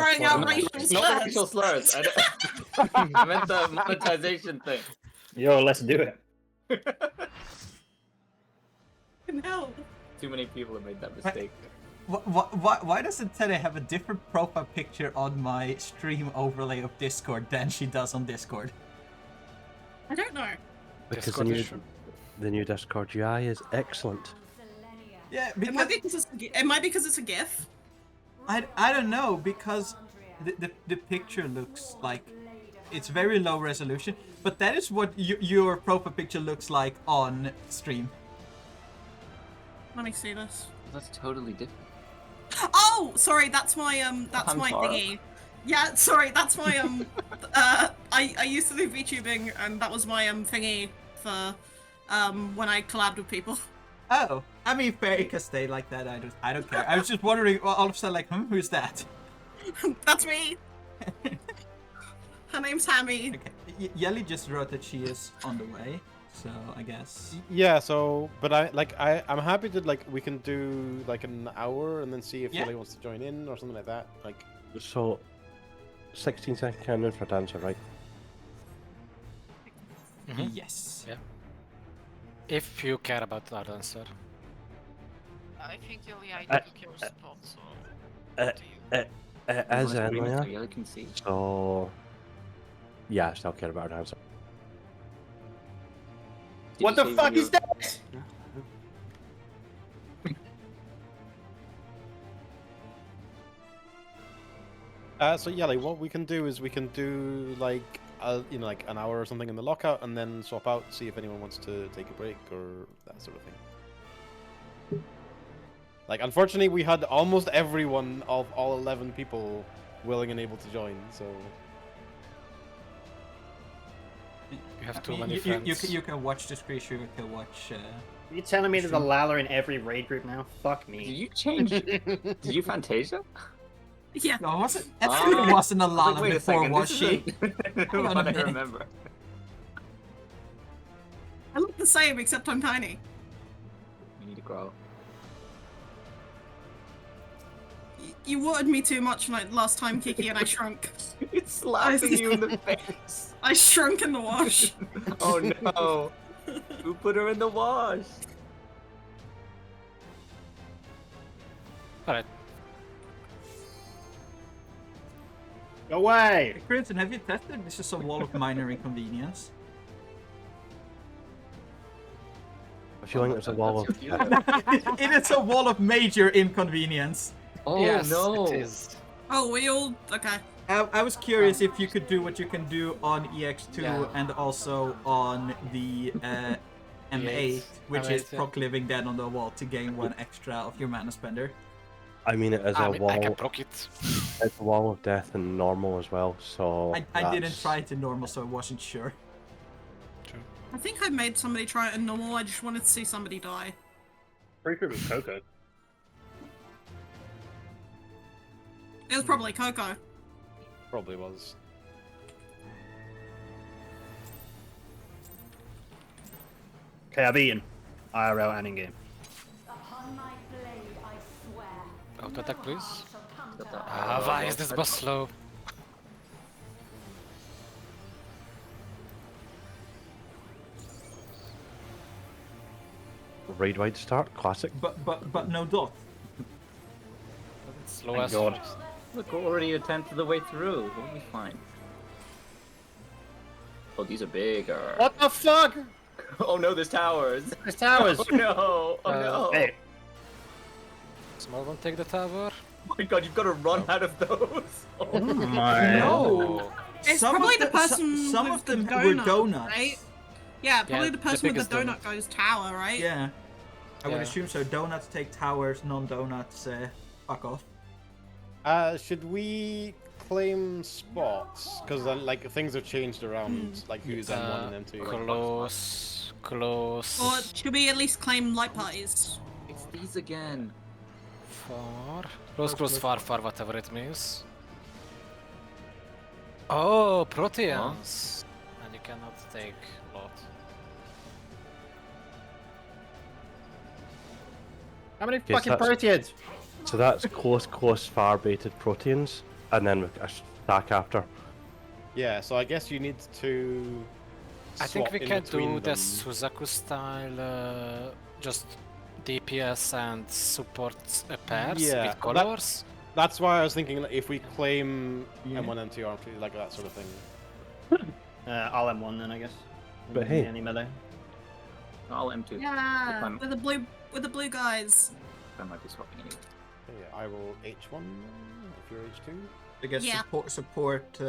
throwing out racial Not racial slurs. slurs. I meant the monetization thing. Yo, let's do it. No. Too many people have made that mistake. Why doesn't Teddy have a different profile picture on my stream overlay of Discord than she does on Discord? I don't know. Because the new Discord UI is excellent. Yeah, It might be because it's a GIF. I don't know, because the picture looks like it's very low resolution, but that is what your profile picture looks like on stream. Let me see this. That's totally different. Oh, sorry, that's my I'm my sorry. thingy. Yeah, sorry, that's my I used to do VTubing, and that was my thingy for when I collabed with people. Oh, I mean, fair, it can stay like that. I don't care. I was just wondering, all of a sudden, like, who's that? That's me. Her name's Hammy. Okay. Yelly just wrote that she is on the way, so I guess. Yeah. So, but I'm happy to we can do like an hour and then see if Yelly wants to join in or something like that. Like. So, 16-second countdown for dancer, right? Yes. Yeah. If you care about the dancer. I think I took your spot, so up to you. As Emily. Yelly can see. So, yeah, I still care about her dancer. What the fuck is that? So Yelly, what we can do is we can do like an hour or something in the lockout, and then swap out, see if anyone wants to take a break or that sort of thing. Like, unfortunately, we had almost everyone of all 11 people willing and able to join, so. You have too many friends. You can watch the screenshot. You can watch. Are you telling me there's a Lala in every raid group now? Fuck me. Did you change? Did you Fantasia? Yeah. No, wasn't. It wasn't a Lala Wait a before, second, was this she? isn't Hold on a what I minute. remember. I look the same, except I'm tiny. We need to grow. You watered me too much last time, Kiki, and I shrunk. It's slapping you in the face. I shrunk in the wash. Oh no! Who put her in the wash? Alright. Go away! Crimson, have you tested? This is a wall of minor inconvenience. I feel like there's a wall of. It is a wall of major inconvenience. Oh Yes, no! it is. Oh, we all okay. I was curious if you could do what you can do on EX2 Yeah. and also on the M8, which is M8, yeah. proc living dead on the wall to gain 1 extra of your mana spender. I mean, it is I a mean, I can wall. proc it. It's a wall of death and normal as well. So I didn't that's- try it in normal, so I wasn't sure. I think I made somebody try it in normal. I just wanted to see somebody die. Pretty sure it was Coco. It was probably Coco. Probably was. Okay, I've eaten. IRL and in-game. Auto attack, please. Ah, Why is this boss slow? Raid wide start, classic. But no dot. Slow Thank as God. Look, we're already a tenth of the way through. We'll be fine. Oh, these are bigger. What the fuck? Oh no, there's towers. There's towers! Oh no! Oh no! Hey, Small one, take the tower. Oh my god, you've got to run out of those. Oh, my. No! It's Some probably of the the- person some with of the them donut, were donuts. right? Yeah, probably Yeah, the the person with the biggest donut goes tower, right? Yeah. I would Yeah. assume so. Donuts take towers, non-donuts, fuck off. Should we claim spots? Because like things have changed around, like who's M1 and M2. Close. Close. Or should we at least claim light parties? it's these again. Far. Close, far, whatever it means. Oh, Proteans. And you cannot take lot. How many Yes, fucking that's- proteins? So that's close, far baited proteins. and then a stack after. Yeah, so I guess you need to. I think swap we in can between do the them. Suzaku style, just DPS and support pairs Yeah, with well, that- colors. That's why I was thinking like, if we claim Yeah. M1, M2, R3, like that sort of thing. I'll M1 then, I guess. But hey. Any melee. I'll M2. Yeah, I'm- with the blue guys. I might be swapping anyway. Yeah, I will H1 if you're H2. I guess Yeah. support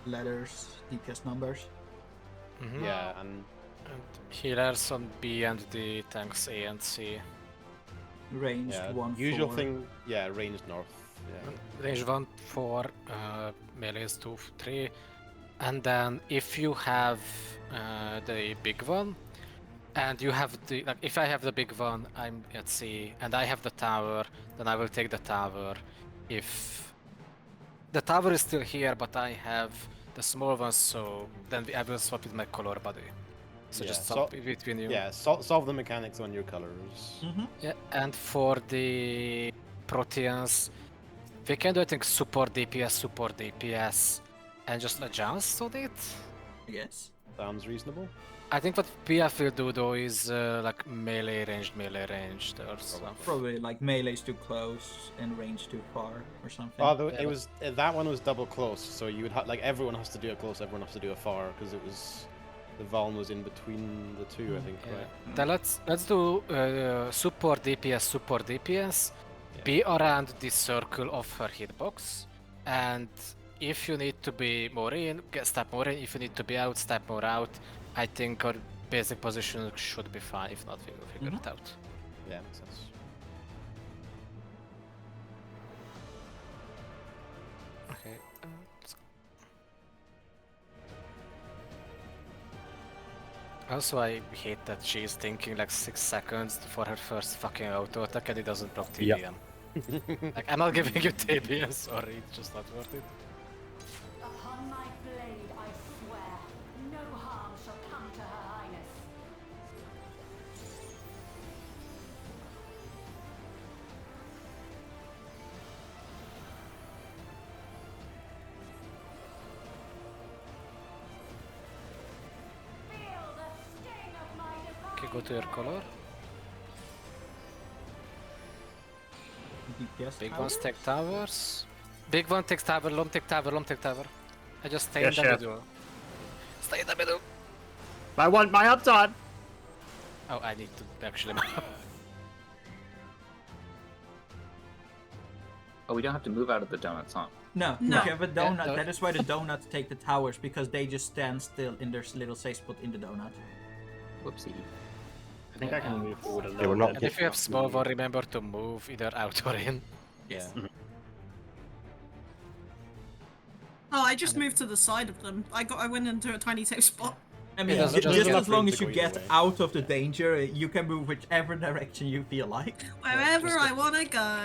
letters, DPS numbers. Mhm. Yeah, and And healers on B and D, tanks A and C. Ranged yeah, 1 usual 4. thing. Yeah, ranged north. Yeah. Range 1, 4, melee is 2, 3. And then if you have the big one, and you have the, like, if I have the big one, I'm at C, and I have the tower, then I will take the tower. If the tower is still here, but I have the small one, so then I will swap with my color body. So Yeah, just so- swap between you. Yeah, solve the mechanics on your colors. Yeah, and for the Proteans, we can do, I think, support DPS, and just adjust on it. I guess. Sounds reasonable. I think what PF will do though is like melee ranged or something. Probably like melee's too close and range too far or something. Although Yeah, it was that one was double close, so you would like everyone has to do a close, everyone has to do a far, because it was the Valn was in between the two, I think, Yeah. right? Then let's do support DPS. Be around the circle of her hitbox, and if you need to be more in, step more in. If you need to be out, step more out. I think our basic position should be fine. If not, we will figure it out. Yeah, makes sense. Okay. Also, I hate that she's thinking like 6 seconds for her first fucking auto attack and it doesn't proc TBM. Like, I'm not giving you TBM, sorry, it's just not worth it. Upon my blade, I swear, no harm shall come to Her Highness. Feel the sting of my divine Okay, go to your color. DPS Big tower? ones take towers. Big one takes tower, long take tower. I just stay Yeah, in the chef. middle. Stay in the middle! I want my uptime! Oh, I need to actually. Oh, we don't have to move out of the donuts, huh? No, No. if you have a donut, no. that is why the donuts take the towers, because they just stand still in their little safe spot in the donut. Whoopsie. I think I can move forward a They little were not bit. And if you have small one, remember to move either out or in. Yeah. Oh, I just moved to the side of them. I went into a tiny safe spot. I mean, doesn't just, just as get long room as to you go either get way. out of the danger, you can move whichever direction you feel like. Wherever I want to go.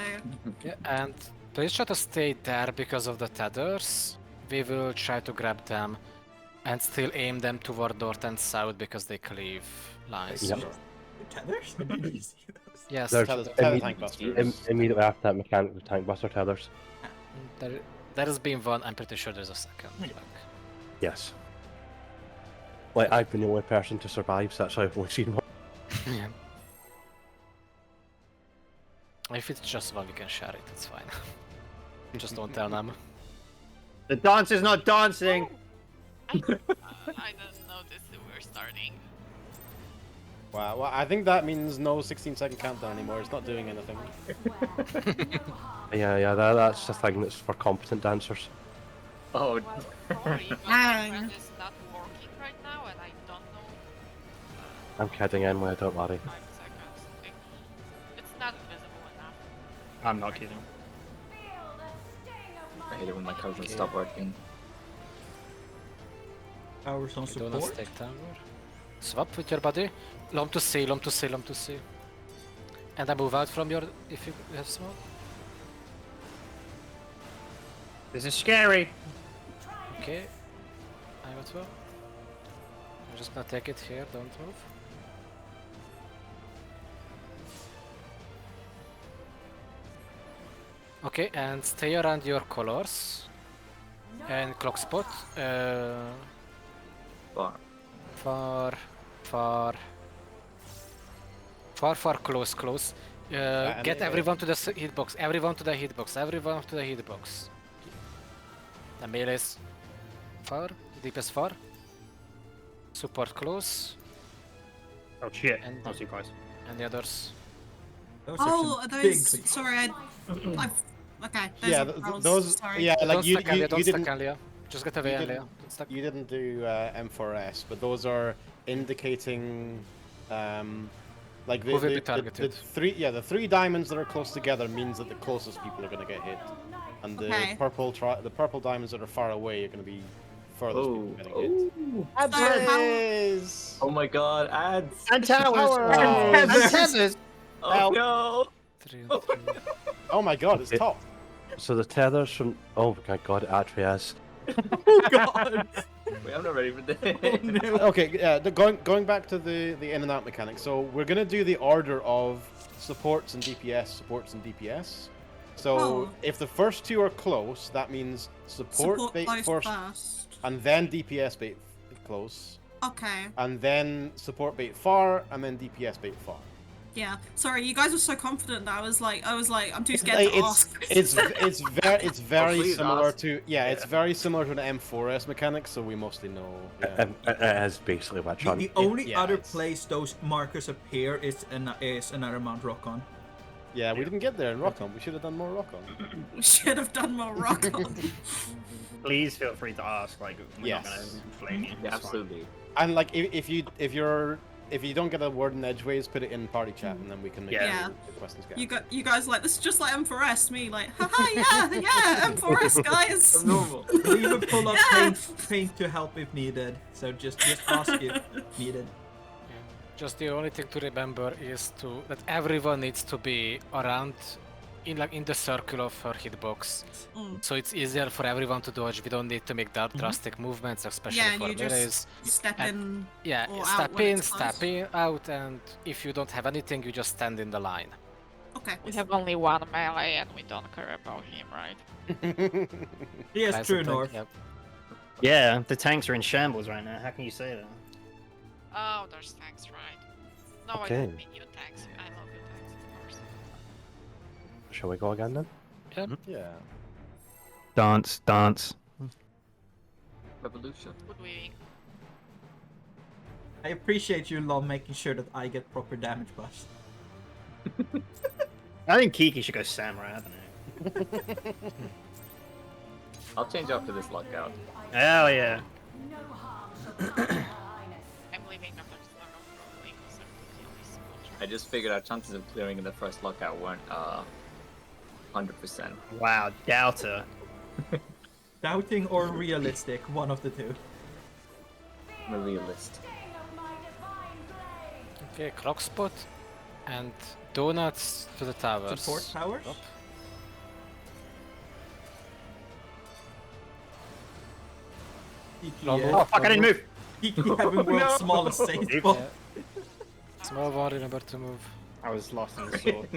Yeah, and please try to stay there because of the tethers. We will try to grab them and still aim them toward north and south because they cleave lines. Yep. Tethers? I didn't see those. Yes, There's Tether imme- tank busters. immediately after that mechanic with tank buster tethers. there has been one. I'm pretty sure there's a second. Yeah. Yes. Like, I've been the only person to survive, so that's why I've only seen one. Yeah. If it's just one, we can share it. It's fine. Just don't tell them. The dance is not dancing! I didn't notice that we're starting. Wow, well, I think that means no 16-second countdown anymore. It's not doing anything. Yeah, that's the thing that's for competent dancers. Oh, Sorry, but Dang. my friend is not working right now, and I don't know I'm kidding, Emily, don't worry. 5 seconds. It's not visible enough. I'm not kidding. I hate it when my cousins stop working. Towers on You do not support. take tower. Swap with your body. Lom to C. And I move out from your if you have small. This is scary! Okay. I got 12. I'm just gonna take it here, don't move. Okay, and stay around your colors and clock spot. Far. Far, close. And Get everyone to the hitbox. Everyone to the hitbox. The melees far. DPS far. Support close. Oh shit! And- I'll see guys. And the others. Those are Oh, some are big those? things. Sorry, okay. Those Yeah, are rolls, those. Sorry. Yeah, like Don't you, stack Alia, you, don't you stack didn't. Alia. Just get away, You Alia. didn't, Don't stack. you didn't do M4S, but those are indicating, like Who will be targeted. the three diamonds that are close together means that the closest people are going to get hit, and the Okay. purple diamonds that are far away are going to be furthest people Oh, getting hit. oh, Ads! oh my god, ads. And towers. And tethers. Oh Help. no. 3 and 3. Oh my god, it's It- top. So the tethers from. Oh my god, it actually is. Oh god! Wait, I'm not ready for this. Oh no! Okay, going back to the in and out mechanic. So we're gonna do the order of supports and DPS. So Oh. if the first two are close, that means support bait close first, and then DPS bait close, Okay. and then support bait far, and then DPS bait far. Yeah. Sorry, you guys were so confident that I was like, I'm too scared Like, to ask. it's very please similar ask. to it's very similar to an M4S mechanic, so we mostly know. Yeah. It is basically what The, John. the only yeah, other it's- place those markers appear is another Mount Rockon. Yeah, we didn't get there in Rockon. We should have done more Rockon. We should have done more rock on. Please feel free to ask. Like, we're Yes. not gonna flame you. Yeah, it's fine. absolutely. And like, if you don't get a word in edgeways, put it in party chat, and then we can make Yeah. Yeah. sure the questions get. You guys like, this is just like M4S. Me like, haha, yeah, M4S guys. I'm normal. We even pull up Yeah. paint to help if needed. So just ask if needed. Just the only thing to remember is that everyone needs to be around in the circle of her hitbox. Mm. So it's easier for everyone to dodge. We don't need to make that drastic movements, especially Yeah, and for you melees. just step in. Yeah, or out step when in, it's step close. in, out, and if you don't have anything, you just stand in the line. Okay. We have only one melee and we don't care about him, right? Yes, Guys, true, I think- North. Yep. Yeah, the tanks are in shambles right now. How can you say that? Oh, there's tanks, right? No, I Okay. don't mean you tanks. I love you tanks, of course. Shall we go again then? Yeah. Dance. Revolution. Would we? I appreciate you, Lol, making sure that I get proper damage buffs. I think Kiki should go samurai. I don't know. I'll change after this lockout. Hell yeah. No harm shall come to Her Highness. I'm leaving after this lockout probably because I'm to kill this vulture. I just figured our chances of clearing in the first lockout weren't 100%. Wow, doubter. Doubting or realistic, one of the two. I'm a realist. Sting of my divine blade. Okay, clock spot and donuts to the towers. Support towers? Up. Kiki, Oh, fuck, I didn't move. Kiki having world's smallest save spot. Small one, remember to move. I was lost in the sword.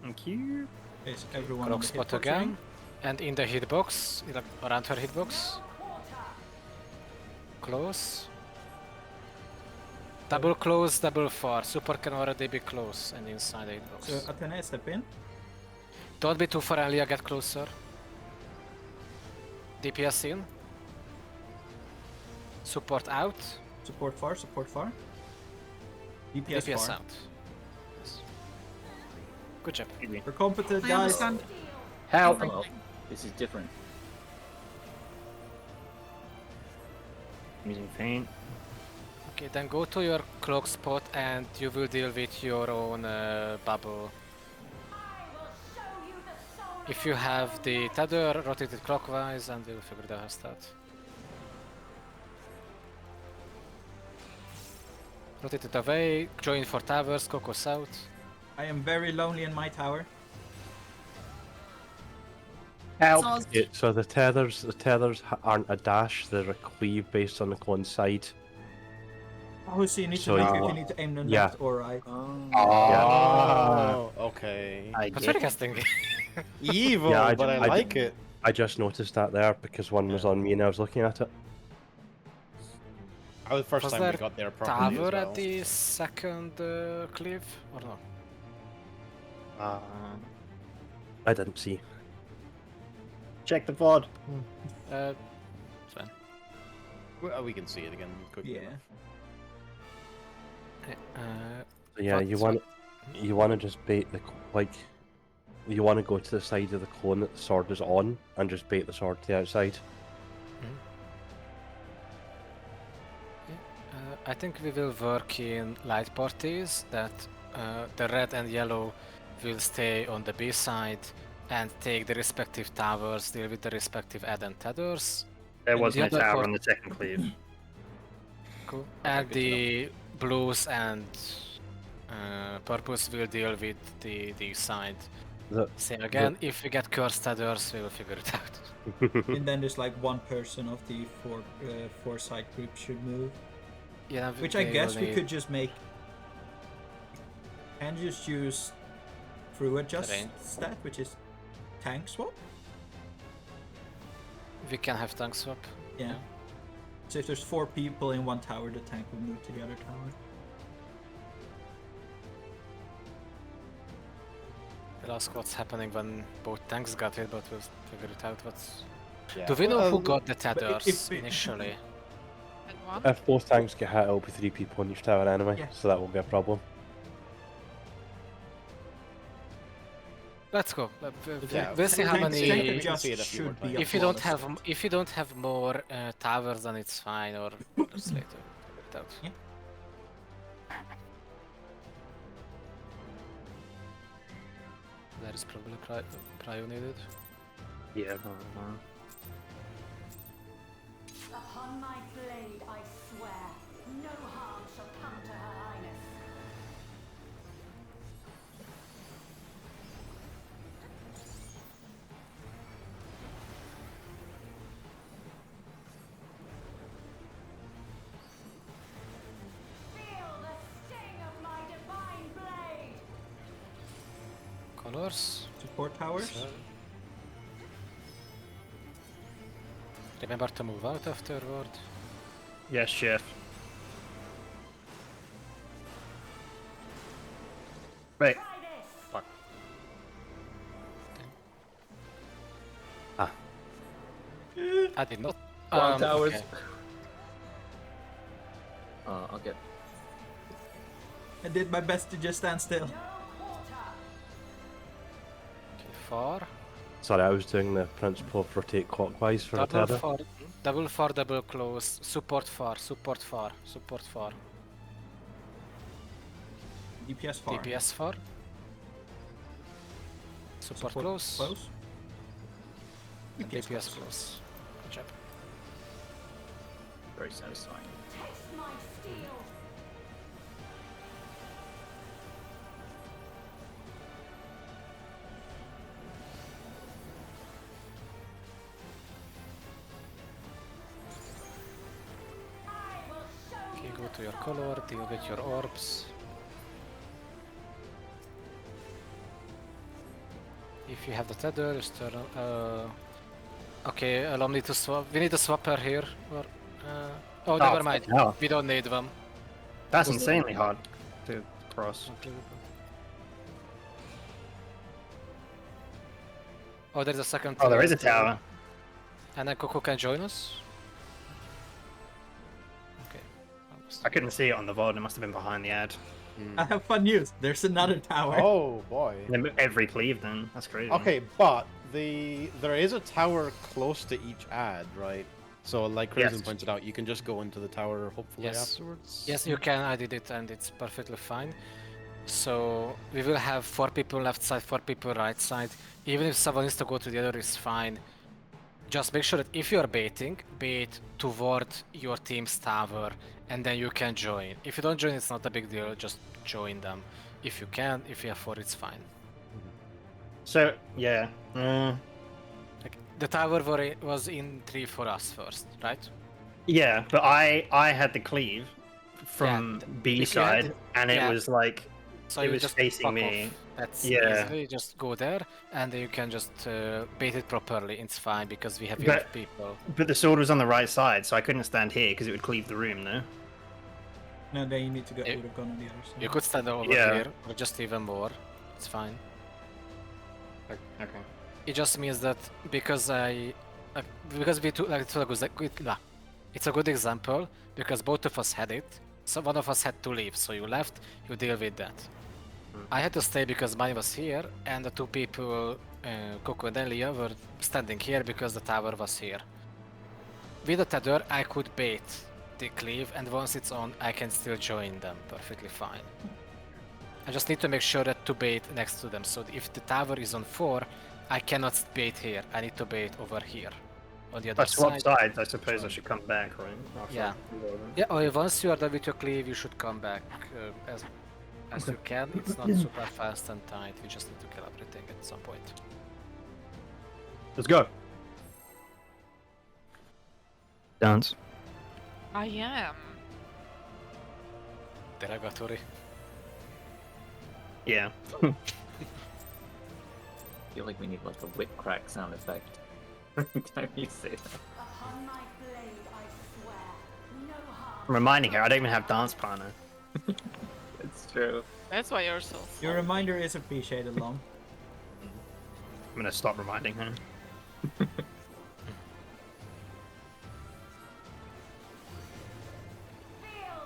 Thank you. Is everyone on Clock the spot hitbox again. ring? And in the hitbox, like around her hitbox. Close. Double close, double far. Super can already be close and inside the hitbox. So Athena, step in. Don't be too far, Alia, get closer. DPS in. Support out. Support far, support far. DPS, DPS far. out. Yes. Good job. We're competent, I guys. understand. Help. Well, this is different. I'm using paint. Okay, then go to your cloak spot and you will deal with your own bubble. I will show you the soul If you have the tether, rotate it clockwise and we'll figure the rest out. Rotate it away, join for towers, Coco south. I am very lonely in my tower. Help. So I was- Yeah, so the tethers aren't a dash; they're a cleave based on the coincide. Oh, so you need So to you know if you want- need to aim them yeah. left or right. Oh, okay. That's very casting. Evil, Yeah, but I like it. I just noticed that there because one was on me and I was looking at it. That was the first Was time we there got there properly Tower as well. at the second cliff or no? I didn't see. Check the VOD. It's fine. Well, we can see it again quickly Yeah. enough. So yeah, But- you want to just bait the you want to go to the side of the cone that the sword is on and just bait the sword to the outside. I think we will work in light parties that the red and yellow will stay on the B side and take the respective towers, deal with the respective add and tethers. There was the no other tower part- on the second cleave. Cool. And good to the blues and purples will deal with the side. Same again, if we get cursed tethers, we will figure it out. And then there's like one person of the four side group should move. Yeah, Which I they guess will we need- could just make. And just use through adjust Terrain. stat, which is tank swap. We can have tank swap. Yeah. So if there's 4 people in one tower, the tank will move to the other tower. We'll ask what's happening when both tanks got hit, but we'll figure it out. What's... Yeah. Do we know who Well, got the but tethers if- initially? And one. If both tanks get hit, it'll be 3 people in each tower anyway, Yeah. so that won't be a problem. Let's go. Yeah, We'll see how Tank many. adjust see it a few more should be times. a If you don't flawless have stat. if you don't have more towers, then it's fine. Or just later. Figure it out. Yeah. There is probably prio needed. Yeah. Upon my blade, I swear, no harm shall come to Her Highness. Feel the sting of my divine blade! Colors. Support towers. Remember to move out afterward. Yes, chef. Wait. Try this! I did not. One towers. Okay. Okay. I did my best to just stand still. No quarter! Okay, 4. Sorry, I was doing the principle of rotate clockwise for a Double tether. 4. Double 4. Double close. Support 4. Support 4. Support 4. DPS far. DPS 4. Support close. Close. And DPS close. Good job. Very satisfying. Taste my steel! I will show Okay, you go the to your power color, of deal with your blood. orbs. If you have the tether, just turn on. Okay, allow me to swap. We need a swapper here. Or, oh, never mind. No, We don't need one. that's insanely hard to cross. Oh, there's a second. Oh, there is a tower. And then Coco can join us. Okay. Almost. I couldn't see it on the VOD. It must have been behind the ad. I have fun news. There's another tower. Oh boy. And then every cleave, then that's crazy. Okay, but there is a tower close to each ad, right? So, like Crimson Yes. pointed out, you can just go into the tower hopefully Yes. afterwards. Yes, you can. I did it, and it's perfectly fine. So we will have 4 people left side, 4 people right side. Even if someone needs to go to the other, is fine. Just make sure that if you are baiting, bait toward your team's tower, and then you can join. If you don't join, it's not a big deal. Just join them. If you can, if you have 4, it's fine. So yeah, Like, the tower was in 3 for us first, right? yeah, but I had the cleave from B if you had side, it- and it yeah. was like So it you was just facing fuck me. off. That's Yeah. easy. Just go there, and you can just bait it properly. It's fine because we have But- enough people. But the sword was on the right side, so I couldn't stand here because it would cleave the room. No. No, then you need to go. You- Would have gone on the other side. You could stand over Yeah. here, or just even more. It's fine. Okay. It just means that because because we took it's a good example because both of us had it. So one of us had to leave, so you left. You deal with that. I had to stay because mine was here, and the two people, Coco and Elia, were standing here because the tower was here. With the tether, I could bait the cleave, and once it's on, I can still join them perfectly fine. I just need to make sure that to bait next to them. So if the tower is on 4, I cannot bait here. I need to bait over here, on the If other I swap side. sides, I suppose I should come back, right? After Yeah. I reload it. Yeah, or once you are done with your cleave, you should come back as you can. It's not super fast and tight. We just need to kill everything at some point. Let's go. Dance. I am. Derogatory. Yeah. I feel like we need like a whip crack sound effect every time you say that. Upon my blade, I swear, no harm. I'm reminding her I don't even have dance partner. It's true. That's why you're so. Your reminder is appreciated, Long. I'm gonna stop reminding her. Feel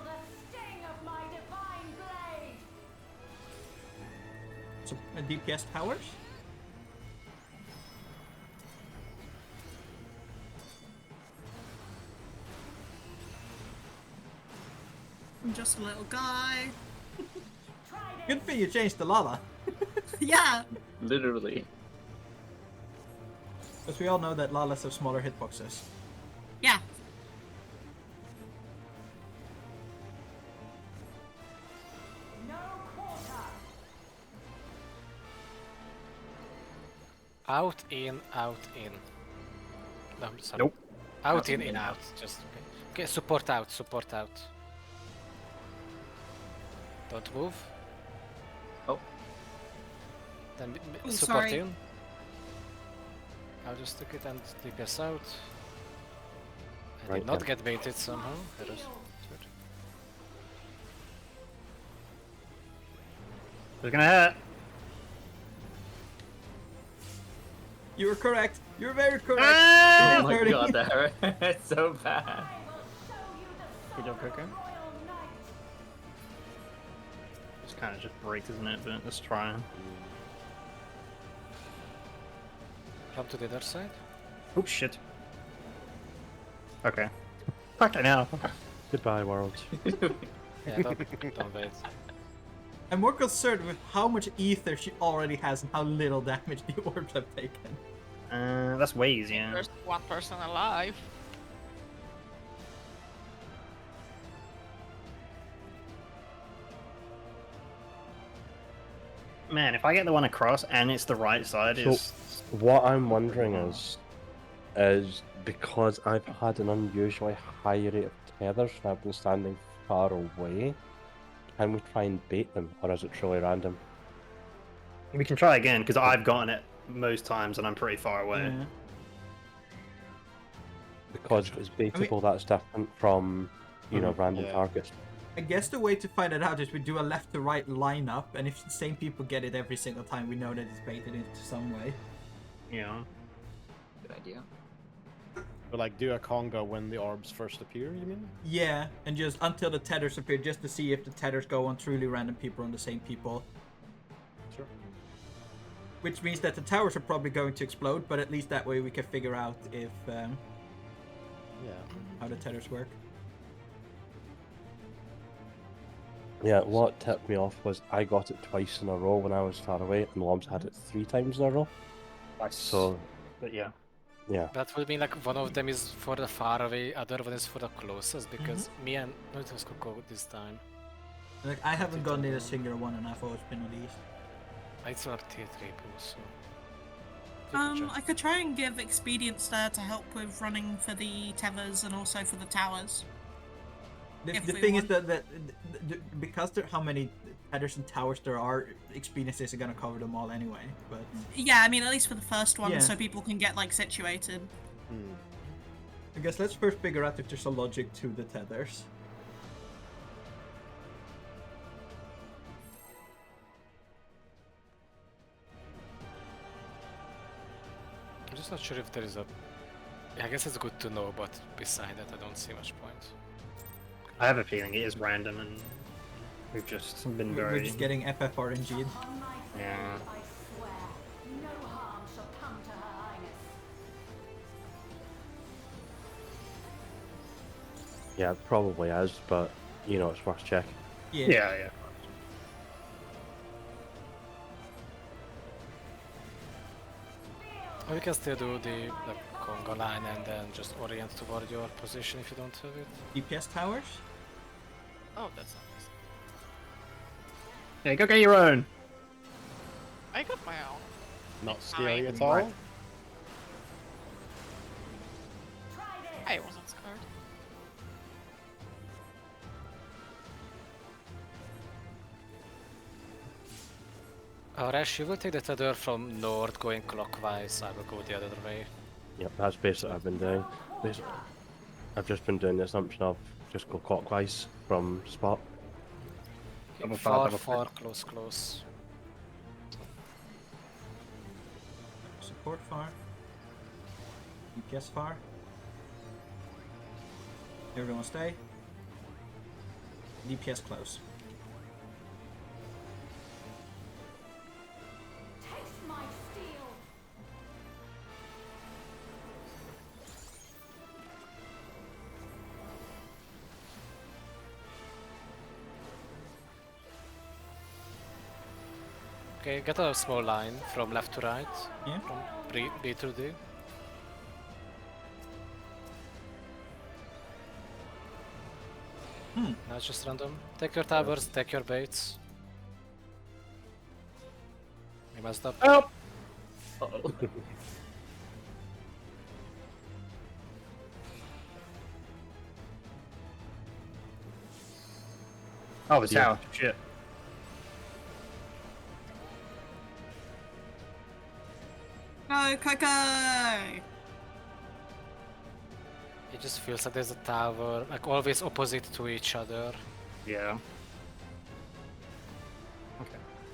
the sting of my divine blade. So, DPS towers? I'm just a little guy. Good thing you changed the Lala. Yeah. Literally. Because we all know that Lalas have smaller hitboxes. Yeah. No quarter. Out, in, out, in. No, I'm sorry. Nope. Out, in, out. Just okay. Okay, support out, support out. Don't move. Oh. Then Oh, support sorry. in. I'll just take it and DPS out. I Right did not then. get baited somehow. That was good. It's gonna hurt. You were correct. You're very correct. Oh It's my hurting. god, that hurt. It's so bad. I will show you the Good job, sword Coco. of royal knight. It's kind of just breaks, isn't it? But let's try. Jump to the other side. Oh shit. Okay. Fuck it now. Goodbye, world. Yeah, don't wait. I'm more concerned with how much ether she already has and how little damage the orbs have taken. That's way easier. There's one person alive. Man, if I get the one across and it's the right side, So- it's What I'm wondering is because I've had an unusually high rate of tethers and I've been standing far away, can we try and bait them, or is it truly random? we can try again because I've gotten it most times and I'm pretty far away. Yeah. Because if it's baitable, that's different from, you know, random Yeah. targets. I guess the way to find it out is we do a left to right lineup, and if the same people get it every single time, we know that it's baited into some way. Yeah. Good idea. But like, do a conga when the orbs first appear, you mean? Yeah, and just until the tethers appear, just to see if the tethers go on truly random people on the same people. Sure. Which means that the towers are probably going to explode, but at least that way we can figure out if Yeah. how the tethers work. Yeah, what tipped me off was I got it twice in a row when I was far away, and Lobs had it 3 times in a row. So, But yeah. yeah. That would mean like one of them is for the far away, other one is for the closest because me and no, it was Coco this time. Like I haven't gone near a single one, and I've always been on the east. I still have tier 3 pools, so. You can try. I could try and give expedience there to help with running for the tethers and also for the towers. The thing is that because there how many headers and towers there are, experience isn't gonna cover them all anyway. But Yeah, I mean, at least for the first one, Yeah. so people can get like situated. I guess let's first figure out if there's a logic to the tethers. I'm just not sure if there is a. I guess it's good to know, but beside that, I don't see much point. I have a feeling it is random, and we've just been We're very. just getting FFRNG'd. Upon my blade, Yeah. I swear, no harm shall come to Her Highness. Yeah, it probably is, but you know, it's worth checking. Yeah. Or you can still do the conga line and then just orient toward your position if you don't have it. DPS towers? Oh, that's nice. Yeah, go get your own. I got my own. Not scary at Right. all. I wasn't scared. Rash, you will take the tether from north going clockwise. I will go the other way. Yep, that's basically what I've been doing. I've just been doing the assumption of just go clockwise from spot. Double Far, far, far, close, close. Support far. DPS far. Everyone stay. DPS close. Taste my steel. Okay, get a small line from left to right. Yeah. From B to D. Now it's just random. Take your towers, take your baits. You messed up. Help! Uh-oh. Oh, the Yeah. tower. Shit. Go, Coco! It just feels like there's a tower, like always opposite to each other. Yeah.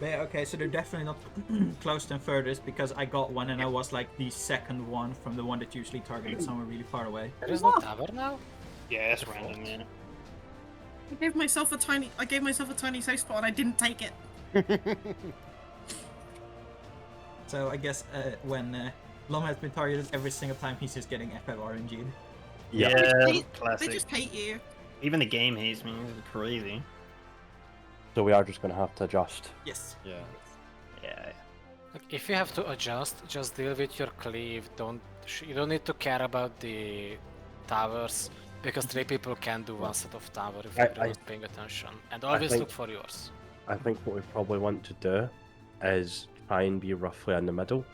But yeah, okay, so they're definitely not close and furthest because I got one and I was like the second one from the one that usually targeted somewhere really far away. There is no tower now? Yeah, it's random, yeah. I gave myself a tiny safe spot and I didn't take it. So I guess when Lom has been targeted every single time, he's just getting FFRNG'd. Yeah, They classic. just hate you. Even the game hates me. It's crazy. So we are just going to have to adjust. Yes. Yeah. Yeah. Like, if you have to adjust, just deal with your cleave. You don't need to care about the towers because 3 people can do one set of tower if you're not paying attention. And always think- look for yours. I think what we probably want to do is try and be roughly in the middle,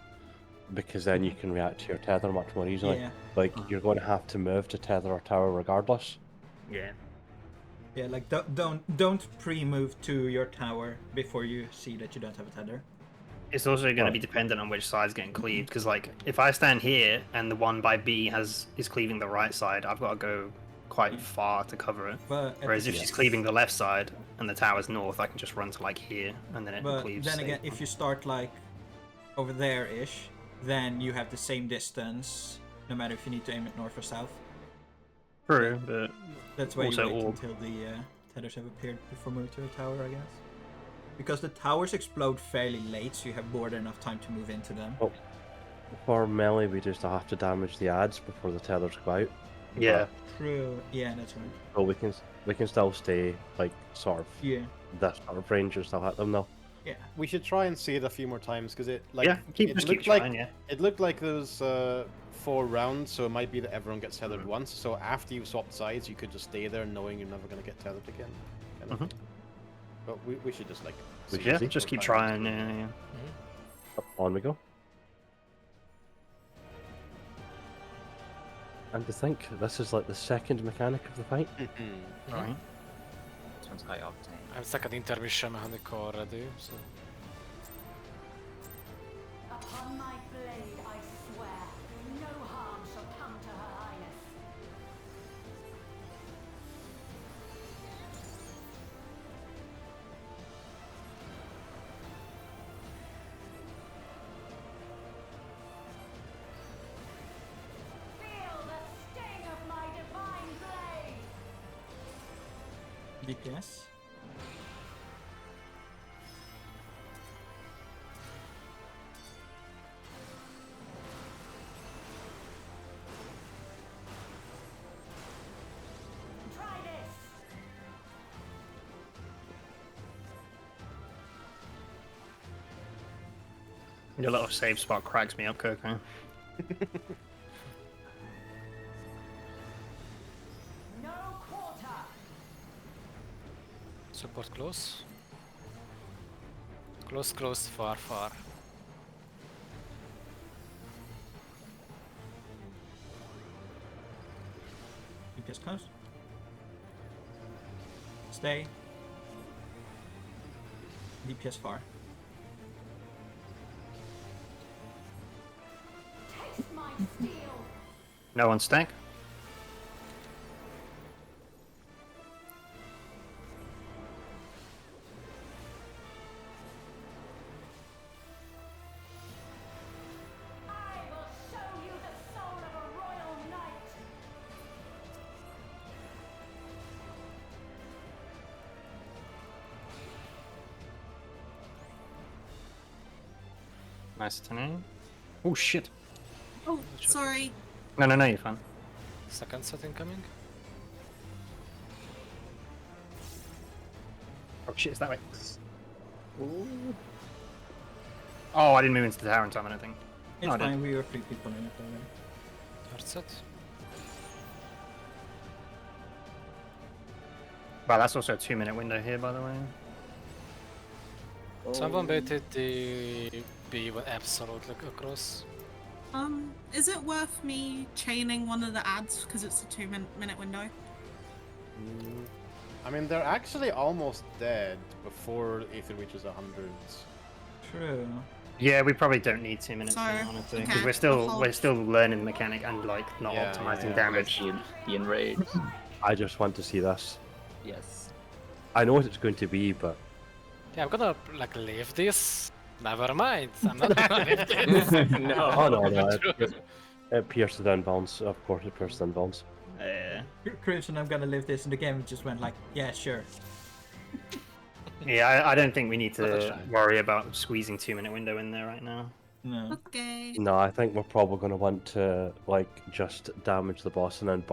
because then you can react to your tether much more easily. Yeah. Like, you're going to have to move to tether or tower regardless. Yeah. Yeah, like don't pre-move to your tower before you see that you don't have a tether. It's also going to be dependent on which side's getting cleaved, because like if I stand here and the one by B is cleaving the right side, I've got to go quite far to cover it. But Whereas if she's cleaving the left side and the tower's north, I can just run to like here and then it But cleaves. then again, safe. if you start like over there-ish, then you have the same distance, no matter if you need to aim it north or south. True, but That's why Also you wait orb. until the tethers have appeared before moving to the tower, I guess. Because the towers explode fairly late, so you have more than enough time to move into them. Oh, for melee, we just have to damage the ads before the tethers go out. yeah. True. Yeah, that's right. So we can still stay like sort of Yeah. this sort of range and still hit them though. Yeah. We should try and see it a few more times because it like Yeah, it just looked keep like trying, yeah. it looked like there was 4 rounds, so it might be that everyone gets tethered once. So after you swap sides, you could just stay there knowing you're never going to get tethered again. Kind of thing. But we should just like see Yeah, it just more keep times. trying, yeah. On we go. And to think, this is like the second mechanic of the fight. Right. This one's high octane. I have second intermission mechanic already, so... Upon my blade, I swear, no harm shall come to Her Highness. Feel the sting of my divine blade! DPS. Try this! Your little save spot cracks me up, Coco. No quarter! Support close. Close, close, far, far. DPS close. Stay. DPS far. Taste my steel! No one stack. I will show you the soul of a royal knight! Nice to know. Oh shit. Oh, sorry. No, you're fine. Second set incoming. Oh shit, it's that way. Oh, I didn't move into the tower in time, I don't think. It's Oh, I did. fine, we were 3 people in it already. Third set. Wow, that's also a 2-minute window here, by the way. Someone baited the B with absolutely across. Is it worth me chaining one of the ads because it's a 2-minute window? I mean, they're actually almost dead before Aether reaches 100. True. Yeah, we probably don't need 2 minutes, So, honestly, because okay, we're still learning the mechanic and like not Yeah, optimizing yeah. damage. The enrage. I just want to see this. Yes. I know what it's going to be, but Yeah, I'm gonna like leave this. Never mind. I'm not gonna leave this. No. oh no, it pierced the inbounds. Of course, it pierced the inbounds. Crimson, I'm gonna live this, and the game just went like, yeah, sure. Yeah, I don't think we need that's to fine. worry about squeezing 2-minute window in there right now. No. Okay. No, I think we're probably going to want to like just damage the boss and then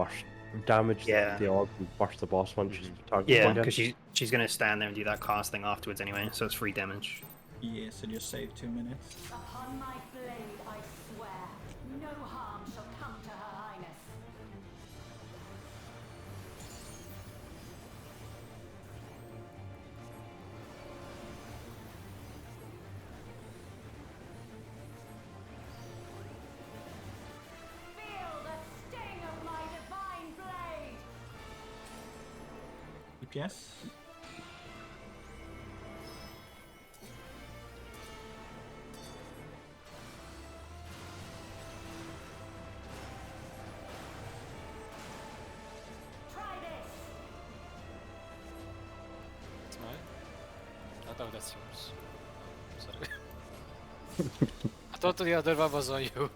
damage Yeah. the orb and burst the boss once she's targeted. Yeah, again. because she's gonna stand there and do that cast thing afterwards anyway, so it's free damage. Yeah, so just save 2 minutes. Upon my blade, I swear, no harm shall come to Her Highness. Feel the sting of my divine blade! DPS. Try this! It's mine. I thought that's yours. Sorry. I thought the other one was on you.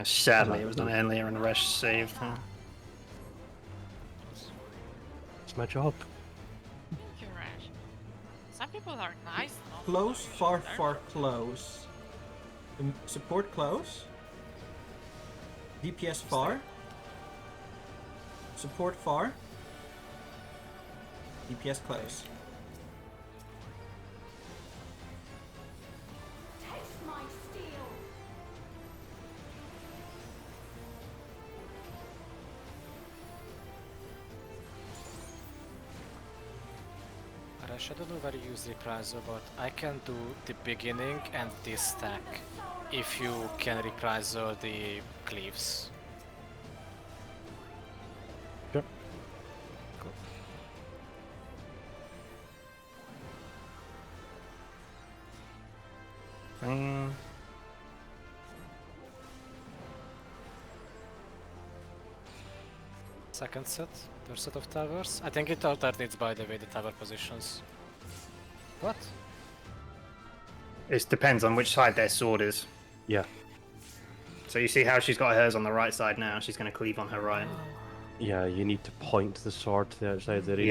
Sadly, it was done earlier and the rest saved. Huh? It's my job. Thank you, Rash. Some people are nice. not Close, others. far, They're far, close. Support close. DPS far. Support far. DPS close. Taste my steel! Josh, I don't know where you use Reprisal, but I can do the beginning and this stack if you can Reprisal the Cleaves. Sure. Cool. Second set, third set of towers. I think it alternates, by the way, the tower positions. What? It depends on which side their sword is. Yeah. So you see how she's got hers on the right side now. She's going to cleave on her right. Yeah, you need to point the sword to the outside of the arena.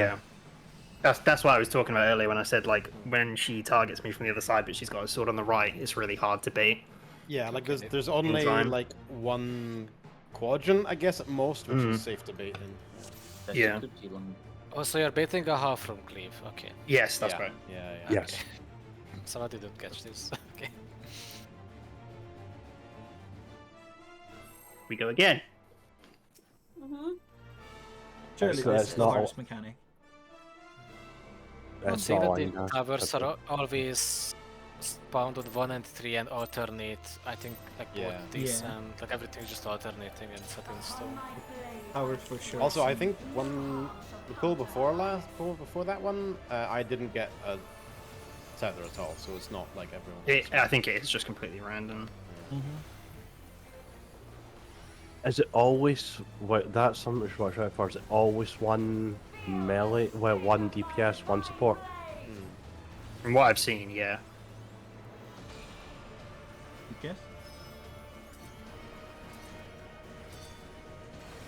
Yeah. That's what I was talking about earlier when I said, like, when she targets me from the other side, but she's got a sword on the right, it's really hard to bait. Yeah, like there's only time. like one quadrant, I guess, at most, which is safe to bait in. That Yeah. could be long. Oh, so you're baiting a half from Cleave. Okay. Yes, that's yeah. right. Yeah, yeah. Yes. So I didn't catch this. Okay. We go again. Surely So this it's is not the all- hardest mechanic. I'm That's saying all that I the know. towers are always spawned on 1 and 3 and alternate. I think like Yeah. both these Yeah. and like everything just alternating and set in stone. Towers for sure. Also, I think the pull before that one, I didn't get a tether at all, so it's not like everyone. I think it is just completely random. Is it always that's something to watch out for? Is it always one melee, one DPS, one support? From what I've seen, yeah. Yes.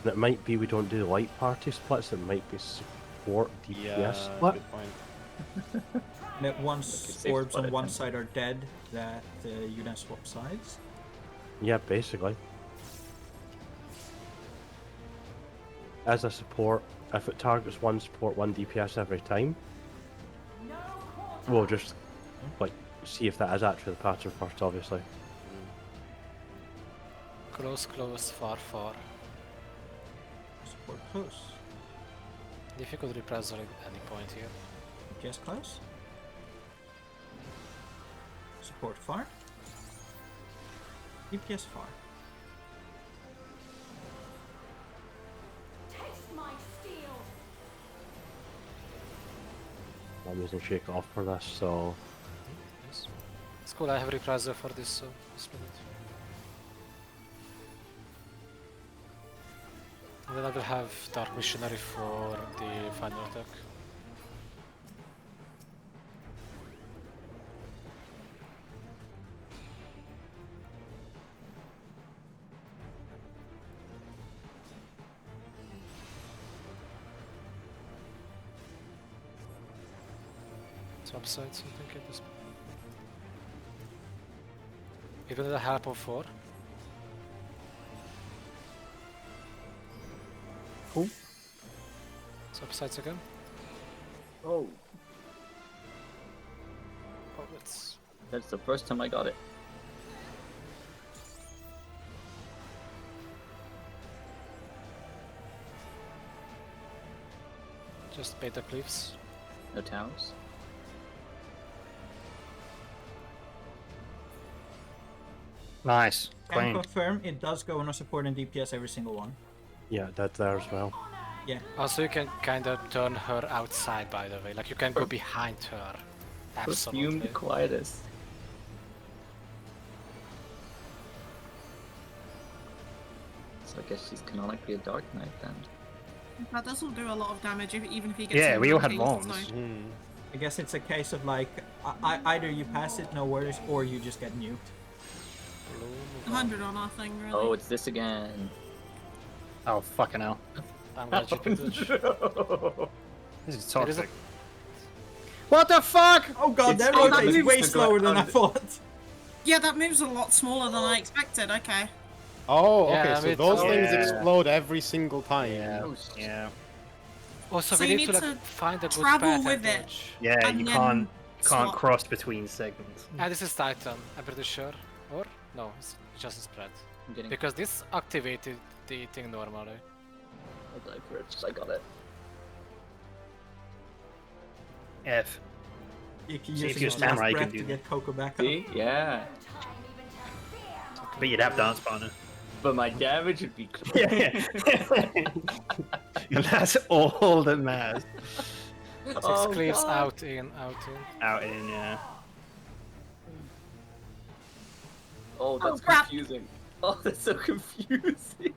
And it might be we don't do light party splits. It might be support DPS Yeah, split. good point. That once safe orbs split on it one then. side are dead, that you then swap sides. Yeah, basically. As a support, if it targets one support, one DPS every time, we'll just like see if that is actually the pattern first, obviously. Close, close, far, far. Support close. Difficult Reprisal at any point here. DPS close. Support far. DPS far. Taste my steel. I'm using shake off for this, so Yes. It's cool, I have Reprisal for this, so split it. And then I will have Dark Missionary for the final attack. Swap sides, I think, at this point. Even with a help of 4. Cool. Swap sides again. Oh, Oh, it's that's the first time I got it. just bait the cliffs. No towers. Nice. Can Clean. confirm it does go on a support and DPS every single one. yeah, that's there as well. Yeah. Also, you can kind of turn her outside, by the way. Like, you can go behind her. Perfume Absolutely. the quietest. So I guess she's canonically a Dark Knight then. That does do a lot of damage, even if he gets. Yeah, in we all one had piece, wands. so- I guess it's a case of like, either you pass it, no worries, or you just get nuked. 100 on our thing, really. Oh, it's this again. Oh, fucking hell. I'm glad you picked it. This is There is a- toxic. What the fuck? Oh god, that Oh, that rotates moves way the slower than I ground. thought. Yeah, that moves a lot smaller than I expected. Okay. Oh, okay. Yeah, I so mean, those it's- things Yeah. explode every single time. Oh, Yeah. Also, So we you need to, need like, to find a good travel path with and it. dodge. Yeah, And you then can't swap. cross between segments. Ah, this is Titan, I'm pretty sure. Or? No, it's just a spread. I'm getting Because this activated the thing normally. I'll die first. I got it. F. You can See, use if you're his a last samurai, you breath can to do get Coco back up. See? Yeah. But you'd have dance partner. But my damage would be Yeah. And that's all that matters. Six Oh, cleaves God. out in. Out in, yeah. Oh, that's crap. confusing. Oh, that's so confusing.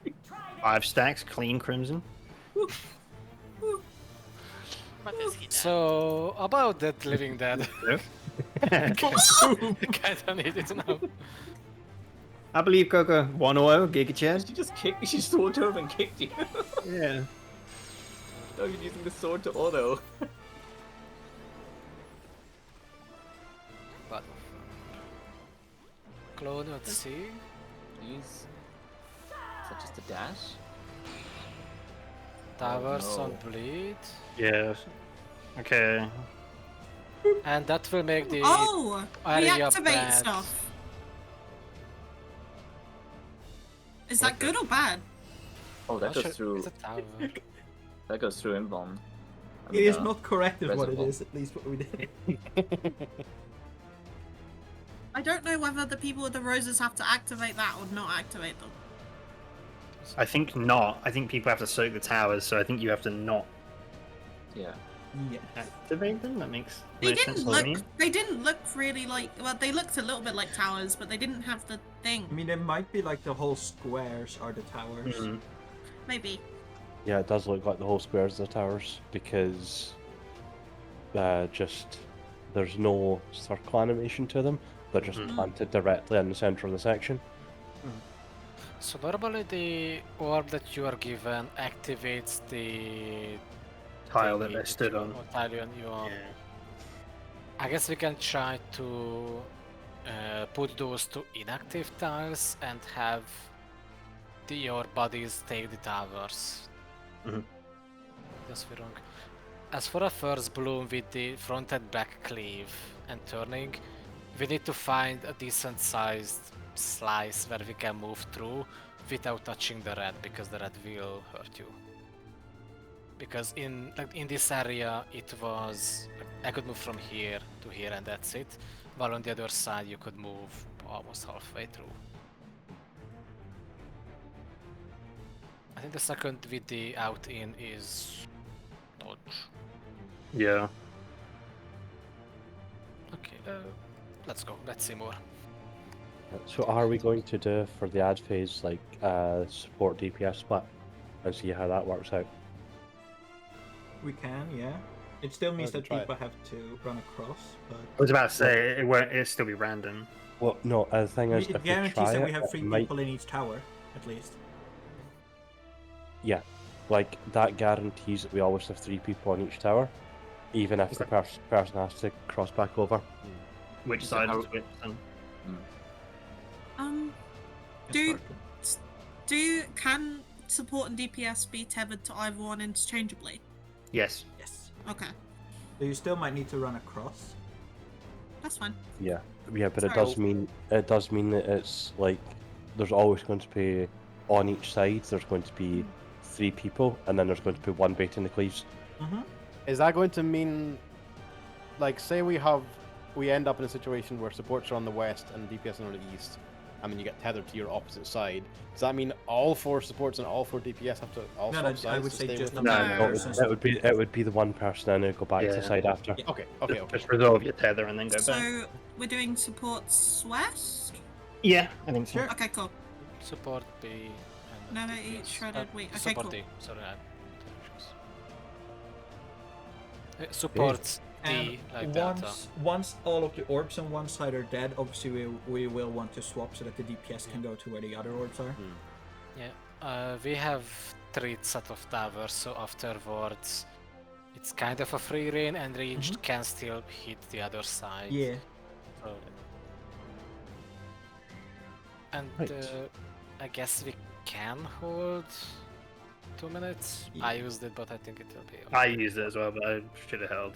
5 stacks, clean crimson. But is he dead? So about that living dead. Boom! Kinda needed to know. I believe Coco 1-0, Giga Chad. She just kicked. She just walked over and kicked you. Yeah. No, you're using the sword to auto. But clone, let's see. Jeez. Is that just a dash? Towers no. on bleed. Yes. Okay. And that will make the Oh, area reactivate bad. stuff. Is that good or bad? Oh, that Not goes sure- through. It's a tower. That goes through invuln. It is not correct is what it reservoir. is, at least what we did. I don't know whether the people with the roses have to activate that or not activate them. I think not. I think people have to soak the towers, so I think you have to not Yeah. Yeah. activate them. That makes They most didn't sense to look. me. They didn't look really like. Well, they looked a little bit like towers, but they didn't have the thing. I mean, it might be like the whole squares are the towers. Mhm. Maybe. Yeah, it does look like the whole squares of the towers because just there's no circle animation to them. They're just Mhm. planted directly in the center of the section. So normally the orb that you are given activates the Tile thingy that they stood you- on. or tile you are. Yeah. I guess we can try to put those to inactive tiles and have your bodies take the towers. Mhm. That's wrong. As for a first bloom with the front and back cleave and turning, we need to find a decent sized slice where we can move through without touching the red, because the red will hurt you. Because in this area it was I could move from here to here and that's it, while on the other side you could move almost halfway through. I think the second with the out in is dodge. Yeah. Okay, let's go. Let's see more. So are we going to do for the ad phase like support DPS split and see how that works out? We can, yeah. It still means can that try it. people have to run across, but I was about to say it won't. It'll still be random. Well, no. The thing is, it if we guarantees try that it, we have it 3 might- people in each tower, at least. Yeah, like that guarantees that we always have 3 people on each tower, even if the person has to cross back over. Which So side how- is which? then? It's Do hard. can support and DPS be tethered to either one interchangeably? Yes. Yes. Okay, So you still might need to run across. that's fine. Yeah, yeah, but it Sorry. does mean that it's like there's always going to be on each side. There's going to be 3 people, and then there's going to be 1 baiting the cleaves. Mm-hmm. Is that going to mean, like, say we end up in a situation where supports are on the west and DPS are on the east, and then you get tethered to your opposite side? Does that mean all 4 supports and all 4 DPS have to all No, swap no, sides I would to say stay just with the them? No. No, person. it would be the 1 person and then go back to the Yeah. side after. Yeah. Okay. Just resolve your tether and then go back. So we're doing supports west. Yeah, I think so. Sure. Okay, cool. Support B. And Never DPS. eat shredded wheat. Okay, support cool. D. Sorry, supports D And like that. once all of the orbs on one side are dead, obviously we will want to swap so that the DPS can go to where the other orbs are. Yeah, we have 3 set of towers, so afterwards it's kind of a free reign, and ranged can still hit the other side. Yeah. So... And Right. I guess we can hold 2 minutes. Yeah. I used it, but I think it will be. Okay. I used it as well, but I should have held.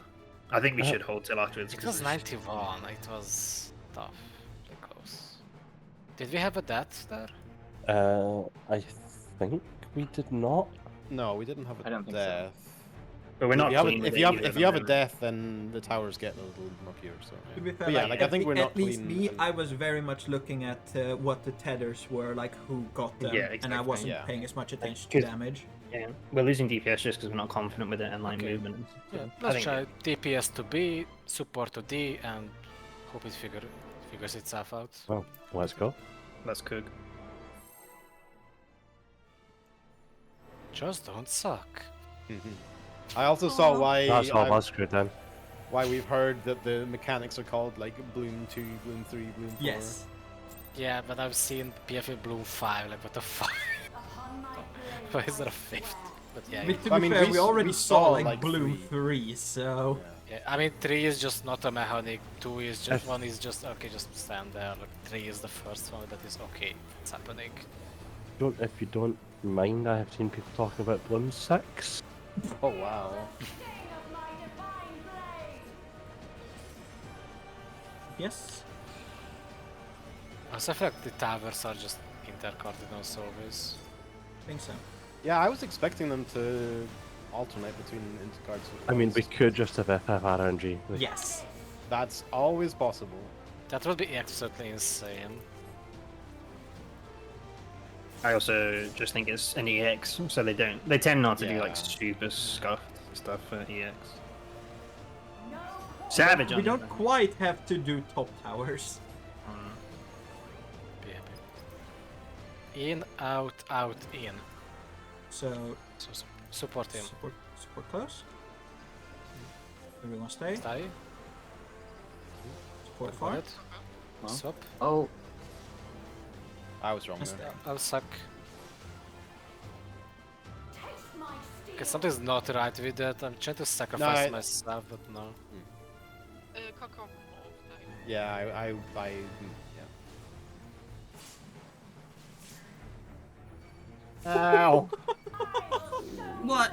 I think we should hold till afterwards. It 'cause was it's- 91. It was tough. Pretty close. Did we have a death there? I think we did not. No, we didn't have a I don't think so. death. But we're not clean with if it you have either if at you have a the moment. death, then the towers get a little murkier. So To be yeah. fair, But yeah, like I think we're not at least clean. me, and- I was very much looking at what the tethers were, like who got them, Yeah, and I exactly, wasn't yeah. paying as much attention to 'cause- damage. Yeah, we're losing DPS just because we're not confident with it and like Okay. movement. And Yeah, stuff. I let's think try DPS to B, support to D, and hope it figures itself out. Well, let's go. let's cook. Just don't suck. I also saw Aw. why That's all us screwed then. why we've heard that the mechanics are called like Bloom 2, Bloom 3, Bloom 4. Yes. Yeah, but I've seen PFA Bloom 5, like what the fuck? Upon my blade, Why is there a fifth? But yeah, I mean, to I be mean, fair, we we s- already we saw saw, like like, Bloom three. 3, so yeah, I mean 3 is just not a mechanic, 2 is just, If- 1 is just, okay, just stand there, like 3 is the first one that is okay, it's happening. If you don't mind, I have seen people talking about Bloom 6. Oh wow. sting of my divine blade. yes. Also, I feel like the towers are just intercardinals always. I think so. Yeah, I was expecting them to alternate between intercards. I mean, we could just have FF RNG. Like, Yes. That's always possible. That would be absolutely insane. I also just think it's an EX, so they tend not to do like Yeah. super scuffed stuff for EX. No Savage. We on don't it, quite have to do top towers. though. Be happy. In, out, out, in. So So support him. support close. Everyone stay. Stay. Support Got far. it. Well. Swap. Oh, I was wrong Yes, there. I'll suck. taste my steel. Okay, something's not right with that. I'm trying to sacrifice I- myself, but no. Coco. Yeah, I yeah. ow! What?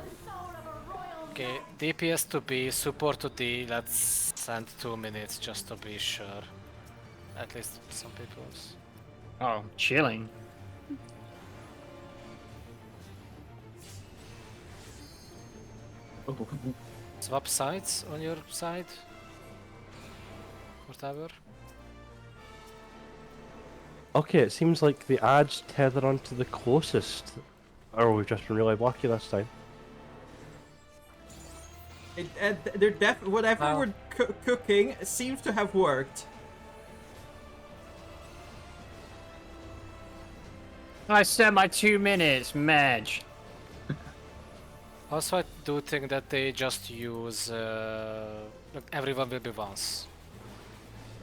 Okay, DPS to B, support to D. Let's send 2 minutes just to be sure. At least some people's. Oh, chilling. Swap sides on your side. Whatever. Okay, it seems like the ads tether onto the closest. Or we've just been really lucky this time. They're whatever Wow. we're cooking seems to have worked. I said my 2 minutes, Madge. Also, I do think that they just use. Look, everyone will be once.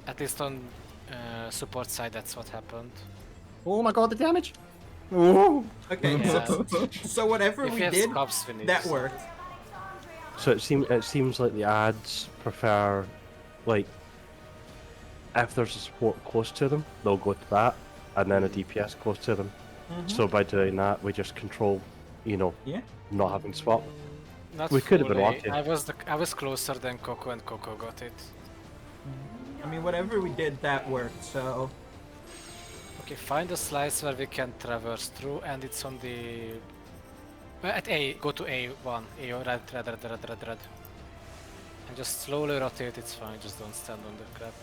At least on support side, that's what happened. Oh my god, the damage! Ooh. Okay, Yeah. so whatever If we we have did, scuffs, we need that to- worked. So it seems like the ads prefer, like, if there's a support close to them, they'll go to that, and then a DPS close to them. So by doing that, we just control, you know, Yeah. not having swap. Not We could have been fully. lucky. I was closer than Coco, and Coco got it. I mean, whatever we did, that worked. So Okay, find a slice where we can traverse through, and it's on the. At A, go to A1. Red. And just slowly rotate, it's fine, just don't stand on the crap.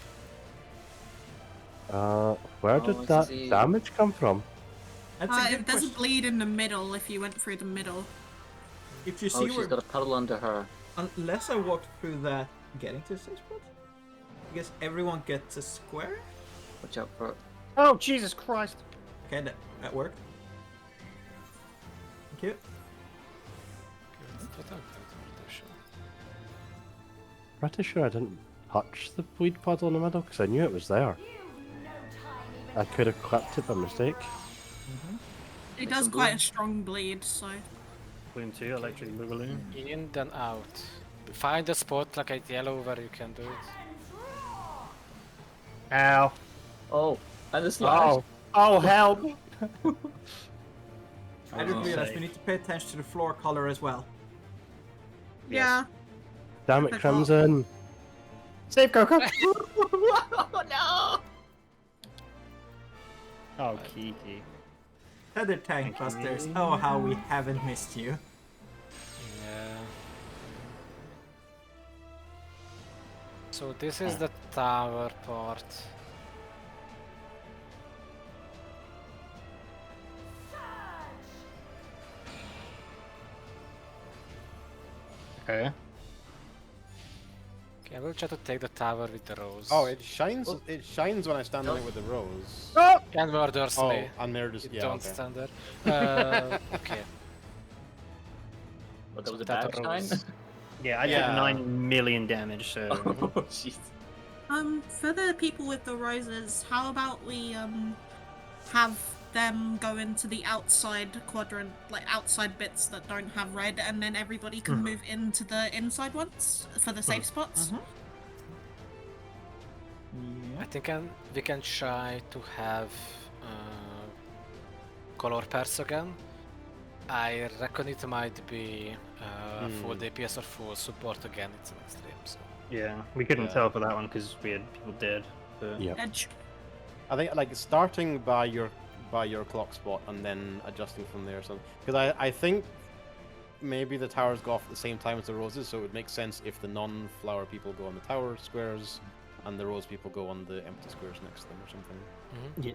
Where Oh, did I that see. damage come from? that's a good There's a question. bleed in the middle if you went through the middle. If you Oh, see she's where, got a puddle under her. unless I walked through that, getting to 6 foot, I guess everyone gets a square. Watch out for it. Oh, Jesus Christ! Okay, that worked. Thank you. Pretty sure I didn't touch the bleed puddle in the middle because I knew it was there. I could have clipped it by mistake. It Make does some quite a bleed. strong bleed, so. Bloom 2, electric boogaloo. In, then out. Find a spot like a yellow where you can do it. Ow. Oh, and the slash. Oh. Oh, help! I didn't realize we need to pay attention to the floor color as well. Yeah. Damn it, Difficult. Crimson! Save Coco! No! Oh, Kiki. Other tank busters. Oh, how we haven't missed you. Yeah. So this is the tower part. Okay. Okay, I will try to take the tower with the rose. Oh, it shines. It shines when I stand on it with the rose. And murders Oh, me. and there just You yeah. don't Okay. stand there. Okay. But that was a That bad shine. rose. Yeah, I Yeah. took 9 million damage, so Oh jeez. For the people with the roses, how about we have them go into the outside quadrant, like outside bits that don't have red, and then everybody can move into the inside ones for the safe spots? I think we can try to have color pairs again. I reckon it might be full DPS or full support again. It's an extreme, so. yeah, we couldn't Yeah. tell for that one because we had people dead. But Yeah. Edge. I think like starting by your clock spot and then adjusting from there. So because I think maybe the towers go off at the same time as the roses, so it would make sense if the non-flower people go on the tower squares and the rose people go on the empty squares next to them or something.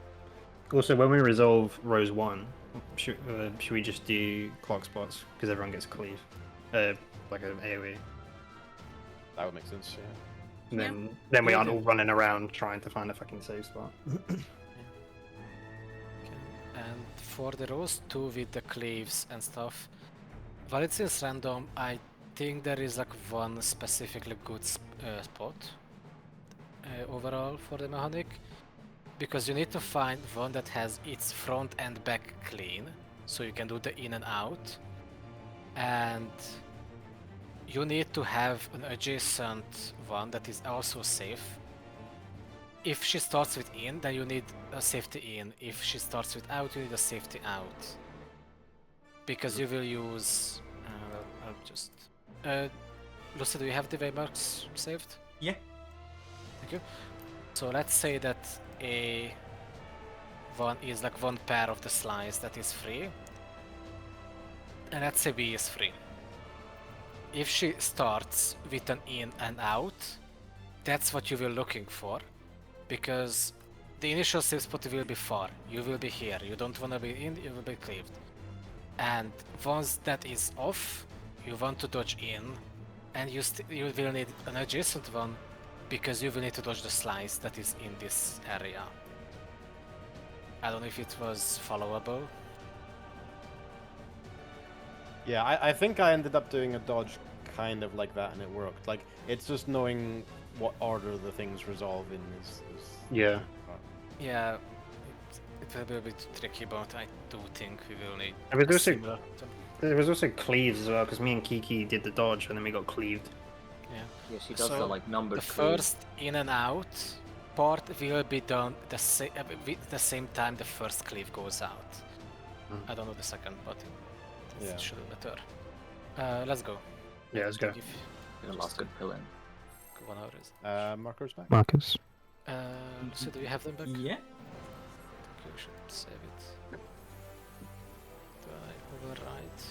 also, when we resolve Rose 1, should we just do clock spots because everyone gets cleave, like an AOE, That would make sense. Yeah. and then we aren't all running around trying to find a fucking safe spot. And for the rose 2 with the cleaves and stuff, while it seems random, I think there is like one specifically good spot overall for the mechanic, because you need to find one that has its front and back clean, so you can do the in and out, and you need to have an adjacent one that is also safe. If she starts with in, then you need a safety in. If she starts with out, you need a safety out. Because you will use... I'll just... Lucy, do you have the waymarks saved? Yeah. Thank you. So let's say that one is like one pair of the slice that is free. And let's say B is free. If she starts with an in and out, that's what you will looking for. Because the initial safe spot will be far. You will be here. You don't want to be in, you will be cleaved. And once that is off, you want to dodge in, and you will need an adjacent one, because you will need to dodge the slice that is in this area. I don't know if it was followable. Yeah, I think I ended up doing a dodge kind of like that, and it worked. Like it's just knowing what order the things resolve in is Yeah. Yeah, it will be a bit tricky, but I do think we will need There was a also- similar. There was also cleaves as well because me and Kiki did the dodge and then we got cleaved. Yeah, she does So, the like numbered The cleave. first in and out part will be done with the same time the first cleave goes out. I don't know the second, but it Yeah. should matter. Let's go. Yeah, let's go. Give The last good pill in. 1 hour is. Markers back. Marcus. So do you have them back? Yeah. You should save it. Do I override?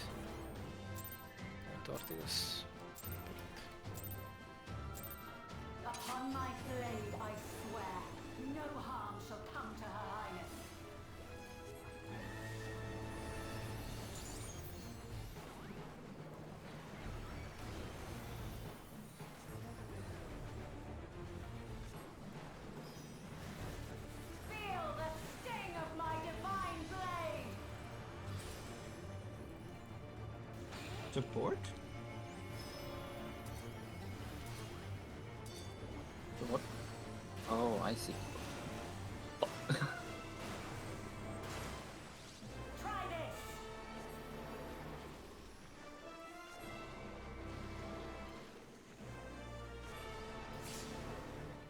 Tortillas. Upon my blade, I swear, no harm shall come to her highness. Feel the sting of my divine blade! Support? What? Oh, I see. Try this!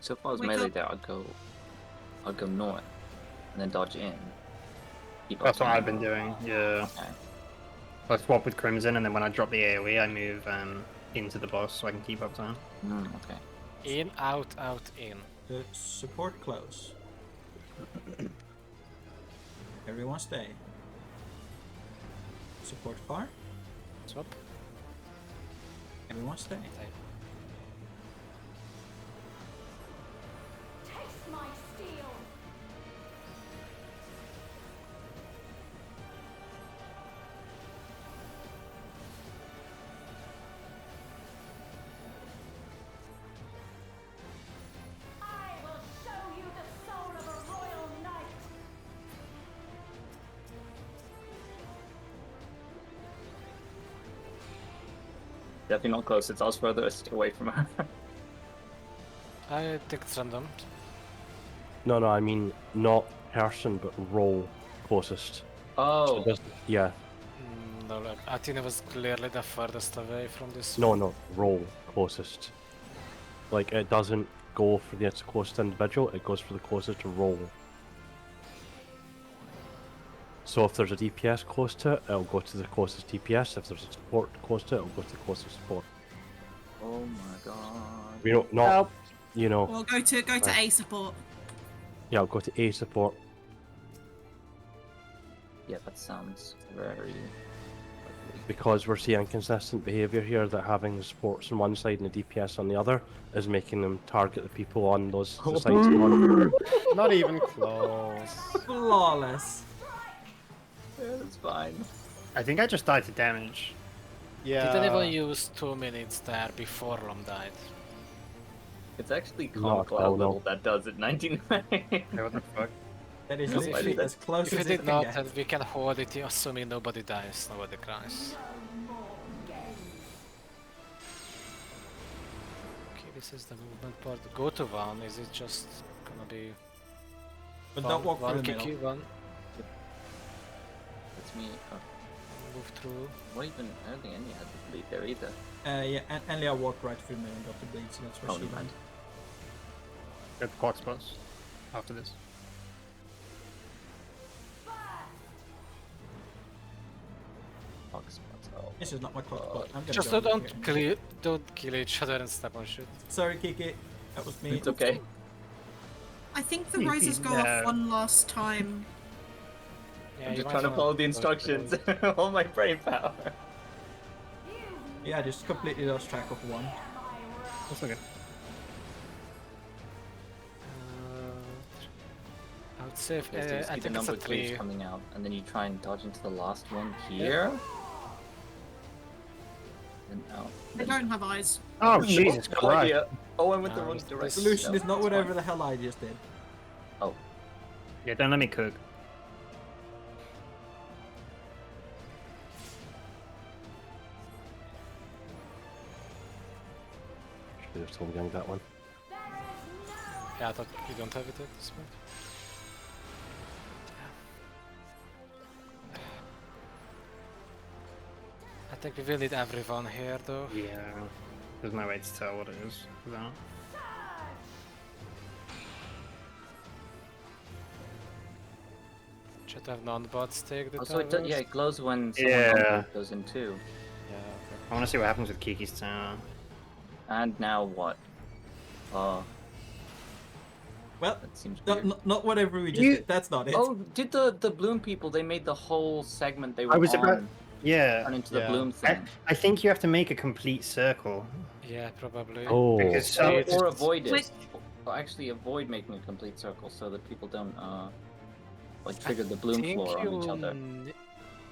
So if I was Wake melee up. there, I'd go north and then dodge in. Keep That's up what I've time. been doing, yeah. Okay. I swap with Crimson and then when I drop the AoE I move into the boss so I can keep up time. Okay. In, out, out, in. Support close. Everyone stay. Support far. Swap. Everyone stay. Definitely not close. It's us furthest away from her. I think it's random. No, I mean not person, but role closest. So Oh. it doesn't, yeah. No, look, Athena was clearly the furthest away from this. No, role closest. Like it doesn't go for the closest individual, it goes for the closest role. So if there's a DPS close to it, it'll go to the closest DPS. If there's a support close to it, it'll go to the closest support. Oh my god. You know, not, you know, Well, go to A support. yeah, I'll go to A support. Yeah, that sounds very... Because we're seeing consistent behaviour here that having the supports on one side and the DPS on the other is making them target the people on those the sides. Not even close. Flawless. Yeah, that's fine. I think I just died to damage. Yeah. Did anyone use 2 minutes there before Lom died? It's actually Not Cloud all, level no. that does it, 99. Hey, what the fuck? That is Because literally as close If as we it did can not, get. then we can hold it, assuming nobody dies, nobody cries. Okay, this is the movement part. Go to one, is it just gonna be But don't walk one through the kicky, middle. one It's me. Oh, move through? what even? I don't think any had the bleed there either. Yeah, and Leah walked right through the middle and got the bleed, so that's where Oh, she never mind. went. Get the clock spots after this. Hog spots. Oh. This is not my clock spot. I'm gonna Just go over here. don't kill each other and step on shit. Sorry, Kiki. That was me. It's okay. I think the You risers can, go off one last time. Yeah, I'm you just might trying to wanna follow the go instructions. through. All my brain power. Yeah, I just completely lost track of one. That's okay. I would say, Yes, you I see the think it's a number of cleaves 3. coming out, and then you try and dodge into the last one here. And out. They don't have eyes. Oh, Jesus No Christ. idea. Oh, I went the No, wrong it's- direction. Solution No, is not it's whatever fine. the hell I just did. Oh, Yeah, don't let me cook. Should have told me that one. Yeah, I thought you don't have it at this point. I think we will need everyone here though. Yeah. There's no way to tell what it is. No. Should have non-bots take the also towers. yeah, it glows when someone Yeah. else goes in too. Yeah, I want to see what happens with Kiki's tower. And now what? Well, That seems weird. not whatever we just You- did. That's not it. Oh, did the bloom people? They made the whole segment they were I was on about. Yeah. turn into the Yeah. bloom thing. I think you have to make a complete circle. yeah, probably. Oh, Because some, Or avoid it. Wait. Or actually avoid making a complete circle so that people don't like trigger the bloom Think floor on each other.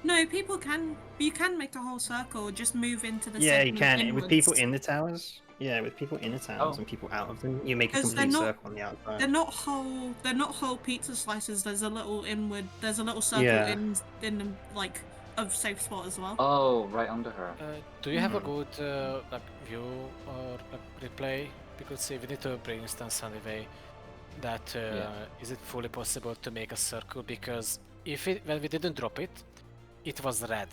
No, people can. You can make a whole circle. Just move into the. yeah, you segment can with people inwards. in the towers. Yeah, with people in the towers Oh. and people out of them, you make a 'Cause they're complete not- circle on the outside. They're not whole. They're not whole pizza slices. There's a little inward. There's a little circle Yeah. in the, like a safe spot as well. Oh, right under her. Do you have a good like view or like replay? Because we need to bring instance anyway. That is it fully possible to make a circle? Because if it when we didn't drop it, it was red,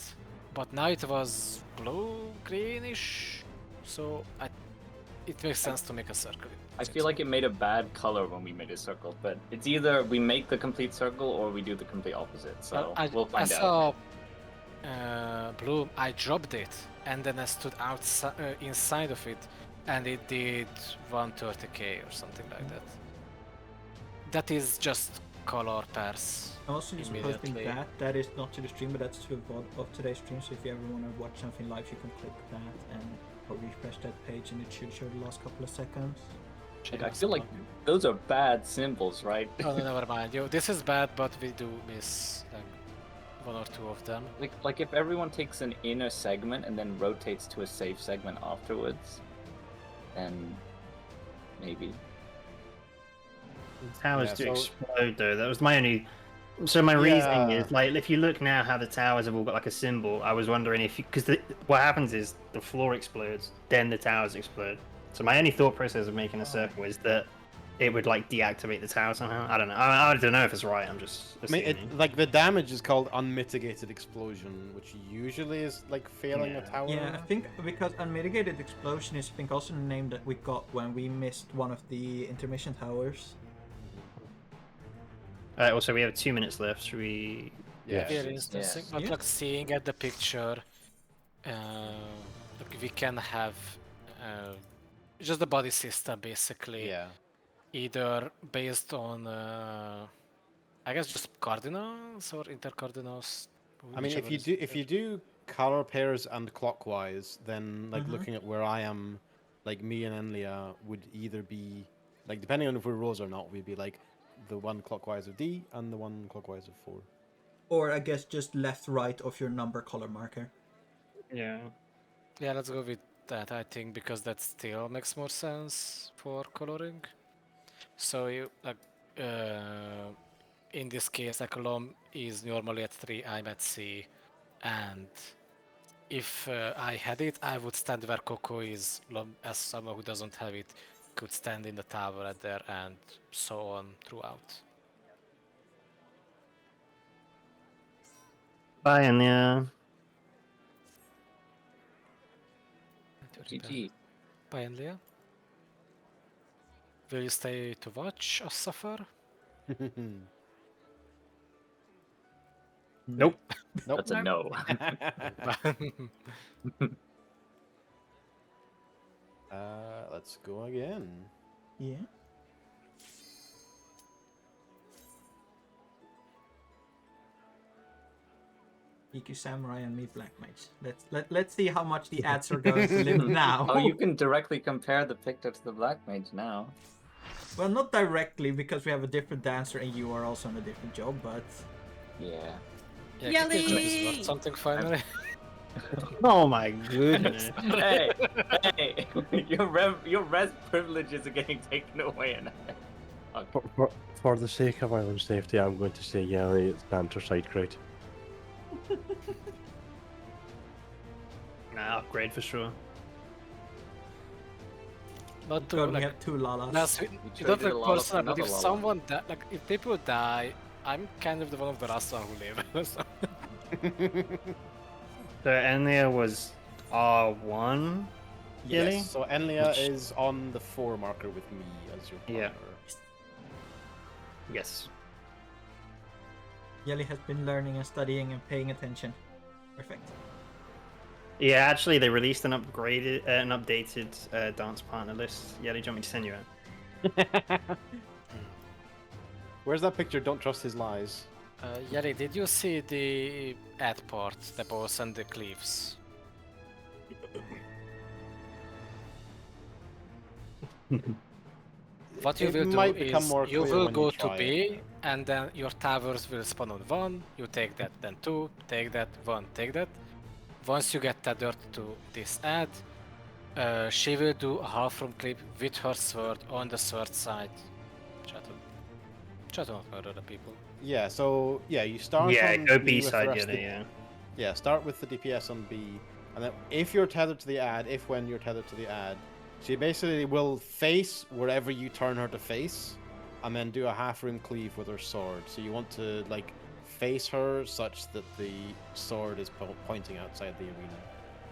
but now it was blue, greenish. So it makes sense to make a circle. I feel like it made a bad color when we made a circle, but it's either we make the complete circle or we do the complete opposite. So we'll I find out. saw Bloom. I dropped it, and then I stood outside inside of it, and it did 130k or something like that. That is just color pairs. I'm also just posting immediately. that. That is not to the stream, but that's to a VOD of today's stream. So if you ever want to watch something live, you can click that and or refresh that page, and it should show the last couple of seconds. I feel like those are bad symbols, right? Oh, no, never mind. Yo, this is bad, but we do miss like 1 or 2 of them. like if everyone takes an inner segment and then rotates to a safe segment afterwards, then maybe. Towers Yeah, do so- explode though. That was my only So my reasoning Yeah. is, like, if you look now how the towers have all got like a symbol, I was wondering if because what happens is the floor explodes, then the towers explode. So my only thought process of making a circle is that it would like deactivate the tower somehow. I don't know. I don't know if it's right. I'm just I mean, assuming. like the damage is called unmitigated explosion, which usually is like failing a Yeah. tower. Yeah, I think because unmitigated explosion is, I think, also the name that we got when we missed one of the intermission towers. Also, we have 2 minutes left. Should we? Yeah. Very interesting. Yes. But Yeah. like seeing at the picture, like we can have just the body system basically. Yeah. Either based on I guess just cardinals or intercardinals. I mean, whichever is if you do color pairs and clockwise, then like looking at where I am, like me and Enlia would either be like, depending on if we're rows or not, we'd be like the one clockwise of D and the one clockwise of 4. Or I guess just left, right of your number color marker. Yeah. Yeah, let's go with that. I think because that still makes more sense for coloring. So you like in this case, like Lom is normally at 3, I'm at C, and if I had it, I would stand where Coco is. Lom, as someone who doesn't have it, could stand in the tower at there, and so on throughout. Bye, and yeah. GG. Bye, Enlia. Will you stay to watch us suffer? Nope. That's a no. Let's go again. Yeah. EQ Samurai and me Black Mage. Let's see how much the ads are going to live now. Oh, you can directly compare the picture to the Black Mage now. Well, not directly because we have a different dancer and you are also on a different job, but Yeah. Yeah, Kitty Joe is Yelly! worth something finally. Oh my goodness. Hey, hey, your res privileges are getting taken away now. For the sake of our own safety, I'm going to say, yeah, it's banter side crowd. Nah, upgrade for sure. Not to God, we like. have two Lalas. That's, you traded don't like a Lala for personal, but another if Lala. someone like if people die, I'm kind of the one of the last one who live. So- So Enlia was R1. Really? Yes. So Enlia Which- is on the 4 marker with me as your partner. Yeah. Yes. Yeli has been learning and studying and paying attention. Perfect. Yeah, actually, they released an updated dance partner list. Yeah, they want me to send you it. Where's that picture? Don't trust his lies. Yari, did you see the ad part, the boss and the cleaves? What you It will do might become is more you clear will when go you to try B, and then your towers will spawn on 1, you take that, then 2, take that, 1, take that. Once you get tethered to this ad, she will do a half-room clip with her sword on the sword side. Try to not murder the people. Yeah. So yeah, you start. Yeah, on go B B with the side, rest of the- yeah. Yeah, start with the DPS on B, and then if you're tethered to the ad, when you're tethered to the ad, she basically will face wherever you turn her to face, and then do a half-room cleave with her sword. So you want to like face her such that the sword is pointing outside the arena.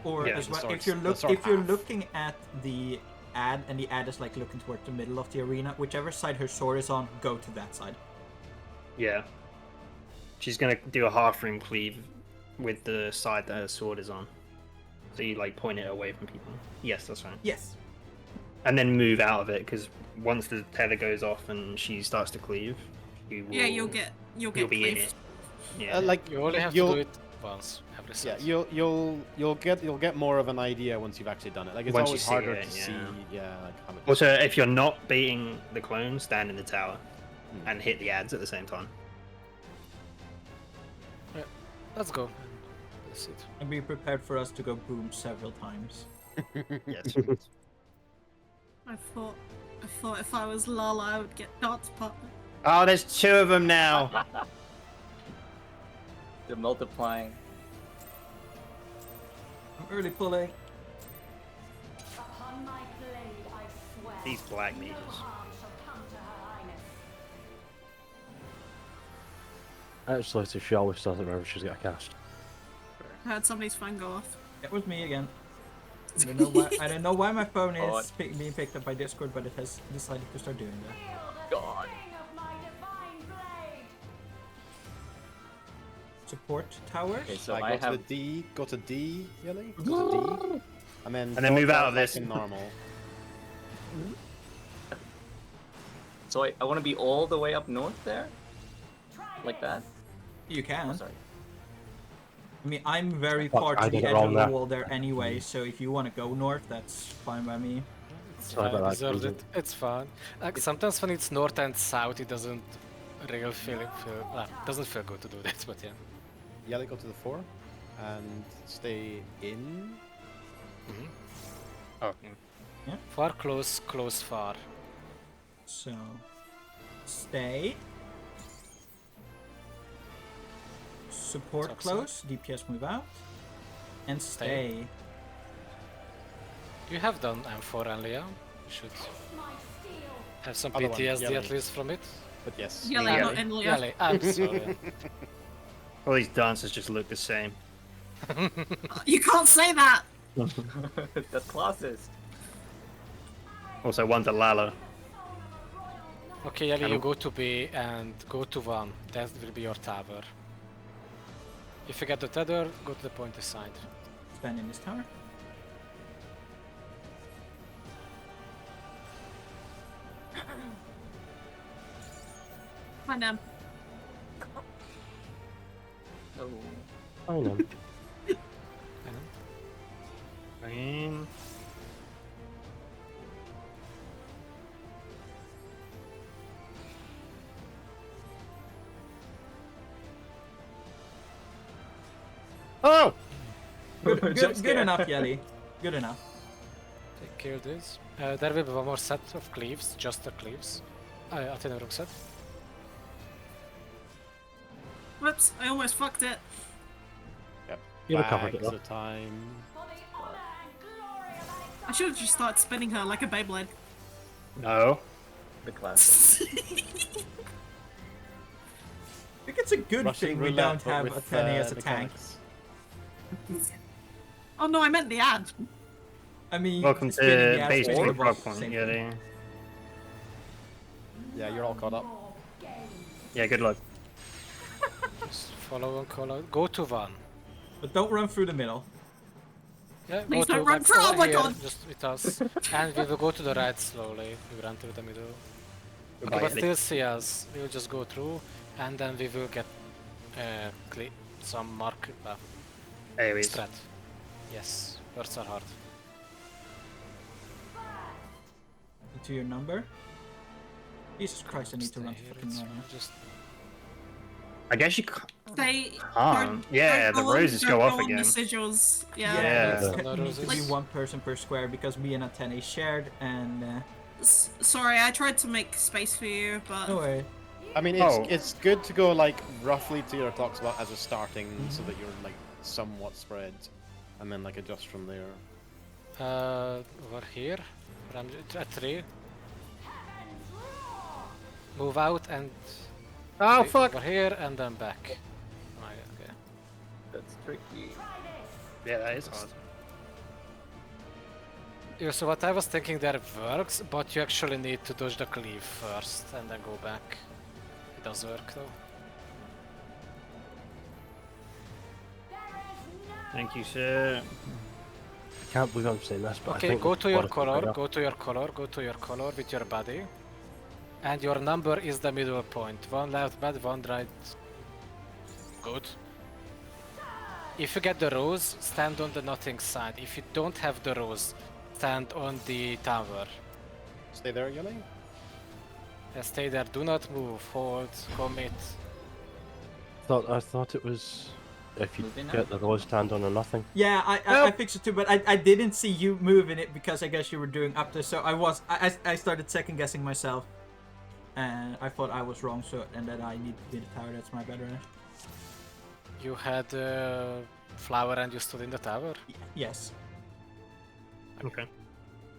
Or Yeah, as the well, sword- if you're the sword if you're half. looking at the ad and the ad is like looking toward the middle of the arena, whichever side her sword is on, go to that side. Yeah. She's gonna do a half room cleave with the side that her sword is on. So you like point it away from people. Yes, that's right. Yes. And then move out of it because once the tether goes off and she starts to cleave, you will, Yeah, you'll get you'll be in cleaved. it. Yeah. Like You only have to you'll- do it once every Yeah, set. you'll get more of an idea once you've actually done it. Like it's Once you always see harder it, to yeah. see. Yeah, like how much. Also, if you're not beating the clone, stand in the tower and hit the ads at the same time. Let's go. That's it. And be prepared for us to go boom several times. Yes. I thought if I was Lala, I would get dance partner. Oh, there's 2 of them now. They're multiplying. I'm early pulling. Upon my blade, I swear. These black no mages. harm shall come to Her Highness. Actually, so she always does it whenever she's got a cast. I heard somebody's phone go off. It was me again. I don't know why my phone is being picked up by Discord, but it has decided to start doing that. Feel the God. sting of my divine blade. Support towers. Okay, so Like, I go to have. the D, go to D, Yelly. Go to D, and then move out of like this. in normal. So I want to be all the way up north there, like that. You can. Oh, sorry. I mean, I'm very Fuck, far I to the did it edge wrong of the there. wall there anyway, so if you want to go north, that's fine by me. Sorry I about that, deserved Cruiser. it. It's fun. Like sometimes when it's north and south, it doesn't really doesn't feel good to do that. But yeah. Yelly, go to the 4, and stay in. Oh. Yeah. Far, close, close, far. So, stay. Support Sucks, close, DPS move out. And stay. You have done M4 and Leah. You should My steel. have some Other one, PTSD Yelly. at least from it. But yes. Yelly, Yeah. not in Leah. Yelly, I'm sorry. All these dancers just look the same. You can't say that! That's classist. Also, one's a Lala. Okay, Yelly, you go to B and go to 1. That will be your tower. If you get the tether, go to the pointy side. Stand in this tower. I know. Oh. I know. Green. Oh! Good enough, Yelly. Good enough. Take care of this. There will be one more set of cleaves, just the cleaves. I think the wrong set. Whoops, I almost fucked it. Yep. You recovered it Bags though. of time. For the honor and glory of Alexander. I should have just started spinning her like a Beyblade. No. The classic. I think it's a good Russian thing we roulette, don't but have with, Athene as a tank. mechanics. Oh no, I meant the ad. I mean, Welcome spinning the to ass base spinning to the the ball, frog point. same Yeah, thing. Yeah, you're all caught up. yeah, good luck. Just follow and call out. Go to 1. But don't run through the middle. Yeah, Please go don't to run through- oh over my here, God. just with us. And we will go to the right slowly. We run through the middle. Okay, Goodbye, but Eddie. still see us. We will just go through, and then we will get some mark There he is. strat. Yes, words are hard. To your number. Jesus Christ, I need to run Stay here, fucking it's run now. just I guess you can't. They Yeah, the roses go off on again. the sigils. Yeah. Yeah. It Some needs to roses. be one person per square because me and Athene shared, and Sorry, I tried to make space for you, but no way. I mean, it's good to go like roughly to your clock spot as a starting, so that you're like somewhat spread, and then like adjust from there. over here. Run at 3. Move out and Oh okay, fuck! over here and then back. Oh, yeah, okay. That's tricky. Yeah, that is hard. Yeah, so what I was thinking there works, but you actually need to dodge the cleave first and then go back. It does work though. Thank you, sir. I can't believe I'm saying this, but I Okay, think go we've to your got it color, figured out. go to your color, go to your color with your body. And your number is the middle point. One left bad, one right. Good. If you get the rose, stand on the nothing side. If you don't have the rose, stand on the tower. Stay there, Yelly. Stay there, do not move, hold, commit. I thought it was if you Moving get the rose stand on or nothing. Yeah, I fixed it too, but I didn't see you moving it because I guess you were doing up there. So I started second guessing myself, and I thought I was wrong. So and that I need to be the tower. That's my better. You had flower and you stood in the tower? Yes. Okay.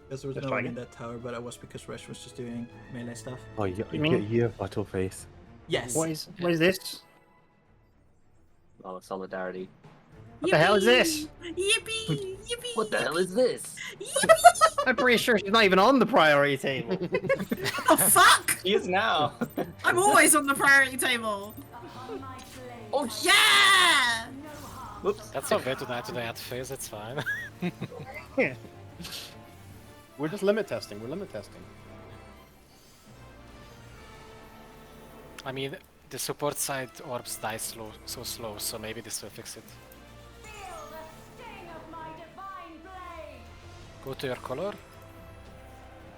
Because there was Just no one like in it. that tower, but I was because Resh was just doing melee stuff. Oh, you mean- have little faith. Yes. What is this? Oh, solidarity. What the hell is this? Yippee! Yippee! What the hell is this? I'm pretty sure she's not even on the priority table. Oh fuck! He is now. I'm always on the priority table. Upon my blade, Oh, Yeah! no harm Whoops. That's okay tonight to the ad phase, it's fine. Yeah. We're just limit testing. We're limit testing. I mean, the support side orbs die so slow, so maybe this will fix it. feel the sting of my divine blade. Go to your color.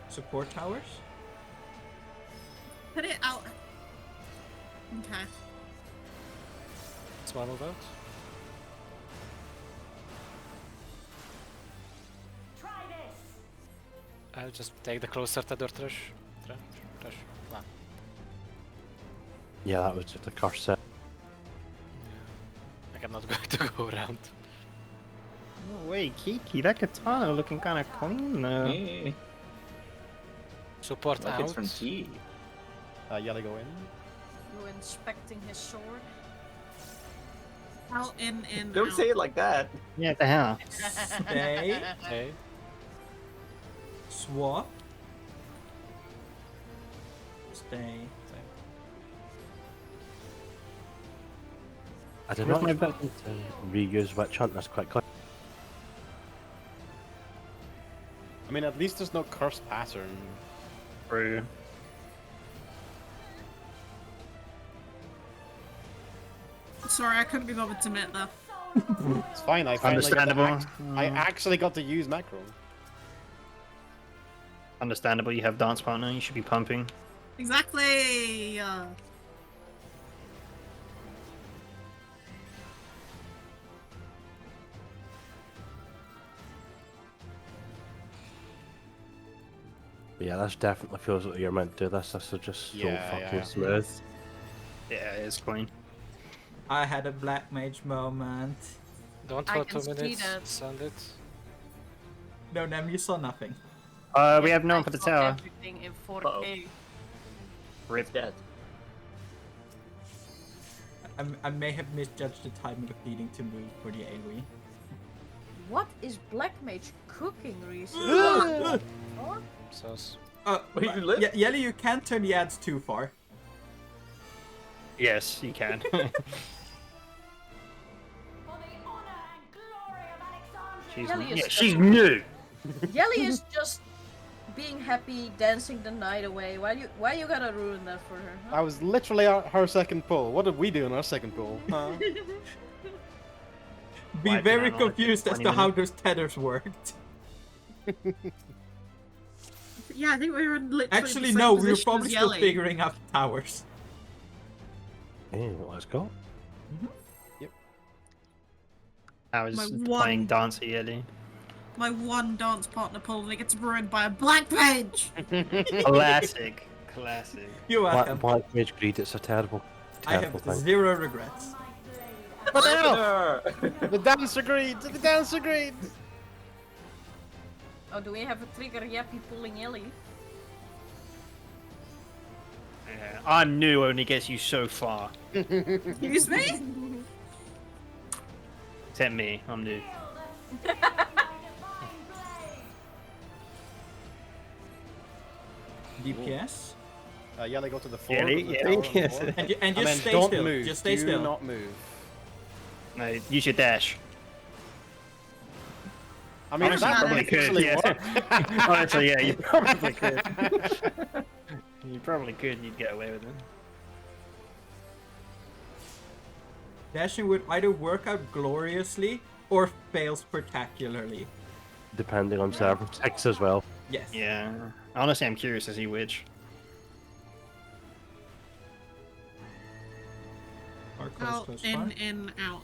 Support towers? Put it out. Okay. Small move out. Try this. I'll just take the closer to the trash. Trash. Wow. Yeah, that was just a curse set. Like I'm not going to go around. Oh, wait, Kiki, that katana looking kind of clean though. Hey, Support look, out. it's from G. Yelly go in. You inspecting his sword? Out, in, Don't out. say it like that. Yeah, what the hell? Stay. Okay. Swap. Stay. I did Where's not my expect them to reuse Witch Hunt this quickly. I mean, at least there's no curse pattern. True. Sorry, I couldn't be bothered to admit that. It's fine. I finally got to Understandable. I actually got to use macro. Understandable, you have dance partner, you should be pumping. Exactly! But yeah, this definitely feels like you're meant to do this. This is just so Yeah, fucking yeah. smooth. Yeah, it's clean. I had a black mage moment. Don't I for can 2 see minutes. that. Send it. No, Nem, you saw nothing. We have no one for the I saw tower. Everything in 4K. Uh-oh. Rip. Dead. I may have misjudged the timing of needing to move for the AoE. What is Black Mage cooking recently? So Wait, you live? Yelly, you can't turn the ads too far. Yes, you can. For the honor and glory of she's, Yelly is yeah, such she's a- new. Yelly is just being happy, dancing the night away. Why you gotta ruin that for her? Huh? I was literally her second pull. What did we do in our second pull? Huh? Be Wiping very out on like confused as 20 to how minutes. those tethers worked. Yeah, I think we were in literally Actually, the same no, we were position probably as still Yelly. figuring out the towers. Hey, let's go. I was My playing one- Dancer Yeti. My one dance partner pull and it gets ruined by a black mage! Classic. Classic. You're welcome. Black Mage Greed, it's a terrible, I terrible have thing. zero regrets. What the hell? The dance agreed. The dance agreed. Oh, do we have a trigger Yappy pulling Yelly? Yeah, I'm new only gets you so far. Excuse me? Except me, I'm new. DPS. Yelly, go to the floor. Yelly, go to the Yelly, tower on the yes. floor. And And just then stay don't still. move. Just stay Do still. not move. No, use your dash. I mean, Honestly, that probably might could, actually yeah. work. Honestly, yeah, you probably could. You probably could and you'd get away with it. Dashing would either work out gloriously or fail spectacularly. Depending on server 6 as well. Yes. Yeah. Honestly, I'm curious to see which. Or close, Out, close, in, far. in, out.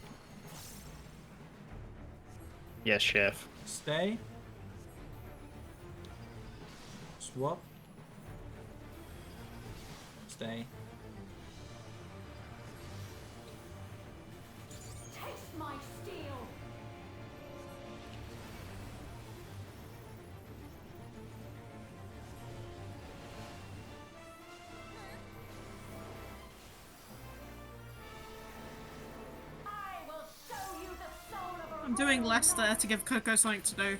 Yes, chef. Stay. Swap. Stay. I'm doing less there to give Coco something to do.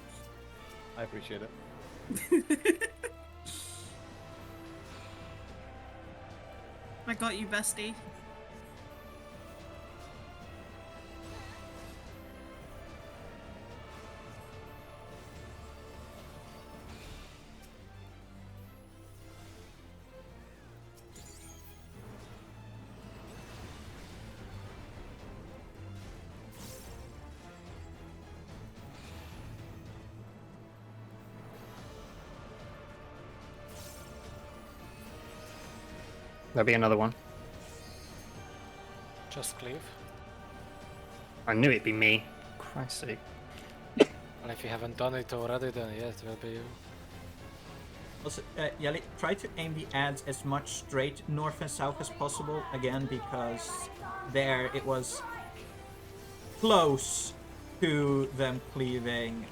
I appreciate it. I got you, bestie. There'll be another one. Just cleave. I knew it'd be me. Christ's sake. And if you haven't done it already, then yeah, it will be you. Also, Yali, try to aim the ads as much straight north and south as possible. Again, because there it was close to them cleaving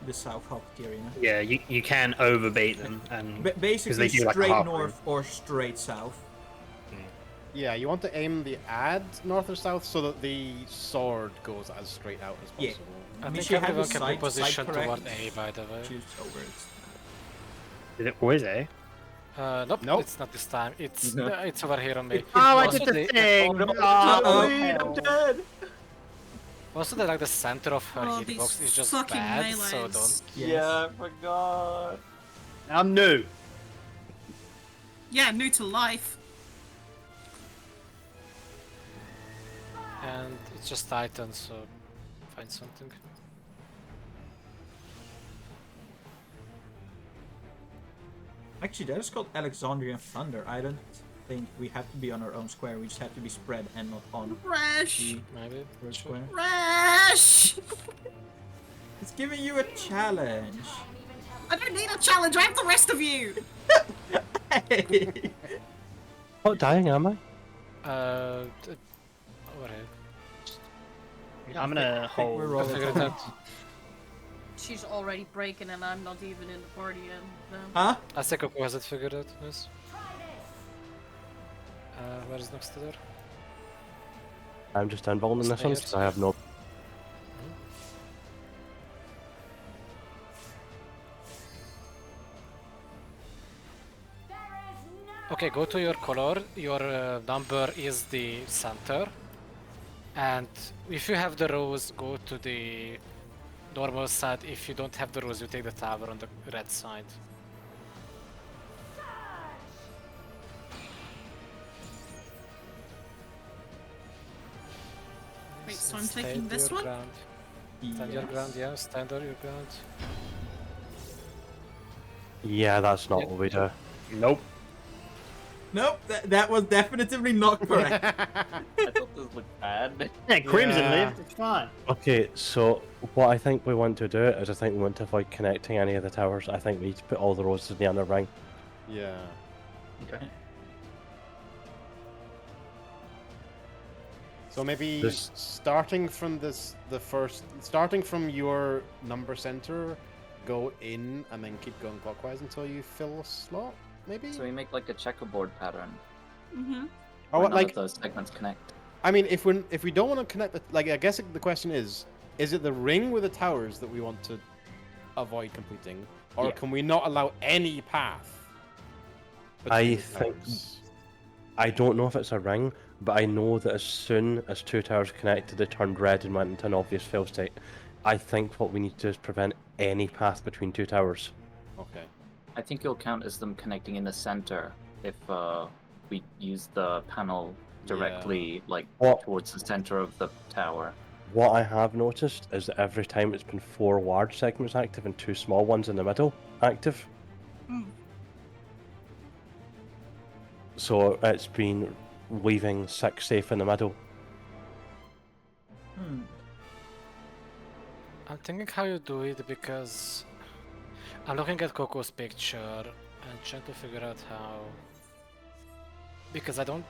the south half of the arena. Yeah, you can overbait them, and Basically, they do like a straight half north or straight south. Yeah, you want to aim the ad north or south so that the sword goes as straight out as Yeah. possible. I Means think you have everyone the can be side positioned correct. toward A, by the way. Choose over it. Is it always A? Nope, Nope. it's not this time. It's No. it's over here on me. Oh, I Also did the the- thing! no. Oh, I'm dead. Also, like the center of her Oh, hitbox these is just fucking bad, so melees. don't. Yes. Yeah, I forgot. I'm new. Yeah, new to life. And it's just Titan, so find something. Actually, that is called Alexandrian Thunder. I don't think we have to be on our own square. We just have to be spread and not on Rash! the Maybe. first Sure. square. Rash! It's giving you a challenge. I don't need a challenge, I have the rest of you! Hey. Not dying, am I? Overhead. I'm gonna hold. we're all- Figure it out. She's already breaking and I'm not even in the party yet. No. Huh? Aseko has it figured out, yes. Where is next door? I'm just involved in this one, Stairs. so I have no. Okay, go to your color. Your number is the center. And if you have the rose, go to the normal side. If you don't have the rose, you take the tower on the red side. Wait, so I'm Stay taking to this your one? ground. Stand your ground, yeah, stand on your ground. Yeah, that's not Yeah. what we do. Nope. Nope, that was definitively not correct. I thought this looked bad. Yeah, Crimson Yeah. lived. It's fine. Okay, so what I think we want to do is I think we want to avoid connecting any of the towers. I think we need to put all the roses in the inner ring. Yeah. Okay. So maybe This- starting from starting from your number center, go in and then keep going clockwise until you fill a slot, maybe? So we make like a checkerboard pattern. Mm-hmm. Or Where what, none like, of those segments connect. I mean, if we don't want to connect, like, I guess the question is it the ring with the towers that we want to avoid completing, or Yeah. can we not allow any path? I between the think- towers? I don't know if it's a ring, but I know that as soon as two towers connected, they turned red and went into an obvious fail state. I think what we need to do is prevent any path between two towers. Okay. I think it'll count as them connecting in the center if we use the panel directly like What? towards the center of the tower. What I have noticed is that every time it's been 4 large segments active and 2 small ones in the middle active. Mm. So it's been leaving 6 safe in the middle. I'm thinking how you do it because I'm looking at Coco's picture and trying to figure out how. Because I don't.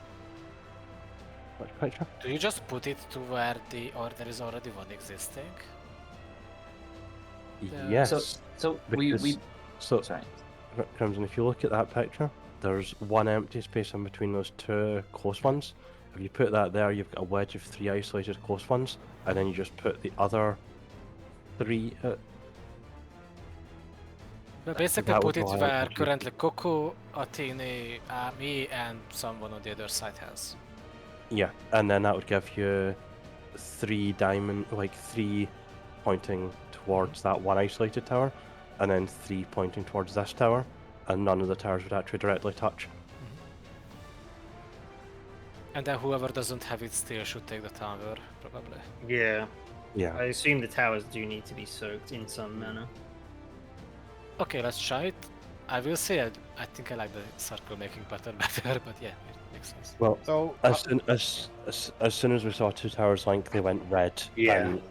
Which picture? Do you just put it to where there is already one existing? Yeah. Yes. So we because- So, sorry. Crimson, if you look at that picture, there's one empty space in between those 2 close ones, if you put that there, you've got a wedge of 3 isolated close ones, and then you just put the other 3. But basically That put would it go out where actually. currently Coco, Atene, me, and someone on the other side has. Yeah, and then that would give you 3 diamond, like 3 pointing towards that one isolated tower, and then 3 pointing towards this tower, and none of the towers would actually directly touch. And then whoever doesn't have it still should take the tower, probably. Yeah. Yeah. I assume the towers do need to be soaked in some manner. Okay, let's try it. I will say I think I like the circle making pattern better, but yeah, it makes sense. Well, So as soon as we saw 2 towers link, they went red. And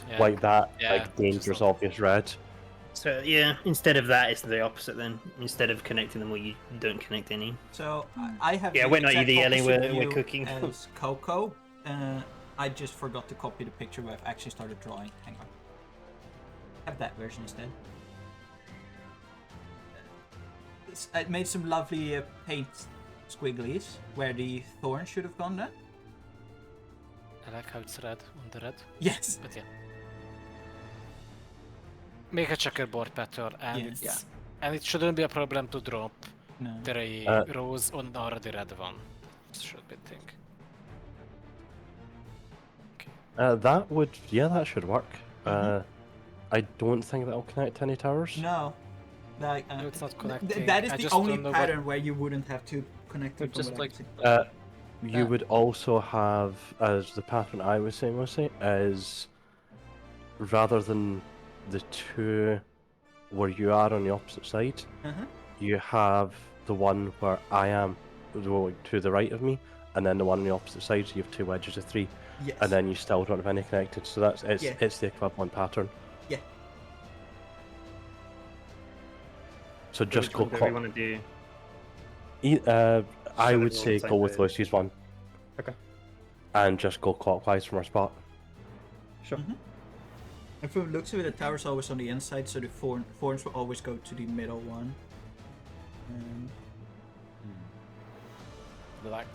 Yeah. like that, Yeah, like dangerous, just- obvious red. So yeah, instead of that, it's the opposite then. Instead of connecting them, well, you don't connect any. So I have Yeah, the we're not exact either, Ellie, opposite we're view cooking. as Coco. I just forgot to copy the picture where I've actually started drawing. Hang on. Have that version instead. I made some lovely paint squigglies where the thorn should have gone then. I like how it's red on the red, Yes. but yeah. Make a checkerboard pattern, and Yes. and it shouldn't be a problem to drop No. 3 rows on the already red one. Should be thing. That should work. I don't think that'll connect to any towers. No. Like, No, it's not connecting. that is I the just only don't know what- pattern where you wouldn't have to connect it. Just like You would also have, as the pattern I was saying mostly, is rather than the 2 where you are on the opposite side, you have the one where I am to the right of me, and then the one on the opposite side, so you have 2 wedges of 3, Yes. and then you still don't have any connected, so it's the equivalent pattern. Yeah. So just Which go one do we clock. want to do? I Shove would it all say the same go with way. Lucy's one. Okay. And just go clockwise from our spot. Sure. And from the looks of it, the tower's always on the inside, so the thorns will always go to the middle one.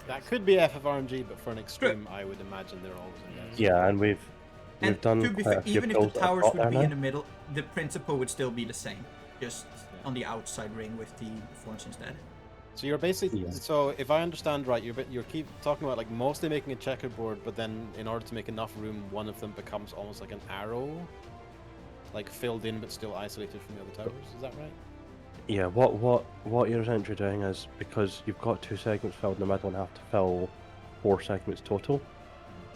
that could be FFRNG, but for an extreme, I would imagine they're always in the outside. Yeah, and we've And done to be quite fair, a few even if the builds that I've towers got would there be now. in the middle, the principle would still be the same. Just on the outside ring with the thorns instead. So you're basically, Yeah. so if I understand right, you're keep talking about like mostly making a checkerboard, but then in order to make enough room, one of them becomes almost like an arrow, like filled in but still isolated from the other towers. Is that right? Yeah, what you're essentially doing is, because you've got 2 segments filled in the middle and have to fill 4 segments total,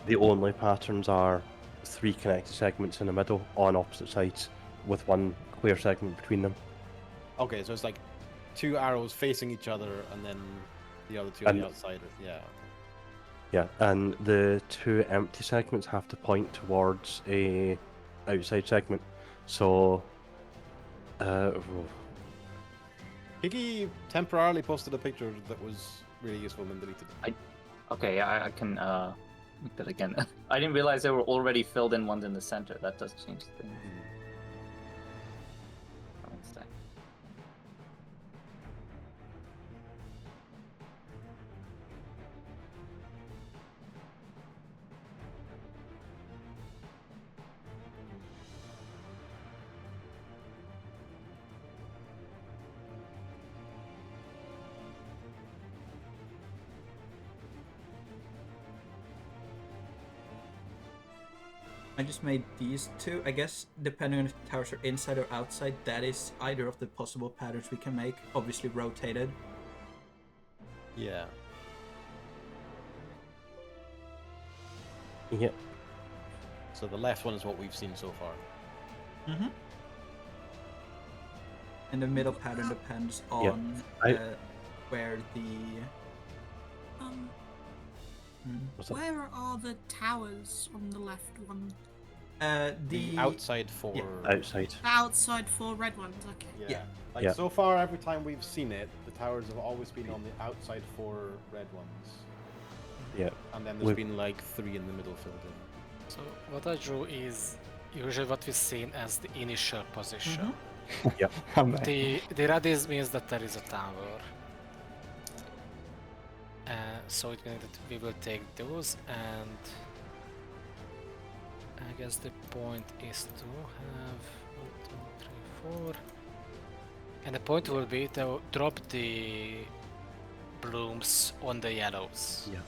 the only patterns are 3 connected segments in the middle on opposite sides with 1 clear segment between them. Okay, so it's like 2 arrows facing each other, and then the other 2 on the And- outside. Yeah. Yeah, and the 2 empty segments have to point towards a outside segment. So, Piggy temporarily posted a picture that was really useful and then deleted it. Okay, yeah, I can make that again. I didn't realize there were already filled in ones in the center. That does change things. One sec. I just made these 2. I guess depending on if the towers are inside or outside, that is either of the possible patterns we can make. Obviously rotated. Yeah. yeah, So the left one is what we've seen so far. And the middle pattern depends on I- where the what's that? Where are the towers on the left one? The outside 4. Yeah. Outside. The outside 4 red ones, okay. Yeah. Like Yeah. so far, every time we've seen it, the towers have always been on the outside 4 red ones. Yeah. And then there's We've- been like 3 in the middle filled in. So what I drew is usually what we've seen as the initial position. The red is means that there is a tower. So it means that we will take those, and I guess the point is to have 1, 2, 3, 4, and the point will be to drop the blooms on the yellows. Yeah.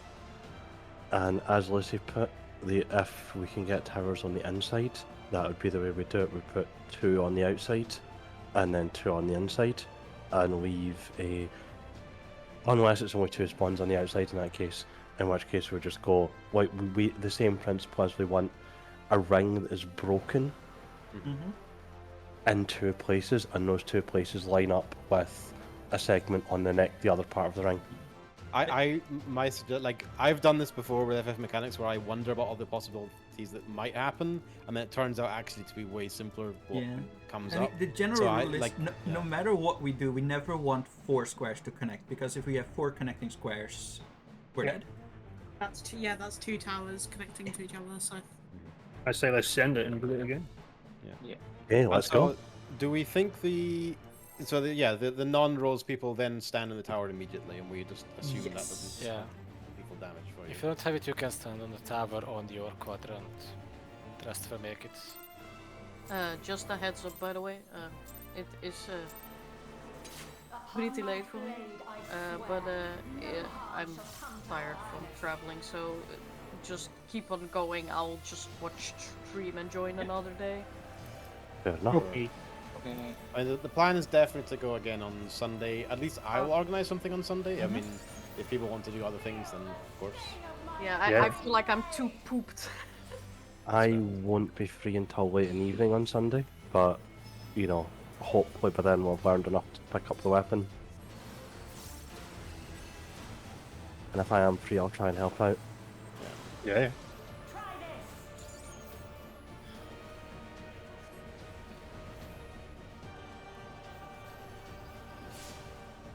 And as Lucy put, if we can get towers on the inside, that would be the way we do it. We put 2 on the outside, and then 2 on the inside, and leave a. Unless it's only 2 spawns on the outside in that case, in which case we'll just go like we the same principle as we want a ring that is broken in 2 places, and those 2 places line up with a segment on the other part of the ring. I've done this before with FF mechanics where I wonder about all the possibilities that might happen, and then it turns out actually to be way simpler what comes up. The general So rule is no matter what we do, we never want 4 squares to connect, because if we have 4 connecting squares, we're dead. That's 2 towers connecting to each other. So I say let's send it and do it again. Okay, let's go. Do we think the non-rose people then stand in the tower immediately, and we just assume that doesn't people damage for you? If you don't have it, you can stand on the tower on your quadrant. The rest will make it. Just a heads up, by the way. It is pretty late for me, but I'm tired from traveling, so just keep on going. I'll just watch stream and join another day. Fair enough. Okay. The plan is definitely to go again on Sunday. At least I will organize something on Sunday. I mean, if people want to do other things, then of course. Yeah, I feel like I'm too pooped. I won't be free until late in the evening on Sunday, but you know, hopefully by then we'll have learned enough to pick up the weapon. And if I am free, I'll try and help out. Yeah.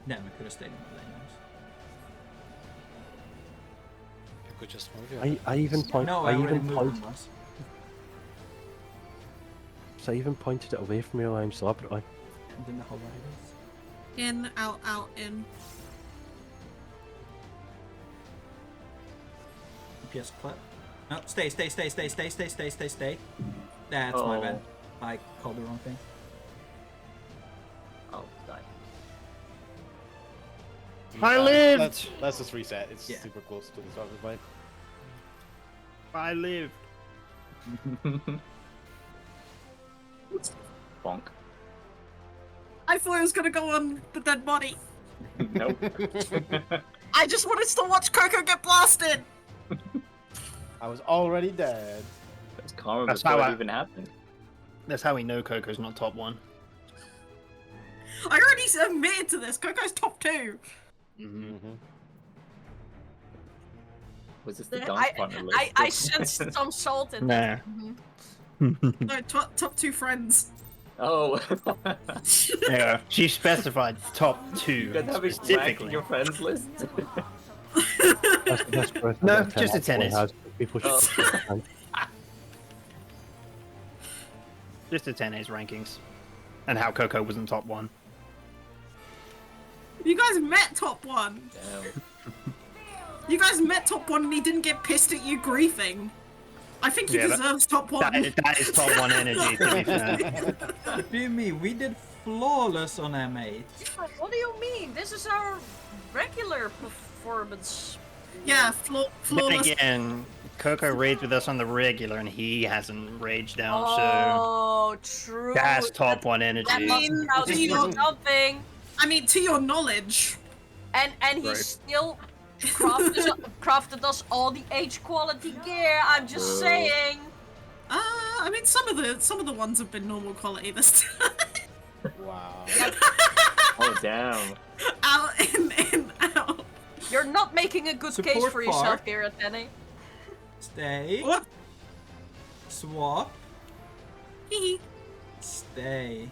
Damn, I could have stayed in the lane. You could just move your. I even point. No, I I already even moved point. them once. So I even pointed it away from you, I'm deliberately. And then the whole riders. in, out, out, in. DPS clip. No, stay. That's my bad. I called the wrong thing. Oh, die. I lived! Let's just reset. It's Yeah. super close to the start of the fight. I lived. Bonk. I thought it was gonna go on the dead body. Nope. I just wanted to watch Coco get blasted. I was already dead. That's karma That's before how it even happened. That's how we know Coco's not top 1. I already admitted to this. Coco's top 2. Was this the I, dance partner list? I sensed some salt in Nah. there. No, top 2 friends. Oh. Yeah, she specified top 2 You guys have a rank in specifically. your friends list? That's the best person No, that just a actually tennis. has. People should Just the 10A's rankings. And how Coco wasn't top 1. You guys met top 1. Damn. You guys met top 1 and he didn't get pissed at you griefing. I think he Yeah, deserves top 1. That is top 1 energy, to be fair. What do you mean? We did flawless on M8. What do you mean? This is our regular performance. Yeah, Then flawless. again, Coco raged with us on the regular and he hasn't raged out, Oh, true. so that's top 1 That energy. must count do you for know- something. I mean, to your knowledge. And he Right. still crafted us all the H quality gear. I'm just saying. I mean, some of the ones have been normal quality this time. Wow. Oh, damn. Out, in, out. You're not making a good case Support for yourself part. here at Penny. Stay. What? Swap. Hee. Stay.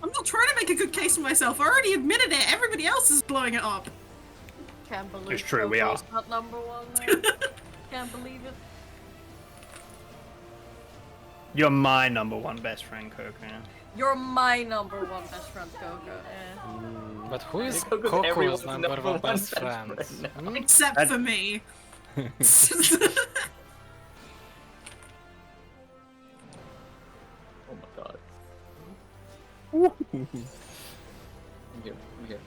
I'm not trying to make a good case for myself. I already admitted it. Everybody else is blowing it up. Can't believe It's true, we Coco's are. not number 1 there. Can't believe it. You're my number 1 best friend, Coco. You're my number one best friend, Coco. But who is Coco's Coco's everyone's number number one one best best friend? friend now. Hmm? Except for me. Oh my god. I'm here. I'm here.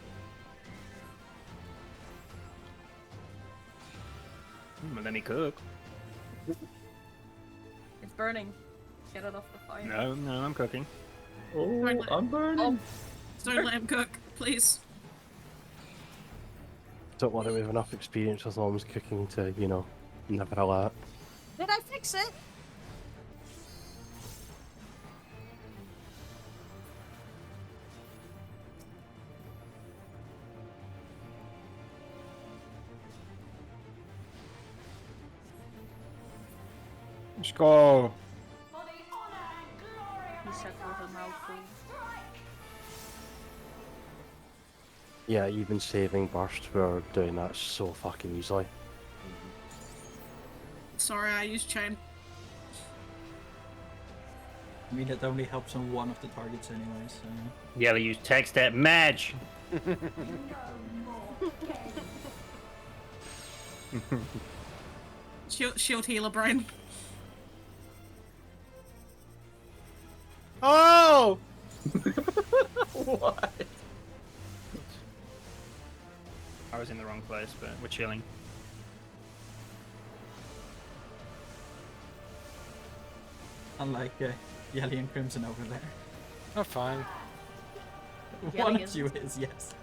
Let me cook. It's burning. Get it off the fire. No, I'm cooking. Oh, I'm burning. Don't let him cook, please. Don't worry, we have enough experience with Mom's cooking to, you know, never allow it. Did I fix it? Let's go. For the honor and glory He of said with a mouthful. Yeah, even saving burst, we're doing that so fucking easily. Sorry, I used chain. I mean, it only helps on one of the targets anyway, so... Yeah, they use text at match. Shield healer brain. Oh! What? I was in the wrong place, but we're chilling. Unlike Yelly and Crimson over there. Oh, fine. One Yelly of you is, yes.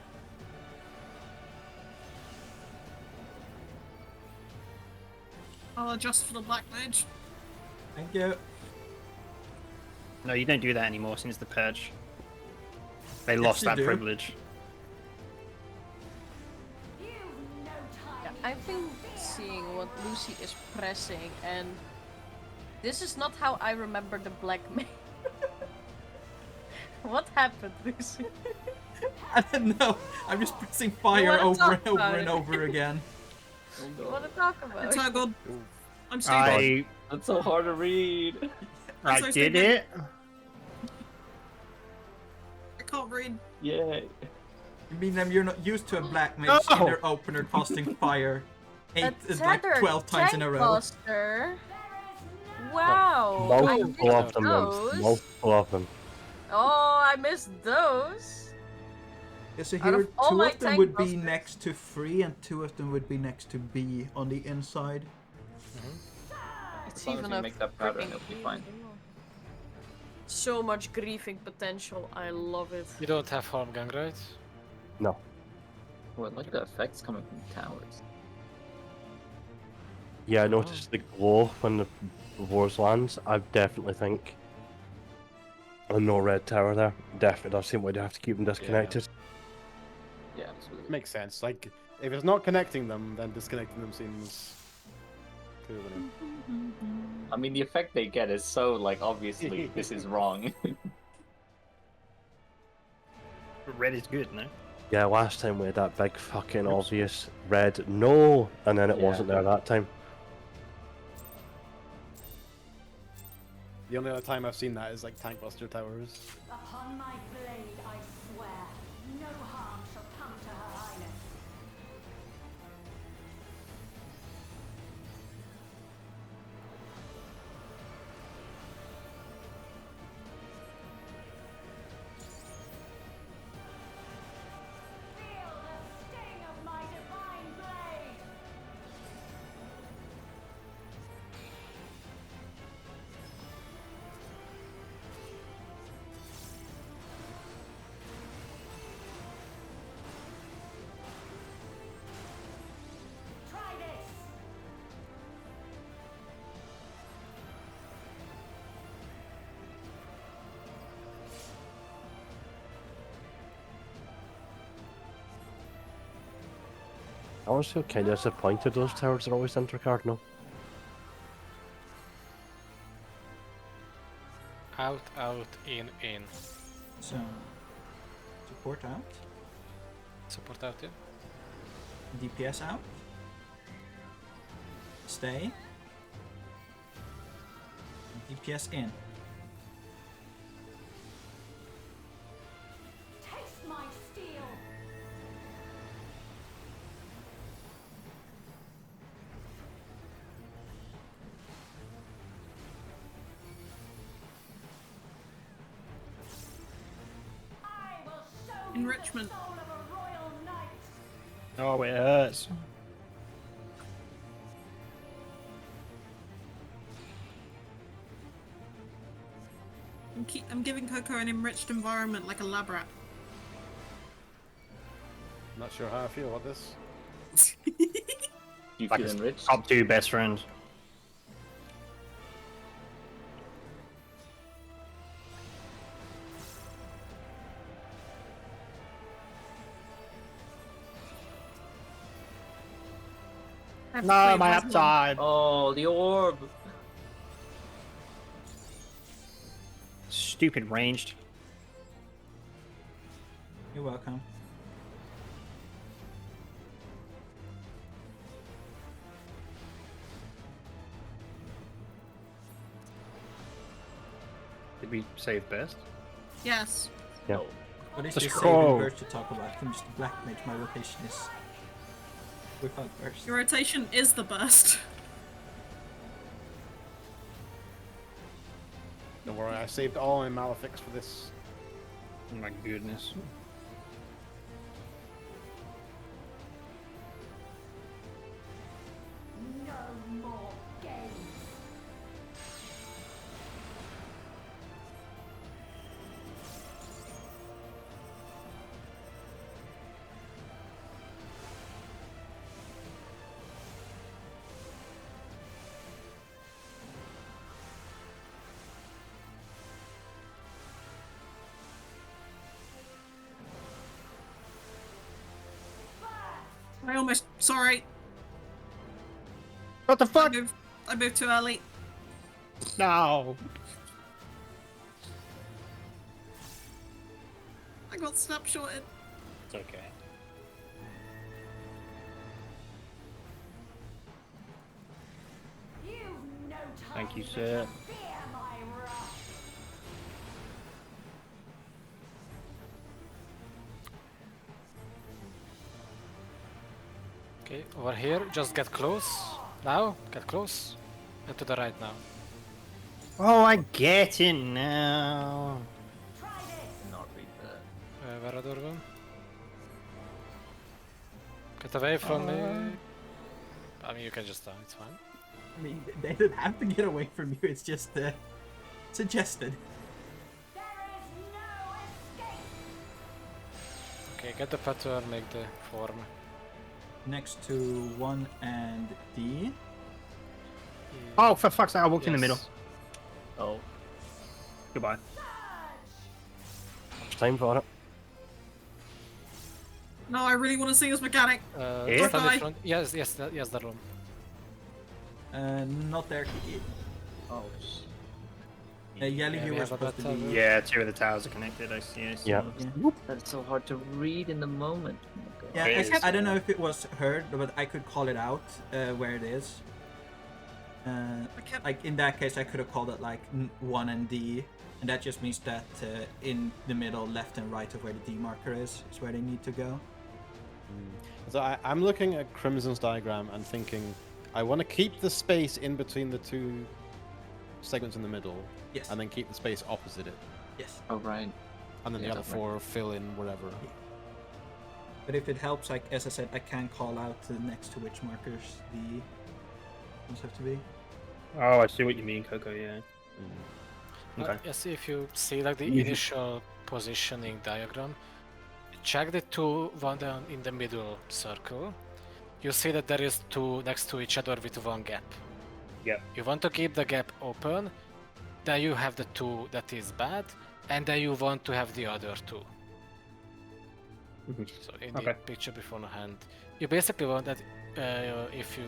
I'll adjust for the black mage. Thank you. No, you don't do that anymore since the purge. They Yes, lost you that do. privilege. You've no Yeah, time. I've been seeing what Lucy is pressing, and this is not how I remember the black mage. What happened, Lucy? I don't know. I'm just pressing fire wanna over talk and over about and it? over again. You want to talk about It's it? all good. I'm stupid. That's so hard to read. I so did stupid. it. I can't read. Yay. You mean you're not used to a black mage in their opener casting fire A 12 times in a row. Buster. Wow. I Multiple of missed them, those. Limbs. Multiple of them. Oh, I missed those. Yeah, so Out here, of all two my of them tank would be busters. next to free and two of them would be next to B on the inside. It's As long as even we a make that pattern, freaking it'll be fine. So much griefing potential. I love it. You don't have harm gang, right? No. Oh, I like the effects coming from the towers. Yeah, I noticed the glow when the wars lands. I definitely think a no red tower there. Definitely does seem like you have to keep them disconnected. Yeah, absolutely. Makes sense. Like, if it's not connecting them, then disconnecting them seems clear winner. I mean, the effect they get is so, like, obviously this is wrong. Red is good, no? Yeah, last time we had that big fucking obvious red no, and then it Yeah. wasn't there that time. The only other time I've seen that is like tank buster towers. Upon my blade, I swear, no harm shall come to her highness. Feel the sting of my divine blade. Try this. I always feel kind of disappointed those towers are always intercardinal. Out, out, in, in. So, support out, Support out, yeah? DPS out, stay, DPS in. Enrichment. Oh, it hurts. I'm giving Coco an enriched environment like a lab rat. Not sure how I feel about this. Do you Like feel his enriched? top 2 best friends. I have to No, play my Rise one. upside. Oh, the orb! Stupid ranged. You're welcome. Did we save best? Yes. Yeah. What is Let's your go. saving burst to talk about? I'm just a black mage, my rotation is without burst. Your rotation is the burst. Don't worry, I saved all my malefics for this. Oh my goodness. No more games. I almost. Sorry. What the fuck? I moved too early. No. I got snapshotted. It's okay. You've no time Thank you, to sir. fear my wrath. Okay, over here, just get close. Now, get close. And to the right now. Oh, I get it now. Try this. Not read that. Where are Durban? Get away from me. I mean, you can just die, it's fine. I mean, they don't have to get away from you, it's just suggested. There is no escape. Okay, get the pattern, make the form. Next to 1 and D. Oh, for fuck's sake, I walked in the middle. Yes. Oh, Goodbye. It's time for it. No, I really want to see this mechanic. Yeah? Stand in Die. front. Yes, yes, that room. Not there. oh. Yelly, Yeah, you we were have a supposed to better- be. Yeah, 2 of the towers are connected, I see. Yeah. That's so hard to read in the moment. Oh my God. Yeah, It is. I don't know if it was heard, but I could call it out where it is. Like in that case, I could have called it like 1 and D, and that just means that in the middle, left and right of where the D marker is where they need to go. So I'm looking at Crimson's diagram and thinking, I want to keep the space in between the 2 segments in the middle, Yes. and then keep the space opposite it, Yes. Oh, right. and then Yeah, the other that's right. 4 fill in wherever. But if it helps, like as I said, I can call out next to which markers the ones have to be. Oh, I see what you mean, Coco, yeah. Okay. Yes, if you see like the Mhm. initial positioning diagram, check the 1 down in the middle circle. You see that there is 2 next to each other with 1 gap. Yep. You want to keep the gap open, then you have the 2 that is bad, and then you want to have the other 2. Mhm. So in Okay. the picture beforehand, you basically want that if you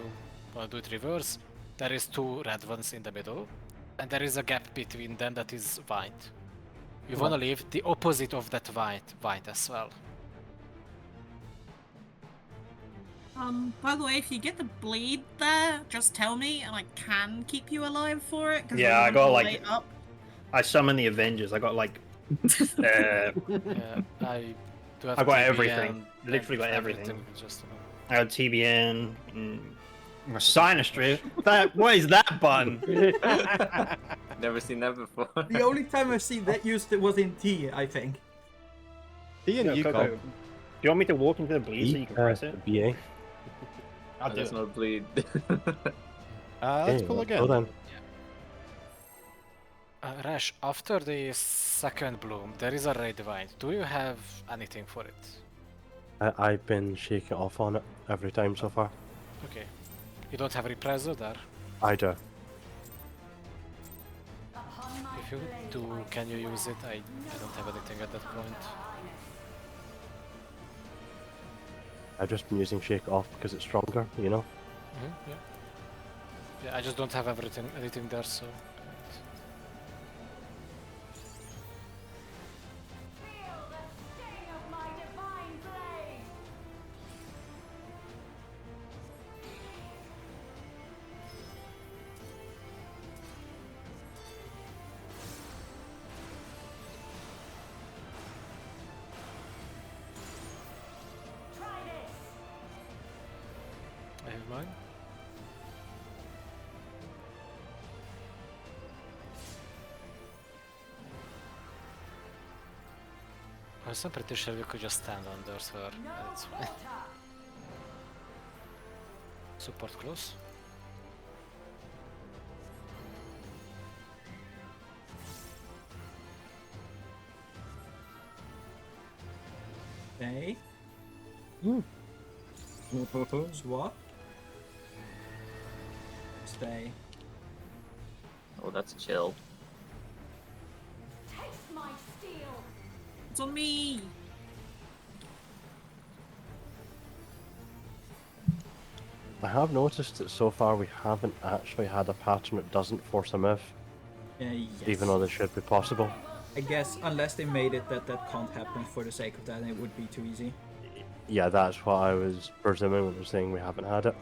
want to do it reverse, there is 2 red ones in the middle, and there is a gap between them that is white. You want to leave the opposite of that white as well. By the way, if you get the bleed there, just tell me and I can keep you alive for it. 'Cause Yeah, I want got, to like- wait up. I summoned the Avengers. I got like, Yeah, I do have I got TBN everything. Literally and got everything. Just, I had TBN, my sinistry. What is that button? Never seen that before. The only time I've seen that used it was in T, I think. Ian, Yo, you Coco, go. do you want me to walk into the bleed so you can press it? BA. I'll do There's it. no bleed. Let's Okay, pull let's again. go then. Rash, after the second bloom, there is a red vine. Do you have anything for it? I've been shaking off on it every time so far. Okay. You don't have repressor there? I do. Upon my If you blade do, I can you use it? swear, I don't have anything at that no point. highness. I've just been using shake off because it's stronger, you know? Yeah. Yeah, I just don't have anything there, so. Feel the sting of my divine blade. Try this. I have mine. I'm pretty sure we could just stand under her. No And it's fine. quarter. Support close. Okay. Swap. Stay. Oh, that's chill. Taste my steel. It's on me. I have noticed that so far we haven't actually had a pattern that doesn't force a move, Yes. even though they should be possible. I guess unless they made it that that can't happen for the sake of that, it would be too easy. Yeah, that's what I was presuming when we were saying we haven't had it.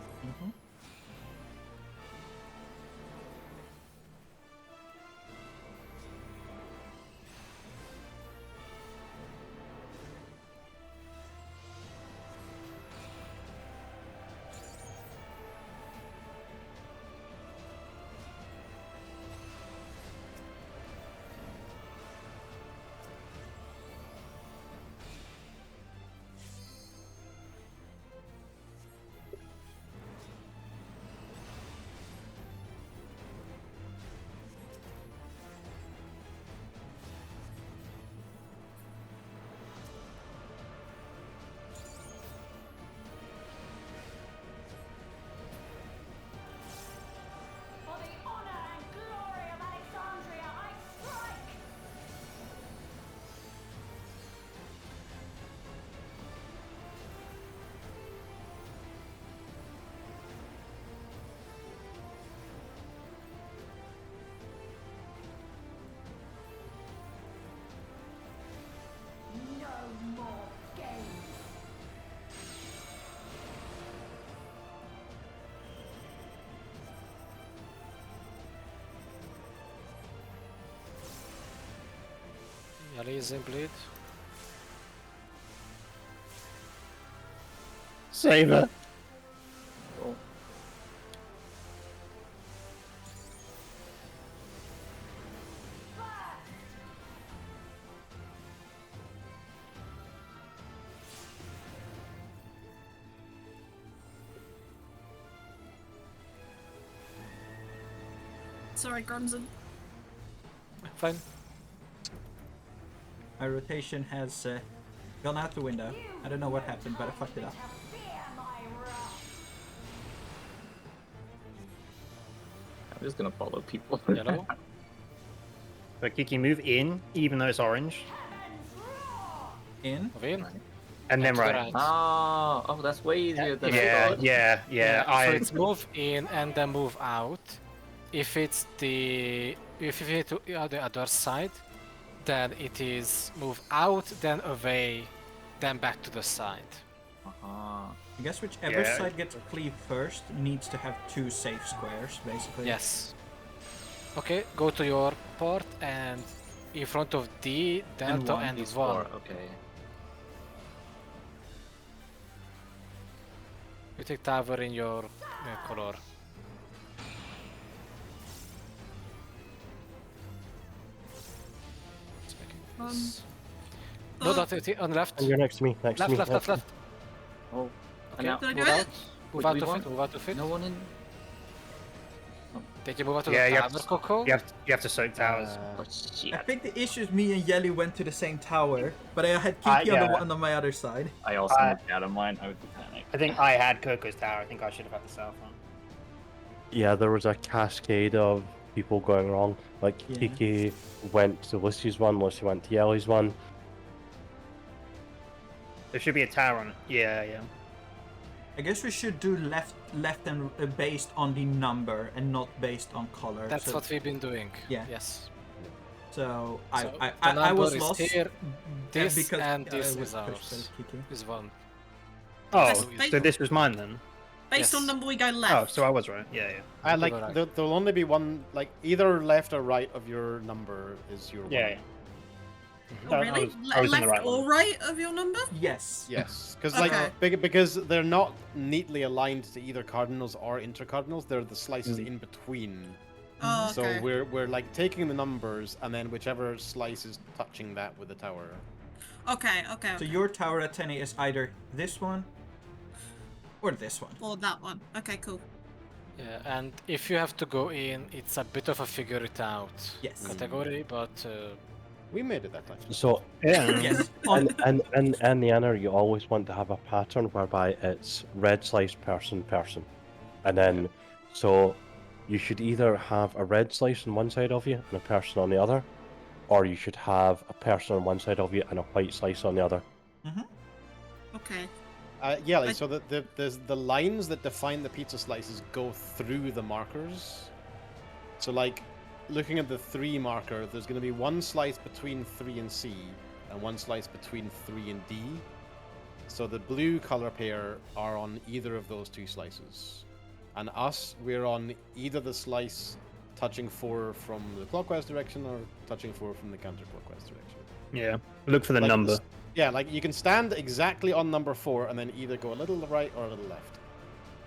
For the honor and glory of Alexandria, I strike. No more games. Yali is in bleed. Save it! Oh. Sorry, Grunzen. Fine. My rotation has gone out the window. I don't know what happened, but I fucked it up. To fear my wrath. I'm just gonna follow people. Yellow. But Kiki, move in, even though it's orange, In. Move in. and then to the right. Oh, that's way easier than I Yeah, thought. yeah. So it's move in and then move out. If it's if you hit to the other side, then it is move out, then away, then back to the side. Uh-huh. I guess whichever Yeah. side gets cleaved first needs to have two safe squares, basically. Yes. Okay, go to your port and in front of D, Delta, one. and These 1. four, okay. You take tower in your color. Just making this. No, Oh. not on left. And you're next to me. Next to me. Left. Oh, Okay, now, Did I do move it? out. Move out we of want- it. Move out of it. no one in. Did you move out to Yeah, the you have tower, to- Coco? You have to soak towers. Oh shit! I think the issue is me and Yelly went to the same tower, but I had Kiki on the yeah. one on my other side. I also I- moved out of mine. I would panic. I think I had Coco's tower. I think I should have had the south one. Yeah, there was a cascade of people going wrong. Like Yeah. Kiki went to Lucy's one, Lucy went to Yellow's one. There should be a tower on it. Yeah. I guess we should do left and based on the number and not based on color. That's so, what we've been doing. Yeah. Yes. So So I the number was is lost. here, this because and I this was is pushed by ours. Kiki. Is one. Oh, Based- so this was mine then. Based on Yes. number, we go Oh, left. so I was right. Yeah. I like Right. there'll only be one, like either left or right of your number is your Yeah. one. Oh, I really? was in the Left right or one. right of your number? Yes. Yes, because Okay. because they're not neatly aligned to either cardinals or intercardinals. They're the slices in between. Oh, okay. So we're like taking the numbers and then whichever slice is touching that with the tower. Okay. So your tower at 10 is either this one or this one. Or that one. Okay, cool. Yeah, and if you have to go in, it's a bit of a figure it out Yes. category, but We made it that time. So Yeah. Yes. On, and in the inner, you always want to have a pattern whereby it's red slice person, and then so you should either have a red slice on one side of you and a person on the other, or you should have a person on one side of you and a white slice on the other. Okay. Yeah, I- so there's the lines that define the pizza slices go through the markers. So like, looking at the 3 marker, there's going to be one slice between 3 and C, and one slice between 3 and D. So the blue color pair are on either of those 2 slices. And us, we're on either the slice touching 4 from the clockwise direction or touching 4 from the counterclockwise direction. Yeah. Look for the Like number. this- Yeah, like you can stand exactly on number 4 and then either go a little right or a little left.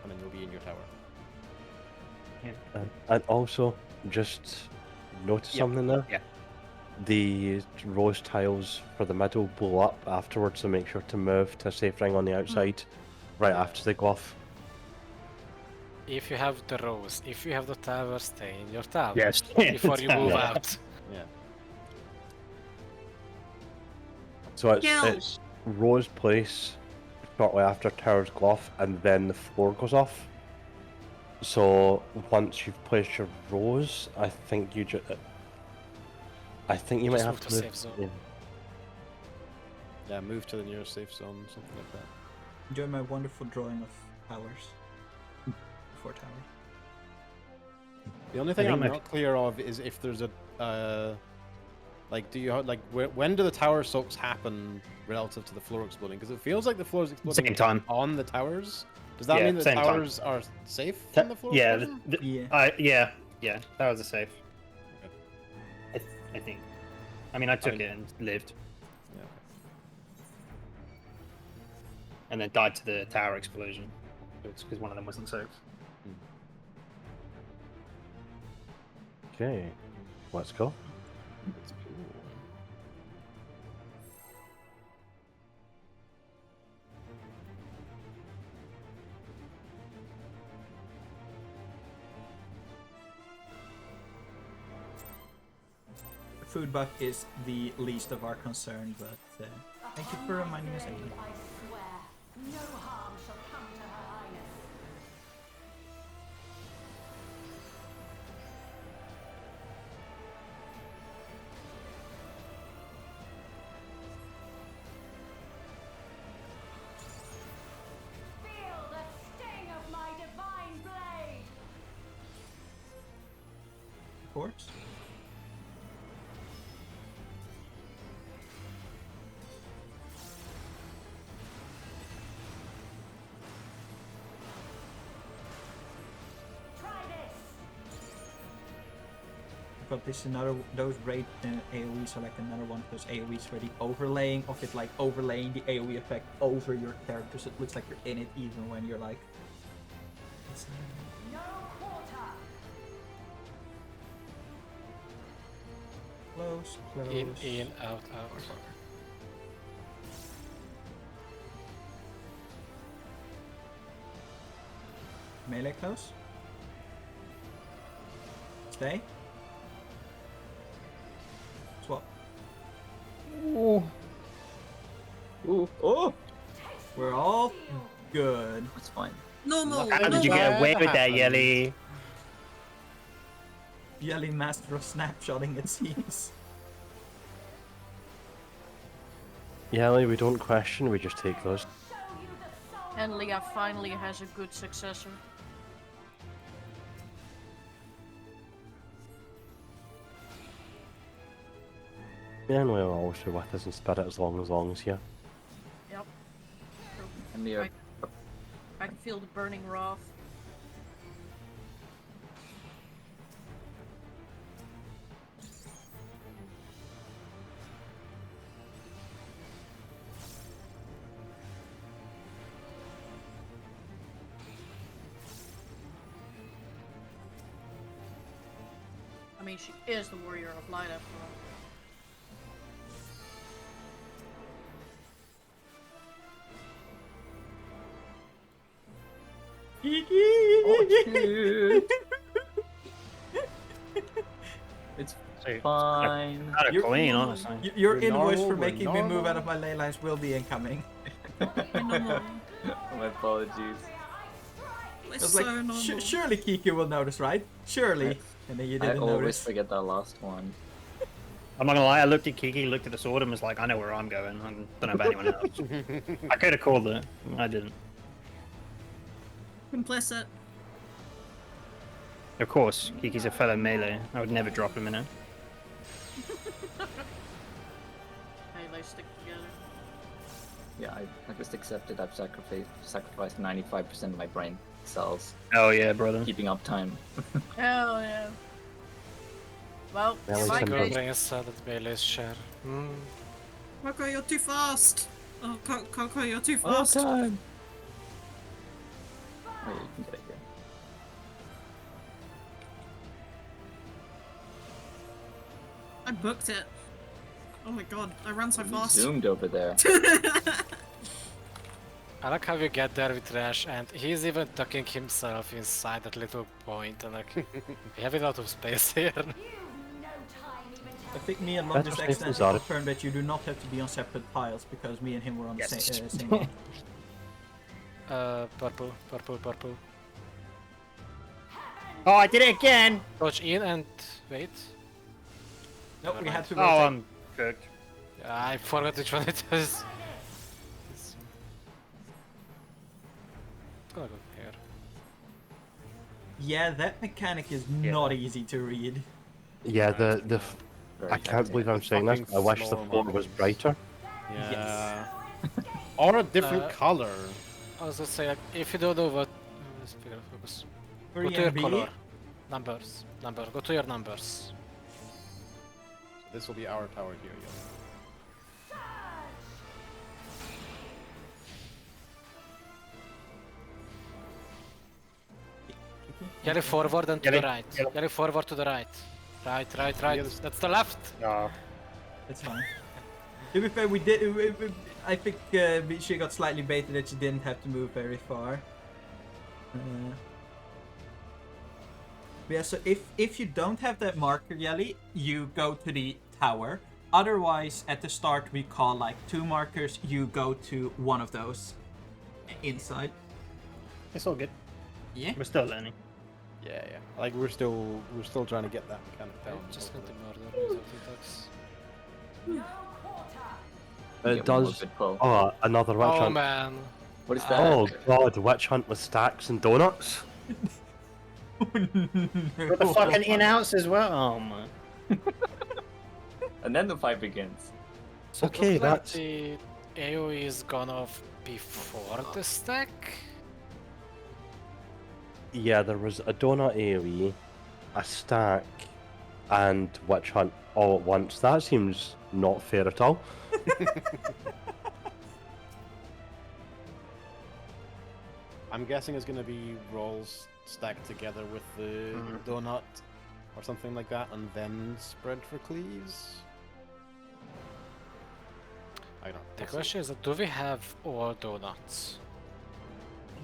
And then you'll be in your tower. And also, just notice Yep. something there. Yeah. The rose tiles for the middle blow up afterwards, so make sure to move to a safe ring on the outside right after they go off. if you have the rows, if you have the tower, stay in your tower Yes. before you move Yeah. out. Yeah. So Yeah. it's rose place shortly after towers go off, and then the floor goes off. So once you've placed your rose, I think you I think you might Just have move to to move. safe zone. Yeah. Yeah, move to the nearest safe zone, something like that. enjoy my wonderful drawing of towers. 4 towers. The only thing think I'm my- not clear of is if there's a like, do you when do the tower soaks happen relative to the floor exploding? Because it feels like the floor is exploding Same time. on the towers. Does that Yeah, mean the same time. towers are safe from the floor Yeah. explosion? Yeah. Yeah. That was a safe. I think. I mean, I took it and lived, Yeah. and then died to the tower explosion. It's because one of them wasn't safe. Okay, let's go. That's cool. Food buff is the least of our concern, but thank you for reminding us again. I swear, no harm shall come to her highness. Feel the sting of my divine blade. Courts? Try this. But this is another those raid AoEs are like another one of those AoEs where the overlaying of it, like overlaying the AoE effect over your character, so it looks like you're in it even when you're like. It's, No quarter. close, close. In, out, out. Melee close. Stay. Swap. Ooh. Oh! We're all good. That's fine. Normal. How did you get away with that, Yelly? Yelly master of snapshotting, it seems. Yeah, we don't question, we just take those. And Leah finally has a good successor. Yeah, and we'll always be with us in spirit as long as here. Yep. And the I can feel the burning wrath. I mean, she is the warrior of light after all. It's So, fine. not a You're- queen, honestly. Your We're invoice normal, for we're making me move normal. out of my ley lines will be incoming. Normal. My apologies. We're I was so like, normal. surely Kiki will notice, right? Surely. And then you I didn't always notice. forget that last one. I'm not gonna lie, I looked at Kiki, looked at the sword, and was like, I know where I'm going. I don't know about anyone else. I could have called it. I didn't. Complicit. Of course, Kiki's a fellow melee. I would never drop him in it. Melee stick together. Yeah, I just accepted I've sacrificed 95% of my brain cells, Oh yeah, brother. keeping up time. Hell yeah. Well, Melee in my symbol. case, Brain cell at Bailey's share. Coco, you're too fast. Oh, Coco, you're too fast. time! Oh yeah, you can get it here. I booked it. Oh my god, I ran so You fast. zoomed over there. I like how you get there with Rash, and he's even tucking himself inside that little point, and like, we have a lot of space here. I think me and That's Londus what accidentally Nathan's are. confirmed that you do not have to be on separate tiles because me and him were on the Yes. same one. Purple, purple, purple. Oh, I did it again! Dodge in and wait. Nope, we had to Oh, rotate. I'm cooked. I forgot which one it is. It's gonna go here. Yeah, that mechanic is Yeah. not easy to read. Yeah, Very I can't believe I'm saying this. Fucking I wish the slow floor was models. brighter. Yeah. Or a different color. I was gonna say, like, if you don't know what, let's figure out focus. Go to your 3MB? color. Numbers. Go to your numbers. This will be our tower here, yeah. Yellow forward and to Yellow, the right. yellow. Yellow forward to the right. Right. Yeah, this- That's the left. Oh. That's fine. To be fair, we did. I think she got slightly baited that she didn't have to move very far. Yeah, so if you don't have that marker, Yelly, you go to the tower. Otherwise, at the start, we call like 2 markers. You go to one of those inside. It's all good. Yeah. We're still learning. Yeah, yeah. Like we're still trying to get that mechanic down. I'm just going to hopefully. murder without attacks. Get It one more does. good pull. Oh, another witch Oh hunt. man. What is that? Oh god, witch hunt with stacks and donuts. Got the fucking in-outs as well. Oh man. And then the fight begins. So it Okay, looks like that's- the AoE is gone off before the stack. Yeah, there was a donut AoE, a stack, and witch hunt all at once. That seems not fair at all. I'm guessing it's gonna be rolls stacked together with the donut or something like that, and then spread for cleaves. I don't know. The We'll see. question is, do we have all donuts?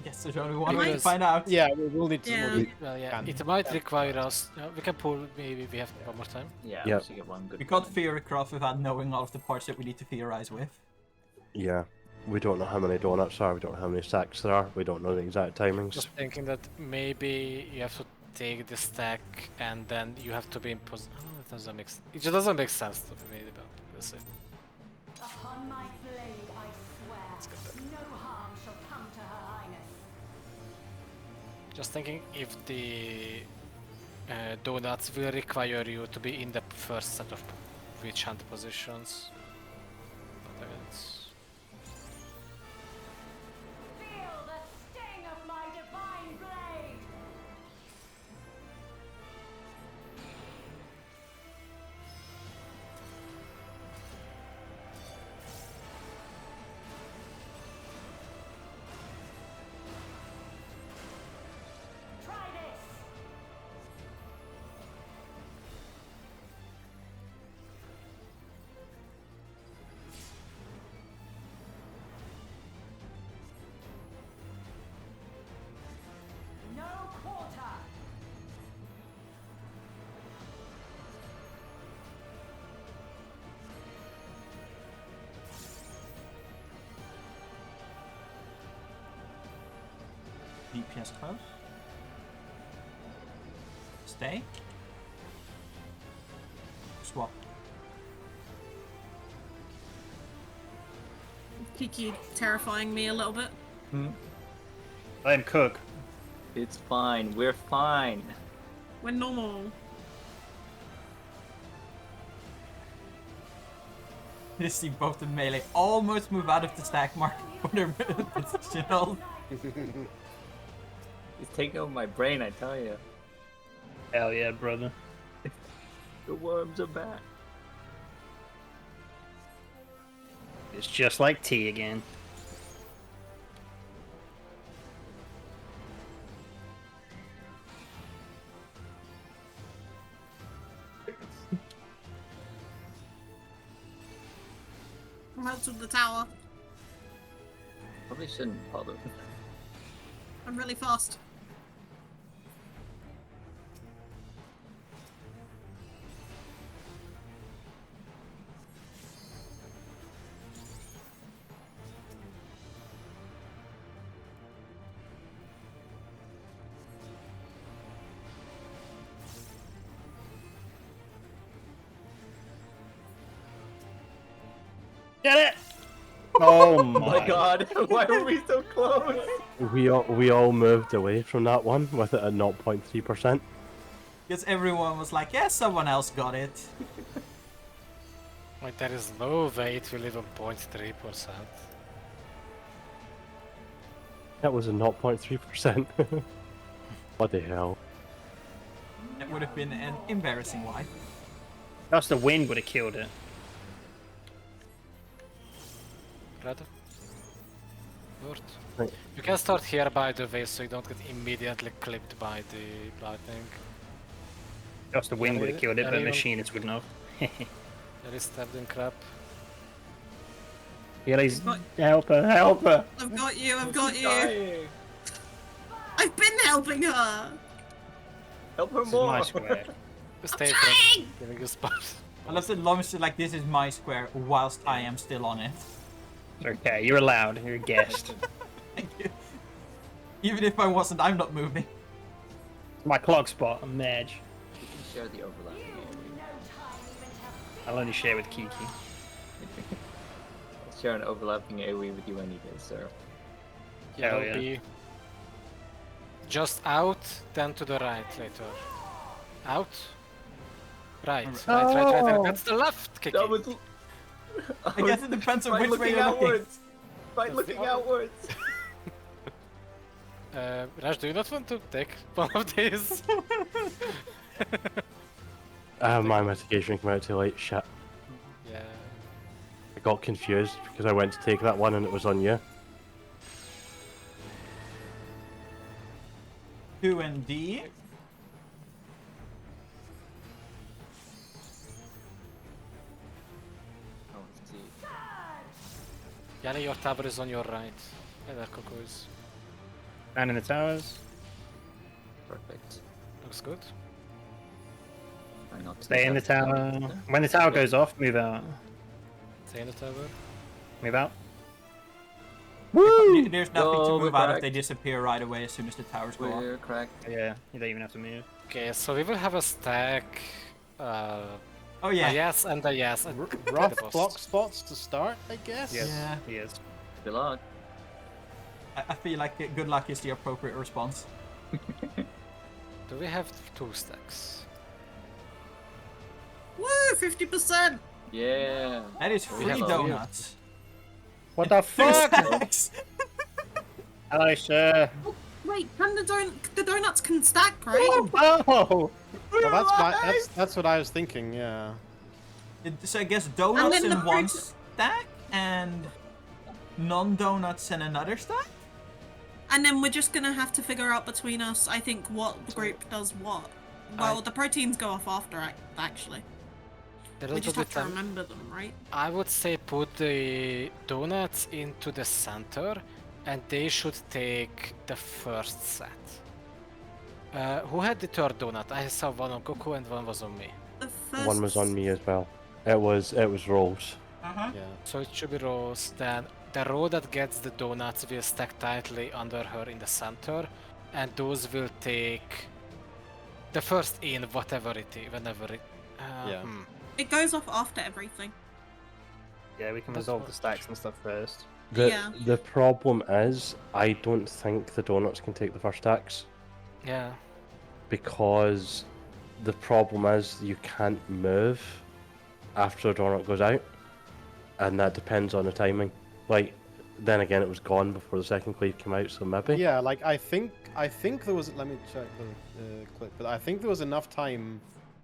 guess there's only one way to Because- find out. Yeah, we'll need to. Yeah. We'll need Well, yeah, Can- it might require us. We can pull. Maybe we have one more time. Yeah, Yep. we should get one good. We can't one. theory craft without knowing all of the parts that we need to theorize with. Yeah. We don't know how many donuts are, we don't know how many stacks there are, we don't know the exact timings. Just thinking that maybe you have to take the stack and then you have to be in position. Oh, it doesn't make. It just doesn't make sense to me. About this. Upon my blade, I swear, no harm shall come to Her Highness. Just thinking if the donuts will require you to be in the first set of witch hunt positions. But it's... Feel the sting of my divine blade! Try this! No quarter! DPS close. Stay. Swap. Kiki terrifying me a little bit. I'm Cook. It's fine. We're fine. We're normal. You see both the melee almost move out of the stack mark for their positional. He's taking over my brain, I tell you. Hell yeah, brother. The worms are back. It's just like tea again. What helps with the tower? Probably shouldn't bother. I'm really fast. Get it! Oh Oh my, my god, why were we so close? We all moved away from that one with it at 0.3%. Because everyone was like, yeah, someone else got it. Like there is no way it will live on 0.3%. That was a 0.3%. What the hell? That would have been an embarrassing wipe. That's the wind would have killed it. Red? Lord. Right. You can start here by the way so you don't get immediately clipped by the lightning. Just the wind Yeah, would have killed it, yeah, but even- machinists wouldn't have. There is stabbed in crap. Yeah, he's help her, help her. I've got you, I've got you. Dying. I've been helping her. Help her This is more. my square. Stay trying! from giving you spot. I love that Lom is like, this is my square, whilst I am still on it. It's okay, you're allowed. You're a guest. Thank you. Even if I wasn't, I'm not moving. It's my clock spot. I'm Madge. You can share the overlap. I'll only share with Kiki. I'll share an overlapping AoE with you any day, sir. Yeah, Hell it'll yeah. be just out, then to the right later. Out. Right. Oh. That's the left, Kiki. That was... I guess it depends on By which way looking you're looking. outwards. By looking outwards. Raj, do you not want to take one of these? My mitigation came out too late. Shit. Yeah. I got confused because I went to take that one and it was on you. 2 and D. Oh, let's see. Yanni, your tower is on your right. Yeah, there Coco is. And in the towers. Perfect. Looks good. Try not to Stay in the touch down. tower. Yeah. When the tower goes off, move out. Stay in the tower. Move out. There's nothing to Go, move we're out if they cracked. disappear right away as soon as the towers go off. We're cracked. Yeah, you don't even have to move. Okay, so we will have a stack. Oh A yeah. yes and a yes. And Rough the boss. clock spots to start, I guess. Yes, Yeah. he is. Good luck. I feel like good luck is the appropriate response. Do we have 2 stacks? Woo, 50%. Yeah. That is We free have a- donuts. What the Two fuck? stacks. Hello, sir. Wait, can the donuts can stack, right? Oh! Well, that's what I was thinking. Yeah. So I guess donuts And then in the one fruit- stack and non-donuts in another stack. And then we're just gonna have to figure out between us, I think, what group does what. Well, the proteins go off after, actually. The We little just have bit to time. remember them, right? I would say put the donuts into the center, and they should take the first set. Who had the third donut? I saw one on Goku and one was on me. The first... One was on me as well. It was Rolls. Uh-huh. Yeah. So it should be Rose. Then the row that gets the donuts will stack tightly under her in the center, and those will take the first in whatever it is, whenever it. Yeah. It goes off after everything. Yeah, we can That's resolve what- the stacks and stuff first. Yeah. The problem is, I don't think the donuts can take the first stacks Yeah. because the problem is you can't move after a donut goes out, and that depends on the timing. Like, then again, it was gone before the second cleave came out, so maybe. Yeah, like I think there was. Let me check the clip, but I think there was enough time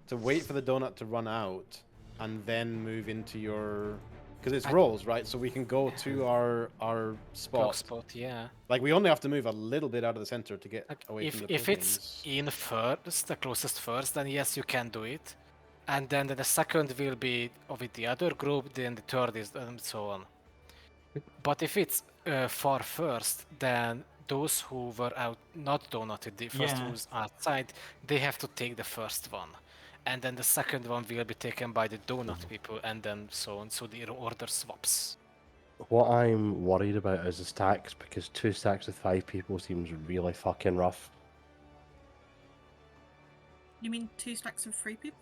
to wait for the donut to run out and then move into your. Because it's rolls, right? So we can go to our Block spot. spot, yeah. Like we only have to move a little bit out of the center to get Like, away from the if it's proteins. in first, the closest first, then yes, you can do it. And then the second will be with the other group, then the third is, and so on. But if it's far first, then those who were out not donutted, the first Yeah. who's outside, they have to take the first one. And then the second one will be taken by the donut people, and then so on. So the order swaps. What I'm worried about is the stacks, because 2 stacks with 5 people seems really fucking rough. You mean 2 stacks of 3 people?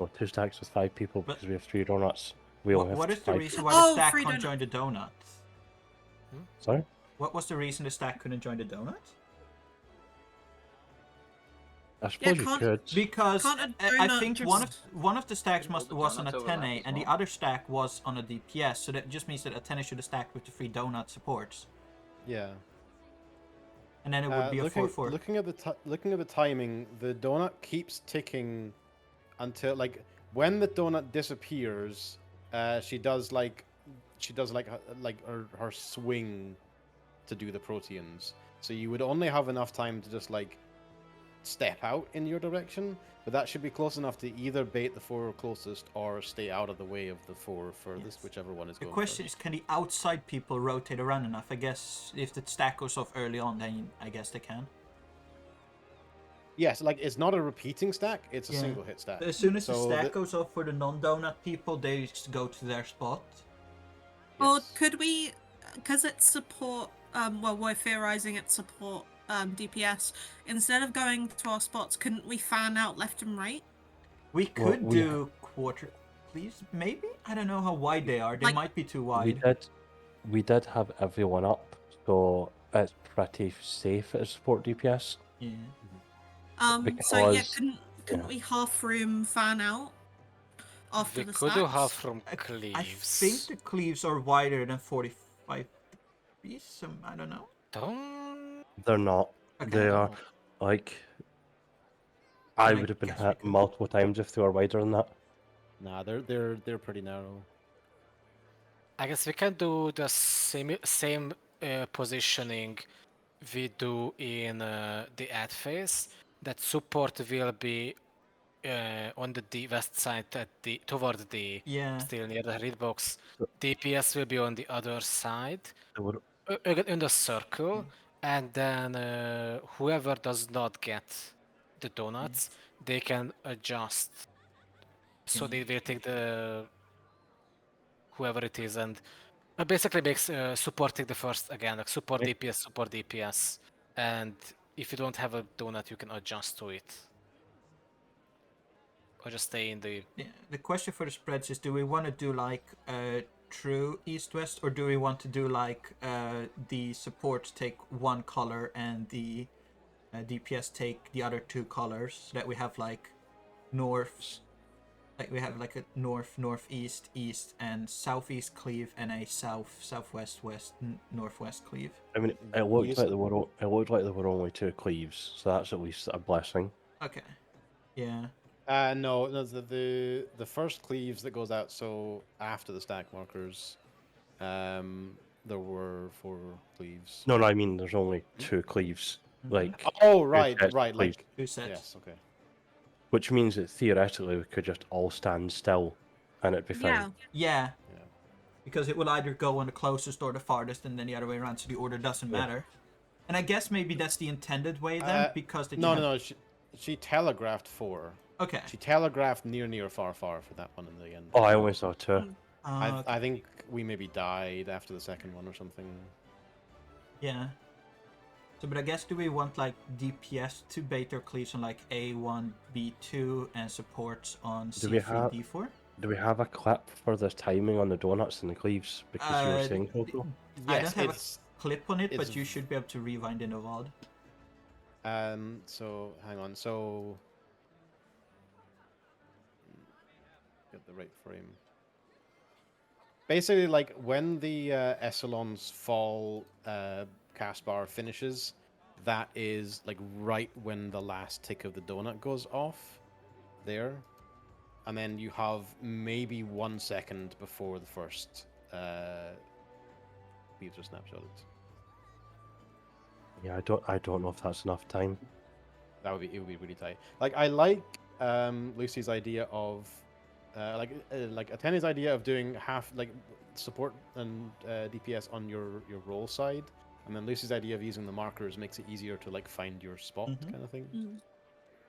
Well, 2 stacks with 5 people But- because we have 3 donuts. We only have What is the 5 reason why Oh, the stack free can't donut. join the donuts? Sorry? What was the reason the stack couldn't join the donuts? I suppose you can't- could. Because Can't a I donut think just- one of the stacks All the was on a donuts overlap 10A as and the well. other stack was on a DPS, so that just means that a 10A should have stacked with the 3 donut supports, Yeah. and then it would be a 4-4. Looking at the timing, the donut keeps ticking until like when the donut disappears, she does her swing to do the proteins. So you would only have enough time to just like step out in your direction, but that should be close enough to either bait the 4 closest or stay out of the way of the 4 furthest, Yes. whichever one is The going question first. is, can the outside people rotate around enough? I guess if the stack goes off early on, then I guess they can. Yes, like it's not a repeating stack; it's a Yeah. single hit stack. As soon as the So stack the- goes off for the non-donut people, they just go to their spot. Or Yes. could we, because it's support, well, we're theorizing it's support DPS, instead of going to our spots, couldn't we fan out left and right? We Well, could we- do quarter, please, maybe? I don't know how wide they are. They Like- might be too We wide. did have everyone up, so it's pretty safe as support DPS. Yeah. So yeah, Because- couldn't we half room fan out after We the could stacks? do half from I cleaves. think the cleaves are wider than 45 degrees, so I don't know. Don't. They're not. Okay. They are, like... I I would have been guess we hit could. multiple times if they were wider than that. Nah, they're pretty narrow. I guess we can do the same positioning we do in the ad phase. That support will be on the west side, toward the Yeah. still near the read box. DPS will be on the other side. They were in the circle, and then whoever does not get the donuts, they can adjust. So they will take the whoever it is and basically makes supporting the first again, like support DPS, and if you don't have a donut, you can adjust to it, or just stay in the. Yeah, the question for the spreads is: do we want to do like true east-west, or do we want to do like the supports take one color and the DPS take the other two colors, so that we have like north, like we have like a north, northeast, east, and southeast cleave, and a south, southwest, west, northwest cleave. I mean, it looked like there were only two cleaves, so that's at least a blessing. Okay. Yeah. No, the first cleaves that goes out. So after the stack markers, there were 4 cleaves. No, I mean there's only two cleaves. Like. Oh, right, sets of right, cleaves. like 2 sets. yes, okay. Which means that theoretically we could just all stand still, and it'd be fine. Yeah. Because it will either go on the closest or the farthest, and then the other way around, so the order doesn't matter. And I guess maybe that's the intended way then, because they No. She telegraphed 4. Okay. She telegraphed near, far for that one in the end. Oh, I only saw 2. I think we maybe died after the second one or something. Yeah. So, but I guess do we want like DPS to bait their cleaves on like A1, B2, and supports on C3, D4? Do we have a clip for the timing on the donuts and the cleaves? Because you were saying Coco? I don't have a clip on it, but you should be able to rewind in the VOD. So hang on. So get the right frame. Basically, like when the Echelon's fall cast bar finishes, that is like right when the last tick of the donut goes off there. And then you have maybe 1 second before the first leaves are snapshotted. Yeah, I don't know if that's enough time. It would be really tight. Like I like Lucy's idea of like Atene's idea of doing half like support and DPS on your roll side, and then Lucy's idea of using the markers makes it easier to like find your spot kind of thing.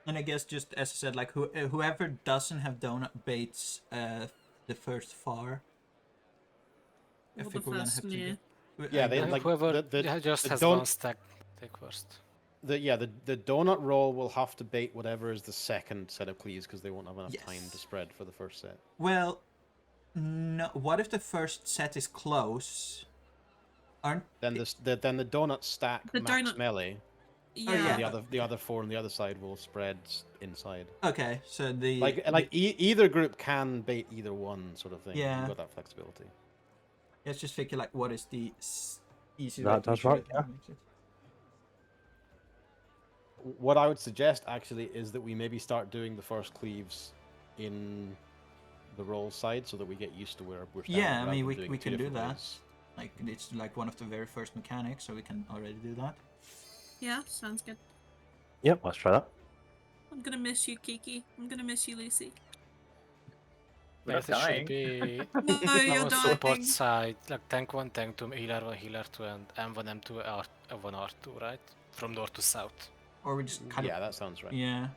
And I guess just as I said, like whoever doesn't have donut baits the first far. I think we're gonna have to. Yeah, they like whoever just has one stack take first. The donut roll will have to bait whatever is the second set of cleaves because they won't have enough time to spread for the first set. Well, no. What if the first set is close? Then the donut stack max melee. Yeah. And the other 4 on the other side will spread inside. Okay, so either group can bait either one sort of thing. Yeah. You've got that flexibility. Let's just figure like what is the easiest. That does work. Yeah. What I would suggest actually is that we maybe start doing the first cleaves in the roll side so that we get used to where we're standing. Yeah, I mean we can do that. Ways. Like it's like one of the very first mechanics, so we can already do that. Yeah, sounds good. Yep, let's try that. I'm gonna miss you, Kiki. I'm gonna miss you, Lucy. We're not dying. Should be No, you're our support dying. side, like tank 1, tank 2, healer 1, healer 2, and M1, M2, R1, R2, right? From north to south. Or we just kind of. Yeah, that sounds right. Yeah.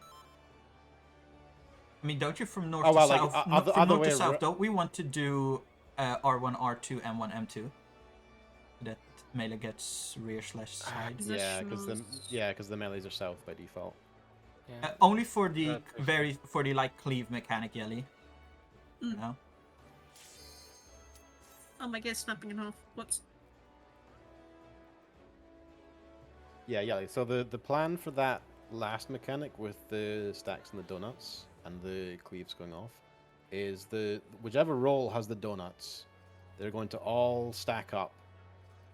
I mean, don't you from north well, to like, south? other From north way to south, don't we want to do R1, R2, M1, M2? That melee gets rear / side. Because the melees are south by default. Yeah. Only for the like cleave mechanic, Yelly. No. Oh my god, snapping in half. Whoops. Yeah. So the plan for that last mechanic with the stacks and the donuts and the cleaves going off is whichever roll has the donuts, they're going to all stack up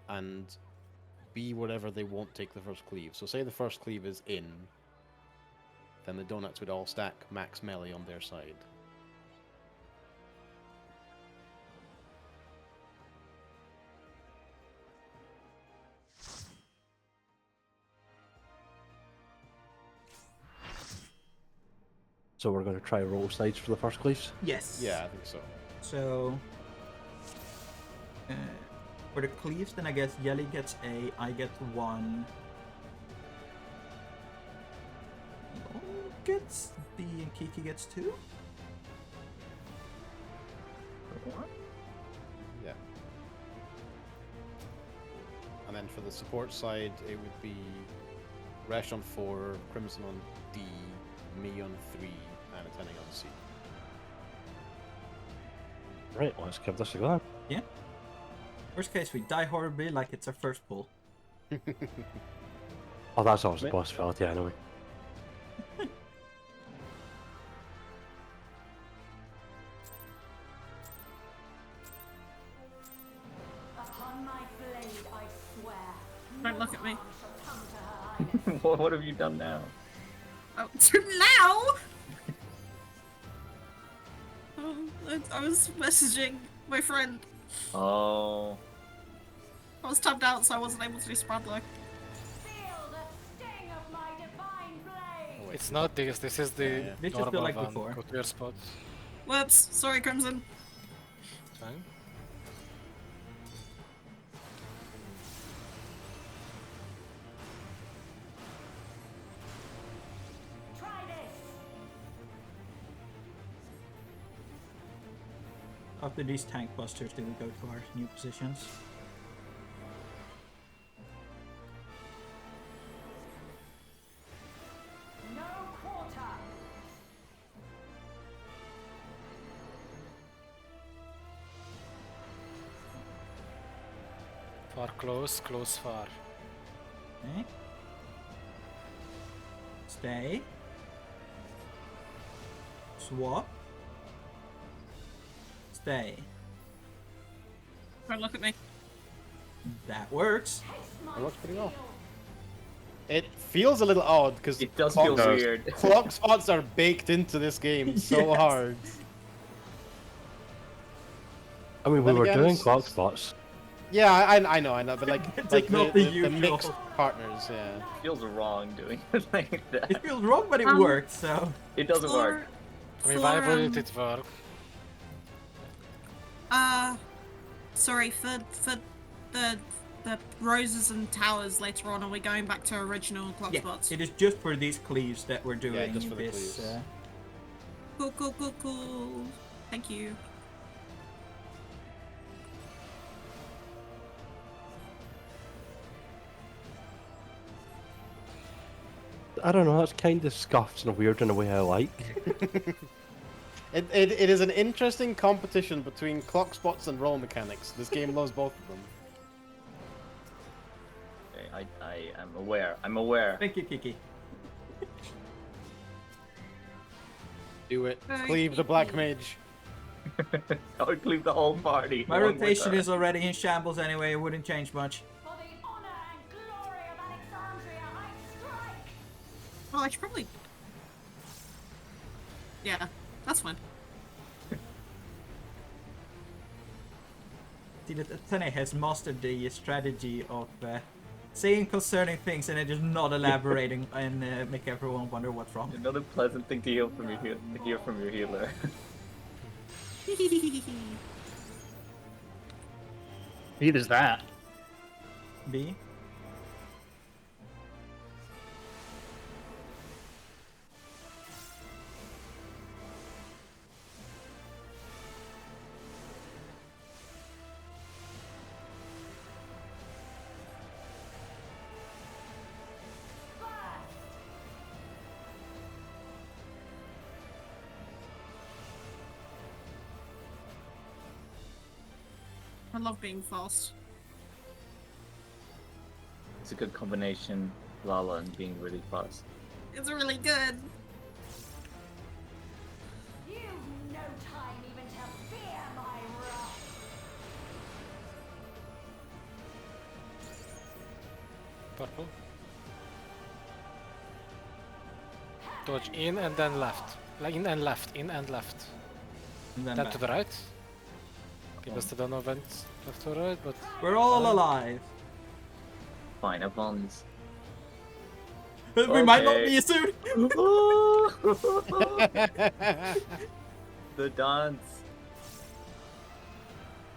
and be whatever they won't take the first cleave. So say the first cleave is in, then the donuts would all stack max melee on their side. So we're going to try roll sides for the first cleaves? Yes. Yeah, I think so. So, For the cleaves, then I guess Yelly gets a, I get 1. Lol gets D and Kiki gets 2? Yeah. And then for the support side, it would be Resh on 4, Crimson on D, me on 3, and Attending on C. Right, let's give this a go. Yeah. Worst case, we die horribly like it's our first pull. Oh, that's always a Mate. possibility anyway. Upon my blade, I swear. Don't look at me. harm shall come to her highness. What have you done now? Oh, now? Oh, I was messaging my friend. Oh. I was tabbed out, so I wasn't able to do spread though. Feel the sting of my divine blade. Oh, wait. It's not this. This is the Yeah. This just feel normal like one. before. Go to your spot. Whoops, sorry, Crimson. It's fine. Try this. After these tank busters, do we go to our new positions? No quarter. Far close, close far. Okay. Stay. Swap. Stay. Don't look at me. That works. It works pretty well. It feels a little odd because It does feel weird. clock spots are baked into this game so Yes. hard. I mean, we Then were again, doing it's- clock spots. Yeah, I know, but like, It's like not the, the the usual. mixed partners, yeah. Feels wrong doing it like that. It feels wrong, but it Um, worked, so. It doesn't work. I mean, why for, would it work? sorry, for the roses and towers later on, are we going back to original clock Yeah, spots? it is just for these cleaves that we're doing just for the this. cleaves. Cool, cool, cool, cool. Thank you. I don't know, that's kind of scuffed and weird in a way I like. It is an interesting competition between clock spots and roll mechanics. This game loves both of them. Okay, I am aware. I'm aware. Thank you, Kiki. Do it. Very Cleave the black easy. mage. I would leave the whole party. My along with rotation her. is already in shambles anyway, it wouldn't change much. For the honor and glory of Alexandria, I strike. Oh, I should probably. Yeah, that's fine. See that Tene has mastered the strategy of saying concerning things and then just not elaborating and make everyone wonder what's wrong. Another pleasant thing to hear from your healer. Either's that. B. I love being fast. It's a good combination, Lala and being really fast. It's really good. You've no time even to fear my wrath. Purple. Dodge in and then left. Like in and left, in and left. And then Then back. to the right. Give us the don't know when left or right, but We're all alive. Fine, Avon's. We might not Okay. be soon. The dance.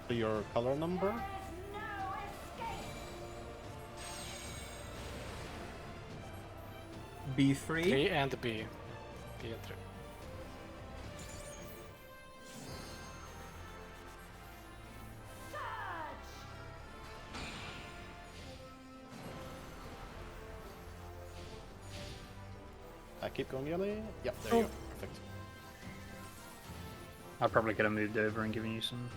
For your color number? There's no B3. 3 and B. B and 3. I keep going yellow. Yep, there you go. Perfect. I probably could have moved over and given you some.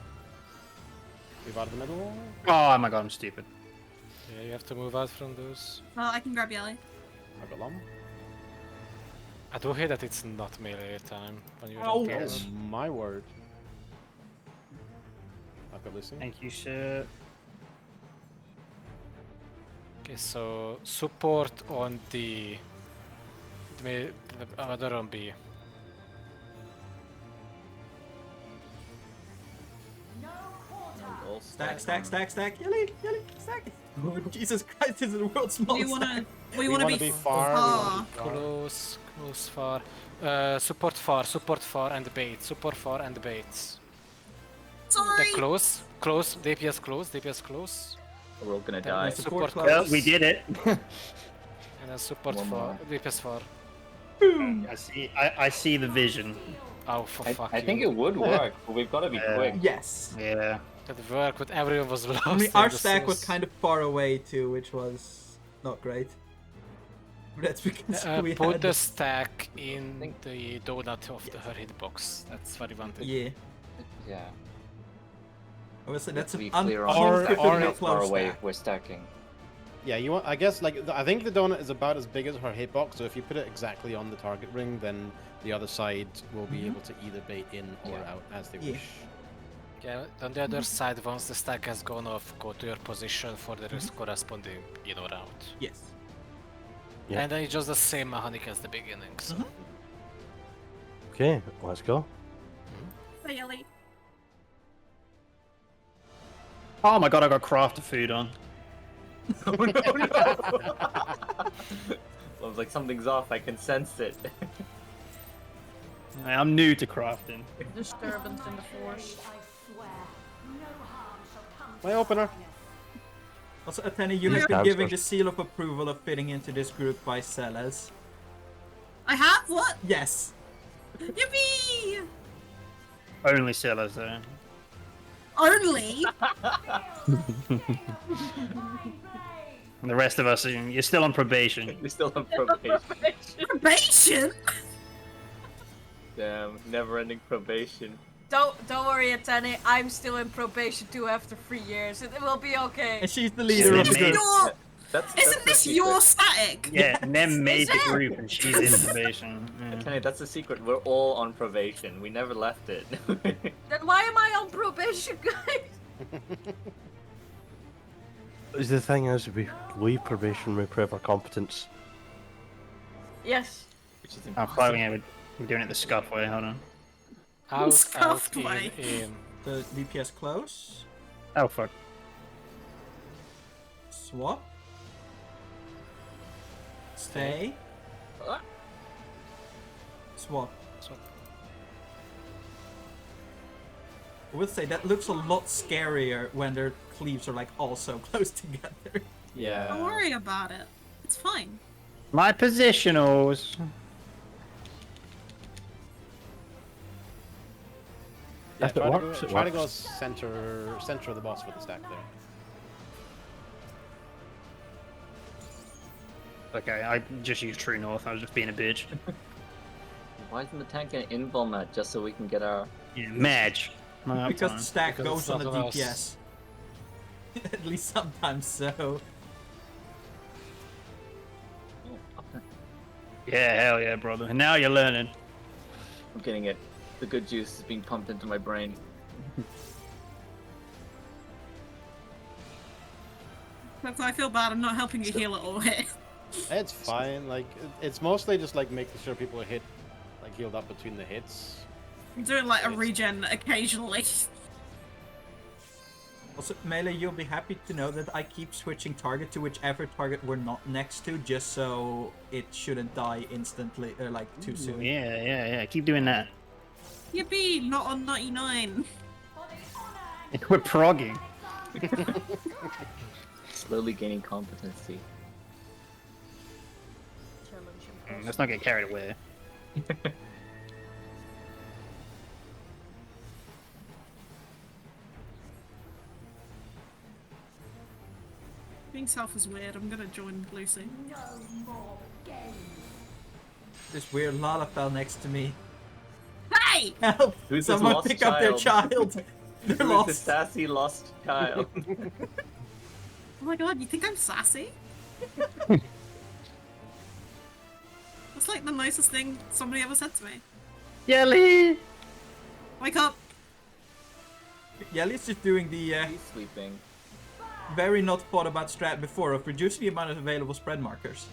Move out of the middle. Oh my god, I'm stupid. Yeah, you have to move out from those. Well, I can grab Yelly. I got Lum. I do hear that it's not melee time when you're Oh, in tower. yes. My word. I've got Lucy. Thank you, sir. Okay, so support on the other on B. Stack, stack. Yelly, stack. Oh, Jesus Christ, this is the world's smallest. We wanna be far. far. Close, far. Support far, and bait. Support far and baits. Sorry. They're close. DPS close. We're all gonna Okay, die. my support Support Well, close. we did it. And then support One far. more. DPS far. I see the vision. Oh, for fuck I think you. it would work, but we've got to be quick. Yes. Yeah. That worked, but everyone was lost. I mean, in our the stack was sauce. kind of far away too, which was not great. But that's because we Put had. the stack in the donut of her hitbox. That's what he wanted. Yeah. Yeah. Obviously, that's To be an clear uncomfortably on how far close away stack. we're stacking. Yeah, you want? I guess like I think the donut is about as big as her hitbox. So if you put it exactly on the target ring, then the other side will be able to either bait in or out as they Yeah. wish. Yeah, on the other side, once the stack has gone off, go to your position for the corresponding in or out. Yes. Yeah. And then it's just the same mechanic as the beginning. So. Okay, let's go. Hey, Yelly. Oh my god, I got craft food on. I was like, something's off. I can sense it. I'm new to crafting. Disturbance in the force. My opener. Also, Athena, you have Yeah. been giving the Hamsters. seal of approval of fitting into this group by Celes. I have what? Yes. Yippee! Only sellers though. Only. And the rest of us, you're still on probation. We're still on probation. Probation. Damn, never-ending probation. Don't worry, Atene. I'm still in probation too after 3 years. It will be okay. And she's the leader of the Isn't group. Your, That's isn't the this secret. your static? Yeah, Nem made the it? group and she's in probation. Yeah. Kenny, that's the secret. We're all on probation. We never left it. Then why am I on probation, guys? The thing is, we leave probation, we prove our competence. Yes. Which is I'm impossible. floating it. We're doing it the scuff way. Hold on. Out, Scuffed in, way. in. The DPS close. Oh fuck. Swap. Stay. Ah. Swap. Swap. I would say that looks a lot scarier when their cleaves are like all so close together. Yeah. Don't worry about it. It's fine. My positionals. Yeah, If it works, it try to go works. center of the boss with the stack there. Okay, I just used True North. I was just being a bitch. Why isn't the tank an invul mat just so we can get our... Yeah, match. My Because the uptime. stack Because goes it's on the not us. DPS. At least sometimes so. Oh, okay. Yeah, hell yeah, brother. And now you're learning. I'm getting it. The good juice is being pumped into my brain. That's why I feel bad. I'm not helping you heal at all here. It's fine. Like it's mostly just like making sure people are healed up between the hits. I'm doing like a regen occasionally. Also, Melee, you'll be happy to know that I keep switching target to whichever target we're not next to, just so it shouldn't die instantly, or like too soon. Yeah. Keep doing that. Yippee! Not on 99. We're progging. Slowly gaining competency. Challenging Let's not get carried away. Being self is weird. I'm gonna join Lucy. No more games. This weird Lala fell next to me. Hey! Help! Who's this Someone lost pick up their child? child. They're Who is lost. this sassy lost child? Oh my god, you think I'm sassy? That's like the nicest thing somebody ever said to me. Yelly! Wake up! Yelly's just doing the He's sleeping. very not thought about strat before of reducing the amount of available spread markers.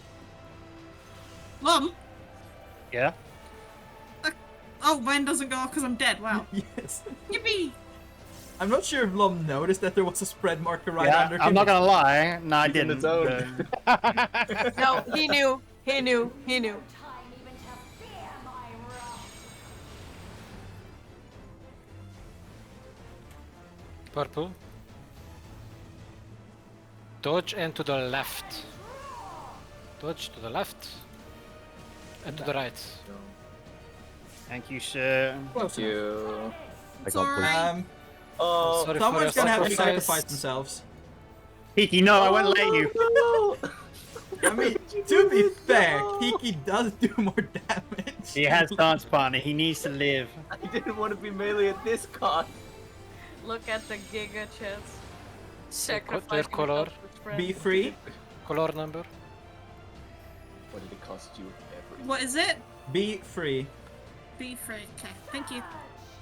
Mom! Yeah? Oh, mine doesn't go off because I'm dead. Wow. Yes. Yippee! I'm not sure if Lom noticed that there was a spread marker right Yeah, under him. I'm not gonna lie. No, I He's in the didn't. zone. No, he knew. He knew. He knew. Time even to fear my wrath. Purple. Dodge and to the left. Dodge to the left. And to the right. Thank you, sir. Close Thank you. I got Sorry. blue. Oh, Sorry for Someone's your gonna have to sacrifice. sacrifice themselves. Kiki, no, I won't let you. no. I mean, to be fair, Kiki does do more damage. He has dance partner. He needs to live. I didn't want to be melee at this cost. Look at the giga chest. Their Sacrifice color. Be free. Color number. What did it cost you? Everything. What is it? Be free. Be free. Okay, thank you.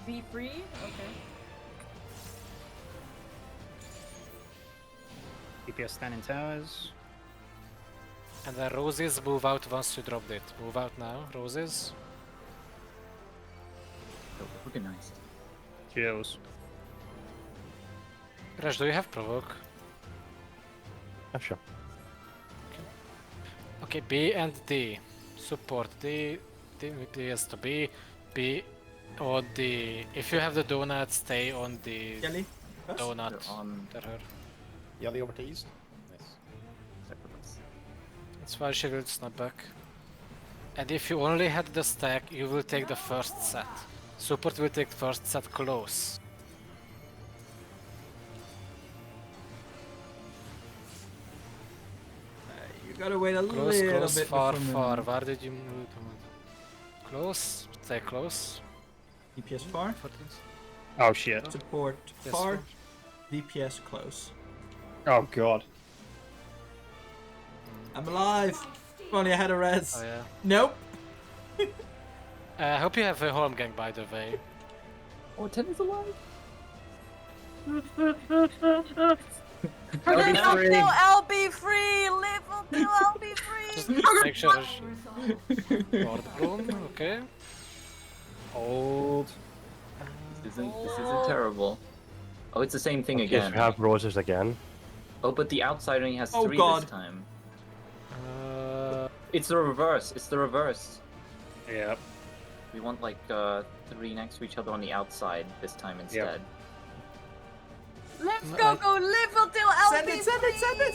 Be free? Okay. DPS standing towers. And the roses move out once you dropped it. Move out now, roses. Organized. Chills. Rash, do you have provoke? Yeah, sure. Okay, B and D. Support D. D has to B. B or D. If you have the donut, stay on the Yelly. donut. They're on Terror. Yelly over to east. Nice. sacrifice. That's why she will snap back. And if you only had the stack, you will take the first set. Support will take first set close. You gotta wait a Close, little close, bit far, before far. moving. Where did you move? Close, stay close. DPS far. For this. Oh shit. Support Yes, far. far. DPS close. Oh god. I'm alive. If only I had a res. Oh yeah. Nope. I hope you have a home gang, by the way. Oh, 10 is alive. Live free. until I'll be free! Live until I'll be free! Just make sure. Ward room, okay. Hold. This isn't terrible. Oh, it's the same thing Okay, so again. we have roses again. Oh, but the outside only has Oh, 3 God. this time. Uh, It's the reverse. It's the reverse. Yep. We want like 3 next to each other on the outside this time instead. Let's No, go, I- go live until I'll Send be it, send it, send it!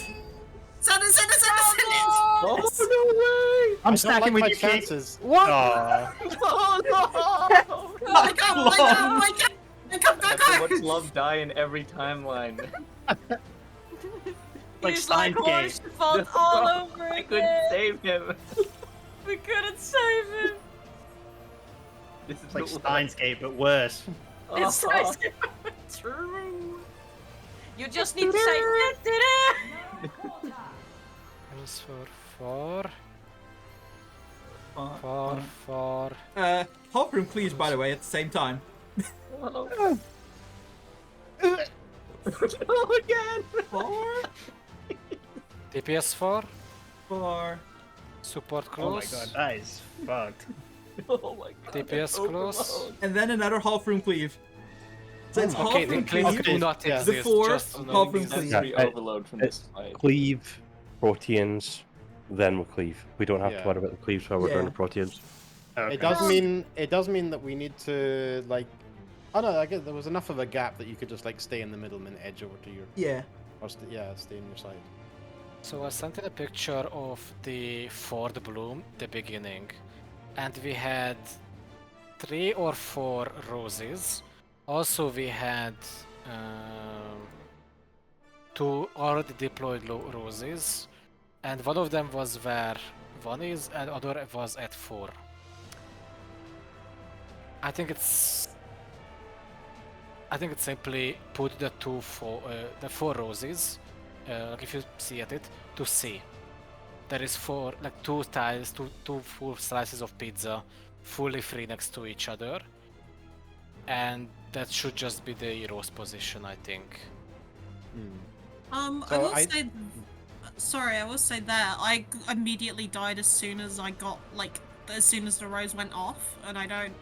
Send it, send it, send it, send it! Oh no way! I'm I don't stacking like with my you, Kate. chances. What? Oh no! Wake up, wake up, wake up! Wake up, That's go, how go! much love die in every timeline. Like He's like Steins Gate. horse fought all over I again. couldn't save him. We couldn't save him. This is It's like the Steins Gate, but worse. It's Oh. nice. True. You just need to say "Da-da-da." Else for 4. Uh, 4. Half room cleaves, by the way, at the same time. Oh. Oh, again! Far, DPS 4. far. Support Oh my close. god, that is fucked. Oh my god. DPS close. Overload. And then another half room cleave. So it's Okay, half the room cleave cleave. do not yeah. exist. Before just to know. half room That's cleave. Yeah, free I- overload from it's this fight. Cleave, proteans, then we'll cleave. We don't have Yeah. to worry about the cleaves while we're doing Yeah. the proteans. Okay. It does mean that we need to like. Oh no, I guess there was enough of a gap that you could just like stay in the middle and then edge over to your. Yeah. Or stay in your side. So I sent in a picture of the fourth bloom, the beginning, and we had 3 or 4 roses. Also, we had 2 already deployed roses, and one of them was where 1 is, and other was at 4. I think it's simply put the 4 roses, like if you see at it, to C. There is 4, like 2 tiles, two full slices of pizza, fully free next to each other, and that should just be the rose position, I think. So I will say, sorry, I will say that I immediately died as soon as I got, like, as soon as the rose went off, and I don't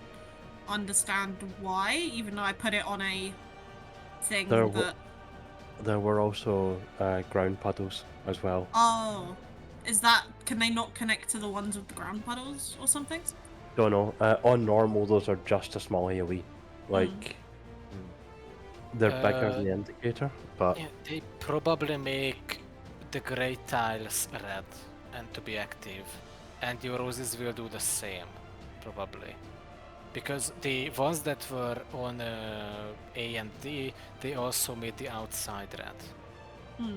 understand why, even though I put it on a thing There were also ground puddles as well. Oh, can they not connect to the ones with the ground puddles or something? Don't know. On normal, those are just a small AoE. Like, they're bigger than the indicator, but Yeah, they probably make the grey tiles red and to be active, and your roses will do the same, probably. Because the ones that were on A and D, they also made the outside red.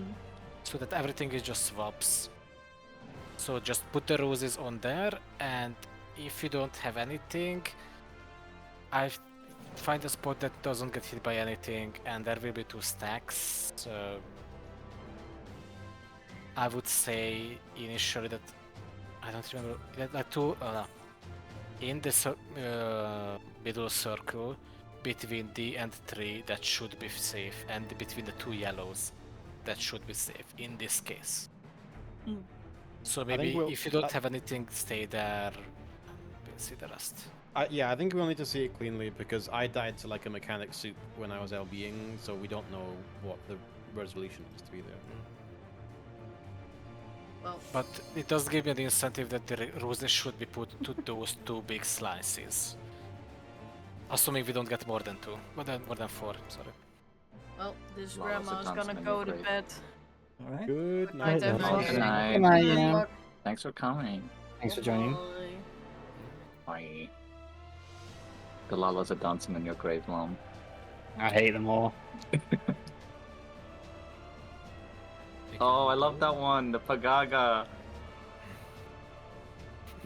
So that everything is just swaps. So just put the roses on there, and if you don't have anything, I find a spot that doesn't get hit by anything, and there will be 2 stacks. So I would say initially that I don't remember that 2 in the middle circle between D and 3 that should be safe, and between the 2 yellows that should be safe in this case. So maybe if you don't have anything, stay there. We'll see the rest. Yeah, I think we'll need to see it cleanly because I died to like a mechanic suit when I was LBing, so we don't know what the resolution is to be there. Well, But it does give me the incentive that the roses should be put to those 2 big slices. Assuming we don't get more than 2, more than 4, sorry. well, this Wow, that's a grandma's gonna constant go to upgrade. bed. Alright. Good Night, night. everyone. Good night. Good night, Good yeah. luck. Thanks for coming. Thanks for joining. Bye. Bye. The Lalas are dancing on your grave, Mom. I hate them all. Oh, I love that one, the Pagaga.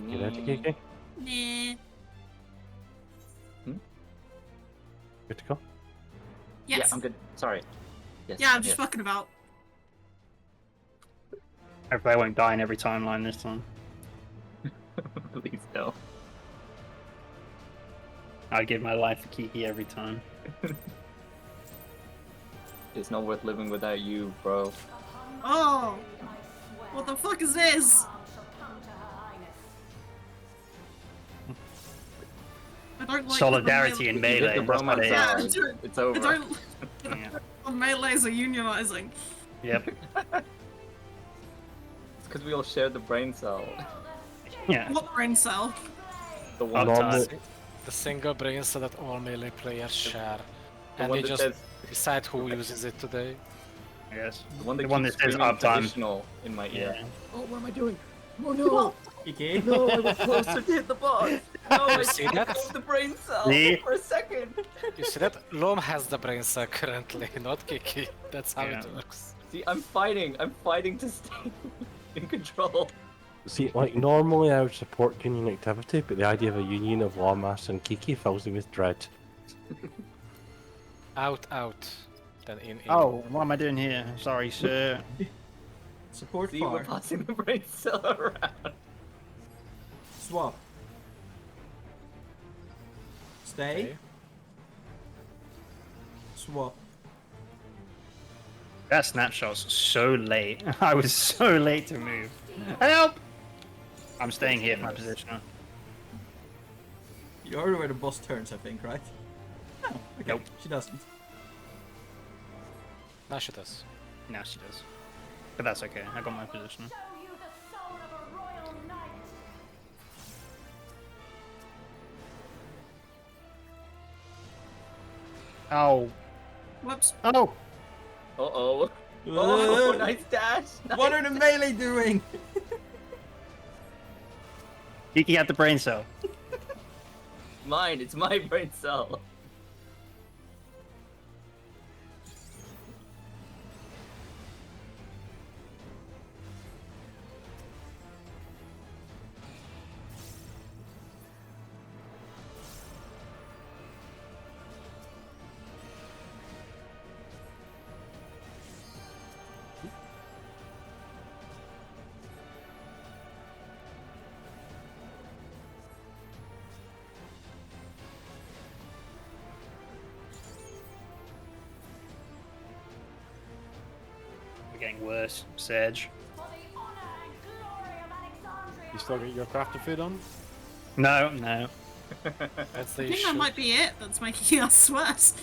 you ready, Kiki? Nah. Good to go? Yes. Yeah, I'm good. Sorry. Yes. Yeah, I'm just yes. fucking about. Hopefully I won't die in every timeline this time. Please no. I'd give my life to Kiki every time. It's not worth living without you, bro. Oh! What the fuck is this? I don't like Solidarity in You melee. hit the that's what it bromance is. out, it's over. I don't Yeah. melees are unionizing. Yep. It's because we all share the brain cell. Yeah. What brain cell? The one Normal- time. The single brain cell that all melee players share. The And one they that just says, decide who uses it today. Yes. the one that The one keeps that says screaming uptime. traditional in my ear. Yeah. Oh, what am I doing? Oh no! Kiki. No, I was closer to hit the boss. No, I see that? the brain cell See? for a second. You see that? Lom has the brain cell currently, not Kiki. That's how Yeah. it works. See, I'm fighting to stay in control. See, like, normally I would support union activity, but the idea of a union of Lawmass and Kiki fills me with dread. Out, then in. Oh, what am I doing here? Sorry, sir. Support See, we're far. passing the brain cell around. Swap. Stay. Okay. Swap. That snapshot's so late. I was so late to move. Help! I'm staying here in my position. You heard where the boss turns, I think, right? Oh, okay. Nope. She doesn't. Now she does. Now she does. But that's okay. I got my position. Show you the soul of a royal knight. Oh. Whoops. Oh! Uh-oh. Oh, nice dash! What are the melee doing? Kiki had the brain cell. Mine, it's my brain cell. We're getting worse, Serge. For the honor and glory of Alexandria. You still got your crafter food on? No, no. That's I the think issue. that might be it that's making us worse.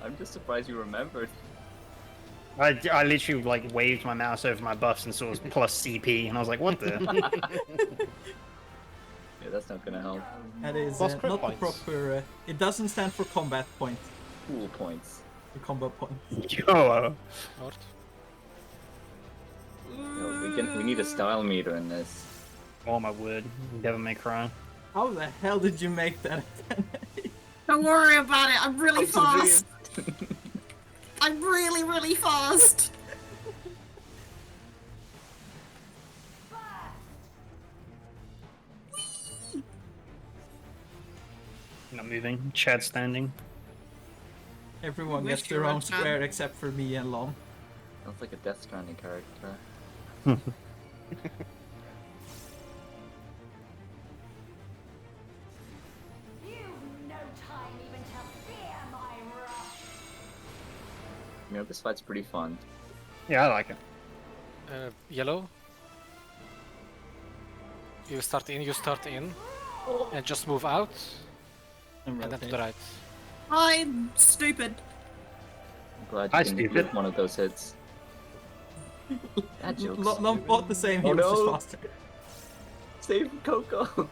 I'm just surprised you remembered. I literally like waved my mouse over my buffs and saw it was plus CP, and I was like, what the? Yeah, that's not gonna help. That is Plus not crit the points. proper. It doesn't stand for combat point. Cool points. The combat point. Yo. Lord. No, we need a style meter in this. Oh my word. Devil May Cry. How the hell did you make that? Don't worry about it. I'm really Perseverance. fast. I'm really, really fast. Not moving. Chad standing. Everyone Wish gets you their were own Chad. square except for me and Long. Sounds like a Death Stranding character. You've no time even to fear my wrath. You know, this fight's pretty fun. Yeah, I like it. Yellow. You start in, and just move out, and then to the right. I'm stupid. I'm glad Hi, you didn't stupid. get one of those hits. That joke's Long bought the same, he Oh, was no. just faster. Save Coco.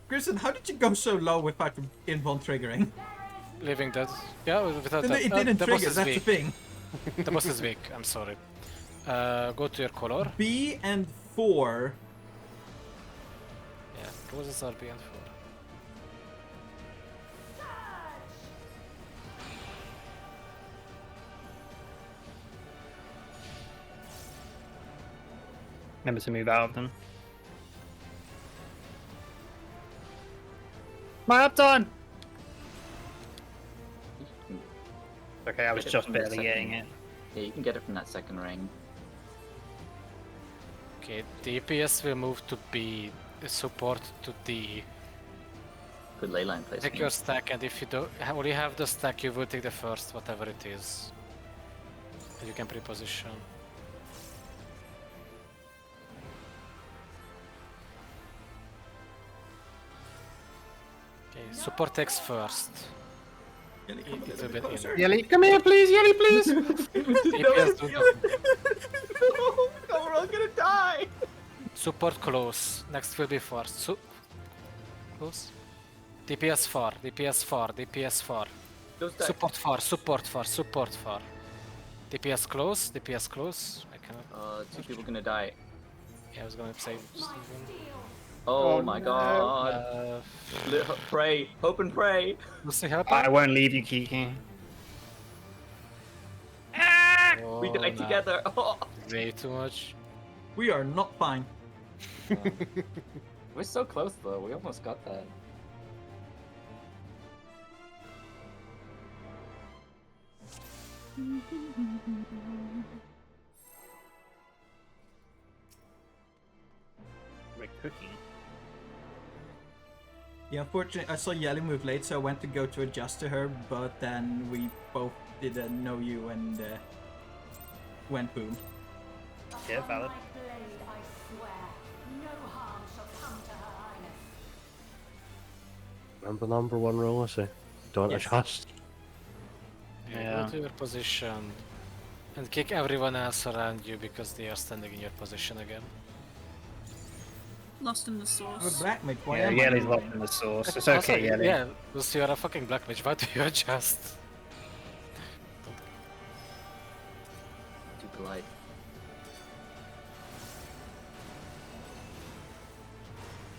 Grissom, how did you go so low without the invuln triggering? Living dead. Yeah, without that. It didn't the boss trigger, is that's the weak. thing. The boss is weak. I'm sorry. Go to your color. B and 4. Yeah, roses are B and 4. Remember to move out of them. My uptime! Okay, I was Get it just from the barely getting second- it. Yeah, you can get it from that second ring. Okay, DPS will move to B. Support to D. Good ley line Take your placement. stack, and if you don't already have the stack, you will take the first, whatever it is. And you can pre-position. Okay, support takes first. Yelly, come a It's little a bit bit in. closer. Yelly, come here, please! Yelly, please! DPS do not. No, we're all gonna die! Support close. Next will be first. Close. DPS 4, DPS 4, DPS 4. Those die. Support 4, support 4, support 4. DPS close, DPS close. I cannot. 2 people gonna die. Yeah, I was gonna say Steven. Oh, my god. Pray. Hope and pray. Lucy, help. I won't leave you, Kiki. Oh, We died no. together. Oh. Way too much. We are not fine. We're so close though. We almost got that. We're cooking. Yeah, unfortunately, I saw Yelly move late, so I went to go to adjust to her, but then we both didn't know you and went boom. Yeah, valid. Upon my blade, I swear, no harm shall come to her highness. Remember the number one rule, I say? Don't Yes. adjust. Yeah. Go to your position and kick everyone else around you because they are standing in your position again. Lost in the I'm a source. black mage. Why Yeah, am Yellow's I? lost in the source. It's Also, okay, Yellow. yeah, because you're a fucking black mage. Why do you adjust? Too polite.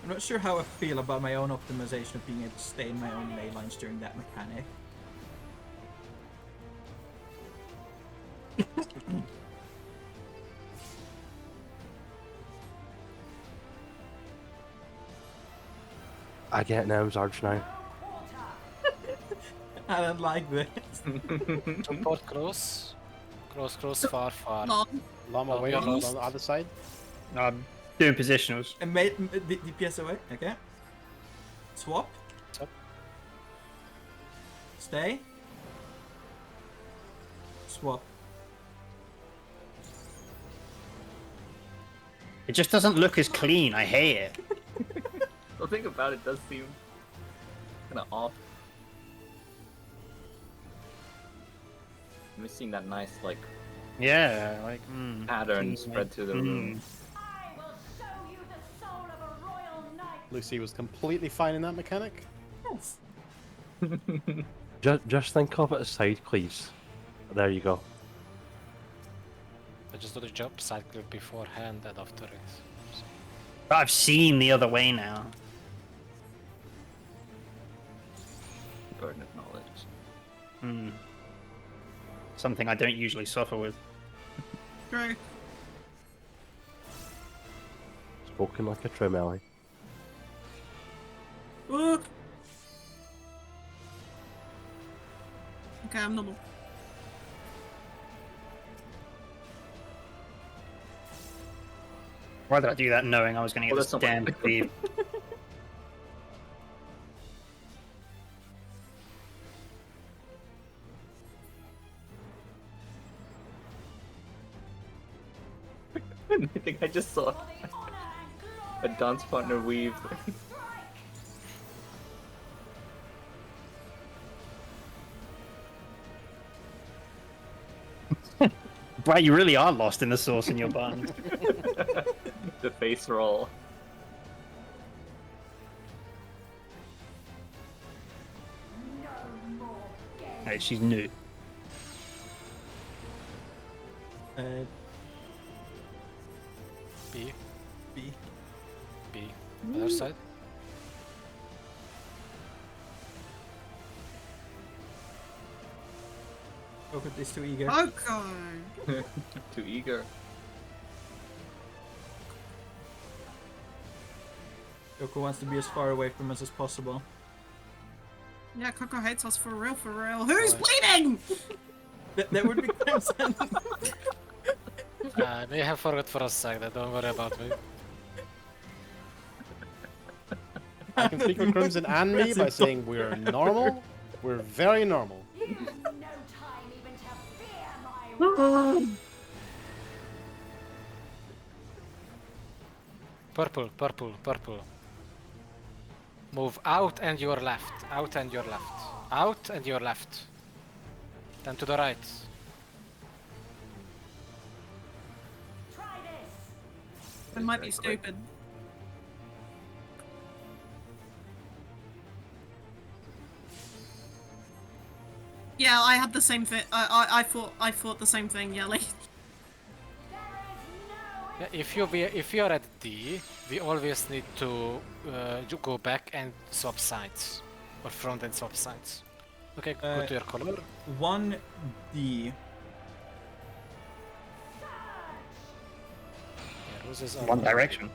I'm not sure how I feel about my own optimization of being able to stay in my own ley lines during that mechanic. I get Nem's Arch now. I don't like this. Support close. Close, far, far. Long. Llama Oh, away you're on the lost. other side. I'm doing positionals. And DPS away. Okay. Swap. Swap. Stay. Swap. It just doesn't look as clean. I hate it. The thing about it does seem kind of off. Missing that nice like Yeah, like pattern clean, spread like, through the room. I will show you the soul of a royal knight. Lucy was completely fine in that mechanic. Yes. Just think of it as side, please. There you go. I just do the job, side click beforehand and after it. But I've seen the other way now. Burden of knowledge. Hmm. Something I don't usually suffer with. True. Spoken like a true melee. Ooh. Okay, I'm normal. Why did I do that knowing I was going to get Well, this that's damn not- cleave? I think I just saw For the honor a and glory dance partner weave. strike. Right, you really are lost in the sauce in your bun. The face roll. No more games. Hey, she's new. Uh, B, B. B. Other side. Look at this too eager. Okay. Too eager. Yoko wants to be as far away from us as possible. Yeah, Coco hates us for real, for real. Who's Right. bleeding? That would be Crimson. I may have forgot for a second, don't worry about me. I can speak for Crimson and me by saying we're normal. We're very normal. You have no time even to fear my Purple, purple, purple. Move out and your left. Out and your left. Out and your left. Then to the right. Try this. It might be Very quick. stupid. Yeah, I had the same thing. I thought the same thing. Yeah, like Yeah, if you're at D, we always need to go back and swap sides, or front and swap sides. Okay, go to your color. 1D. Yeah, roses are One direction.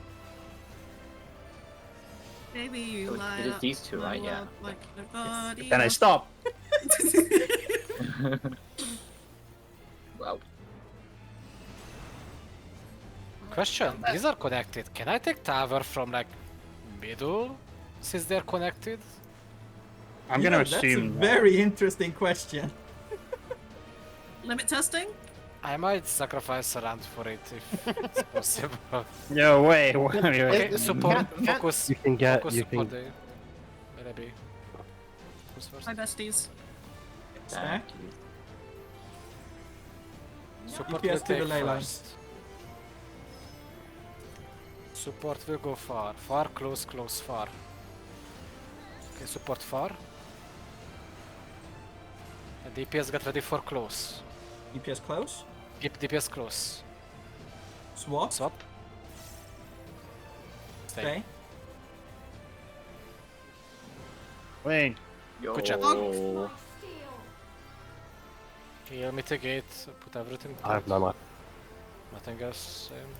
maybe you So it light is up these two, my right? Yeah. world like nobody Then I else. stop. Wow. Question: these are connected. Can I take tower from like middle, since they're connected? I'm You going know, to that's assume. a very interesting question. Limit testing. I might sacrifice a round for it if it's possible. No way. Wait, wait, Okay, wait. support, focus, You can get. focus, You support can. the maybe. Who's first? My besties. Stack. Support DPS will to the take ley lines. first. Support will go far. Far, close, close, far. Okay, support far. And DPS get ready for close. DPS close. DPS close. Swap. Swap. Stay. Okay. Wayne. Yo. Good job. My steel. Heal, mitigate, put everything. I have none left. Nothing else. Same.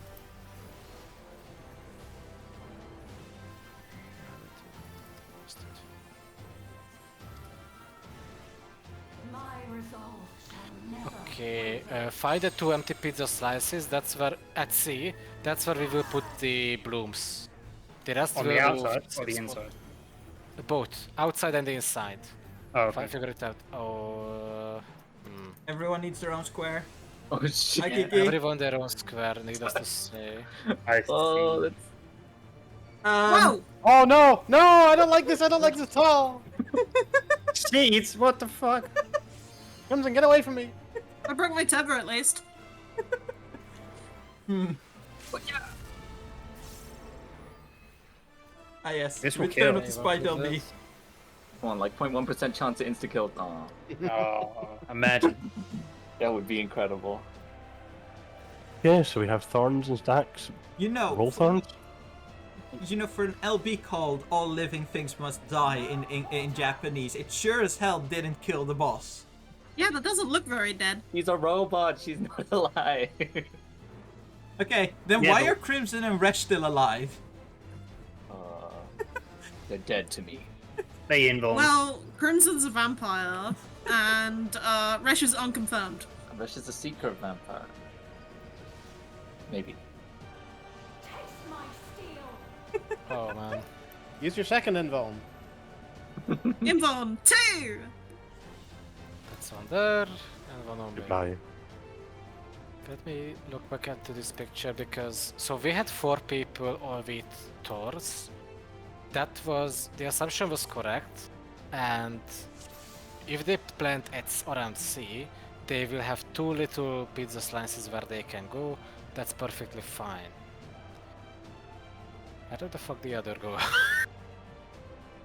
My resolve shall never. Okay, find the 2 empty pizza slices. That's where at sea. That's where we will put the blooms. The rest On will the move outside or the six inside? both, outside and the inside. Oh, If I okay. figure it out. Oh, Everyone needs their own square. Oh shit. Hi, yeah, Kiki. everyone their own square. Needless to say. I Oh, see. that's Whoa! Oh no! No! I don't like this! I don't like this at all! Seeds? What the fuck? Crimson, get away from me! I broke my tether at least. Ah yes. This will Return kill. of the Spy LB. come on, like 0.1% chance to insta kill. Oh, Oh, imagine. that would be incredible. Yeah, so we have thorns and stacks. You know, Roll thorns? for an LB called "All living things must die" in Japanese, it sure as hell didn't kill the boss. Yeah, that doesn't look very dead. He's a robot. She's not alive. Okay, then Yeah, why but- are Crimson and Resh still alive? They're dead to me. They invuln. Well, Crimson's a vampire, and Resh is unconfirmed. Rush is a secret vampire. Maybe. Taste my steel. Oh man. Use your second invuln. Invuln 2! That's one there, and one on me. Goodbye. Let me look back at this picture because so we had 4 people all with Thors. That was the assumption was correct, and if they plant X around C, they will have 2 little pizza slices where they can go. That's perfectly fine. Where did the fuck the other go?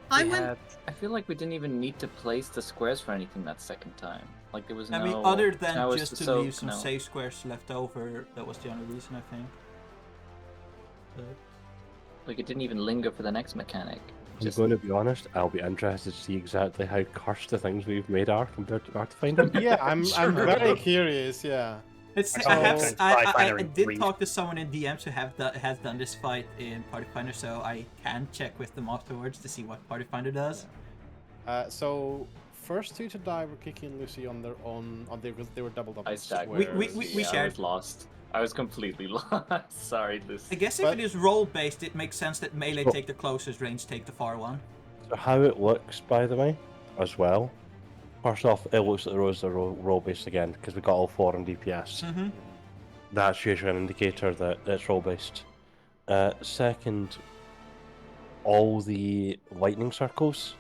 I We went. had- I feel like we didn't even need to place the squares for anything that second time. Like there was no. I mean, other than towers just to soak, leave some no. safe squares left over, that was the only reason I think. Like it didn't even linger for the next mechanic. I'm going to be honest, I'll be interested to see exactly how cursed the things we've made are compared to Artifinder. Yeah, I'm very curious, yeah. It's, I I, saw have, that I, Pathfinder I in did Greece. talk to someone in DMs who has done this fight in Party Finder, so I can check with them afterwards to see what Party Finder does. So, first 2 to die were Kiki and Lucy on their own, because they were doubled up I in stacked. squares. we I shared- was lost. I was completely lost. Sorry, Lucy. I guess if But- it is role based, it makes sense that melee So- take the closest, range take the far one. So how it looks, by the way, as well. First off, it looks like the rows are roll based again because we got all 4 on DPS. Mm-hmm. That's usually an indicator that it's roll based. Second, all the lightning circles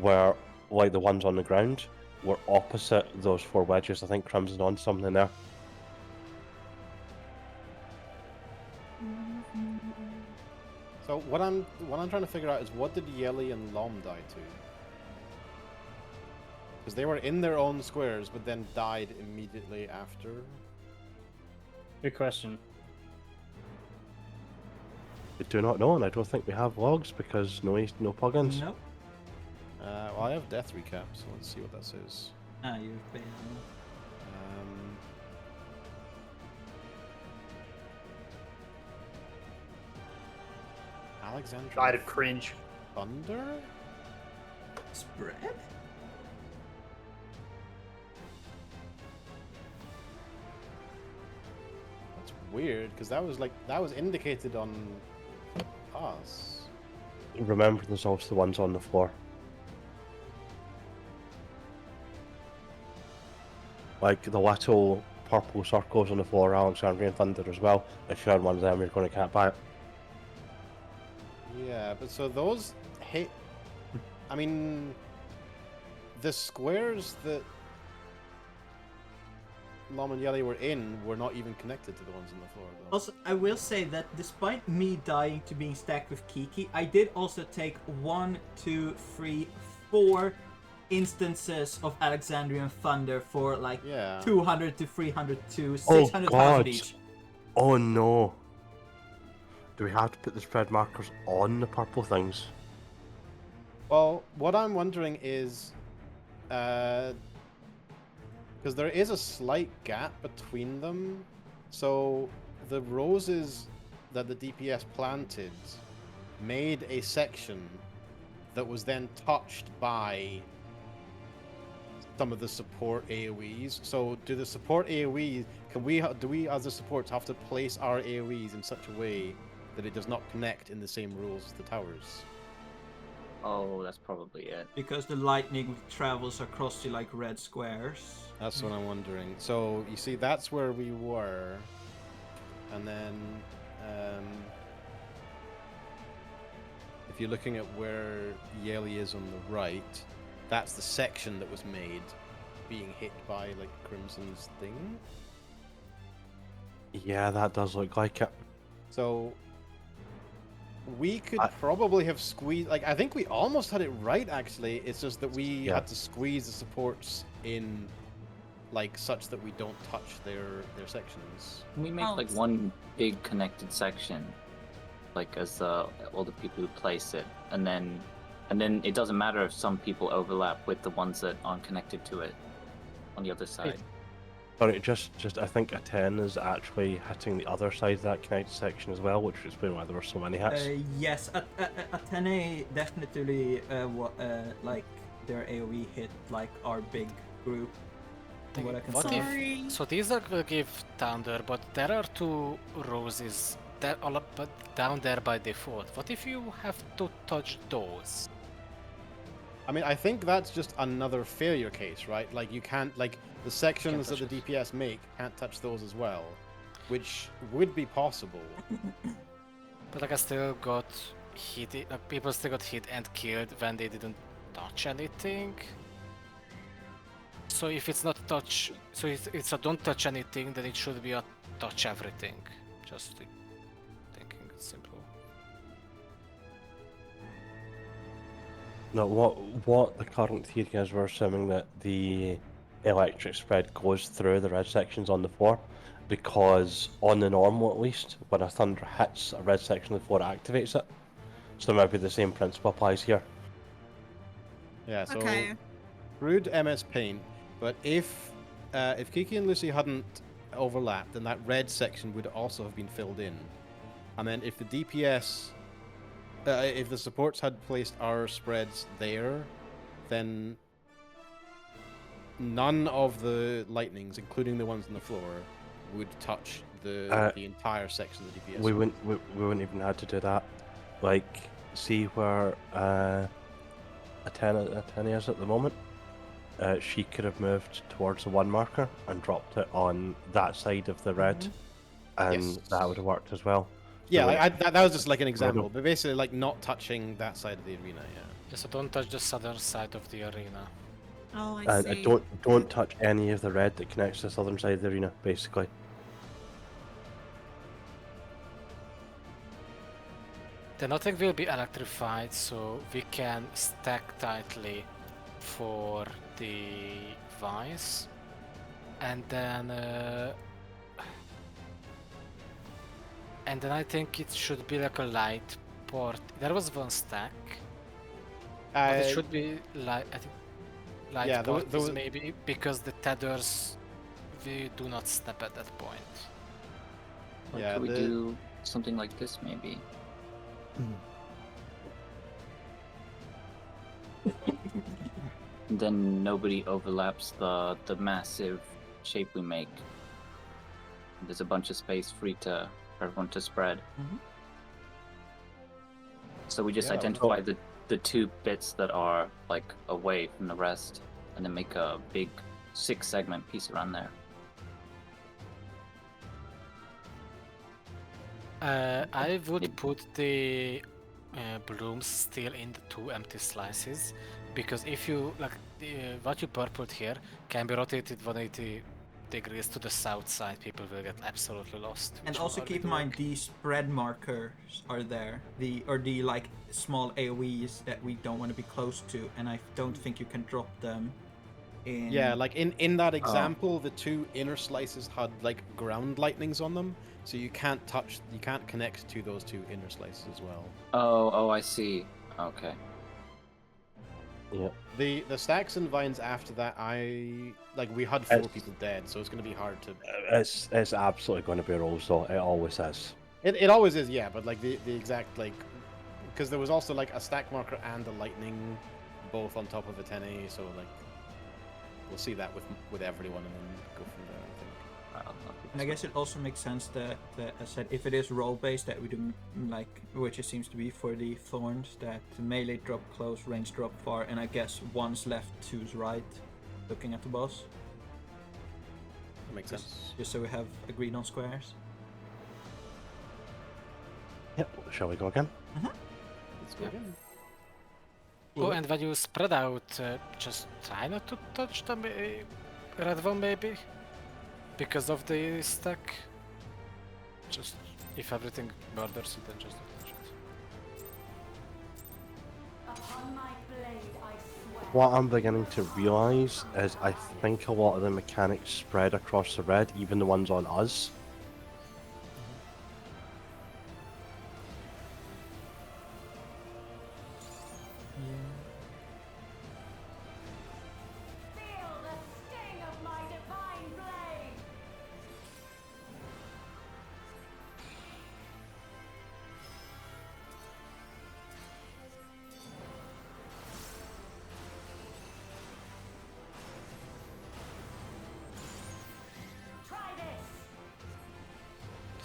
were like the ones on the ground were opposite those 4 wedges. I think Crimson on something there. So what I'm trying to figure out is what did Yelly and Lom die to? Because they were in their own squares, but then died immediately after. Good question. I do not know, and I don't think we have logs because no plugins. Nope. Well, I have death recap, so let's see what that says. Ah, you've been. Alexandra Died of cringe. Thunder? Spread? That's weird, because that was indicated on us. Remember, there's also the ones on the floor. Like the little purple circles on the floor, Alexandrian Thunder as well. If you're one of them, you're going to can't buy it. Yeah, but so those hit. I mean, the squares that Lom and Yelly were in were not even connected to the ones on the floor. Though. Also, I will say that despite me dying to being stacked with Kiki, I did also take 1, 2, 3, 4 instances of Alexandrian Thunder for like 200 to 300 to 600,000 each. Oh no. Do we have to put the spread markers on the purple things? Well, what I'm wondering is, because there is a slight gap between them, so the roses that the DPS planted made a section that was then touched by some of the support AoEs. So do the support AoEs, do we as the supports have to place our AoEs in such a way that it does not connect in the same rules as the towers? Oh, that's probably it. Because the lightning travels across the like red squares. That's what I'm wondering. So you see, that's where we were, and then if you're looking at where Yeli is on the right, that's the section that was made being hit by like Crimson's thing. Yeah, that does look like it. So we could probably have squeezed, like, I think we almost had it right actually. It's just that we had to squeeze the supports in like such that we don't touch their sections. Can we make like one big connected section, like as all the people who place it, and then it doesn't matter if some people overlap with the ones that aren't connected to it on the other side. Sorry, just I think a 10 is actually hitting the other side of that connected section as well, which would explain why there were so many hits. Yes, a 10A definitely like their AoE hit like our big group. From what I can say. So these are gonna give thunder, but there are 2 roses that all up down there by default. What if you have to touch those? I mean, I think that's just another failure case, right? Like you can't, like the sections that the DPS make can't touch those as well, which would be possible. But like I still got hit, like people still got hit and killed when they didn't touch anything. So if it's not touch, so it's a don't touch anything, then it should be a touch everything. Just thinking it's simple. No, what the current theory is, we're assuming that the electric spread goes through the red sections on the floor, because on the normal at least, when a thunder hits a red section of the floor, it activates it. So maybe the same principle applies here. Yeah, so rude MS Paint, but if Kiki and Lucy hadn't overlapped, then that red section would also have been filled in. And then if the DPS, if the supports had placed our spreads there, then none of the lightnings, including the ones on the floor, would touch the entire section of the DPS. We wouldn't even have to do that. Like, see where a 10 is at the moment? She could have moved towards the 1 marker and dropped it on that side of the red, and that would have worked as well. Yeah, so like, that was just like an example, but basically like not touching that side of the arena, yeah. So don't touch the southern side of the arena. Oh, I see. And don't touch any of the red that connects to the southern side of the arena, basically. Then nothing will be electrified, so we can stack tightly for the vines, and then I think it should be like a light port. There was 1 stack, but it should be light. I think light port is maybe because the tethers we do not snap at that point. Or could we do something like this maybe? Then nobody overlaps the massive shape we make. There's a bunch of space free for everyone to spread. So we just identify the 2 bits that are like away from the rest, and then make a big 6-segment piece around there. I would put the blooms still in the 2 empty slices, because if you like what you purpled here can be rotated 180 degrees to the south side, people will get absolutely lost. And Which also one are keep we in mind doing? these spread markers are there. The like small AoEs that we don't want to be close to, and I don't think you can drop them in. Yeah, like in that example, the 2 inner slices had like ground lightnings on them, so you can't connect to those 2 inner slices as well. Oh, I see. Okay. Yeah. The stacks and vines after that, we had 4 people dead, so it's going to be hard to. It's absolutely going to be rolls though. It always is. It always is, yeah, but like the exact because there was also like a stack marker and a lightning, both on top of a 10A, so like we'll see that with everyone and then go from there. I think. And I guess it also makes sense that, as I said, if it is role based, that we do like, which it seems to be for the thorns, that melee drop close, range drop far, and I guess 1's left, 2's right, looking at the boss. That makes sense. Just so we have agreed on squares. Yep. Shall we go again? Let's go again. Oh, and when you spread out, just try not to touch the red one, maybe, because of the stack. Just if everything borders it, then just don't touch it. Upon my blade, I swear. What I'm beginning to realise is I think a lot of the mechanics spread across the red, even the ones on us. Feel the sting of my divine blade. Try this.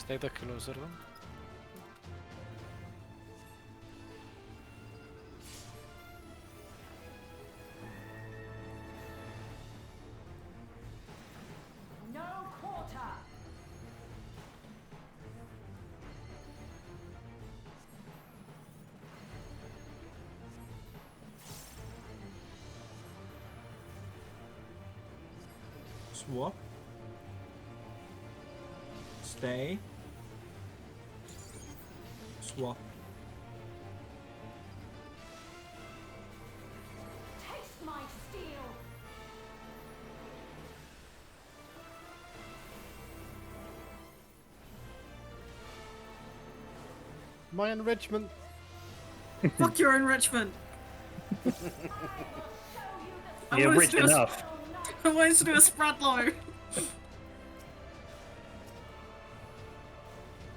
Stay the closer one. No quarter. Swap. Stay. Swap. Taste my steel. My enrichment. Fuck your enrichment. I You're wanted rich to do a- enough. I wanted to do a spread low.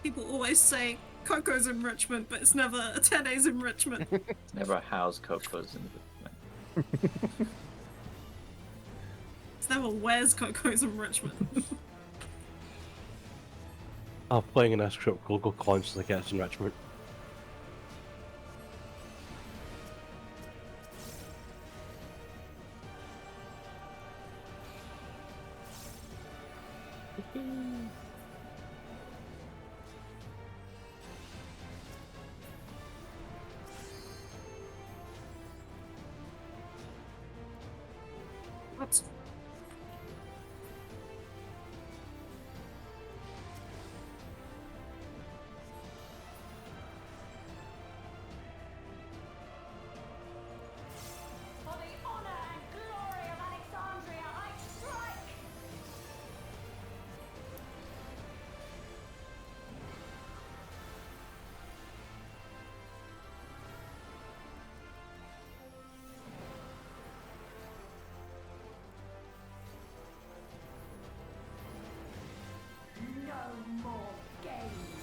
People always say Coco's enrichment, but it's never a 10A's enrichment. Never house Coco's in It's never where's Coco's enrichment. Playing in this group, Google constantly gets enrichment. What? For the honor and glory of Alexandria, I strike. No more games.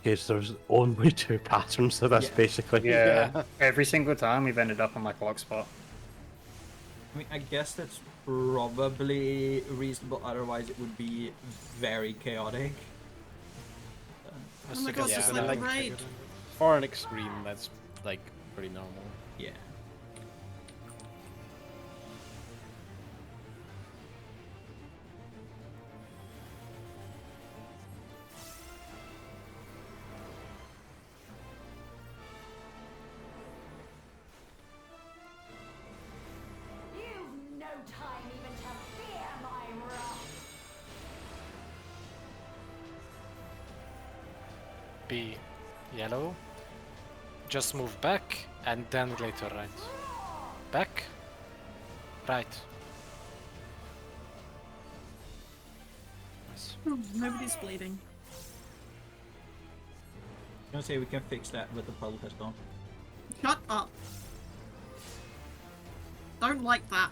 Because there's only 2 patterns to this, Yeah. basically. Yeah. Every single time we've ended up on like a lock spot. I mean, I guess that's probably reasonable. Otherwise, it would be very chaotic. Oh my god, Yeah, just and then, like like, raid. For an extreme, that's like pretty normal. Yeah. be yellow. Just move back and then later right. Back. Right. Nice. Oh, nobody's bleeding. I'm gonna say we can fix that with the puddle test on. Shut up. Don't like that.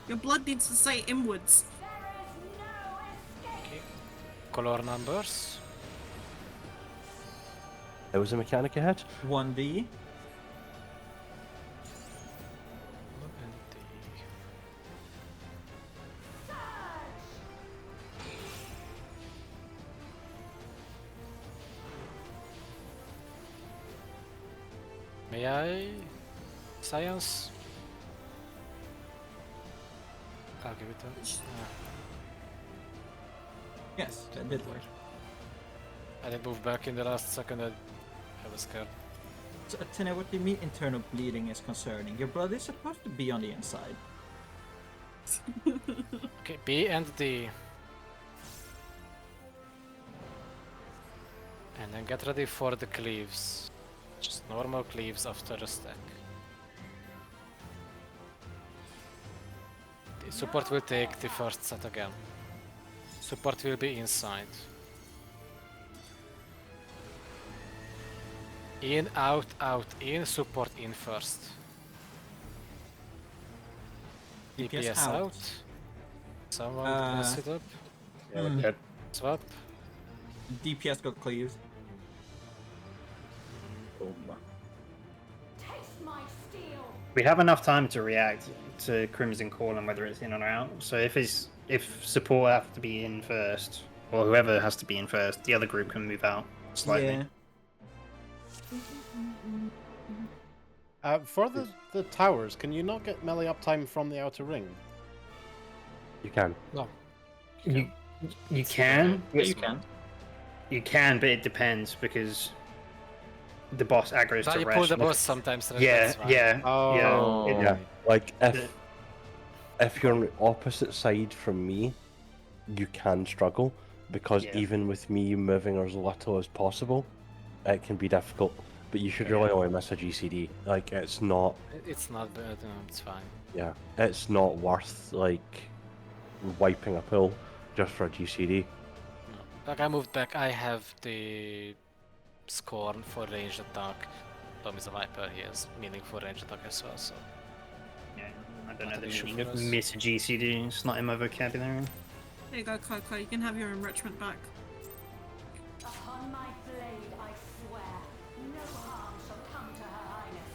Your blood needs to say inwards. Okay. Color numbers. There was a mechanic ahead. 1D. And may I? Science? I'll give it a... Yes, that did work. I did move back in the last second. I was scared. So, Athena, what do you mean internal bleeding is concerning? Your blood is supposed to be on the inside. Okay, B and D. And then get ready for the cleaves. Just normal cleaves after a stack. The support will take the first set again. Support will be inside. In, out, out, in, support in first. DPS out. Someone mess it up. Yeah, we're dead. Swap. DPS got cleaved. Taste my steel. We have enough time to react to Crimson Call and whether it's in or out. So if support have to be in first, or whoever has to be in first, the other group can move out slightly. Yeah. For the towers, can you not get melee uptime from the outer ring? You can. No. You can. Yes, you can. You can, but it depends because the boss aggroes So to you rest. pull the boss sometimes. Right? Yeah, That's fine. yeah, Oh. yeah. Yeah. Like The- if you're on the opposite side from me, you can struggle because Yeah. even with me moving as little as possible, it can be difficult. But you should really only miss a GCD. Like it's not. It's not bad. No, it's fine. Yeah, it's not worth like wiping a pool just for a GCD. No. Like I moved back. I have the scorn for ranged attack. Tom is a viper. He has meaning for ranged attack as well. So Yeah, I don't know Not the an issue meaning for of us. miss GCD. It's not in my vocabulary. There you go, Coco. You can have your enrichment back. Upon my blade, I swear, no harm shall come to Her Highness.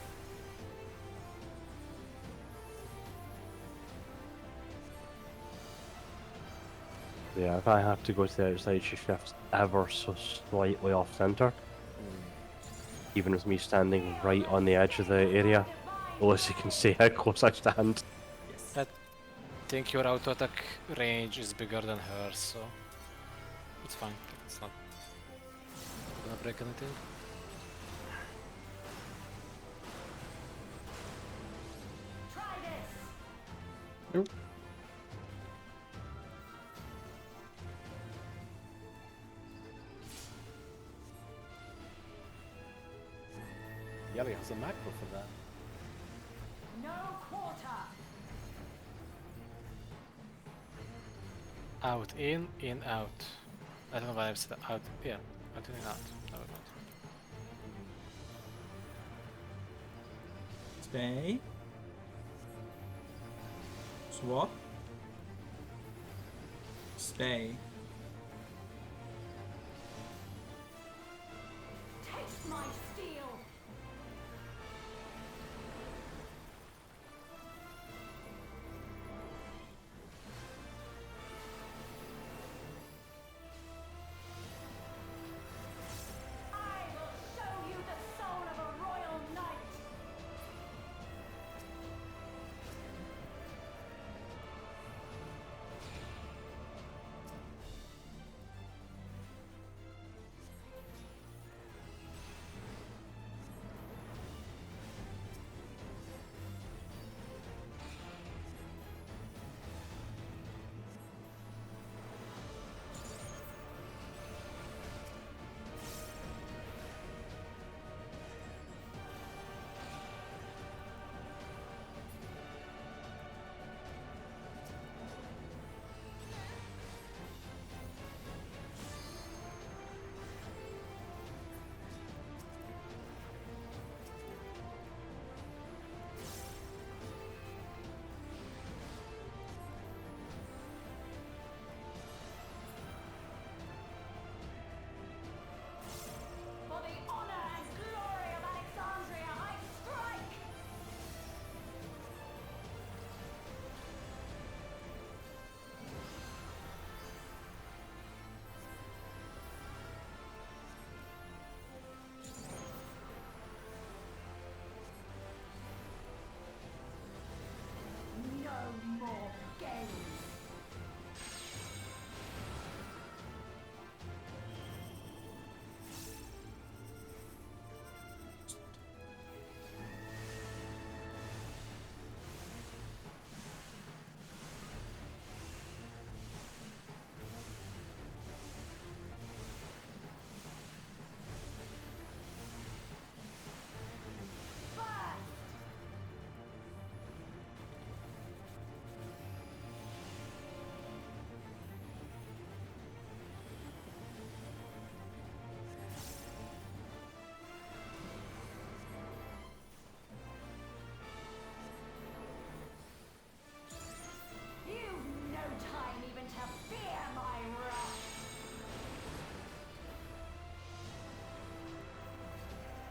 Yeah, if I have to go to the outside, she shifts ever so slightly off center. Even with me standing right on the edge of the area, Alyssa can see how close I stand. I think your auto attack range is bigger than hers, so it's fine. It's not gonna break anything. Try this. Yelly has a macro for that. No quarter. Out, in, out. I don't know why I've said out. Yeah, out, in, out. Never mind. Stay. Swap. Stay. Taste my steel. I will show you the soul of a royal knight.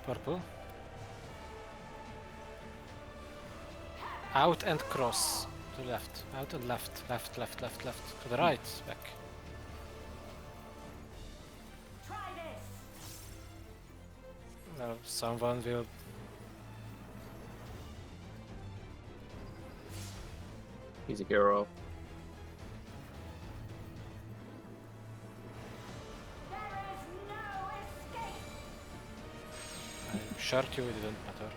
Purple. Out and cross. To the left. Out and left. Left, left, left, left. To the right. Back. Try this. Someone will. He's a hero. There is no escape. I'm sure you it didn't matter.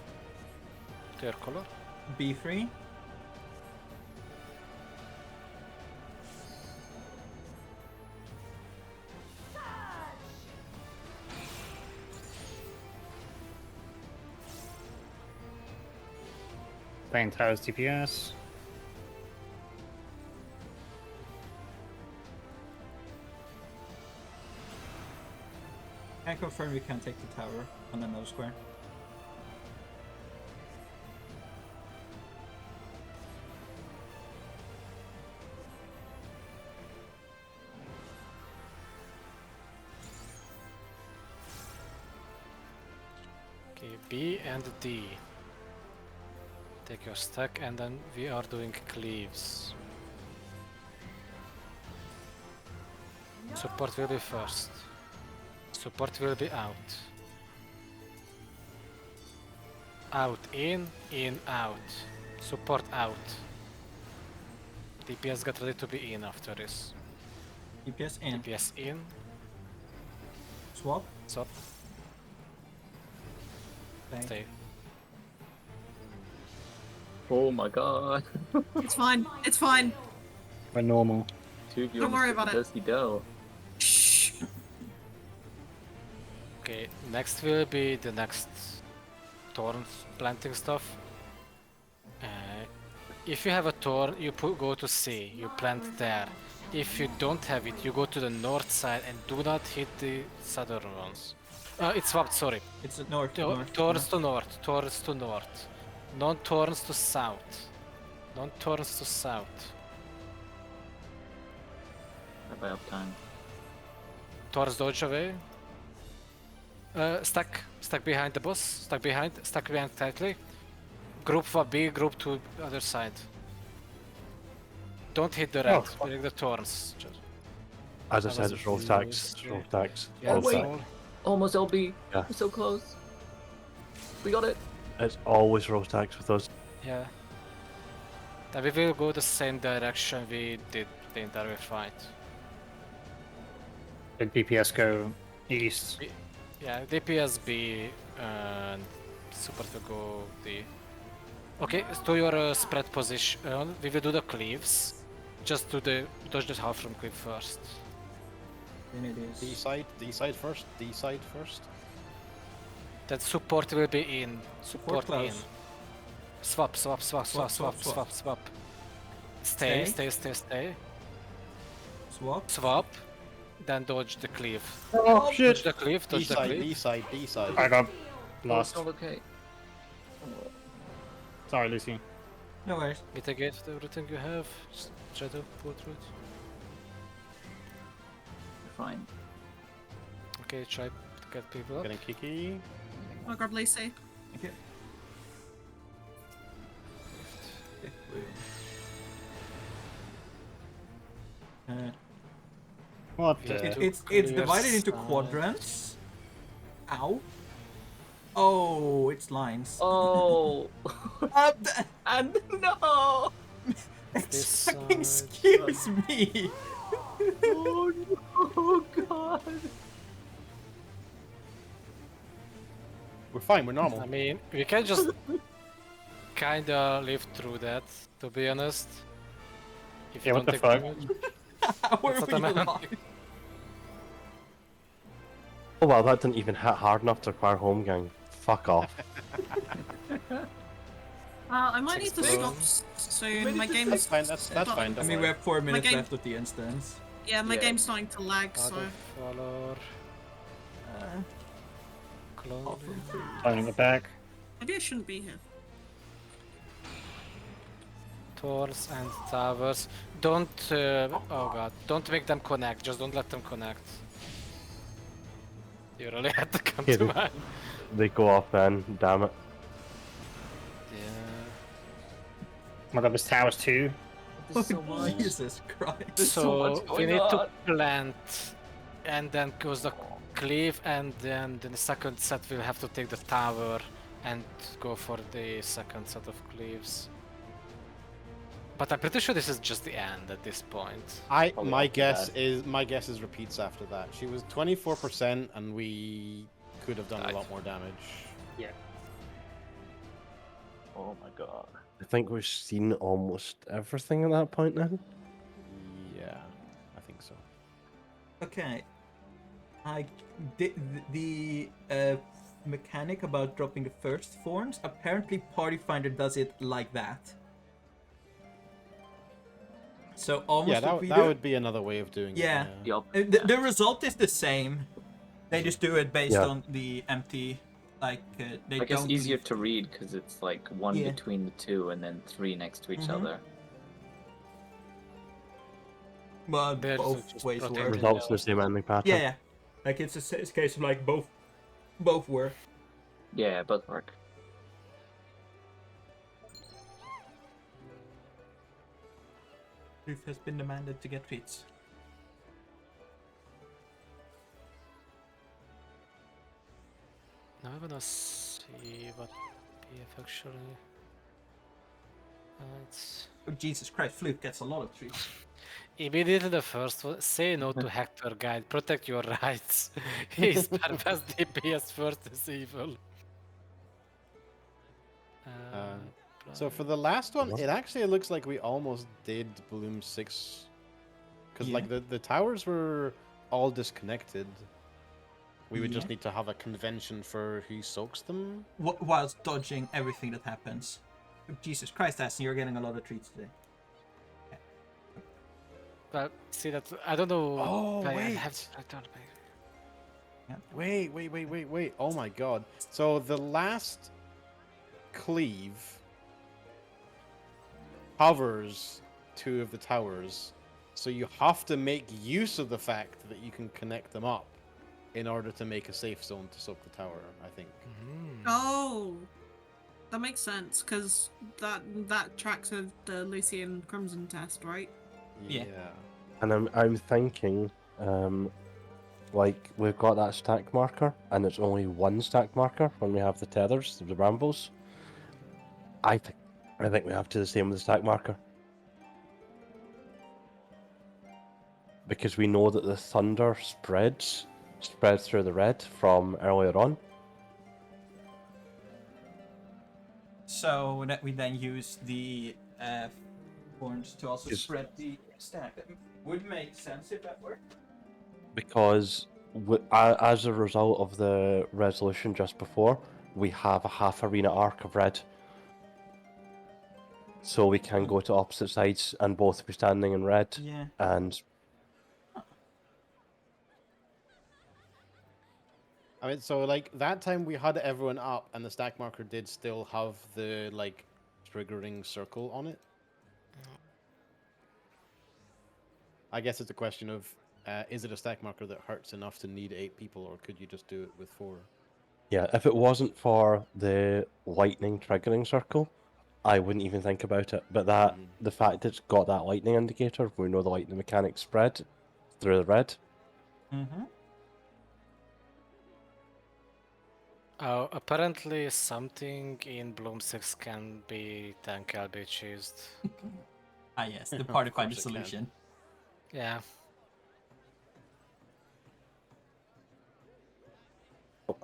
To your color? B3. Playing towers DPS. Can confirm we can take the tower on another square. Okay, B and D. Take your stack and then we are doing cleaves. Support will be first. Support will be out. Out, in, out. Support out. DPS get ready to be in after this. DPS in. DPS in. Swap. Swap. Bang. Stay. Oh my god. It's fine. It's fine. We're normal. Dude, you Don't almost worry took about the it. dusty dough. Shh. Okay, next will be the next thorn planting stuff. If you have a thorn, you go to C, you plant there. If you don't have it, you go to the north side and do not hit the southern ones. It's swapped, sorry. It's north. Thorns to north, thorns to north. Non-thorns to south. Non-thorns to south. Have I have time? Thorns dodge away. Stack behind the boss. Stack behind tightly. Group for B, group to other side. Don't hit the red, hit the thorns. As I That said, was it's roll tax. It's roll tax. Yeah, roll wait. tax. Almost LB. Yeah. We're so close. We got it. It's always roll tax with us. Yeah. Then we will go the same direction we did the entire fight. Did DPS go east? Yeah, DPS B and support will go D. Okay, to your spread position, we will do the cleaves. Just dodge the half from cleave first. Then it is. D side first. D side first. Then support will be in. Support in. close. Swap. Swap. Stay. Swap. Swap. Then dodge the cleave. Oh Dodge the cleave, D dodge the side. cleave. D side. D side. I got Oh, lost. it's all okay. Sorry, Lucy. No worries. Mitigate everything you have. Just try to pull through it. Fine. Okay, try to get people up. Getting Kiki. I'll grab Lucy. Thank you. What Yeah. the? It's Clear divided into side. quadrants. Ow. Oh, it's lines. Oh. And no. This Fucking side. excuse me. Oh no, God. We're fine. We're normal. I mean, we can just kinda live through that, to be honest. If Yeah, you what don't the take fuck? damage. Where That's were what I you meant. lying? Oh well, that didn't even hit hard enough to acquire home gang. Fuck off. I might need to Six stop turns. soon. My That's game's fine. That's fine. I Don't mean, we worry. have 4 minutes game- left of the instance. yeah, my Yeah. game's starting to lag, so Follower, Uh, clone. Turning it back. maybe I shouldn't be here. Thorns and towers. Don't, oh god, don't make them connect, just don't let them connect. You really had to come to Kidding. mind. They go off then, damn it. Yeah. Oh my god, this tower's 2. There's so much. Jesus Christ. There's so much So we going need to on. plant, and then goes the cleave, and then the second set we'll have to take the tower and go for the second set of cleaves. But I'm pretty sure this is just the end at this point. Probably My after guess that. is repeats after that. She was 24%, and we could have done a Right. lot more damage. Oh my god. I think we've seen almost everything at that point then. Yeah, I think so. Okay. I did the mechanic about dropping the first thorns. Apparently, Party Finder does it like that. So almost Yeah, what we that do. would be another way of doing Yeah. it. Yup. The result is the same. They just do it based Yeah. on the empty, like they I guess don't. easier leave- to read because it's like one Yeah. between the two and then three next to each Mhm. other. Well, They're both just ways protected. work. Results in the same ending pattern. Yeah, yeah. Like it's a case of like both work. Yeah, both work. Ruth has been demanded to get treats. Now I'm gonna see what PF actually. It's Oh, Jesus Christ, Fluke gets a lot of treats. immediately the first one. Say no to Hector Guide. Protect your rights. He's best DPS first is evil. So for the last one, Uh-huh. it actually looks like we almost did Bloom 6. Because Yeah. like the towers were all disconnected. We would just Yeah. need to have a convention for who soaks them. Whilst dodging everything that happens. Oh, Jesus Christ, Aston, you're getting a lot of treats today. But see that I don't know. Oh, I wait. have I don't know. Wait. Oh my god. So the last cleave covers 2 of the towers. So you have to make use of the fact that you can connect them up in order to make a safe zone to soak the tower, I think. Oh, that makes sense because that tracks with the Lucian Crimson test, right? Yeah. And I'm thinking, like we've got that stack marker, and it's only one stack marker when we have the tethers, the brambles. I think we have to do the same with the stack marker. Because we know that the thunder spreads through the red from earlier on. So that we then use the horns to also Yes. spread the stack. That would make sense if that worked. Because as a result of the resolution just before, we have a half arena arc of red. So we can go to opposite sides and both be standing in red. Yeah. And I mean, so like that time we had everyone up, and the stack marker did still have the like triggering circle on it. I guess it's a question of is it a stack marker that hurts enough to need 8 people, or could you just do it with 4? yeah, if it wasn't for the lightning triggering circle, I wouldn't even think about it. But that the fact it's got that lightning indicator, we know the lightning mechanic spread through the red. Mm-hmm. Oh, apparently something in Bloom 6 can be tank LB chased. Ah yes, the Of party course finder it can. solution. Yeah.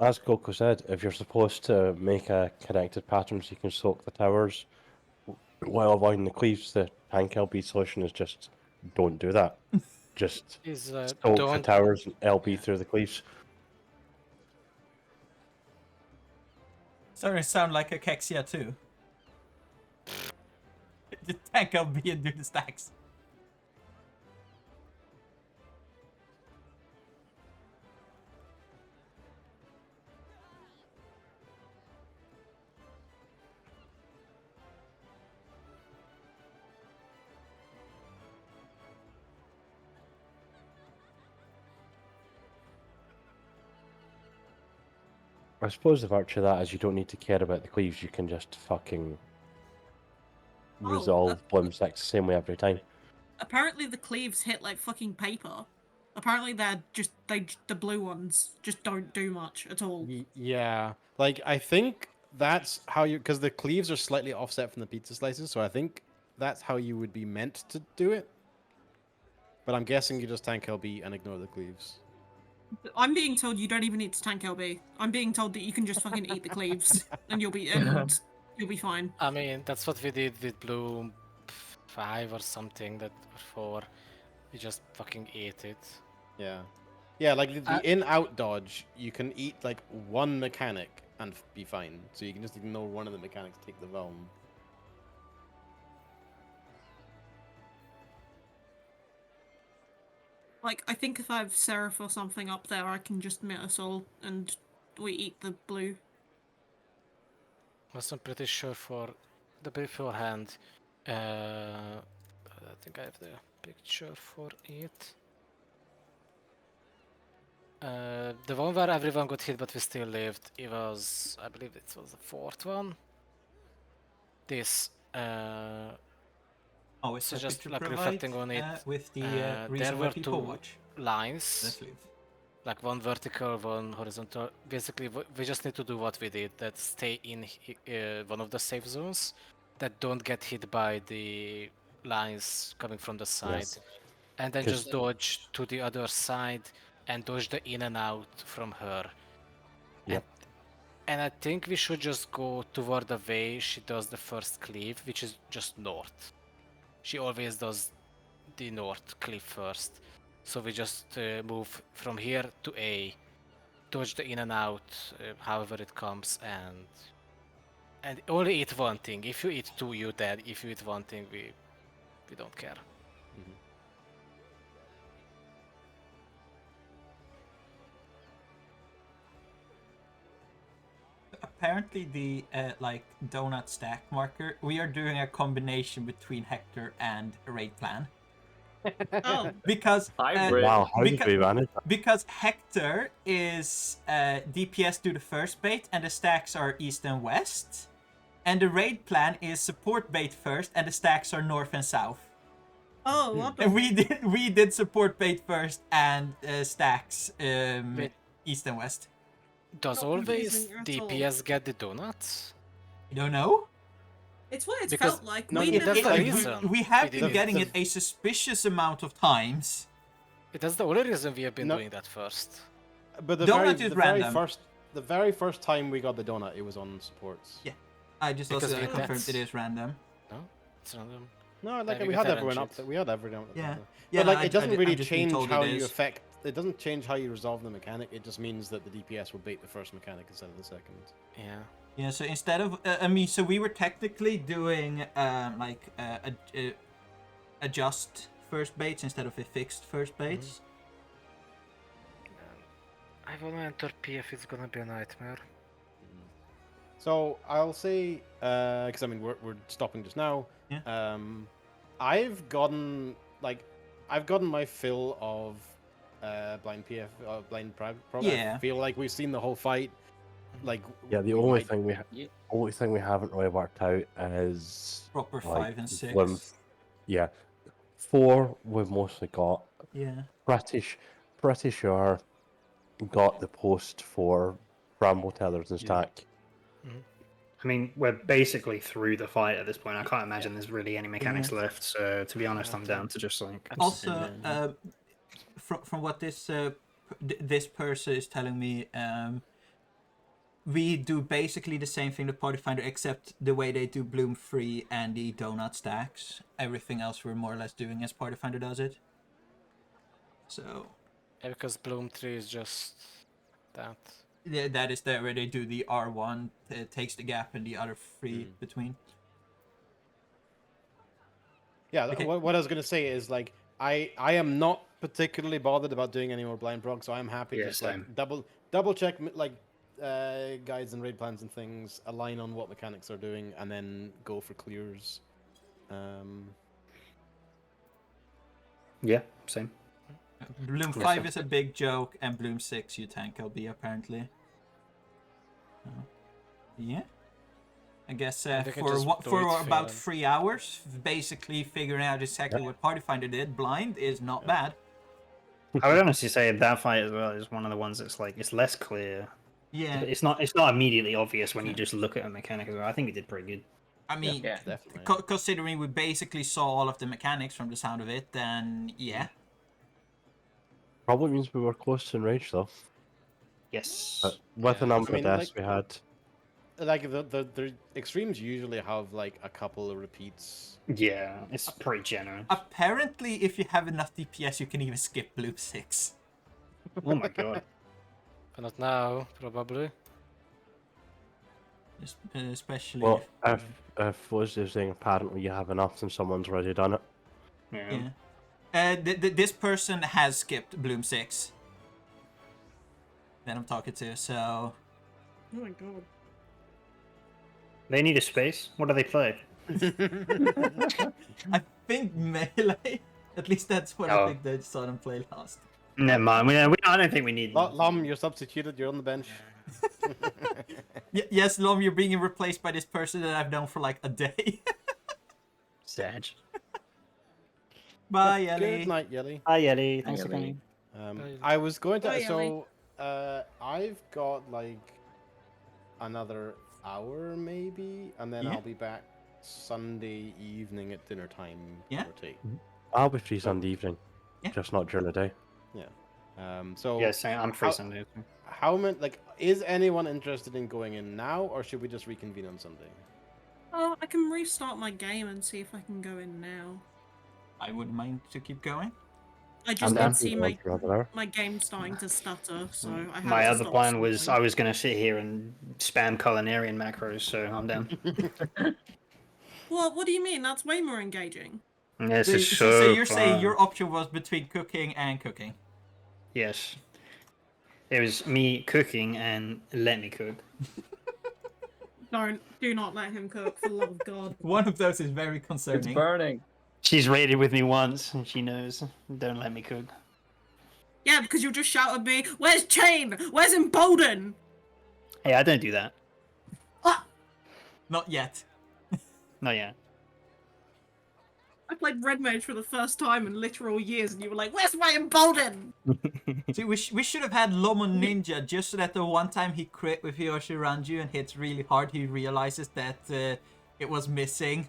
As Coco said, if you're supposed to make a connected pattern so you can soak the towers while avoiding the cleaves, the tank LB solution is just don't do that. Just Is soak the don't towers and LB through the cleaves. Starting to sound like a Kexia too. The tank LB and do the stacks. I suppose the virtue of that is you don't need to care about the cleaves. You can just fucking resolve Bloom 6 the same way every time. Apparently the cleaves hit like fucking paper. Apparently the blue ones just don't do much at all. Yeah, like I think that's how you, because the cleaves are slightly offset from the pizza slices, so I think that's how you would be meant to do it. But I'm guessing you just tank LB and ignore the cleaves. I'm being told you don't even need to tank LB. I'm being told that you can just fucking eat the cleaves and you'll be fine. I mean, that's what we did with Bloom 5 or something, that or 4. We just fucking ate it. Yeah. Yeah, like the in-out dodge, you can eat like one mechanic and be fine. So you can just ignore one of the mechanics, take the Velm. Like, I think if I have Seraph or something up there, I can just Metal Soul and we eat the blue. I'm pretty sure for the beforehand. I think I have the picture for it. The one where everyone got hit but we still lived, it was, I believe it was the 4th one. This, Oh, it's so a just picture like provide reflecting on it, with the there reason why were people 2 watch. lines, Let's leave. like one vertical, one horizontal. Basically, we just need to do what we did, that stay in one of the safe zones, that don't get hit by the lines coming from the side. Yes. And then 'Cause- just dodge to the other side and dodge the in and out from her. Yep. And I think we should just go toward the way she does the first cleave, which is just north. She always does the north cleave first. So we just move from here to A, dodge the in and out, however it comes, and only eat one thing. If you eat 2, you're dead. If you eat one thing, we don't care. Apparently, the like donut stack marker, we are doing a combination between Hector and Raid Plan. Oh, Because Hybrid. Wow, how did because- we manage that? because Hector is DPS do the first bait and the stacks are east and west, and the Raid Plan is support bait first and the stacks are north and south. oh, what the And we did support bait first and stacks Wait. east and west. Does Not always confusing at all. DPS get the donuts? You don't know? It's what it's Because- felt like. no, We it- never that's the fucking- reason. We have We been did getting it. it a suspicious amount of times. That's the only reason we have been No. doing that first. But the Donut very, is the very random. first time we got the donut, it was on supports. Yeah. I just Because also we- confirmed that's- it is random. No? It's random. No, like we we got had that everyone on up. shit. We had everyone. Yeah. But Yeah, like, I- it doesn't I'm really just being change told how it you is. affect. It doesn't change how you resolve the mechanic. It just means that the DPS will bait the first mechanic instead of the second. Yeah. Yeah, so instead of so we were technically doing adjust first baits instead of a fixed first baits. I wanna enter PF, it's gonna be a nightmare. So I'll say, because I mean we're stopping just now. Yeah. I've gotten my fill of blind PF, blind prog. Yeah. I feel like we've seen the whole fight. Like Yeah, the we only might- thing only thing we haven't really worked out is Proper like, 5 and 6. yeah, 4 we've mostly got. Yeah. Pretty sure got the post for Bramble Tellers and Yeah. Stack. I mean, we're basically through the fight at this point. I can't imagine there's really any mechanics left. So, to be honest, I'm down to just like. Also, from what this person is telling me, we do basically the same thing the Party Finder, except the way they do Bloom 3 and the donut stacks. Everything else we're more or less doing as Party Finder does it. So Yeah, because Bloom 3 is just that. yeah, that is there where they do the R1, takes the gap, and the other 3 between. Yeah, Okay. what I was gonna say is like I am not particularly bothered about doing any more blind prog, so I'm happy Yeah, to just same. like double check like guides and raid plans and things, align on what mechanics are doing, and then go for clears. Yeah, same. Bloom 5 is a big joke, and Bloom 6 you tank LB apparently. Yeah. I guess I think I for just what do for it about fair. 3 hours, basically figuring out exactly what Party Finder did blind is not bad. I would honestly say that fight as well is one of the ones that's like it's less clear. Yeah. It's not immediately obvious when you just look at a mechanic as well. I think it did pretty good. I mean, Yeah, definitely. considering we basically saw all of the mechanics from the sound of it, then yeah. Probably means we were close to Enrage though. Yes. But with a Yeah, I number mean, of like- deaths we had. Like the extremes usually have like a couple of repeats. Yeah, it's pretty generous. Apparently, if you have enough DPS, you can even skip Bloom 6. Oh my god. But not now, probably. Especially Well, if was just saying apparently you have enough and someone's already done it. Yeah. This person has skipped Bloom 6 that I'm talking to, so... Oh my god. They need a space. What do they play? I think Melee. At least that's what I Oh. think they saw them play last. Never mind. I don't think we need. Lum, you're substituted. You're on the bench. Yes, Lom, you're being replaced by this person that I've known for like a day. Sag. Bye, Good Ellie. night, Yelly. Hi, Yeti. Thanks for Yelly. coming. I was going to. Bye, Ellie. So, I've got like another hour maybe, and then Yeah. I'll be back Sunday evening at dinner time. Yeah. Give or take. I'll be free Sunday evening. Yeah. Just not during the day. So Yes, I'm free how- Sunday. how many? Like, is anyone interested in going in now, or should we just reconvene on Sunday? Oh, I can restart my game and see if I can go in now. I wouldn't mind to keep going. I just down did to see one for another hour. my game starting to stutter, so I had My to other stop plan was streaming. I was going to sit here and spam culinarian macros, so I'm down. Well, what do you mean? That's way more engaging. This So, is so so you're saying fun. your option was between cooking and cooking? Yes. It was me cooking and let me cook. Do not let him cook, for the love of God. One of those is very It's concerning. burning. She's raided with me once, and she knows. Don't let me cook. Yeah, because you'll just shout at me, "Where's Chain? Where's Embolden?" Hey, I don't do that. Ah! Not yet. Not yet. I played Red Mage for the first time in literal years, and you were like, "Where's my Embolden?" See, we should have had Lomon Ninja just so that the one time he crit with Hiyoshi Ranju and hits really hard, he realizes that it was missing.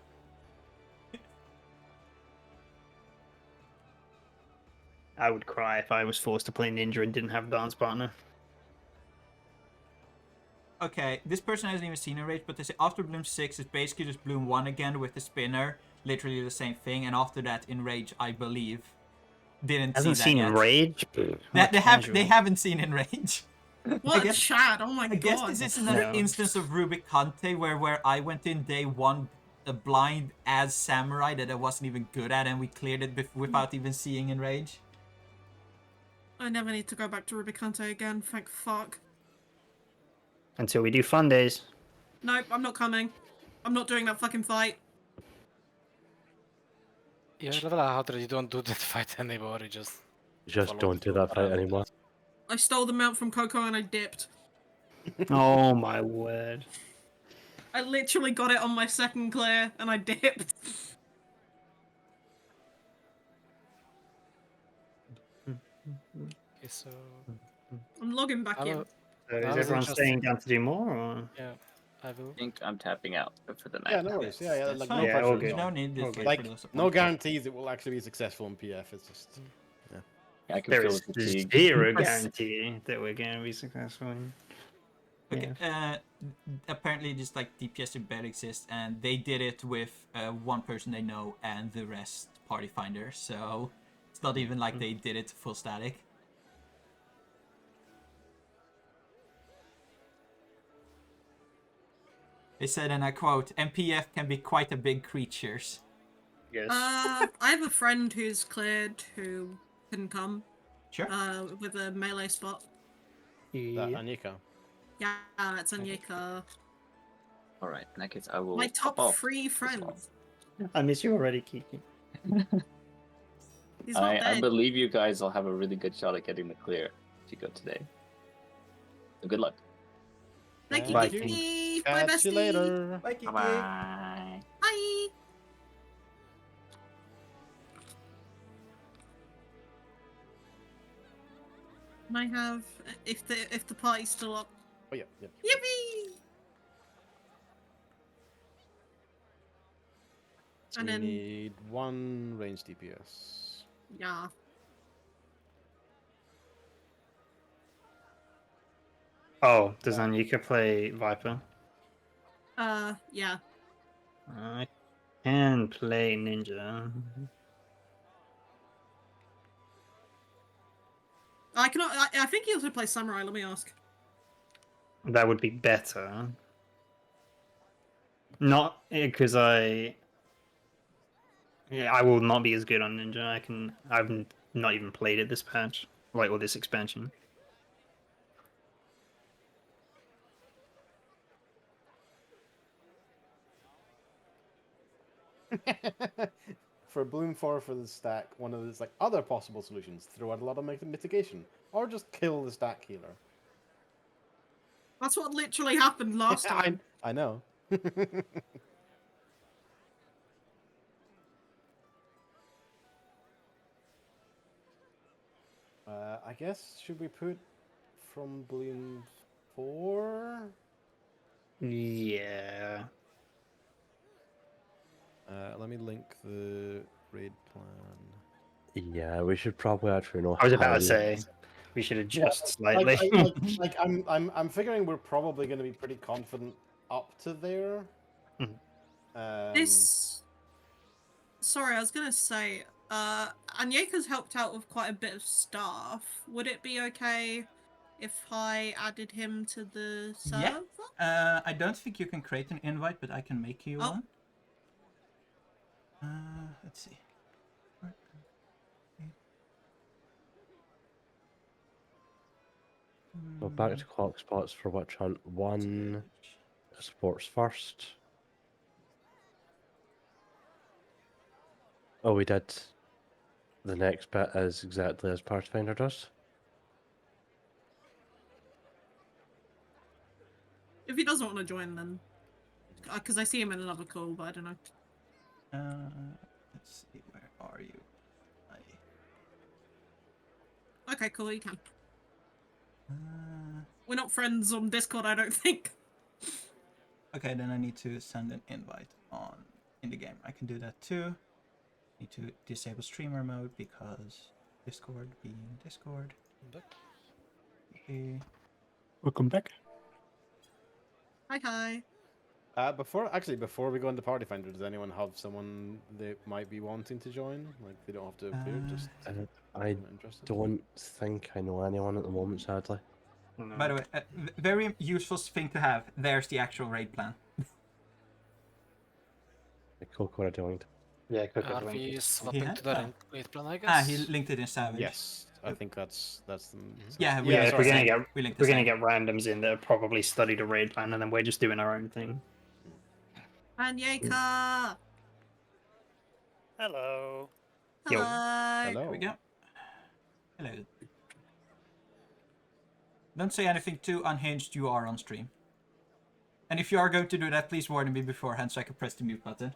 I would cry if I was forced to play Ninja and didn't have a dance partner. Okay, this person hasn't even seen a rage, but they say after Bloom 6, it's basically just Bloom 1 again with the spinner. Literally the same thing, and after that, in Rage, I believe. Didn't Hasn't see that seen yet. Rage? They haven't seen in Rage. What guess- Chad? Oh my I god. guess this is another No. instance of Rubik Kante where I went in day one blind as Samurai that I wasn't even good at, and we cleared it without even seeing in Rage. I never need to go back to Rubicante again, thank fuck. Until we do fun days. Nope, I'm not coming. I'm not doing that fucking fight. You're level 100, you don't do that fight anymore, you just... Just follow don't the do that fight parameters. anymore. I stole the mount from Coco and I dipped. Oh my word. I literally got it on my second clear and I dipped. Okay, so... I'm logging back I'm in. a- So is That was everyone interesting. staying down to do more? Or? Yeah, I will. I think I'm tapping out for the night. Yeah, no worries. Yeah, That's like fine. no Yeah, pressure. all at good. all. No need Okay. to Like no guarantees it will actually be successful in PF. It's just I can There feel is the fatigue. zero guarantee that we're going to be successful. Okay, apparently just like DPS in bed exists, and they did it with one person they know and the rest party finder, so it's not even like they did it full static. They said, and I quote, MPF can be quite a big creatures. Yes. I have a friend who's cleared who couldn't come. Sure. With a melee spot. that Yeah. Anika. Yeah, it's Anyika. Alright, in that case, I will. My hop top off 3 this one. friends. I miss you already, Kiki. He's not I dead. believe you guys will have a really good shot at getting the clear if you go today. So good luck. Thank you, Bye, Geek King. Beef. Bye, Catch you bestie. later. Bye, Kiki. Bye. Bye. Can I have if the party's still up? Oh yeah, yeah. Yippee! So And we then need 1 range DPS. yeah. Oh, does Anyuka play Viper? Yeah. I can play Ninja. I think he also plays Samurai. Let me ask. That would be better. Not because I will not be as good on Ninja. I've not even played it this patch, like or this expansion. For Bloom 4 for the stack, one of the other possible solutions: throw out a lot of mitigation, or just kill the stack healer. That's what literally happened last time. I know. I guess should we put from Bloom 4? Yeah. Let me link the raid plan. Yeah, we should probably actually know I was about how to say we should adjust slightly. I'm figuring we're probably going to be pretty confident up to there. This. Sorry, I was gonna say. Anyeka's helped out with quite a bit of stuff. Would it be okay if I added him to the server? Yeah. I don't think you can create an invite, but I can make you one. Let's see. So back to clock spots for Witch Hunt 1. Sports first. Oh, we did. The next bit is exactly as Pathfinder does. If he doesn't want to join, then because I see him in another call, but I don't know. Let's see. Where are you? Okay, cool. You can. We're not friends on Discord, I don't think. Okay, then I need to send an invite in the game. I can do that too. Need to disable streamer mode because Discord being Discord. Okay. Welcome back. Hi. Before we go into Party Finder, does anyone have someone they might be wanting to join? Like, they don't have to appear, just I interested. don't think I know anyone at the moment, sadly. By the way, very useful thing to have. There's the actual raid plan. Coco are doing. Yeah, Are we swapping to the raid plan, I guess? Ah, he linked it in Savage. Yes, I think that's the. Yeah, if we're gonna we get randoms in that have probably studied a raid plan, and then we're just doing our own thing. Anyeka! Hello. Yo. Hello. Here we go. Hello. Don't say anything too unhinged. You are on stream. And if you are going to do that, please warn me beforehand so I can press the mute button.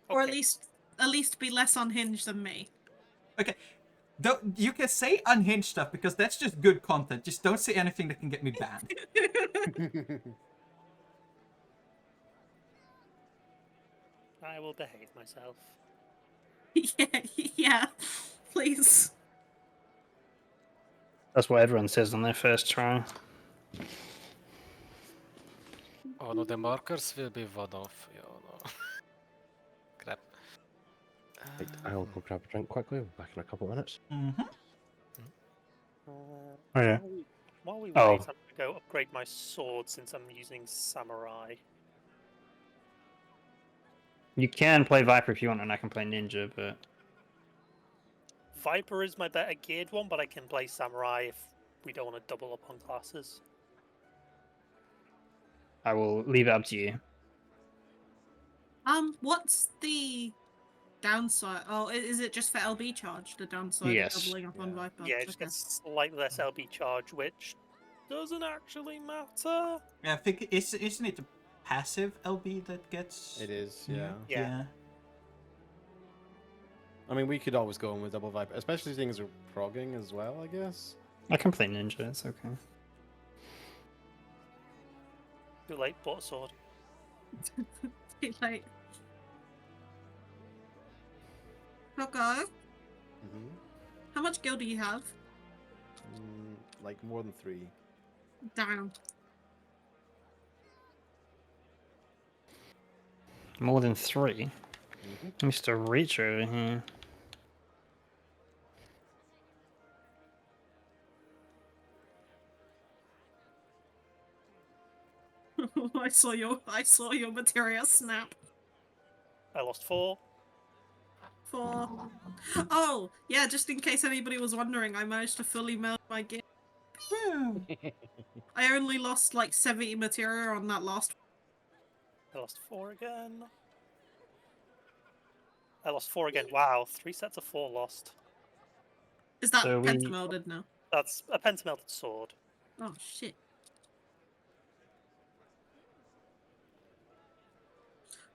Or at least be less unhinged than me. Okay. You can say unhinged stuff because that's just good content. Just don't say anything that can get me banned. I will behave myself. yeah, please. That's what everyone says on their first try. Oh no, the markers will be one off. Oh no. Crap. Right, I'll go grab a drink quickly. We'll be back in a couple of minutes. Mm-hmm. Oh, yeah. While we wait, Oh. I'm going to go upgrade my sword since I'm using Samurai. You can play Viper if you want, and I can play Ninja, but Viper is my better geared one, but I can play Samurai if we don't want to double up on classes. I will leave it up to you. What's the downside? Oh, is it just for LB charge? The downside Yes. of doubling up on Viper? Yeah, it just gets slightly less LB charge, which doesn't actually matter. Yeah, I think isn't it the passive LB that gets? It is, new? yeah. Yeah. I mean, we could always go in with double vibe, especially things are progging as well, I guess. I can play ninja. It's okay. Too late, bought a sword. Too late. Okay. Mm-hmm. How much gil do you have? Like more than 3. Damn. More than 3. Mm-hmm. Mr. Reach over here. I saw your materia snap. I lost 4. 4. Oh, yeah, just in case anybody was wondering, I managed to fully meld my gear. I only lost like 70 materia on that last I lost 4 again. I lost 4 again. Wow, 3 sets of 4 lost. Is that So we- pentamelded now? That's a pentamelted sword. Oh shit.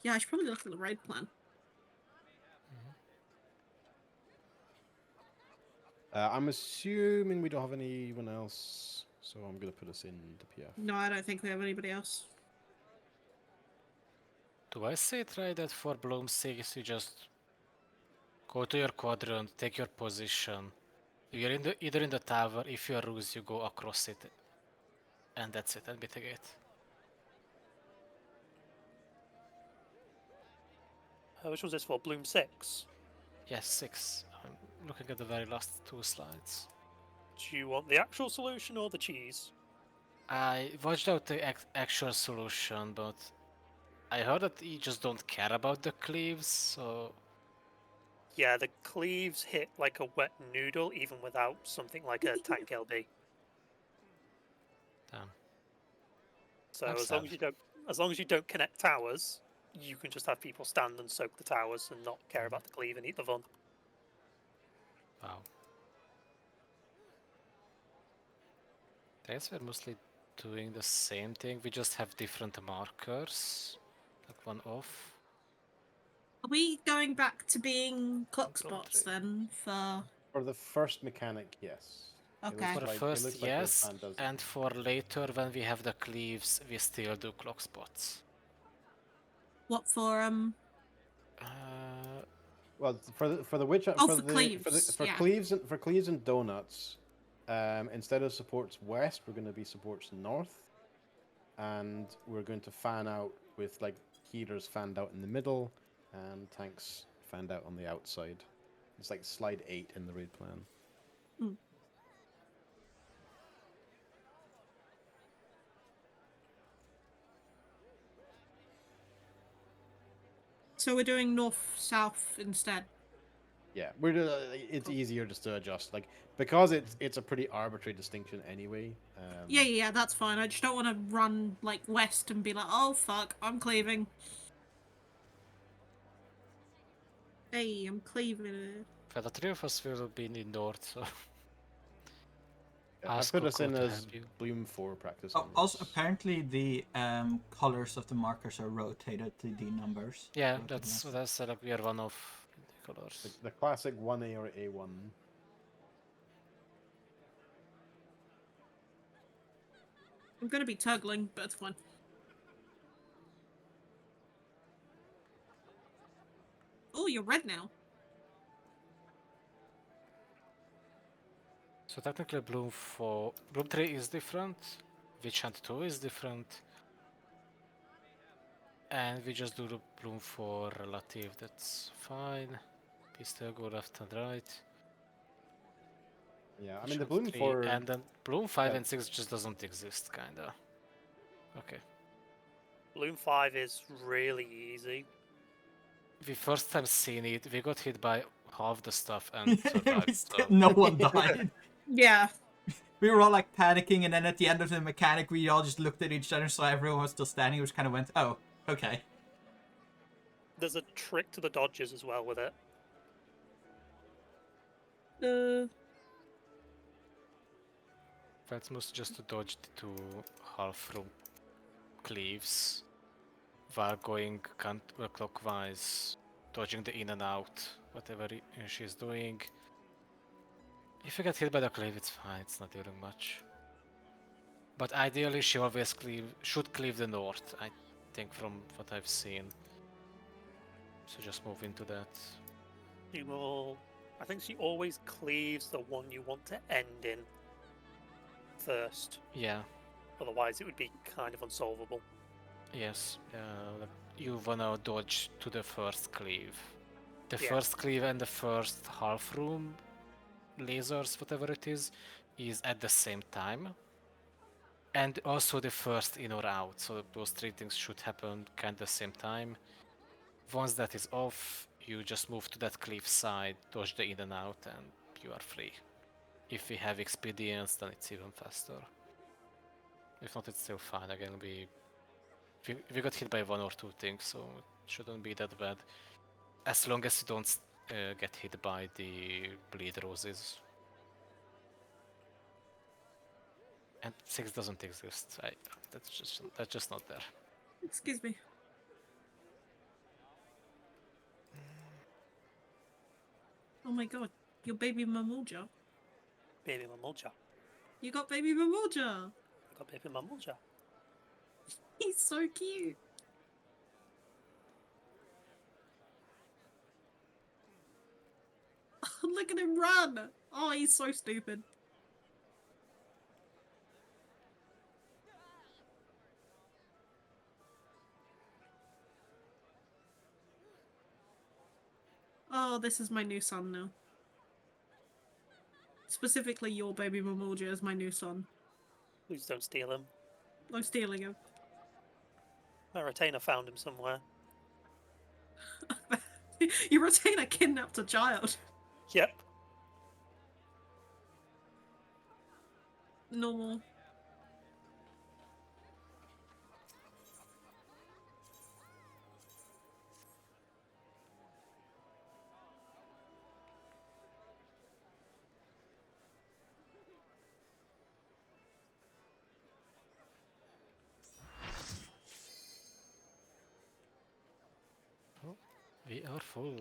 Yeah, I should probably look at the raid plan. I'm assuming we don't have anyone else, so I'm gonna put us in the PF. No, I don't think we have anybody else. Do I say try that for Bloom 6? You just go to your quadrant, take your position. You're in the either in the tower. If you're Ruse, you go across it, and that's it. And mitigate. Which was this for? Bloom 6? Yes, 6. I'm looking at the very last 2 slides. Do you want the actual solution or the cheese? I watched out the actual solution, but I heard that you just don't care about the cleaves, so Yeah, the cleaves hit like a wet noodle even without something like a tank LB. damn. So That's as long sad. as you don't connect towers, you can just have people stand and soak the towers and not care about the cleave and eat the Von. Wow. I guess we're mostly doing the same thing. We just have different markers, like one off. Are we going back to being clock Bloom spots 3. then for For the first mechanic, yes. Okay. For the Like- it first, looks like your yes, plan does and that. for later when we have the cleaves, we still do clock spots. what for Well, for the witch Oh, for for the cleaves, for yeah. cleaves and donuts, instead of supports west, we're going to be supports north, and we're going to fan out with like healers fanned out in the middle, and tanks fanned out on the outside. It's like slide 8 in the raid plan. So we're doing north-south instead. Yeah, it's easier just to adjust, like because it's a pretty arbitrary distinction anyway. Yeah, that's fine. I just don't want to run like west and be like, oh fuck, I'm cleaving. Hey, I'm cleaving. For the 3 of us will be in the north, so I Ask put us Coco in to as help you. Bloom 4 practice. Oh, also, onwards. apparently the colors of the markers are rotated to the numbers. yeah, Rotated that's numbers. what I said. Like we are one of the colors. The classic 1A or A1. I'm gonna be tuggling, but it's fine. Oh, you're red now. So technically, Bloom 3 is different. Witch Hunt 2 is different. And we just do the Bloom 4 relative. That's fine. We still go left and right. Yeah, I Witch mean the Hunt Bloom 3, 4. and then Bloom 5 Yeah. and 6 just doesn't exist, kinda. Okay. Bloom 5 is really easy. We first time seen it, we got hit by half the stuff and survived. so- No one died. Yeah. We were all like panicking, and then at the end of the mechanic, we all just looked at each other, saw everyone was still standing, which kind of went, oh, okay. There's a trick to the dodges as well with it. Fatmus just to dodge the two half-room cleaves while going clockwise, dodging the in and out, whatever she's doing. If you get hit by the cleave, it's fine, it's not doing much. But ideally, she always should cleave the north, I think, from what I've seen. So just move into that. You will. I think she always cleaves the one you want to end in first. Yeah, Otherwise, it would be kind of unsolvable. yes. You wanna dodge to the first cleave. The Yeah. first cleave and the first half room lasers, whatever it is at the same time. And also the first in or out. So those three things should happen kind of the same time. Once that is off, you just move to that cliff side, dodge the in and out, and you are free. If we have expedience, then it's even faster. If not, it's still fine. Again, we got hit by one or two things, so it shouldn't be that bad. As long as you don't get hit by the bleed roses. And 6 doesn't exist. That's just not there. Excuse me. Oh my god, your baby Mamulja. Baby Mamulja. You got baby Mamulja. I got baby Mamulja. He's so cute. Look at him run. Oh, he's so stupid. Oh, this is my new son now. Specifically, your baby Mamulja is my new son. Please don't steal him. I'm stealing him. My retainer found him somewhere. Your retainer kidnapped a child. Yep. Normal. We are full.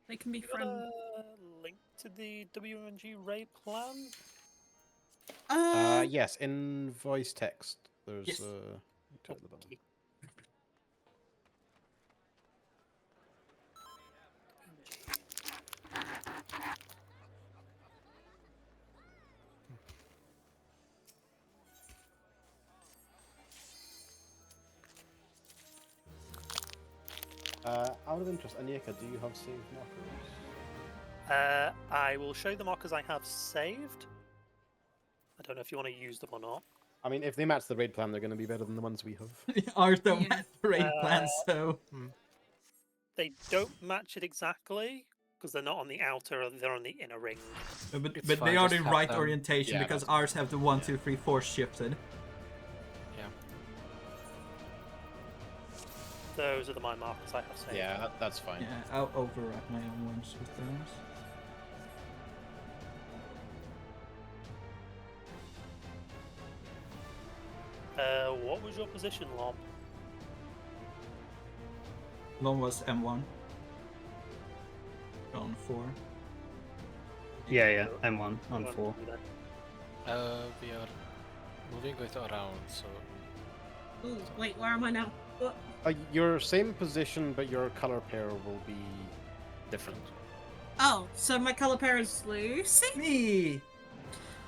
They can be You got friends. a link to the WNG raid plan? Yes, in voice text. There's Yes. to the bottom. Okay. Out of interest, Anieka, do you have saved markers? I will show you the markers I have saved. I don't know if you want to use them or not. I mean, if they match the raid plan, they're going to be better than the ones we have. Ours don't Yeah. match the raid plan, so They don't match it exactly because they're not on the outer; they're on the inner ring. but It's they fine, are just in have right them. orientation Yeah, because that's ours have the 1, 2, 3, 4 shifted. Yeah. Those are the my markers I have saved. Yeah, that's fine. Yeah, I'll overwrite my own ones with those. What was your position, Lom? Lon was M1. On 4. Yeah, M1 on 4. We are moving it around, so Ooh, wait, where am I now? Your same position, but your color pair will be different. Oh, so my color pair is Lucy? Me!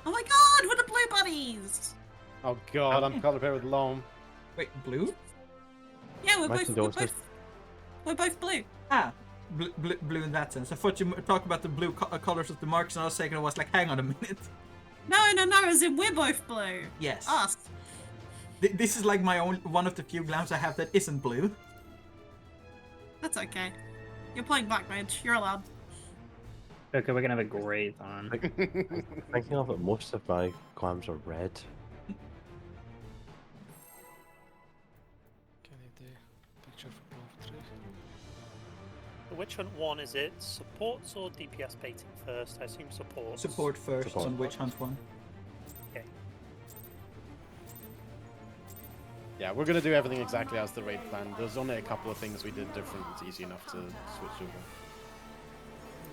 Oh my god, we're the blue bunnies! Oh god, I'm color pair with Loam. Wait, blue? Yeah, we're My both, condolences. we're both blue. Ah, blue in that sense. I thought you talked about the blue colors of the marks, and I was thinking, I was like, hang on a minute. No, as in we're both blue. Yes. Us. This is like my own one of the few glams I have that isn't blue. That's okay. You're playing Black Mage, you're allowed. Okay, we're gonna have a great time. Thinking of it, most of my clams are red. can I do picture for both three? The Witch Hunt 1, is it supports or DPS baiting first? I assume supports. Support first Support. on Witch Hunt 1. Okay. Yeah, we're gonna do everything exactly as the raid plan. There's only a couple of things we did different. It's easy enough to switch over.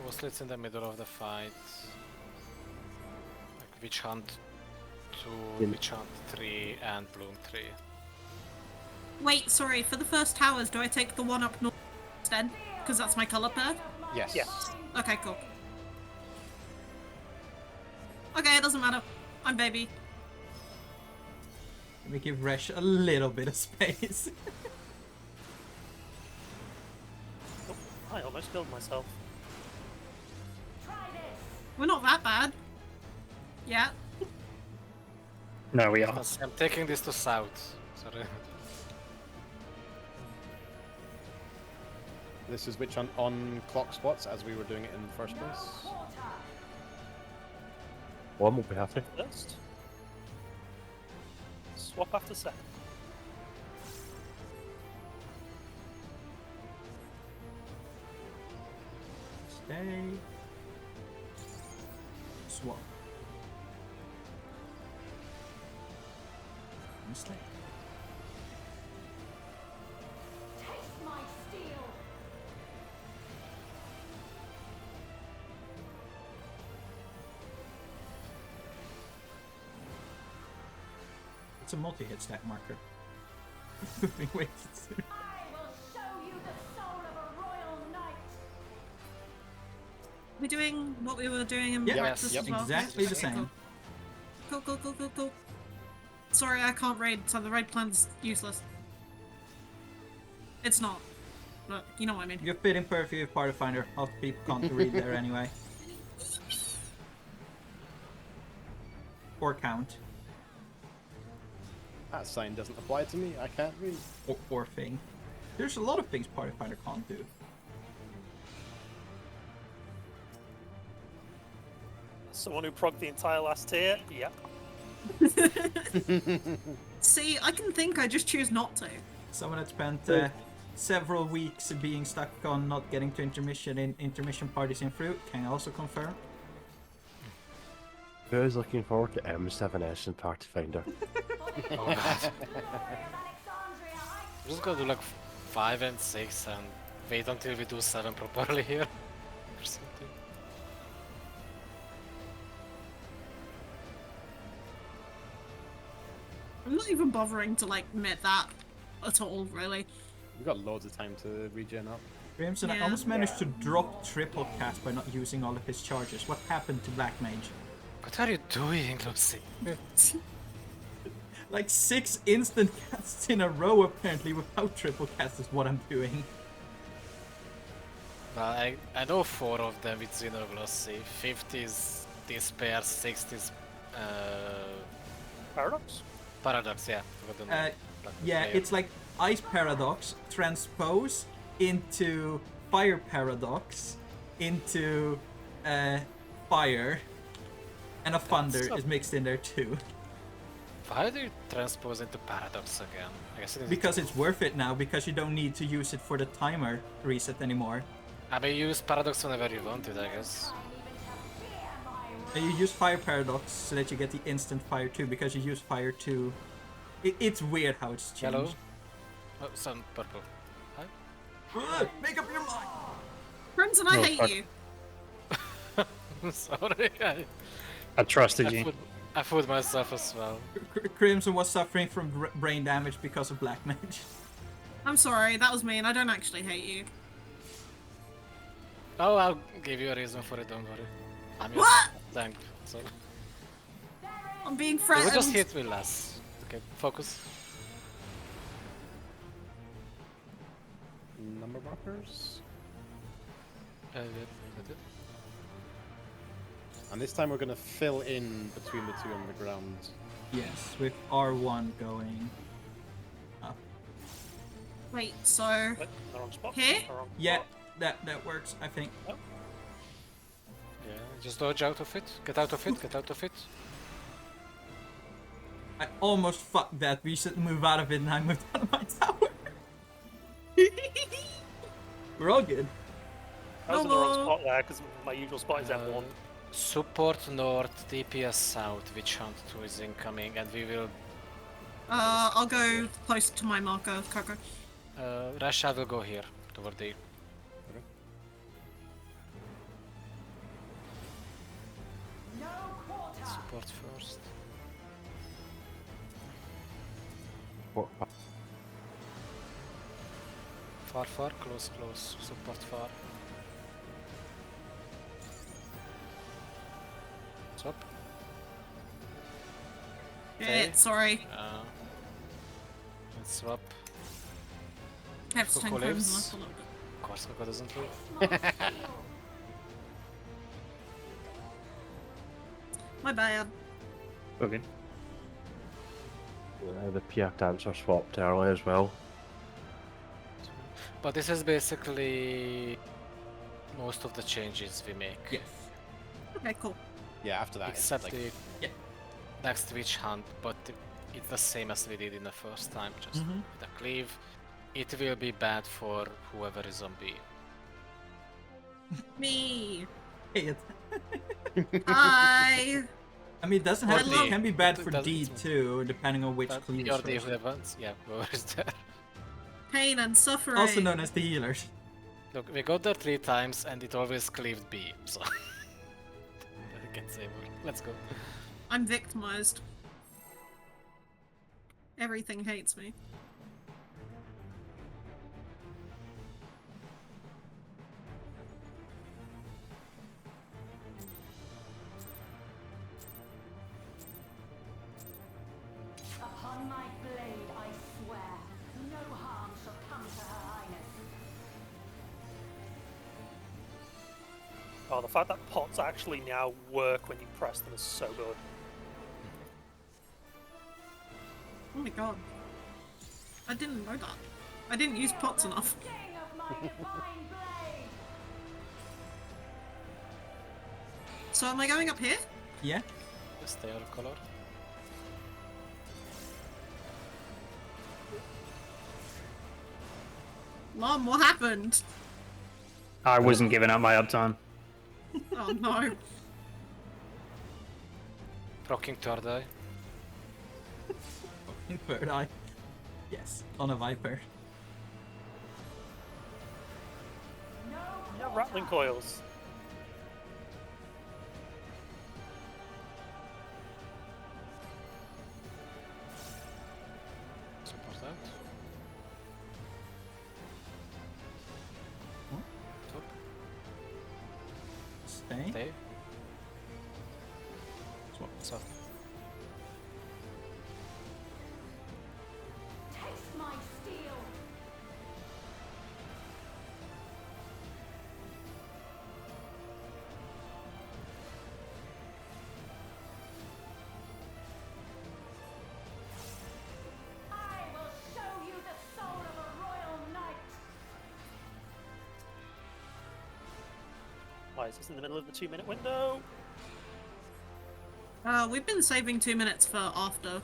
Mostly it's in the middle of the fight. Like Witch Hunt 2, In- Witch Hunt 3, and Bloom 3. Wait, sorry. For the first towers, do I take the one up north instead? Because that's my color pair. Yes. Yes. Okay, cool. Okay, it doesn't matter. I'm baby. We give Resh a little bit of space. Oh, I almost killed myself. We're not that bad. Yeah. No, we are. Because I'm taking this to south. Sorry. This is Witch Hunt on clock spots as we were doing it in the first place. One will be happy. First. Swap after second. Stay. Swap. And stay. Taste my steel. It's a multi-hit stack marker. Moving wasted soon. I will show you the soul of a royal knight. We're doing what we were doing in Yeah, practice yep, as well. exactly the Okay, same. Cool, cool, cool, cool, cool. Sorry, I can't raid, so the raid plan's useless. It's not. But you know what I mean. You fit in perfectly with Party Finder. Half the people can't read there anyway. Or count. That sign doesn't apply to me. I can't read. Or thing. There's a lot of things Party Finder can't do. Someone who progged the entire last tier? Yep. See, I can think, I just choose not to. Someone that spent several weeks being stuck on not getting to intermission in intermission parties in Fruit can also confirm. Who is looking forward to M7S and Party Finder? Oh god. I'm just gonna do like 5 and 6 and wait until we do 7 properly here. Or something. I'm not even bothering to, like, admit that at all, really. We've got loads of time to regen up. Crimson, I Yeah. almost managed to drop triple cast by not using all of his charges. What happened to Black Mage? What are you doing, Lucy? Like 6 instant casts in a row apparently without triple cast is what I'm doing. Well, I know 4 of them with Xeno Glossy. 5th is Despair, 6th is Paradox? Paradox, yeah. Forgot the name. Yeah, it's like Ice Paradox, Transpose into Fire Paradox, into Fire, and a Thunder so- is mixed in there too. Why do you transpose into Paradox again? I guess it is Because it's worth it now, because you don't need to use it for the timer reset anymore. I mean, you use Paradox whenever you want it, I guess. And you use Fire Paradox so that you get the instant Fire 2, because you use Fire 2. It's weird how it's changed. Yellow. Oh, some purple. Hi. Ugh, make up your mind! Crimson, I No, hate fuck. you. Sorry, I trusted you. I fooled myself as well. Crimson was suffering from brain damage because of Black Mage. I'm sorry, that was me, and I don't actually hate you. Oh, I'll give you a reason for it, don't worry. I'm your What? tank, so... I'm being You threatened. will just hit me less. Okay, focus. Number markers. Yeah. And this time we're gonna fill in between the two on the ground. Yes, with R1 going up. Wait, so... Wait, they're on spot? Here? They're on Yeah, spot. that works, I think. Yeah, just dodge out of it. Get out of it, get out of it. I almost fucked that. We should move out of it and I moved out of my tower. We're all good. I was in the wrong Hello. spot there because my usual spot is M1. Support north, DPS south, Witch Hunt 2 is incoming, and we will. I'll go close to my marker, Coco. Rasha will go here, toward the. No quarter. Support first. What? Far, close, support far. Swap. Yeah, sorry. Let's swap. I have to Coco turn lives. crimson up a little bit. Of course, Coco doesn't live. My bad. Okay. The PR dancer swapped early as well. But this is basically most of the changes we make. Yes. Okay, cool. Yeah, after that, it's Except like, the Yeah. next Witch Hunt, but it's the same as we did in the first time, just Mhm. with a cleave. It will be bad for whoever is zombie. Me. Hey, Hi. I mean, it doesn't Or have to. D. It can be bad It for doesn't- D too, depending on which But cleave you're the first. whoever, yeah, whoever is there. Pain and suffering. Also known as the healers. Look, we got there 3 times and it always cleaved B, so. I can't say more. Let's go. I'm victimized. Everything hates me. Upon my blade, I swear, no harm shall come to Her Highness. Oh, the fact that pots actually now work when you press them is so good. Oh my god. I didn't know that. I didn't use pots enough. King of my divine blade! So am I going up here? Yeah. Just stay out of color. Mom, what happened? I wasn't giving up my uptime. Oh no. Rocking third eye. In third eye. Yes. On a Viper. Yeah, rattling coils. Support out. What? Top. Stay. Stay. Swap. Swap. Taste my steel! I will show you the soul of a royal knight! Why is this in the middle of the 2-minute window? We've been saving 2 minutes for after.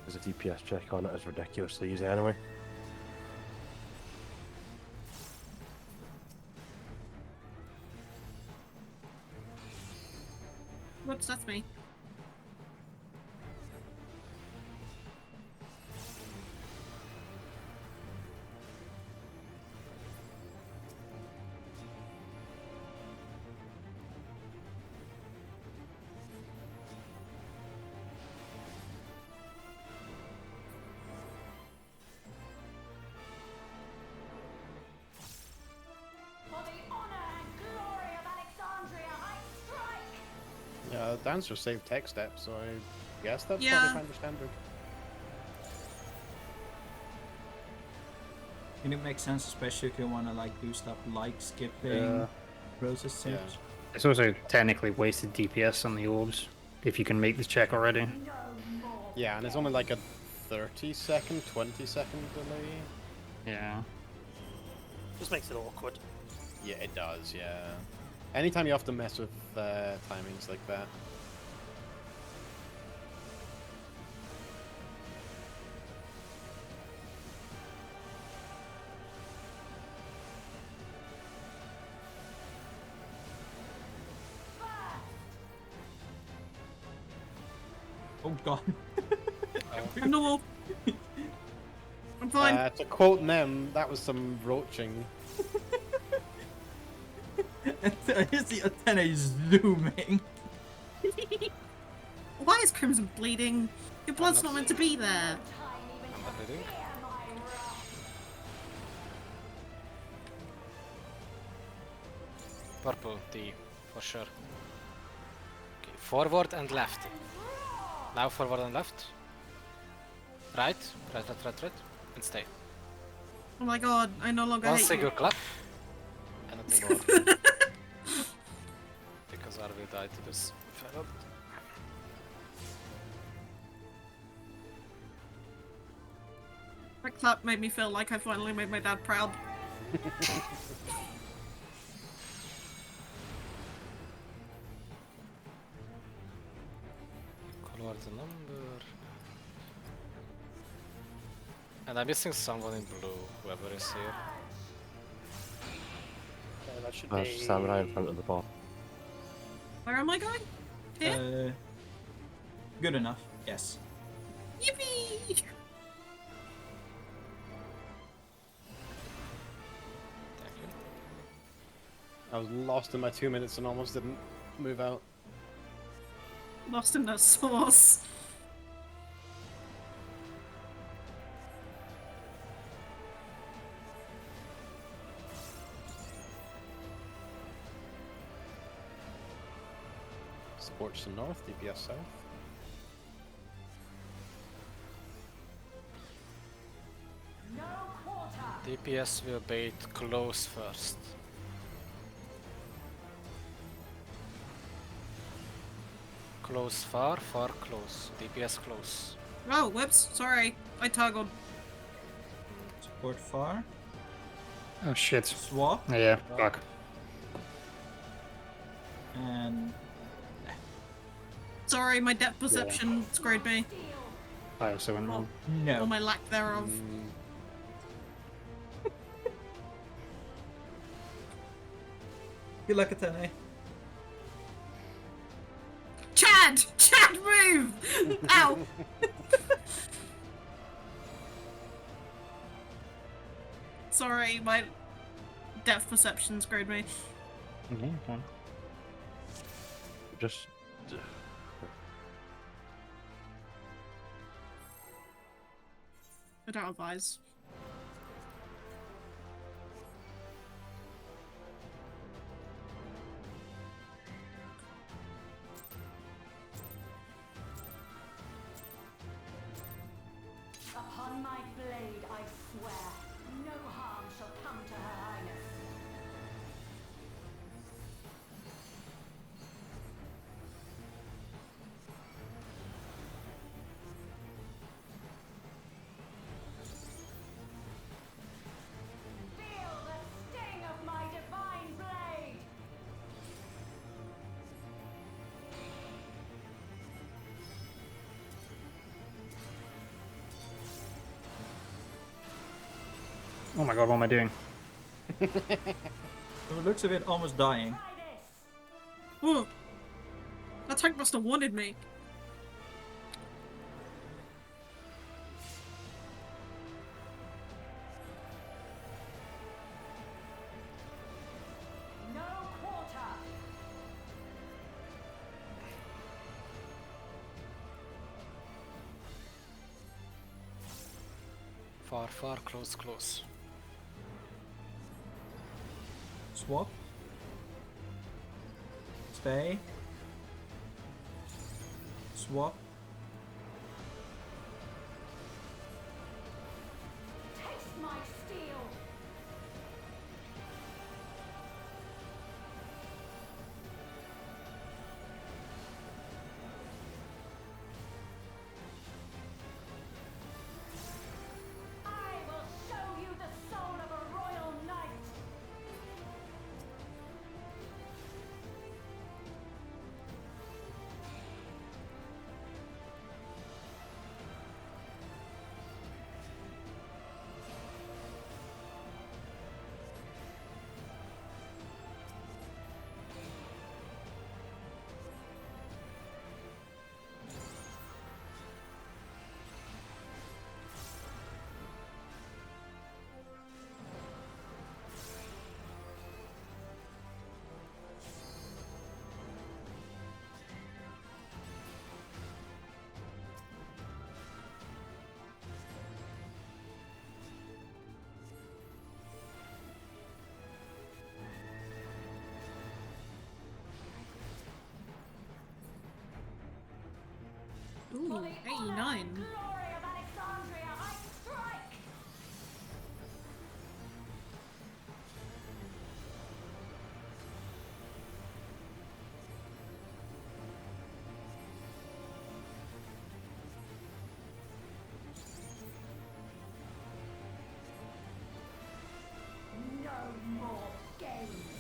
There's a DPS check on it, it's ridiculously easy anyway. Whoops, that's me. For the honor and glory of Alexandria, I strike! yeah, dancer saved tech steps, so I guess that's Yeah. probably kind of standard. And it makes sense, especially if you want to like do stuff like skipping Yeah. process Yeah. steps. It's also technically wasted DPS on the orbs if you can make the check already. No more. Yeah, and it's only like a 30-second, 20-second delay. Yeah. Just makes it awkward. Yeah, it does, yeah. Anytime you have to mess with timings like that. Oh god. I'm normal. I'm fine. To quote Nem, that was some roaching. I see Athena zooming. Why is Crimson bleeding? Your blood's not- not meant to be there. I'm not reading. Purple, D, for sure. Okay, forward and left. Now forward and left. Right, right, right, right, right, and stay. Oh my god, I no longer One hate single you. clap. And nothing more. Because I will die to this. If I don't. That clap made me feel like I finally made my dad proud. Color the number. And I'm missing someone in blue, whoever is here. That should There's be... Samurai in front of the bar. Where am I going? Here? Good enough. Yes. Yippee! Thank you. I was lost in my 2 minutes and almost didn't move out. Lost in the sauce. Sports to north, DPS south. No quarter. DPS will bait close first. Close far, far close. DPS close. Oh, whoops. Sorry. I toggled. Support far. Oh shit. Swap. Yeah, fuck. And Sorry, my depth perception screwed me. I also went wrong. Or no. my lack thereof. Good luck, Athena. Chad! Chad, move! Ow! Sorry, my depth perception screwed me. Okay, fine. Just. I don't have eyes. Upon my blade, I swear, no harm shall come to Her Highness. Feel the sting of my divine blade! Oh my god, what am I doing? From the looks of it, almost dying. Try this! Whoa! That tank must have wanted me. No quarter! Far, far, close, close. Swap. Stay. Swap. Taste my steel! I will show you the soul of a royal knight! 29. Glory of Alexandria, I strike! No more games.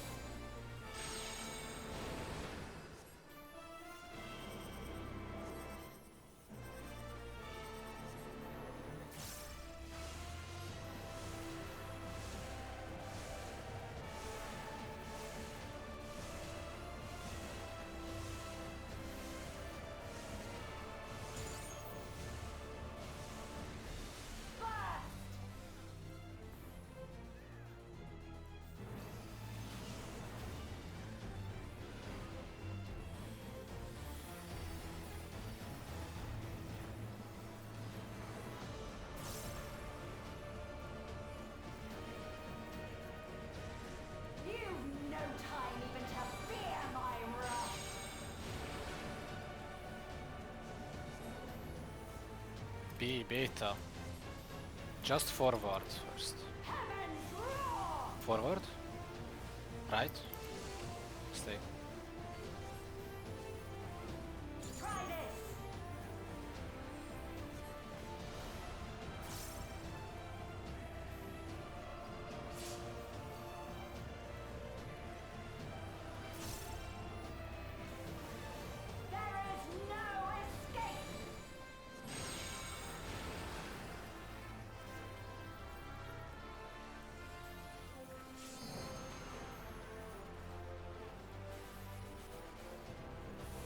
You've no time even to fear my wrath. B beta. Just forward first. Heavens roar! Forward. Right. Stay. Try this. There is no escape.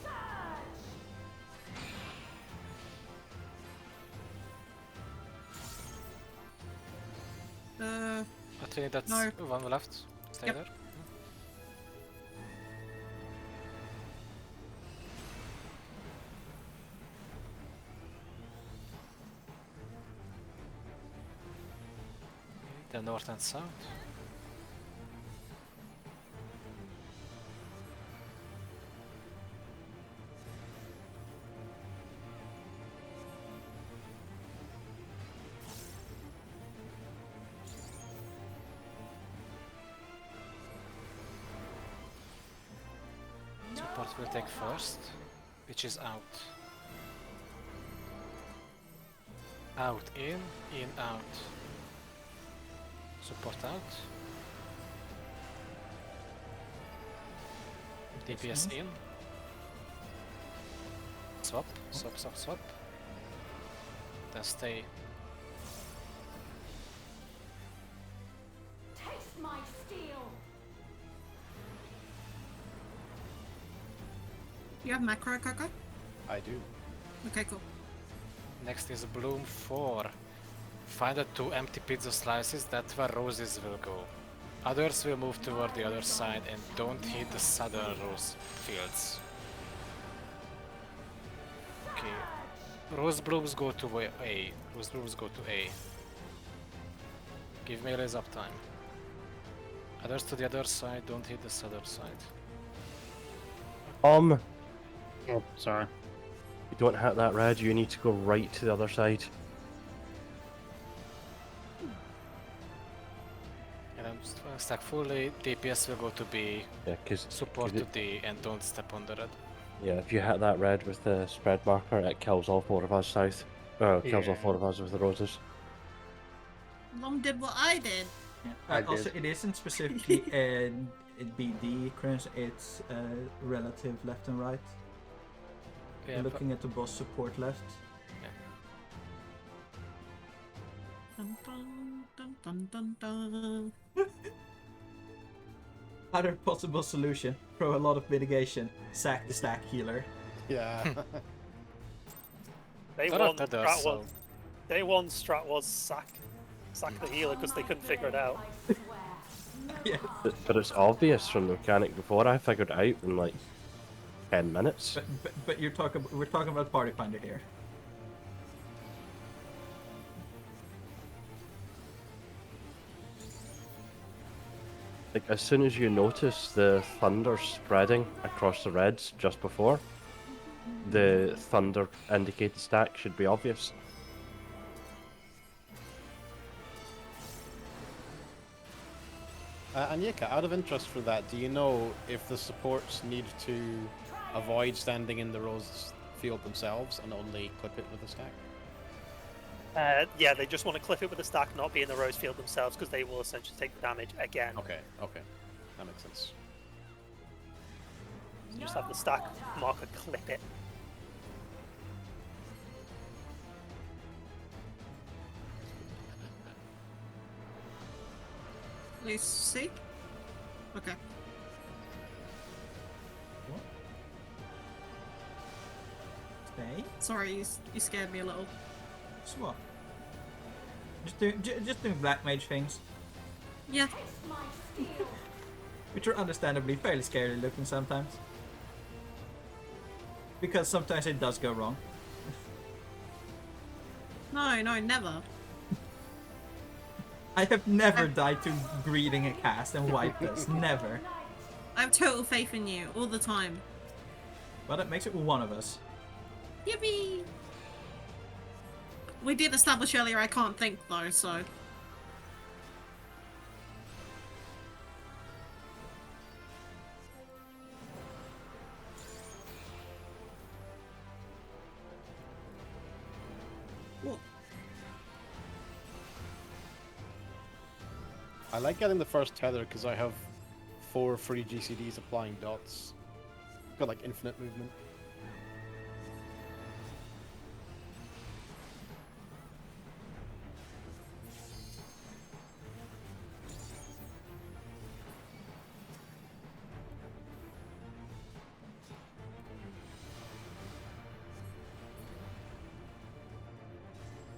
Surge! I think that's No. one left. Stay Yep. there. The north and south. Support will take first, which is out. Out, in, out. Support out. DPS in. Swap, swap, swap, swap. Then stay. Taste my steel. You have macro, Coco? I do. Okay, cool. Next is Bloom 4. Find the 2 empty pizza slices, that's where roses will go. Others will move toward the other side and don't hit the southern rose fields. Okay. Rose blooms go to A. Rose blooms go to A. Give melees uptime. Others to the other side, don't hit the southern side. Oh, sorry. You don't hit that red, you need to go right to the other side. And then stack fully, DPS will go to B, Yeah, because support to D, and don't step on the red. yeah, if you hit that red with the spread marker, it kills all 4 of us south. Kills all 4 of us with the roses. Long did what I did. Yeah. I Also, did. it isn't specifically in BD currents, it's relative left and right. Yeah, Looking at the boss support left. Dun, dun, dun, dun, dun, dun. Other possible solution: throw a lot of mitigation, sack the stack healer. Yeah. Day They're one not dead though, strat so- was day one strat was sack the healer because they couldn't figure it out. I swear. Yeah. But it's obvious from the mechanic before. I figured it out in like 10 minutes. But we're talking about Party Finder here. Like, as soon as you notice the thunder spreading across the reds just before, the thunder indicated stack should be obvious. And Yika, out of interest for that, do you know if the supports need to avoid standing in the rose field themselves and only clip it with a stack? Yeah, they just want to clip it with a stack, not be in the rose field themselves, because they will essentially take the damage again. Okay, that makes sense. So just have the stack marker clip it. You see? Okay. Stay. Sorry, you scared me a little. So what? Just doing black mage things, Yeah. which are understandably fairly scary looking sometimes. Because sometimes it does go wrong. No, never. I have never died to greeting a cast and wipe this. Never. I have total faith in you all the time. But it makes it one of us. Yippee! We did establish earlier I can't think though, so. What? I like getting the first tether because I have 4 free GCDs applying dots. Got like infinite movement.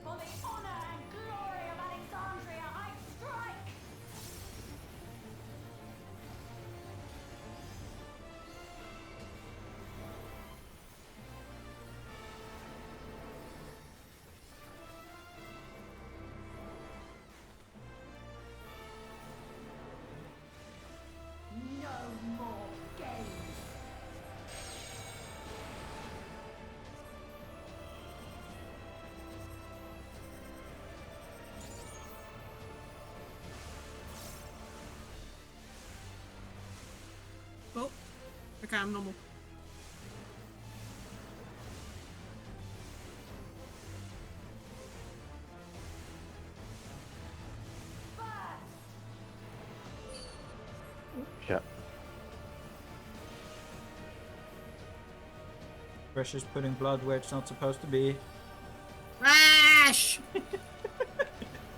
For the honor and glory of Alexandria, I strike! No more games! Oh. Okay, I'm normal. Shit. Pressure's putting blood where it's not supposed to be. Rash!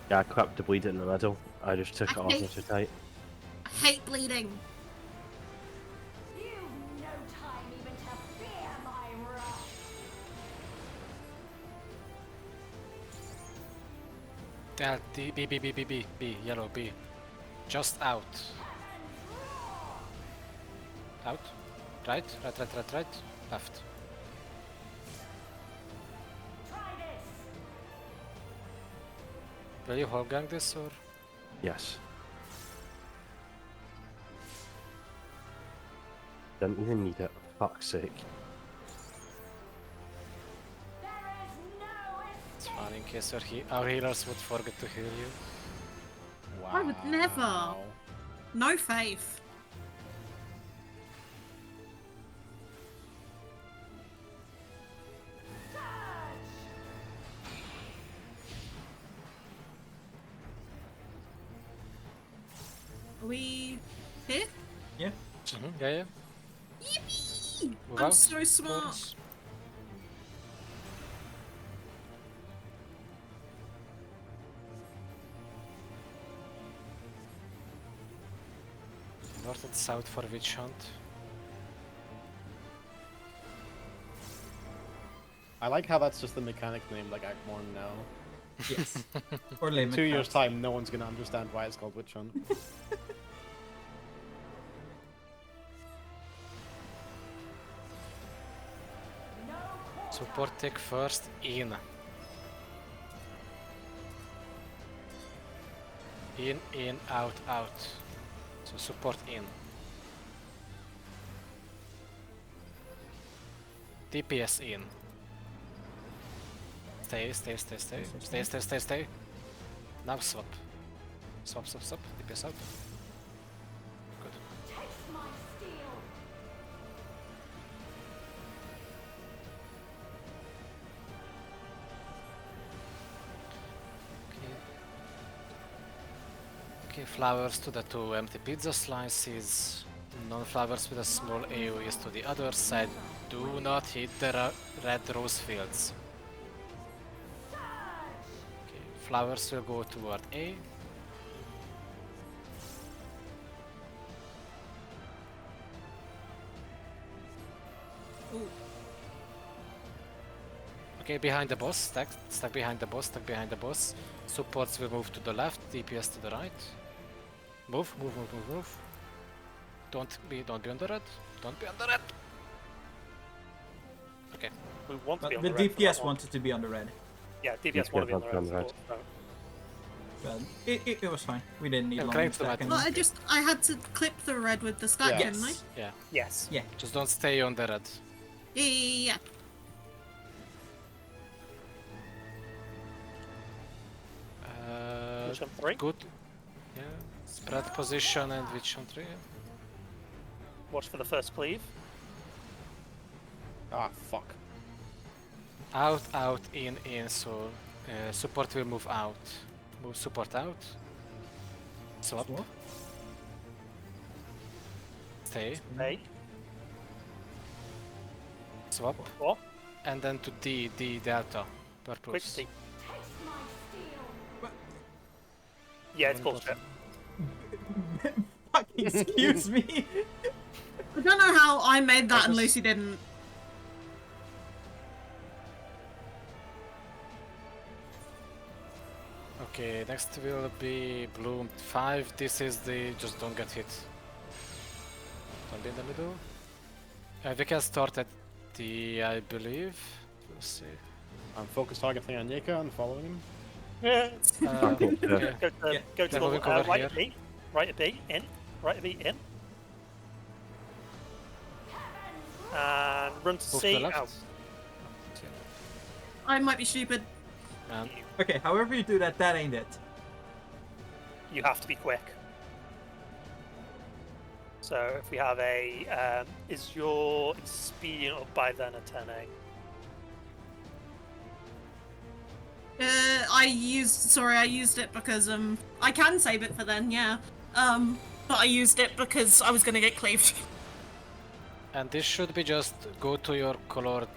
Yeah, I clapped the bleed in the middle. I just took it off Okay. too tight. I hate bleeding. You've no time even to fear my wrath! B, yellow B. Just out. Out. Right, left. Try this! Will you whole gang this or? Yes. Didn't even need it. Fuck's sake. There is no It's escape! fine in case our healers would forget to heal you. Wow. I would never. No faith. Are we here? Yeah. Yeah. Yippee! Move I'm out, so smart. Boris. North and south for witch hunt. I like how that's just the mechanic name, like Agmorn now. Yes. Or limit. 2 years caps. time, no one's gonna understand why it's called Witch Hunt. Support tick first in. In, out, out. So support in. DPS in. Stay. Now swap. Swap. DPS out. Good. Taste my steel. Okay, flowers to the 2 empty pizza slices. Non-flowers with a small AoEs to the other side. Do not hit the red rose fields. Okay, flowers will go toward A. Ooh. Okay, behind the boss, stack behind the boss. Supports will move to the left, DPS to the right. Move. Don't be on the red. Don't be on the red. Okay. We want to But be on the the red for that DPS one. wanted to be on the red. Yeah, DPS want to be on the wants to be red. on the so- Well, it was fine. We didn't need Yeah, long claim to stack that. Well, anyway. I had to clip the red with the stack, Yeah. didn't I? Yeah. Yes. Yeah. Just don't stay on the red. Yeah. Uh, Which on 3? good. Yeah. Spread position and which on 3? Watch for the first cleave. Ah, fuck. Out, in. So support will move out. Move support out. Swap. Swap. Stay. A. Swap. What? And then to D delta. Quick Purpose. C. Taste my steel. Yeah, it's bullshit. Fucking excuse me. I don't know how I made that and just- Lucy didn't. Okay, next will be Bloom 5. This is the just don't get hit. Don't be in the middle. We can start at D, I believe. We'll see. I'm focus targeting on Yeka and following him. Yeah. Okay. Go to, Yeah. go to Yeah, we'll the go over right here. of B. Right of B. In. Right of B. In. And run to Move to C. the left. Out. I might be stupid. And Okay, however you do that, that ain't it. You have to be quick. So if we have a, is your expedient up by then a 10A? I used it because I can save it for then, yeah. But I used it because I was gonna get cleaved. and this should be just go to your colored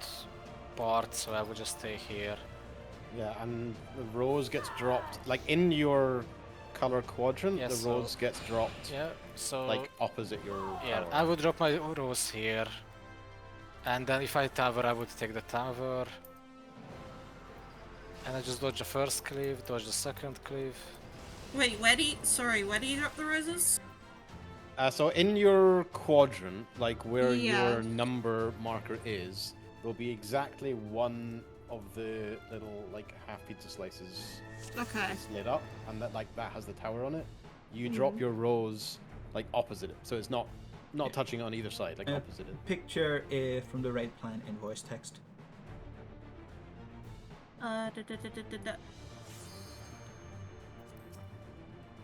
part, so I will just stay here. Yeah, and the rose gets dropped. Like in your color quadrant, Yeah, the so- rose gets dropped Yeah, so like opposite your yeah, tower. I would drop my rose here. And then if I tower, I would take the tower. And I just dodge the first cleave, dodge the second cleave. Wait, where do you drop the roses? So in your quadrant, like where Yeah. your number marker is, there'll be exactly one of the little like half pizza slices Okay. is lit up, and that has the tower on it. You drop your rose like opposite it, so it's not touching on either side, like opposite it. Picture from the raid plan in voice text.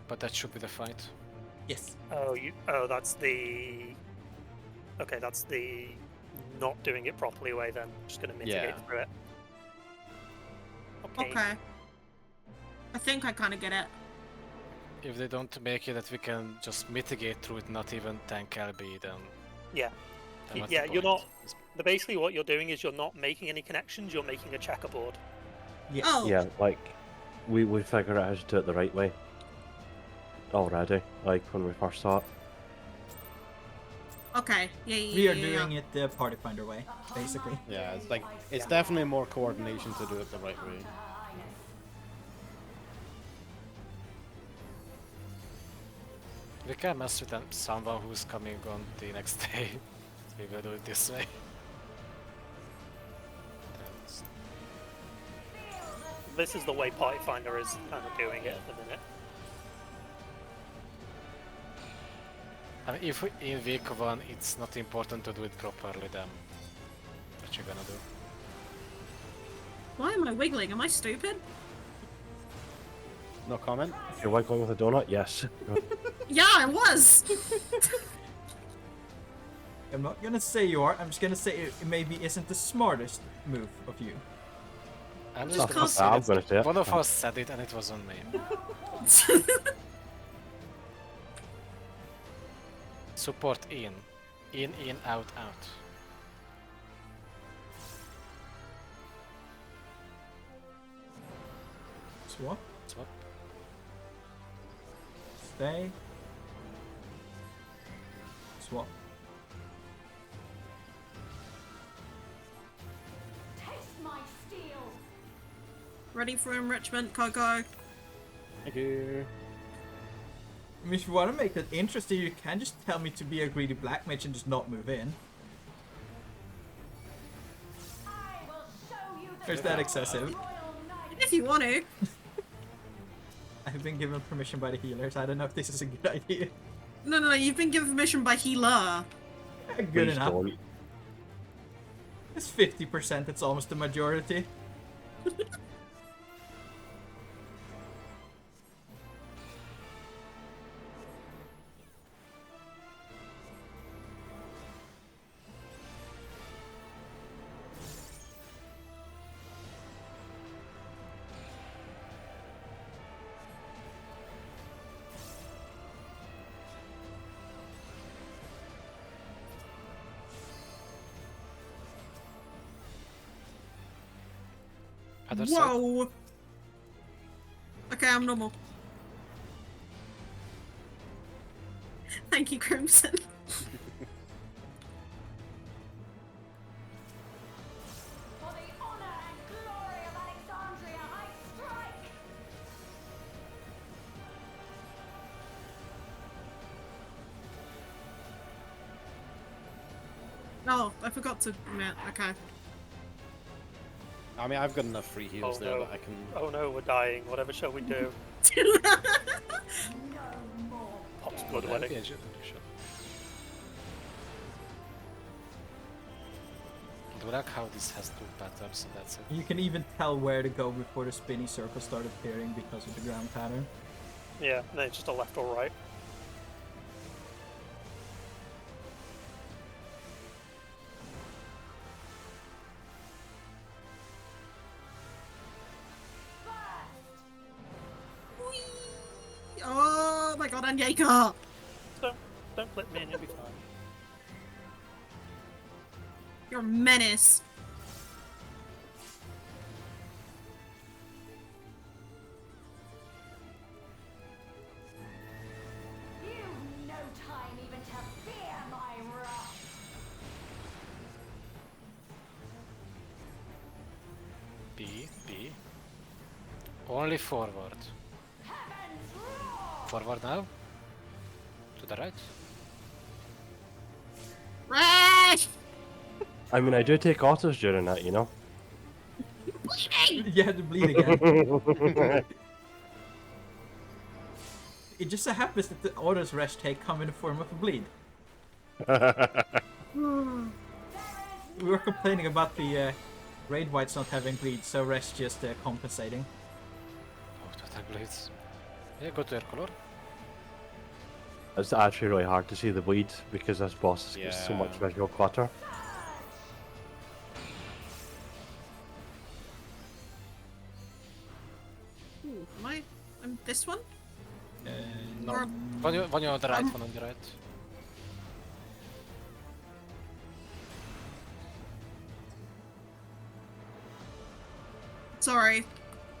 But that should be the fight. Yes. Oh, that's the. Okay, that's the not doing it properly way then. Just gonna mitigate Yeah. through it. Okay. Okay. I think I kind of get it. If they don't make it that we can just mitigate through it, not even tank LB, then... Yeah. then what's Yeah, the you're point? not. Basically, what you're doing is you're not making any connections. You're making a checkerboard. Yes. Oh. Yeah, like we figured out how to do it the right way already. Like when we first saw it. Okay. Yeah. We are doing it the party finder way, basically. Yeah, it's definitely more coordination to do it the right way. We can mess with someone who's coming on the next day. We will do it this way. That's- This is the way Party Finder is kind of doing it at the minute. I mean, if in week 1 it's not important to do it properly, then what you're gonna do. Why am I wiggling? Am I stupid? No comment. If you're wiggling with a donut, yes. Yeah, I was! I'm not gonna say you are. I'm just gonna say it maybe isn't the smartest move of you. I'm Just just gonna cause- say I'm that gonna say it. one of us said it and it was on me. Support in. In, out, out. Swap. Swap. Stay. Swap. Taste my steel. Ready for enrichment, Coco. Thank you. I mean, if you want to make that interesting, you can just tell me to be a greedy black mage and just not move in. I will show you the Or is that excessive? Royal Knight. If you want to. I've been given permission by the healers. I don't know if this is a good idea. No, you've been given permission by healer. Good Please enough. don't. It's 50%. It's almost the majority. Other side. Whoa! Okay, I'm normal. Thank you, Crimson. For the honor and glory of Alexandria, I strike. Oh, I forgot to. Okay. I mean, I've got enough free heals Oh, there no. that I can. Oh no, we're dying. Whatever shall we do? No more. Pop's blood Yeah, wedding. sure. Do like how this has two patterns and that's it. You can even tell where to go before the spinny circle started appearing because of the ground pattern. Yeah, and then it's just a left or right. Whee! Oh my god, and Jaeger! Don't flip me and you'll be fine. You're a menace. You've no time even to fear my wrath. B. Only forward. Heavens roar. Forward now. To the right. Rash! I mean, I do take autos during that, you know. You had to bleed again. It just so happens that the autos rest take come in the form of a bleed. We were complaining about the raid whites not having bleed, so rest just compensating. Oh, total blades. Yeah, go to your color. It's actually really hard to see the bleed because this boss gets so much Yeah. visual clutter. Ooh, I'm this one? No. Or- One on the right, one on the right. Sorry.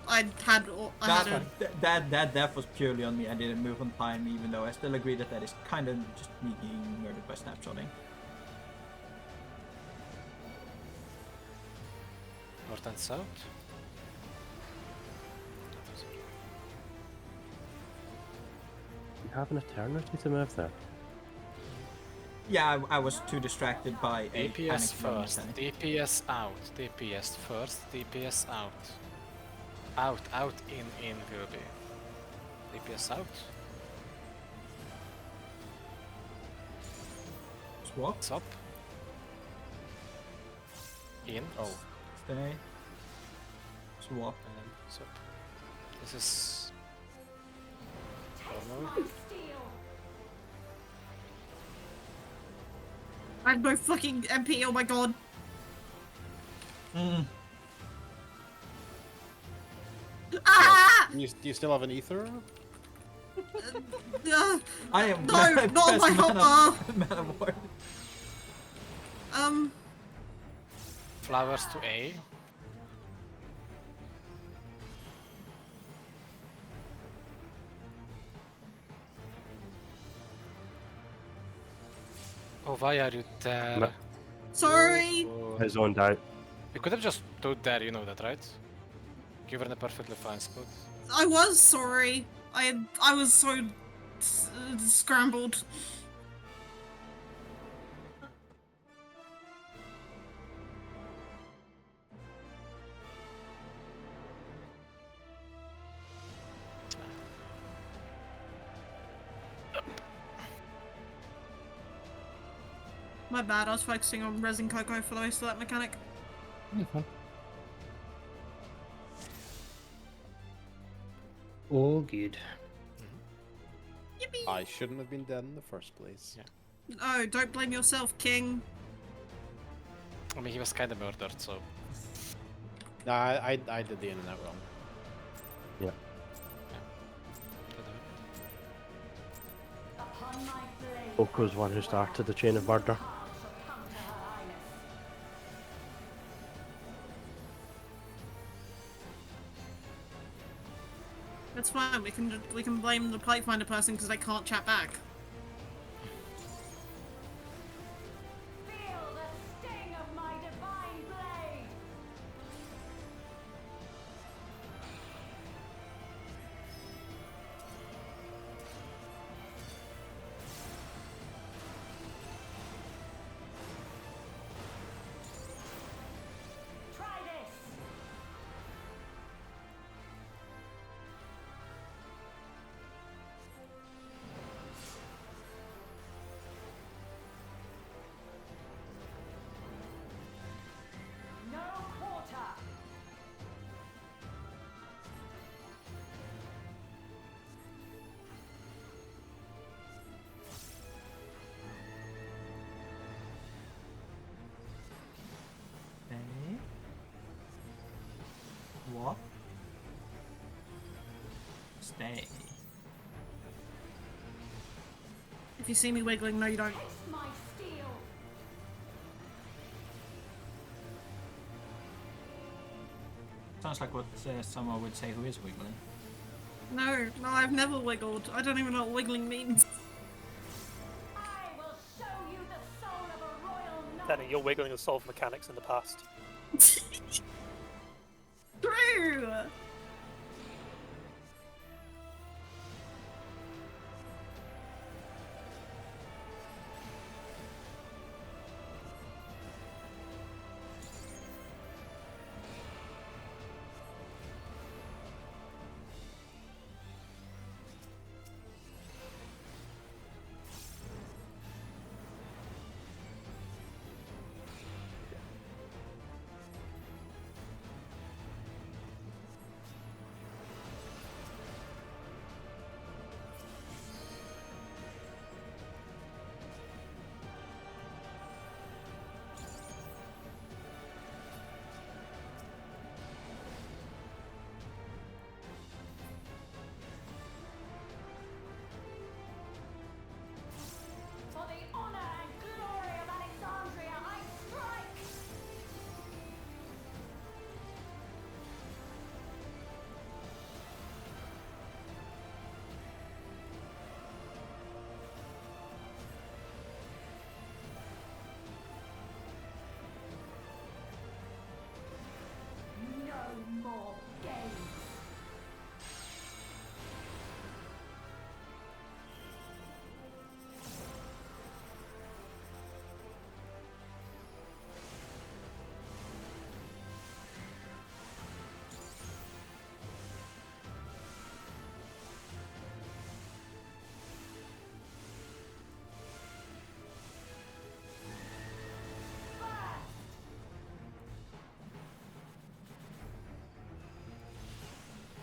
I had That's a... fine. That death was purely on me. I didn't move on time, even though I still agree that that is kind of just me being murdered by snapshotting. North and south. You have an eternity to move there. Yeah, I was too distracted by a panic DPS from first, mechanic. DPS out, DPS first, DPS out. Out, in will be. DPS out. Swap. Swap. In. Oh, Stay. Swap. And so this is normal. My steel. I have no fucking MP, oh my god. Mm. Ah! do you still have an ether? I am No, glad I not pressed my hot mana ward. Flowers to A. Oh, why are you there? Ma- Sorry. Oh, His own doubt. we could have just stood there, you know that, right? You were in a perfectly fine spot. I was sorry. I was so scrambled. My bad, I was focusing on resin cocoa for the rest of that mechanic. All good. Yippee! I shouldn't have been dead in the first place. Yeah. Oh, don't blame yourself, King. I mean, he was kind of murdered, so. Nah, I did the in and out wrong. Yeah. Upon my blade. Oko's one who started the chain of murder. Harm shall come to her highness. That's fine. We can blame the Plate person because they can't chat back. Feel the sting of my divine blade. Try this. No quarter. Okay. What? Stay. If you see me wiggling, no, you don't. Taste my steel. Sounds like what someone would say who is wiggling. No, I've never wiggled. I don't even know what wiggling means. I will show you the soul of a royal knight. Danny, you're wiggling and solved mechanics in the past. True.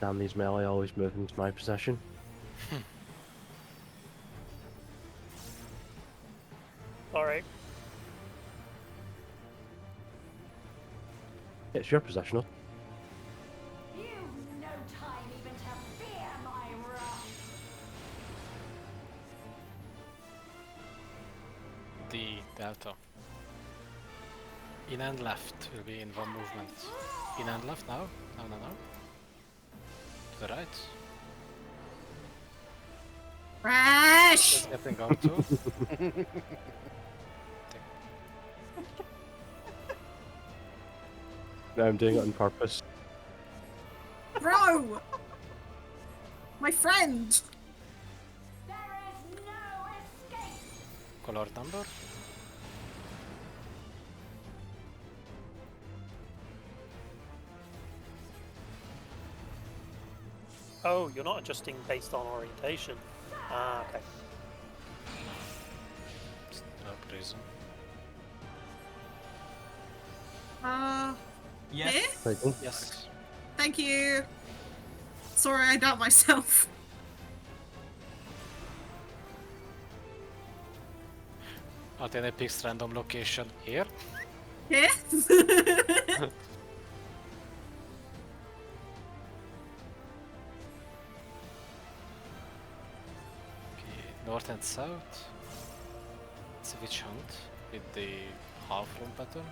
Damn, these melee always move into my possession. Alright. It's your possession, huh? You've no time even to fear my wrath. The delta. In and left will be in one movement. In and left now. No. To the right. Crash! Just getting out to. No, I'm doing it on purpose. Bro! My friend! There is no escape. Color number. Oh, you're not adjusting based on orientation. Ah, okay. No reason. Yes. Here? Thank you. Yes. Thank you. Sorry, I doubt myself. Alternate picks random location here. Here? Okay, north and south. It's a witch hunt with the half room pattern.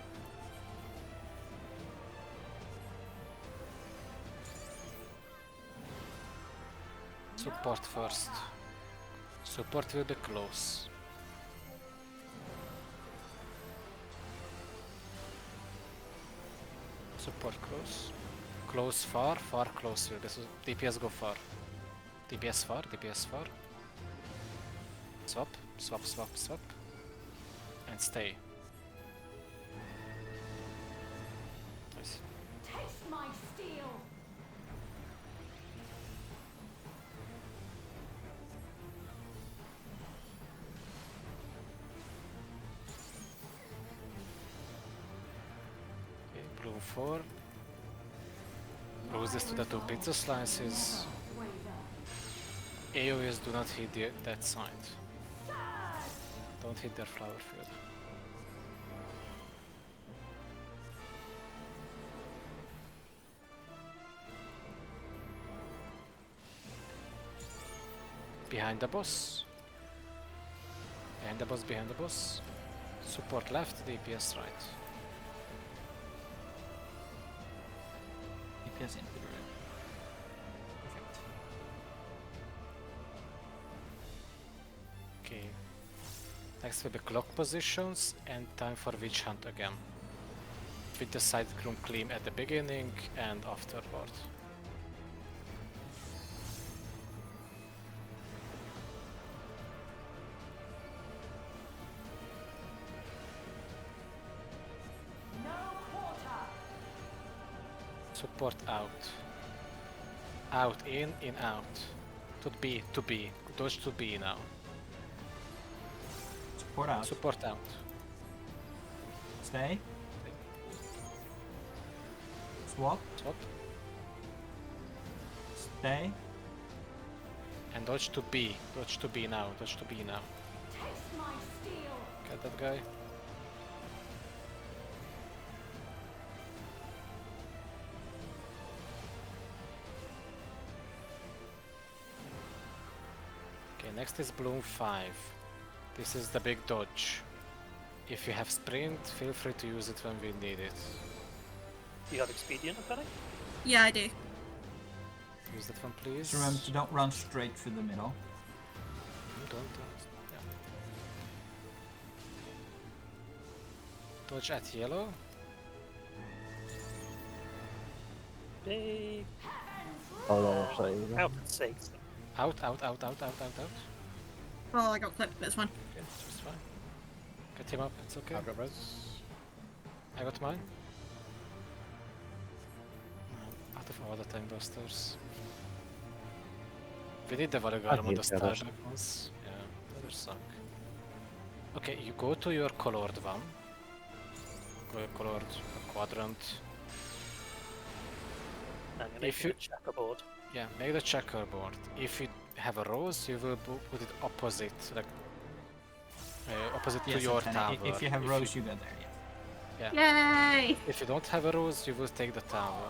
Support first. Support will be close. Support close. Close far, far close will be. So DPS go far. DPS far, DPS far. Swap, swap, swap, swap. And stay. Nice. Taste my steel. Okay, blue 4. Lose this to the 2 pizza slices. AoEs do not hit that side. Don't hit their flower field. Behind the boss. Behind the boss, behind the boss. Support left, DPS right. DPS into the red. Perfect. Okay. Next will be clock positions and time for witch hunt again. With the side room clean at the beginning and afterward. No quarter. Support out. Out, in, out. To B. Dodge to B now. Support out. Support out. Stay. Swap. Swap. Stay. And dodge to B. Dodge to B now. Dodge to B now. Taste my steel. Get that guy. Okay, next is Bloom 5. This is the big dodge. If you have sprint, feel free to use it when we need it. Do you have expedient ability? Yeah, I do. Use that one, please. Just remember to don't run straight through the middle. Don't. Yeah. Dodge at yellow. Big. Oh, no, we're saying that. Out for sakes. Out. Oh, I got clipped. That's fine. Okay, just fine. Get him up, it's okay. I've got res. I got mine. Out of all the time busters. We need the Valigarm on the hate the others. star ones. Yeah, the others suck. Okay, you go to your colored one. Go your colored quadrant. I'm gonna If make you- a checkerboard. Yeah, make the checkerboard. If you have a rose, you will put it opposite, like opposite to Yes, your and tower. if you have rose, you get there. Yes. Yeah. Yay! If you don't have a rose, you will take the tower.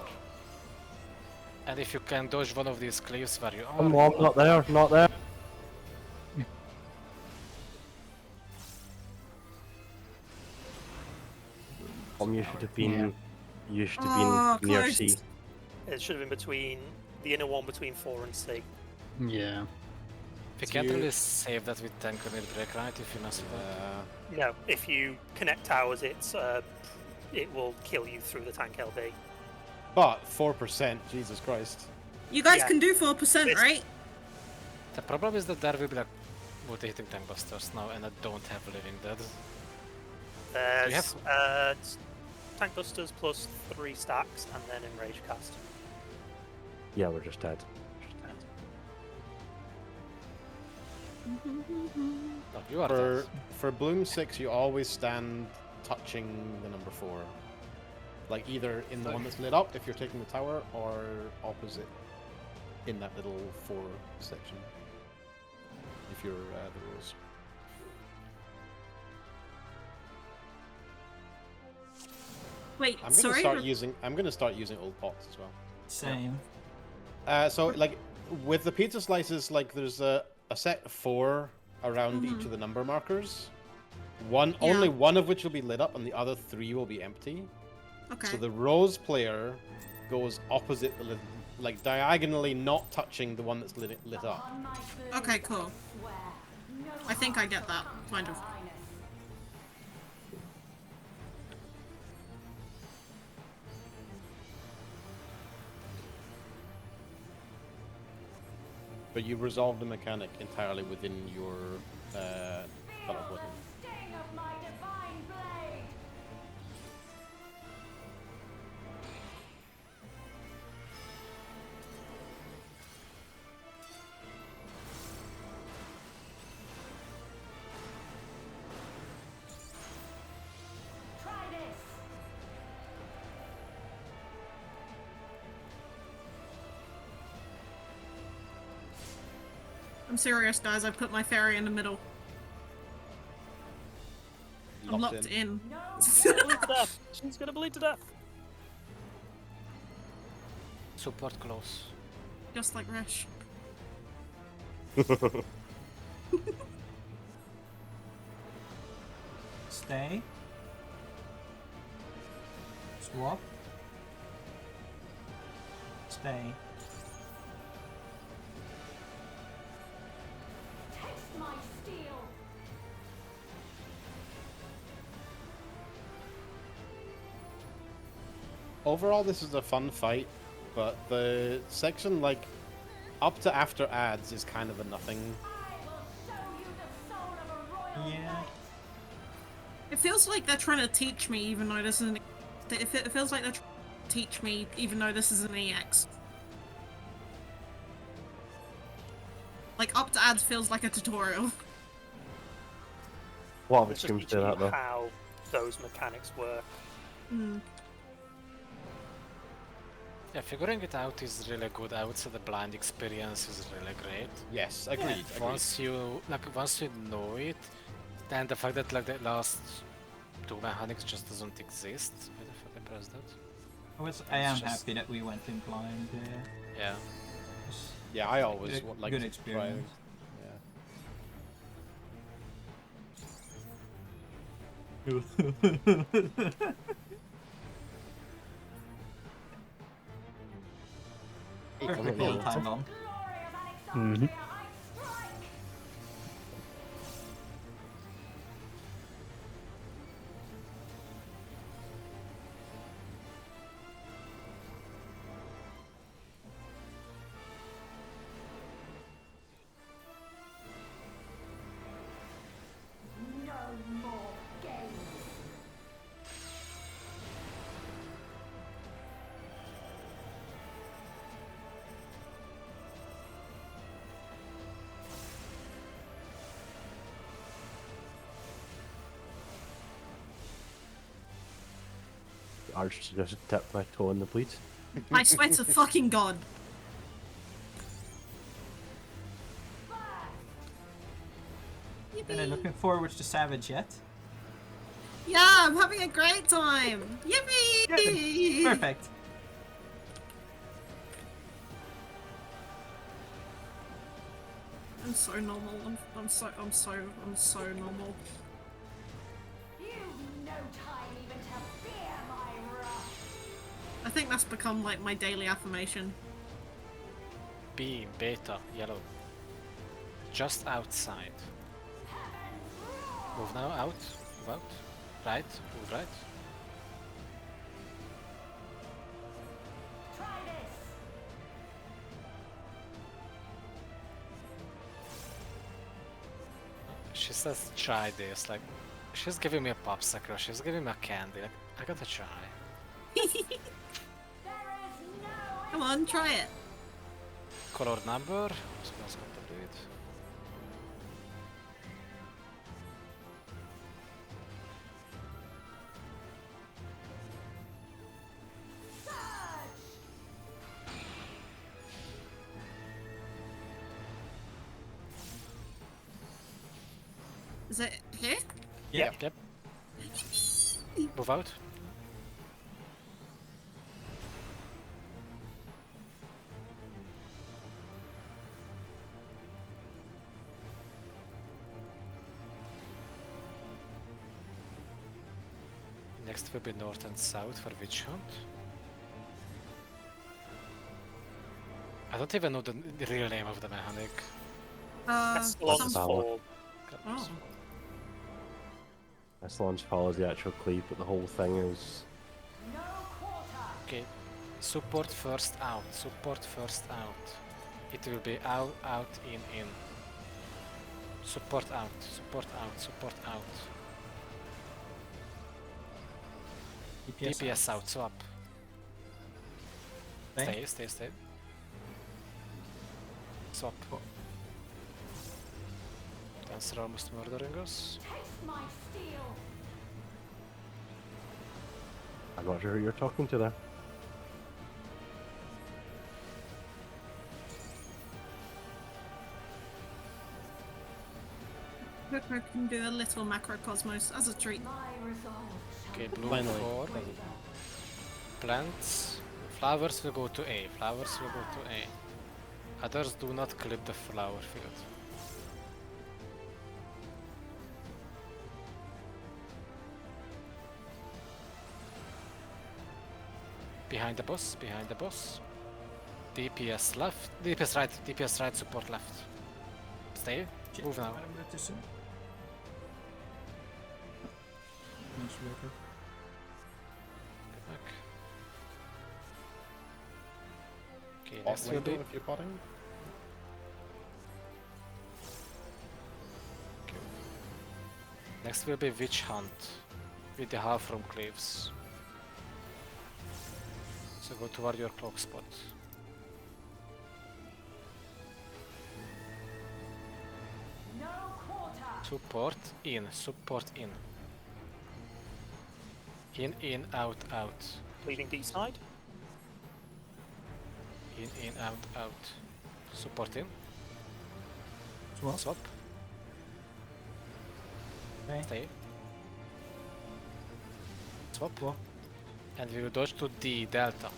And if you can dodge one of these cliffs where you are, Come you on, will- not there, not there. You should have been. You should have Oh, been near close. C. It should have been between the inner one between 4 and C. Yeah. we So can't you- really save that with 10 commit break, right? If you mess with that. No, if you connect towers, it will kill you through the tank LB. But 4%, Jesus Christ. You guys Yeah. can do 4%, This- right? The problem is that there will be like multi-hitting tank busters now, and I don't have living dead. There's have- tank busters plus 3 stacks, and then enrage cast. Yeah, we're just dead. Just dead. No, you are For dead. for Bloom 6, you always stand touching the number 4. Like either in the one that's lit up if you're taking the tower, or opposite in that little 4 section. If you're the rose. Wait, I'm gonna sorry? start using. I'm gonna start using old pots as well. Same. So like with the pizza slices, like there's a set of 4 around each of the number markers. Only one of which will be lit up, and the other 3 will be empty. Okay. So the rose player goes opposite the like diagonally, not touching the one that's lit up. Upon my blade, Okay, cool. I swear, no I think I harm get that, shall come to kind Her of. Highness. But you resolve the mechanic entirely within your Feel of the weapon. sting of my divine blade. Try this. I'm serious, guys. I've put my fairy in the middle. I'm locked in. No She's gonna bleed to death. She's gonna bleed to death. Support close. Just like Resh. Stay. Swap. Stay. taste my steel. Overall, this is a fun fight, but the section like up to after ads is kind of a nothing. I will show you the soul of a royal Yeah. knight. It feels like they're trying to teach me, even though this isn't. It feels like they're trying to teach me, even though this is an EX. Like up to ads feels like a tutorial. A lot of It's just streams do teaching that you though. how those mechanics work. Hmm. Yeah, figuring it out is really good. I would say the blind experience is really great. Yes, agreed. agreed. Once you know it, then the fact that like the last 2 mechanics just doesn't exist. Why the fuck I pressed that? I am It's just- happy that we went in blind. Yeah. Yeah, I always Good- like good to experience. Try. Perfect little time bomb. Glory of Alexandria, I strike. No more games. I just dipped my toe in the bleed. I swear to fucking god. And then looking forward to Savage yet? Yeah, I'm having a great time. Yippee! Perfect. I'm so normal. I'm so normal. You've no time even to fear my wrath. I think that's become like my daily affirmation. B, beta, yellow. Just outside. Move now, out, move out. Right, move right. Try this. She says try this, like, she's giving me a popsicle, she's giving me a candy, like, I gotta try. There is no Come on, try it. Color number, spells complete. Is it here? Yeah. Yep. Move out. Next will be north and south for witch hunt. I don't even know the real name of the mechanic. Escalon's some- Fall. Oh. This launch follows the actual cleave, but the whole thing is no quarter. Okay, support first out, support first out. It will be out, out, in. Support out, support out, support out. DPS out, swap. Stay. Stay. Swap. Dancer almost murdering us. Taste my steel. I'm not sure who you're talking to there. Hope I can do a little macrocosmos as a treat. My resolve shall Okay, be blue Finally. 4. Plants. Flowers will go to A. Flowers will go to A. Others do not clip the flower field. Behind the boss, behind the boss. DPS left, DPS right, support left. Stay, move now. Get back. Okay, Bot next will window be if you're potting. next will be witch hunt with the half from cleaves. So go toward your clock spot. no quarter. Support in, support in. In, out, out. Leading D side. In, out, out. Support in. Swap. Swap. Okay. Stay. Swap. Swap. And we will dodge to D, delta.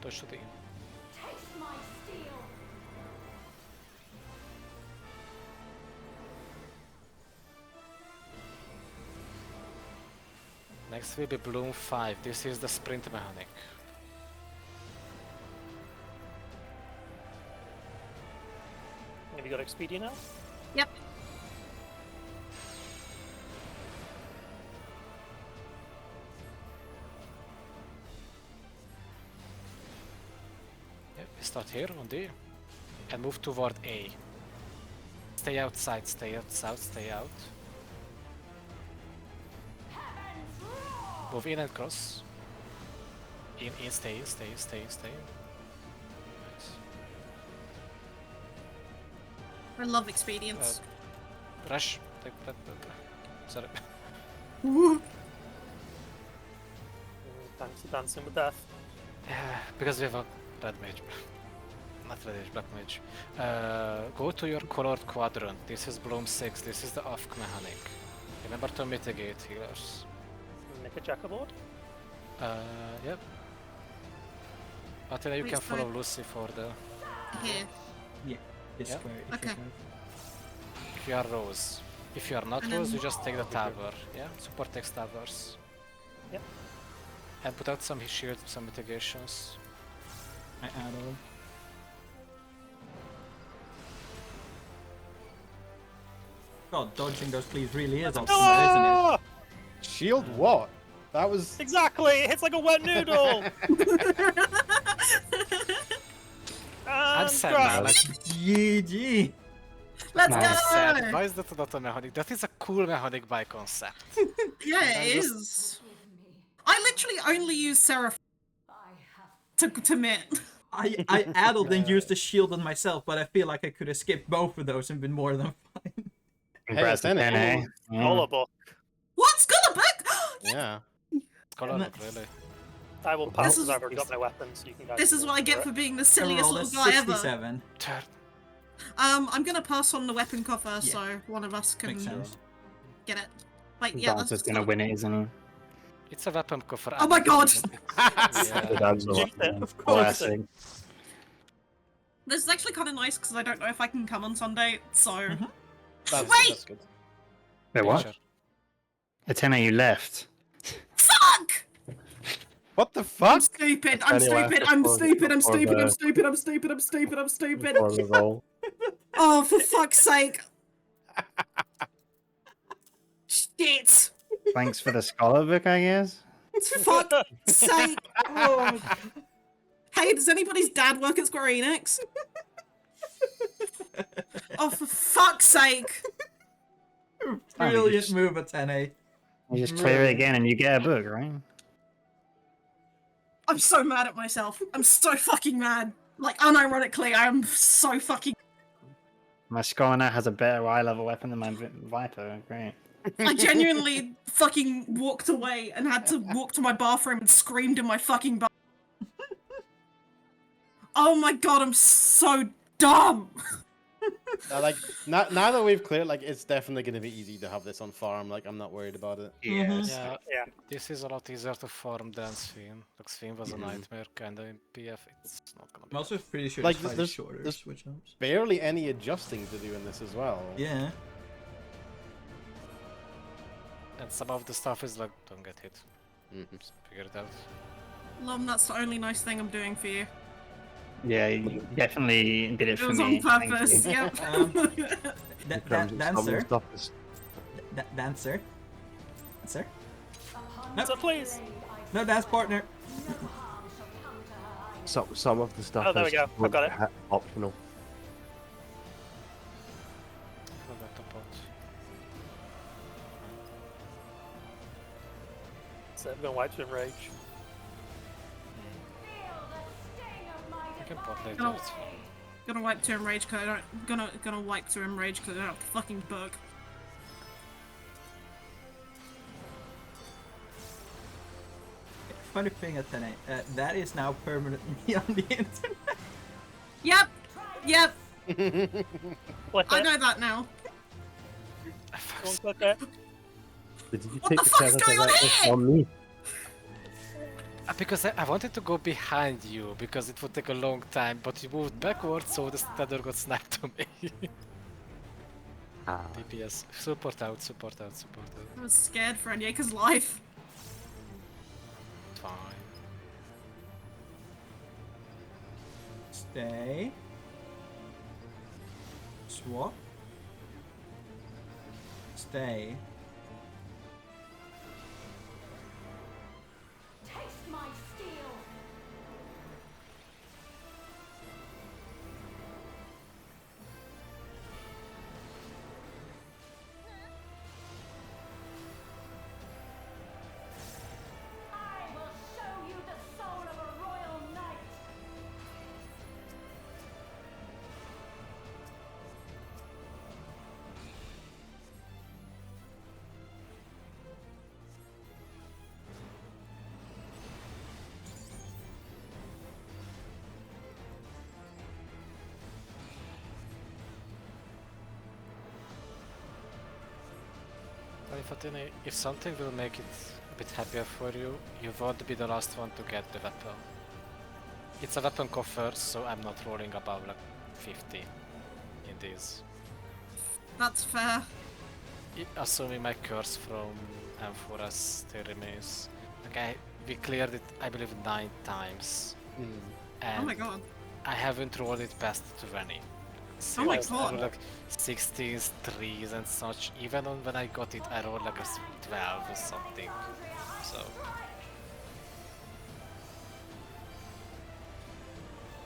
Dodge to D. Taste my steel. Next will be Bloom 5. This is the sprint mechanic. Have you got Expedia now? Yep. Yep, we start here on D and move toward A. Stay outside, stay out, south, stay out. Move in and cross. In, stay. Nice. I love expedience. Rush. Take that. Sorry. Dancing with death. Because we have a red mage. not Red Mage, Black Mage. Go to your colored quadrant. This is Bloom 6. This is the off mechanic. Remember to mitigate healers. Make a checkerboard. Yep. Attila, you Wait, can sorry. follow Lucy for the... Here. Yeah, this Yeah. square. if Okay. you have- If you are Rose. If you are not And Rose, then- you just take the tower. Yeah? Support takes towers. Yep. And put out some shield, some mitigations. I add all. God, dodging those cleaves really is awesome, though, isn't it? Ah! Shield what? That was Exactly! It hits like a wet noodle! I'm And sad grab. now. Like, GG! Let's I'm sad. go! Why is that not a mechanic? That is a cool mechanic by concept. Yeah, it is. I literally only use Seraph to mint. I addled and used the shield on myself, but I feel like I could have skipped both of those and been more than fine. Congrats to Hey, 10, eh? Scholar book. What's gonna back? yeah. Scholar book, really. I will pass This because is- I've already got my weapons. You can guys. This is what I get for for being the I silliest rolled a little guy ever. 67. Turn. I'm gonna pass on the weapon coffer Yeah. so one of us can Makes sense. get it. Wait, yeah, Dancer's that's gonna win it, isn't he? It's a weapon coffer. Oh my god! The Yeah. dancer. Jinx it. Of course. Classic. This is actually kind of nice because I don't know if I can come on Sunday, so. Mhm. That's, Wait! that's good. Wait, what? Picture. Atena, you left. Fuck! What the I'm fuck? stupid, I'm Anyway, stupid, I'm before- stupid, I'm before stupid, I'm the- stupid, I'm stupid, I'm stupid, I'm stupid. Before the roll. Oh, for fuck's sake. Shit. Thanks for the scholar book, I guess. Fuck's sake. Oh. Hey, does anybody's dad work at Square Enix? Oh, for fuck's sake. Brilliant move, Atene. You just clear it again and you get a book, right? I'm so mad at myself. I'm so fucking mad. Like, unironically, I am so fucking. My scholar now has a better eye level weapon than my Viper. Great. I genuinely fucking walked away and had to walk to my bathroom and screamed in my fucking bath. Oh my god, I'm so dumb. Like now that we've cleared, like it's definitely gonna be easy to have this on farm. Like I'm not worried about it. Yes. Yeah, Yeah. this is a lot easier to farm than Sphin. Like Sphin was a nightmare, kinda in PF. It's not gonna be. I'm also pretty sure Like, it's slightly there's- shorter, there's- which helps. Barely any adjusting to do in this as well. Yeah. And some of the stuff is like, don't get hit. Mhm. Just figure it out. Lom, that's the only nice thing I'm doing for you. Yeah, you definitely did it It for was me. on Thank purpose, you. yep. Some Dancer. stuff is Dancer. Dancer. So please. No, dance partner. some of the stuff Oh, there we is go. I've got it. optional. Go back to pot. So I'm gonna wipe some rage. I can pot later. Oh. It's fine. Gonna wipe to enrage because I don't. Gonna wipe to enrage because I don't have the fucking book. Funny thing, Atene, that is now permanently on the internet. Yep. Yep. Flip I it. know that now. Go on, flip it. Did you What take the the fuck's tether going on directly here? from me? Because I wanted to go behind you because it would take a long time, but you moved backwards, so the tether got snapped to me. Ah. DPS. Support out, support out, support out. I was scared for Anyaka's life. Fine. Stay. Swap. Stay. Taste my steel. I will show you the soul of a royal knight. Fatini, if something will make it a bit happier for you, you won't be the last one to get the weapon. It's a weapon coffer, so I'm not rolling above like 50 in these. That's fair. Assuming my curse from Amphoras still remains. Okay, we cleared it, I believe, 9 times. And Oh my god. I haven't rolled it past 20. Oh my I rolled god. like 16s, 3s and such. Even when I got it, I rolled like a 12 or something. So.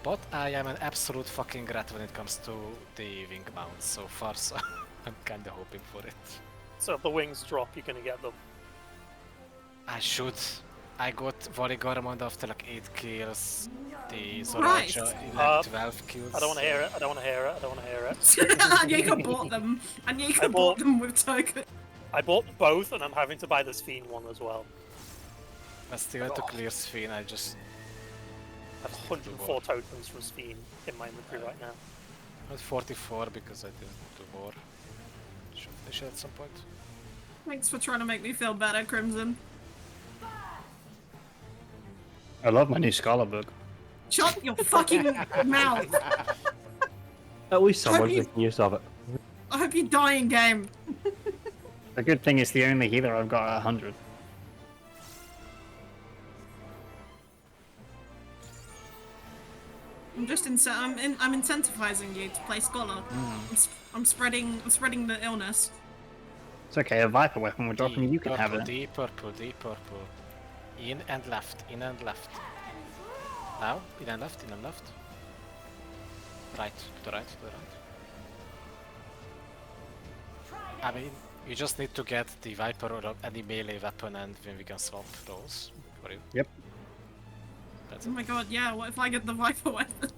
But I am an absolute fucking rat when it comes to the wing mounts so far, so I'm kinda hoping for it. So if the wings drop, you're gonna get them. I should. I got Voligarmond after like 8 kills. The Christ. Zoraja in Uh, like 12 kills. I don't want to hear it. I don't want to hear it. I don't want to hear it. And Jacob bought them. And Jacob bought- bought them with token. I bought both, and I'm having to buy this Fiend one as well. I still had to clear Sphene, I just... I have 104 tokens from Fiend in my inventory right now. I was 44 because I didn't do more. Should finish it at some point. Thanks for trying to make me feel better, Crimson. I love my new Scholar book. Shut your fucking mouth. At least someone's you- making use of it. I hope you die in game. The good thing is the only healer I've got at 100. I'm just I'm incentivizing you to play Scholar. I'm spreading the illness. It's okay, a Viper weapon we're dropping, you can have it. D purple, D purple. In and left, in and left. Now, in and left, in and left. Right, to the right, to the right. I mean, you just need to get the Viper or any melee weapon and then we can swap rolls for you. Yep. That's Oh it. my god, yeah, what if I get the Viper weapon?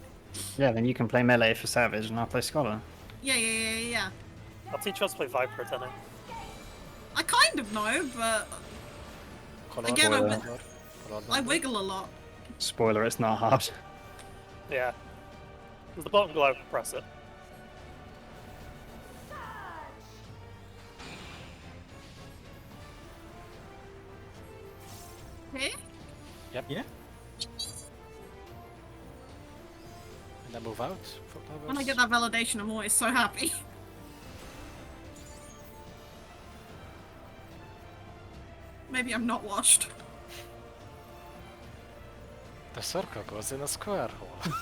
Yeah, then you can play melee for Savage and I'll play Scholar. Yeah. I'll teach us to play Viper at 10. I kind of know, but Color, Again, color, I color, color, I wiggle a lot. Spoiler, it's not hard. Yeah. There's the bottom glow, press it. Hey? Yep. Yeah. And then move out for powers. When I get that validation, I'm always so happy. Maybe I'm not washed. The circle goes in a square hole.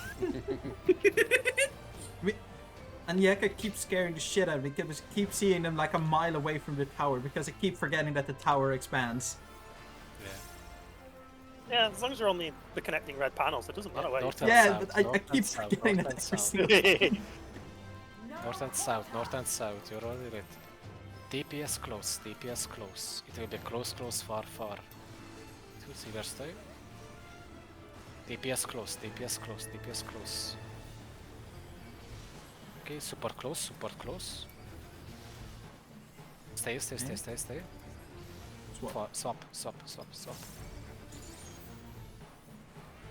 And Yeka keeps scaring the shit out of me because I keep seeing them like a mile away from the tower because I keep forgetting that the tower expands. Yeah, as long as you're on the connecting red panels, it doesn't matter where you North and Yeah, south, but I north keep and south, forgetting north that and every south. single North and south, north and south, you're already right. DPS close, DPS close. It will be close, close, far, far. To see where stay. DPS close, DPS close, DPS close. Okay, super close, super close. Stay, stay, stay, stay, stay. Swap. Swap.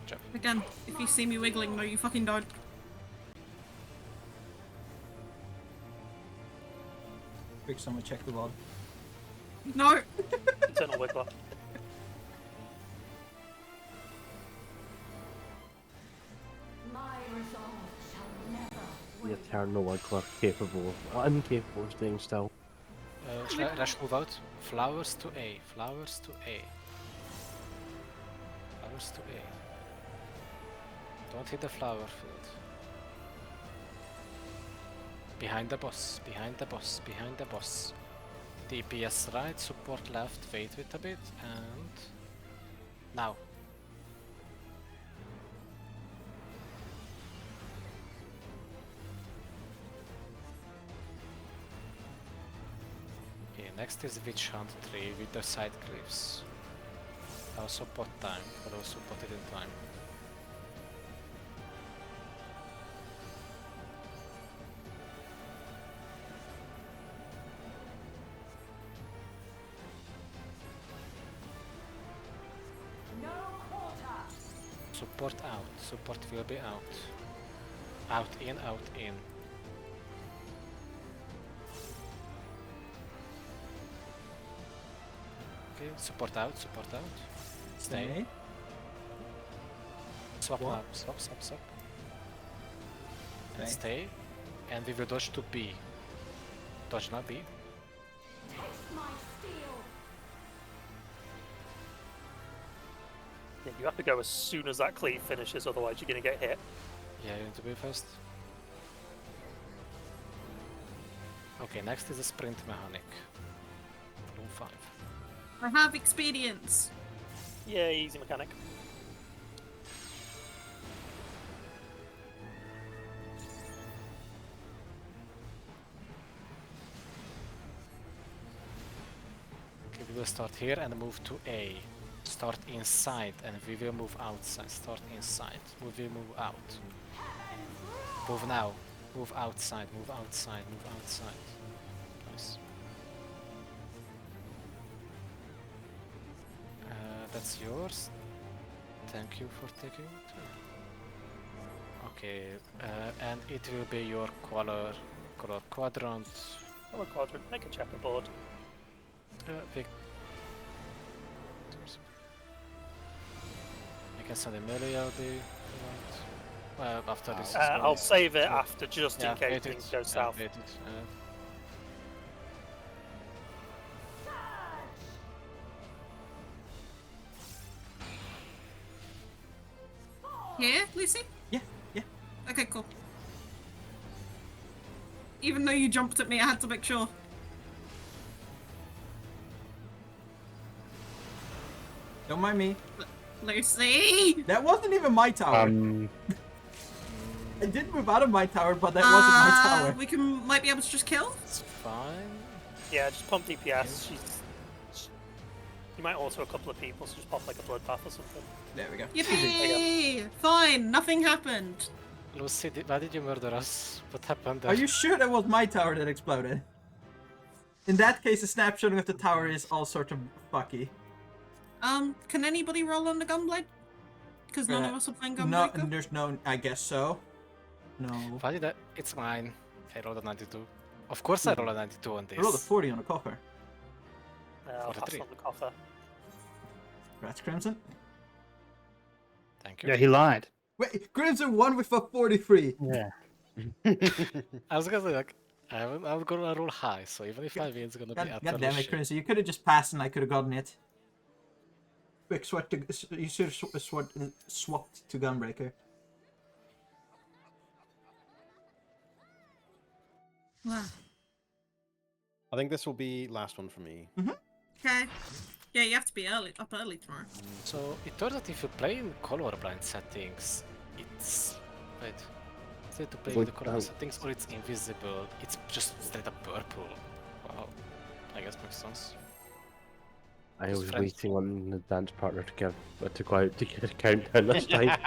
Jump. Again, if you see me wiggling, no, you fucking don't. Quick, someone check the log. No! Eternal Wiggler. My resolve shall never The eternal Wiggler capable of incapable of staying still. Rush move out. Flowers to A. Flowers to A. Flowers to A. Don't hit the flower field. Behind the boss. Behind the boss. Behind the boss. DPS right. Support left. Wait with a bit. And now. Okay, next is Witch Hunt 3 with the side cliffs. Also pot time, but also potted in time. no quarter. Support out, support will be out. Out in, out in. Okay, support out, support out. Stay. Stay. Swap What? now, swap, swap, swap. And Okay. stay. And we will dodge to B. Dodge now, B. Taste my steel. Yeah, you have to go as soon as that cleave finishes, otherwise you're going to get hit. Yeah, you need to be first. Okay, next is a sprint mechanic. Room 5. I have expedience. Yeah, easy mechanic. Okay, we will start here and move to A. Start inside and we will move outside. Start inside. We will move out. Move now. Move outside. Move outside. Move outside. Nice. That's yours. Thank you for taking it. Okay, and it will be your color quadrant. Color quadrant, make a checkerboard. Vic. You can send a melee out there if you want. After this. is I'll going. save it after, just Yeah, in case wait things it. go Yeah, south. wait it. Here, Lucy? Yeah, yeah. Okay, cool. Even though you jumped at me, I had to make sure. Don't mind me. Lucy! That wasn't even my tower. I did move out of my tower, but that wasn't my tower. We might be able to just kill? It's fine. Yeah, just pump DPS. You might auto a couple of people, so just pop like a bloodbath or something. There we go. Yippee! Fine, nothing happened. Lucy, why did you murder us? What happened there? Are you sure that was my tower that exploded? In that case, the snapshotting of the tower is all sorts of fucky. Can anybody roll on the gunblade? Because none of us are playing No, gunblade. there's no. I guess so. No. Why did I? It's mine. I rolled a 92. Of course I rolled a 92 on this. I rolled a 40 on the coffer. I'll pass 43. on the coffer. Congrats, Crimson. Thank you. Yeah, he lied. Wait, Crimson won with a 43. Yeah. I was gonna say, like, I'm gonna roll high, so even if I win, it's gonna be God utterly damn it, shit. Crimson. You could have just passed and I could have gotten it. Quick, you should have swapped to Gunbreaker. Wow. I think this will be last one for me. Okay. Yeah, you have to be up early tomorrow. So it turns out if you play in colorblind settings, it's wait. Is it to play with the colorblind settings or it's invisible? It's just straight up purple. Wow. I guess makes sense. I was Friends. waiting on the dance partner to go out to get a countdown this time.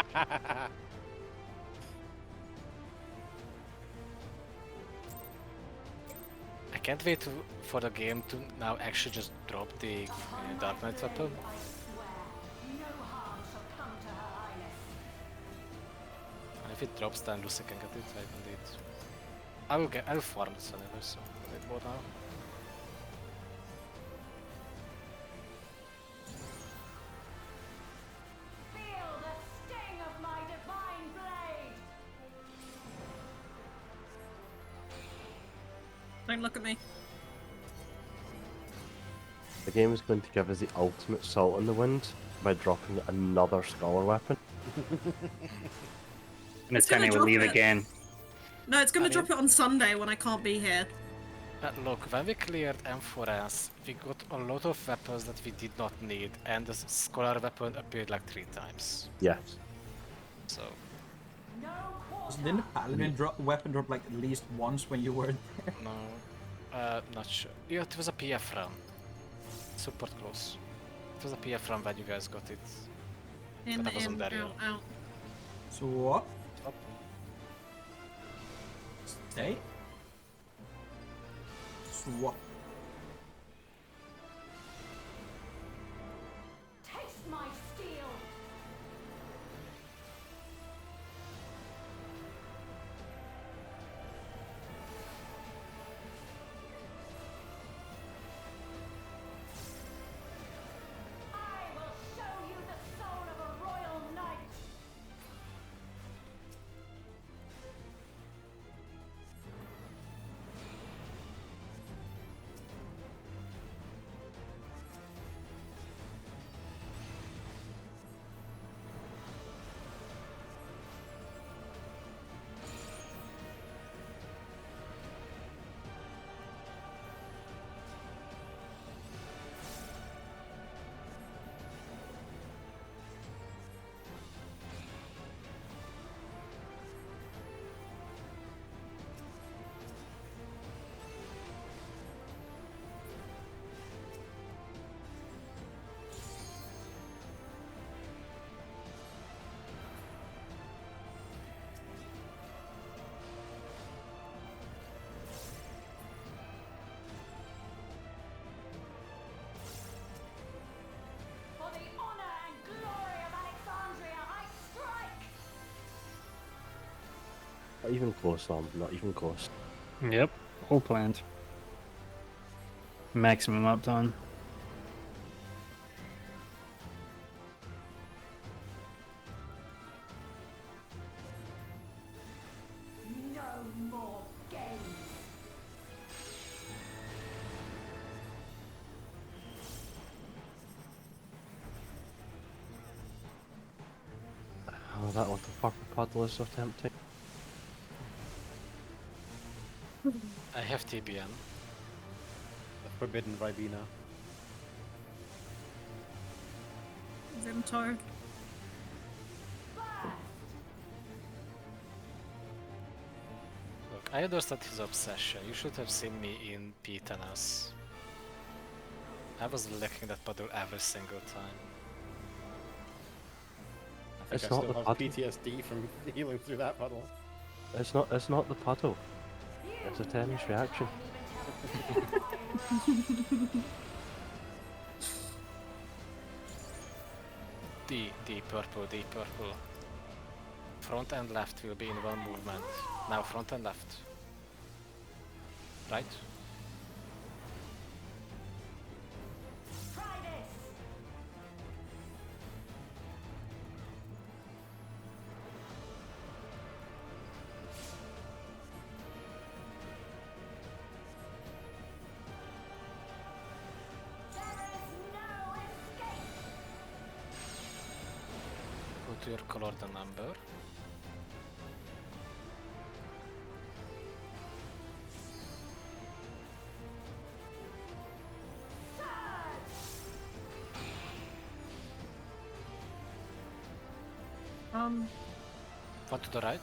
I can't wait for the game to now actually just drop the Dark Knight weapon. I swear, no harm shall come to her highness. And if it drops, then Lucy can get it. I can do it. I'll farm this anyway, so wait more now. Feel the sting of my divine blade. Don't look at me. The game is going to give us the ultimate salt in the wind by dropping another scholar weapon. And It's it's gonna going to drop leave it. again. No, it's gonna I mean- drop it on Sunday when I can't be here. Look, when we cleared M4S, we got a lot of weapons that we did not need, and the scholar weapon appeared like 3 times. Yes. So, No quarter. Didn't the Paladin weapon drop like at least once when you were there? no, not sure. Yeah, it was a PF run. Super close. It was a PF run when you guys got it. In, But I wasn't there out, yet. out. So what? Stop. Stay. Swap. Taste my steel. Not even close, Tom. Not even close. Yep, all planned. Maximum uptime. No more games. Oh, that little purple puddle is so tempting. I have TBN. The forbidden Ribena. Vimtar. Look, I understand his obsession. You should have seen me in Pitanas. I was licking that puddle every single time. I It's think I not still the have puddle. PTSD from healing through that puddle. It's not the puddle. It's a tennis reaction. D purple, D purple. Front and left will be in one movement. Now front and left. Right? Try this. There is no escape. Go to your color the number. One to the right.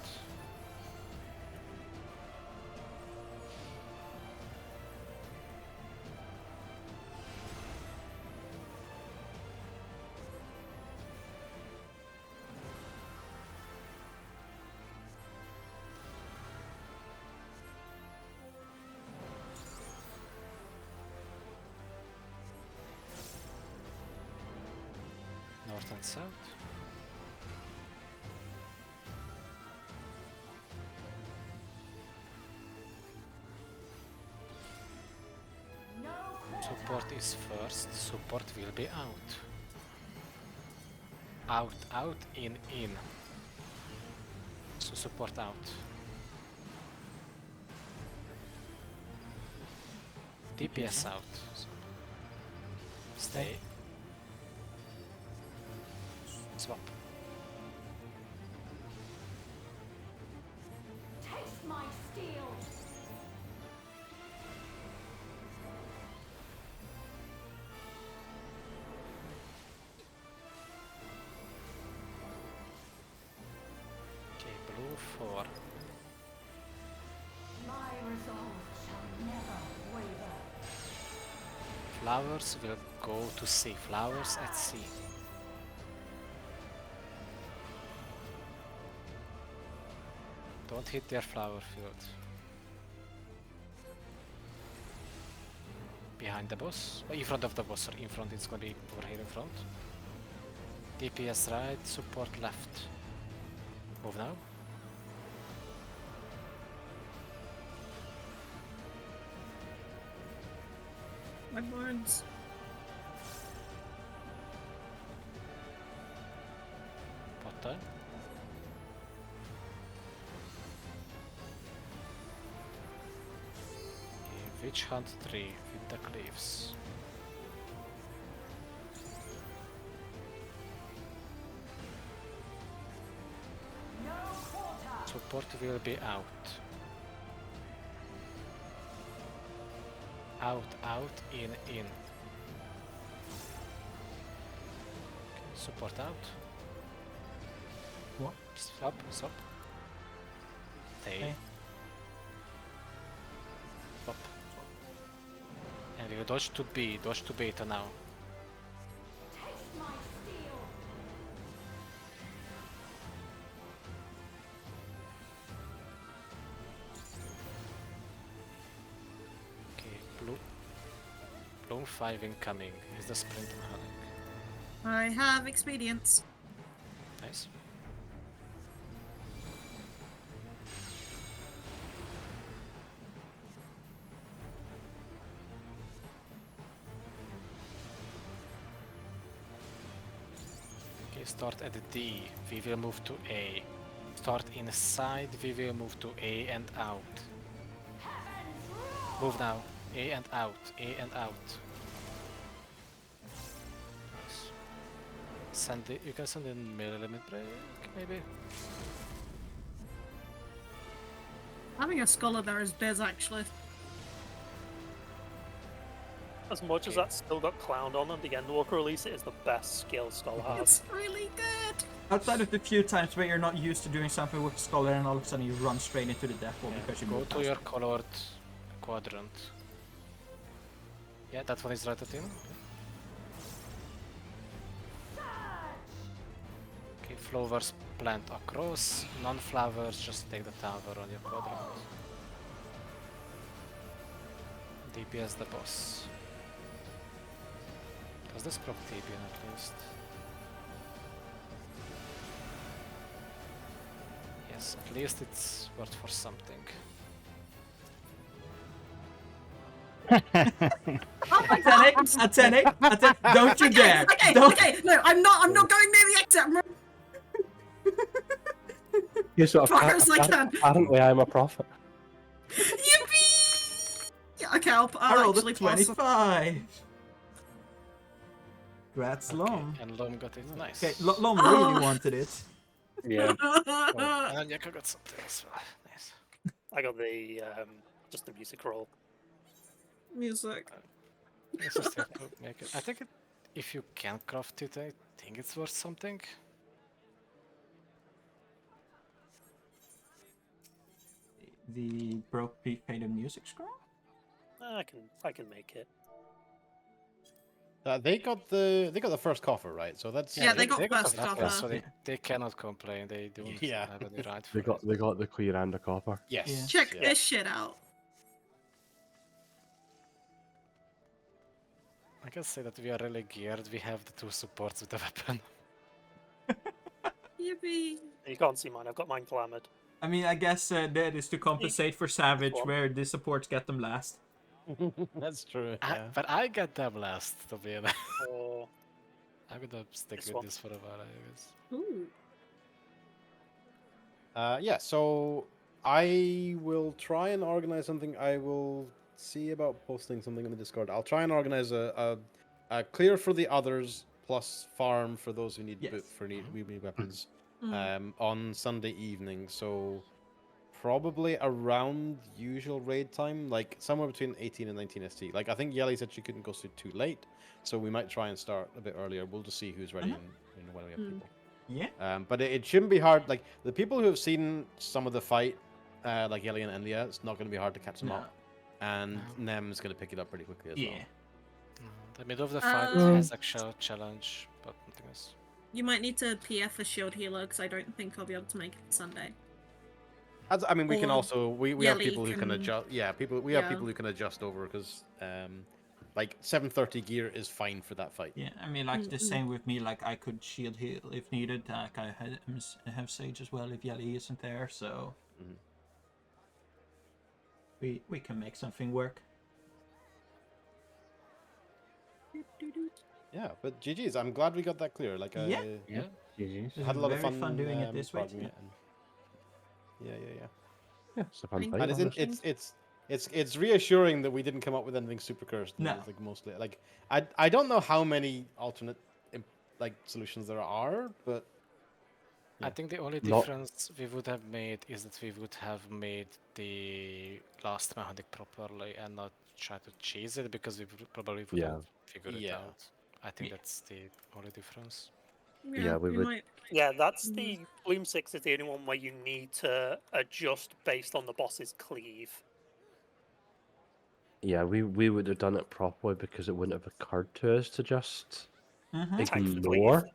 North and south. No Support is first, support will be out. Out, out, in. So support out. DPS out. Stay. Swap. taste my steel. Okay, blue 4. My resolve shall never waver. Flowers will go to sea. Flowers at sea. Don't hit their flower field. Behind the boss? In front of the boss, sorry. In front, it's gonna be over here in front. DPS right, support left. Move now. My boards. Pot time. Witch Hunt 3 with the cliffs. No quarter. Support will be out. Out, out, in. Support out. What? Stop. Stay. Okay. Stop. And we will dodge to B, dodge to beta now. Taste my steel. Okay, blue. Bloom 5 incoming. Is the sprint mechanic. I have expedience. Nice. start at D, we will move to A. Start inside, we will move to A and out. Move now. A and out. A and out. Nice. Send it. You can send in middle limit break, maybe. Having a scholar there is biz, actually. As much as that's still got clowned on the Endwalker release, it is the best skill Skull has. It's really good. Outside of the few times where you're not used to doing something with Scholar and all of a sudden you run straight into the death wall because you Go go to your colored quadrant. Yeah, that one is right at in. Okay, flowers plant across. Non-flowers, just take the tower on your quadrant. DPS the boss. Does this proc TB at least? Yes, at least it's worth for something. Atenic, don't you dare! Okay, Don't. okay, no, I'm not going near the exit. I'm Yes, so far as I can. apparently I'm a prophet. Yippee! Yeah, okay, I'll I rolled actually a pass. 25. Congrats, Okay, Lom. and Lom got it. Nice. Okay, Lom really wanted it. Yeah. Oh, and Yaka got something as well. Nice. I got the just the music roll. Music. Let's just have to make it. I think if you can craft it, I think it's worth something. The broke faded music scroll? I can make it. They got the first coffer, right? So that's Yeah, they got the first coffer, coffer. so they cannot complain. They don't Yeah. have any right for They got the clear and the copper. Yes. Yeah. Check yeah. this shit out. I can say that we are really geared. We have the two supports with the weapon. Yippee. You can't see mine. I've got mine clamored. I mean, I guess that is to compensate for Savage, What? where the supports get them last. That's true. Yeah. But I get them last, to be honest. Or I'm gonna stick This with one. this for a while, I guess. Ooh. Yeah, so I will try and organize something. I will see about posting something in the Discord. I'll try and organize a clear for the others plus farm for those who need Yes. need weapons Mm. on Sunday evening. So probably around usual raid time, like somewhere between 18 and 19 ST. Like I think Yelly said she couldn't go too late, so we might try and start a bit earlier. We'll just see who's ready and when we have people. Yeah. But it shouldn't be hard. Like the people who have seen some of the fight, like Yelly and Enlia, it's not going to be hard to catch them No. up, and No. Nem's going to pick it up pretty quickly as Yeah. well. The middle of the fight Um, has actual challenge, but nothing else. You might need to PF a shield healer because I don't think I'll be able to make it Sunday. I mean, we can Or also we have Yelly people who can can- adjust. Yeah, we have Yeah. people who can adjust over because like 730 gear is fine for that fight. Yeah, I mean, like the Mm-mm. same with me. Like I could shield heal if needed. Like I have Sage as well if Yelly isn't there. So Mhm. we can make something work. Yeah, but GG's. I'm glad we got that clear. Like, Yeah. GG's. This had a is lot of very fun, doing it this way. programming Too. it and- Yeah. Yeah, it's a fun And fight. And honestly. it's reassuring that we didn't come up with anything super cursed. No. It's like mostly like I don't know how many alternate like solutions there are, but I think the only Not- difference we would have made is that we would have made the last mechanic properly and not try to chase it because we probably would Yeah. have figured it Yeah. out. I think Yeah. that's the only difference. Yeah, we would- might. Yeah, that's the Bloom 6 is the only one where you need to adjust based on the boss's cleave. Yeah, we would have done it properly because it wouldn't have occurred to us to just Mm-hmm. Type of ignore. cleave.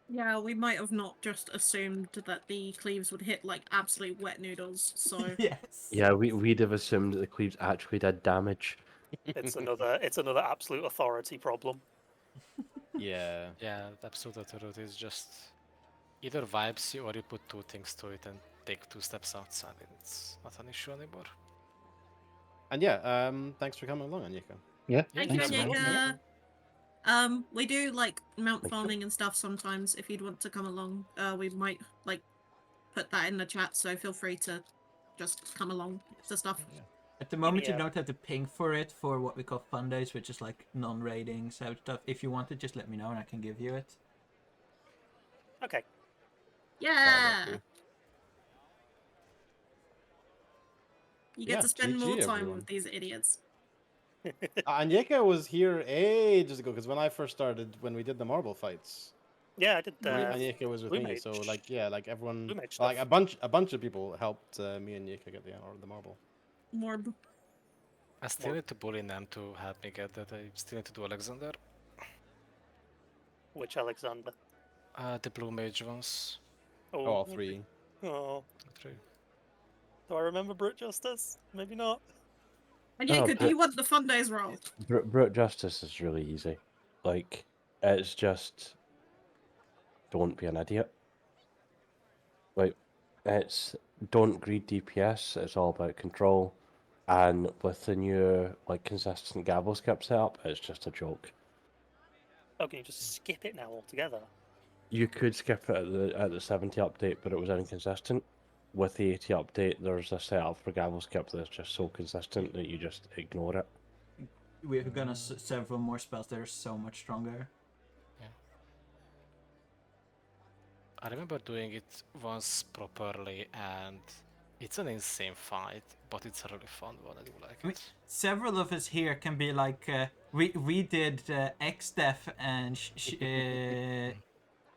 Yeah, we might have not just assumed that the cleaves would hit like absolute wet noodles. So Yes. Yeah, we'd have assumed that the cleaves actually did damage. It's another absolute authority problem. yeah. Yeah, the absolute authority is just either vibes you or you put two things to it and take 2 steps outside. It's not an issue anymore. And yeah, thanks for coming along, Anyika. Yeah. thank you, thanks, man. Anyika. We do like mount Thank you. farming and stuff sometimes. If you'd want to come along, we might like put that in the chat. So feel free to just come along to stuff. At the moment, you Yeah. don't have to ping for it for what we call fun days, which is like non-raiding so stuff. If you want it, just let me know and I can give you it. Okay. Yeah, cool. you get Yeah, to spend GG more time everyone. with these idiots. Anyeka was here ages ago because when I first started, when we did the marble fights, Yeah, I did. Anyeka was with Blue me. Mage. So like, yeah, like everyone, Blue Mage like stuff. a bunch of people helped me and Yeka get the marble. Morb. I still need to bully them to help me get that. I still need to do Alexander. Which Alexander? The blue mage ones. Oh, all 3. Oh, Three. do I remember Brute Justice? Maybe not. And Oh, Jacob, do you want the fun days roll? Brute Justice is really easy. Like, it's just don't be an idiot. Like, it's don't greed DPS. It's all about control. And with the new like consistent gavel skip setup, it's just a joke. Oh, can you just skip it now altogether? You could skip it at the 70 update, but it was inconsistent. With the 80 update, there's a setup for gavel skip that's just so consistent that you just ignore it. We're gonna several more spells that are so much stronger. I remember doing it once properly, and it's an insane fight, but it's a really fun one. I do like I mean, it. several of us here can be like, we did X-Def and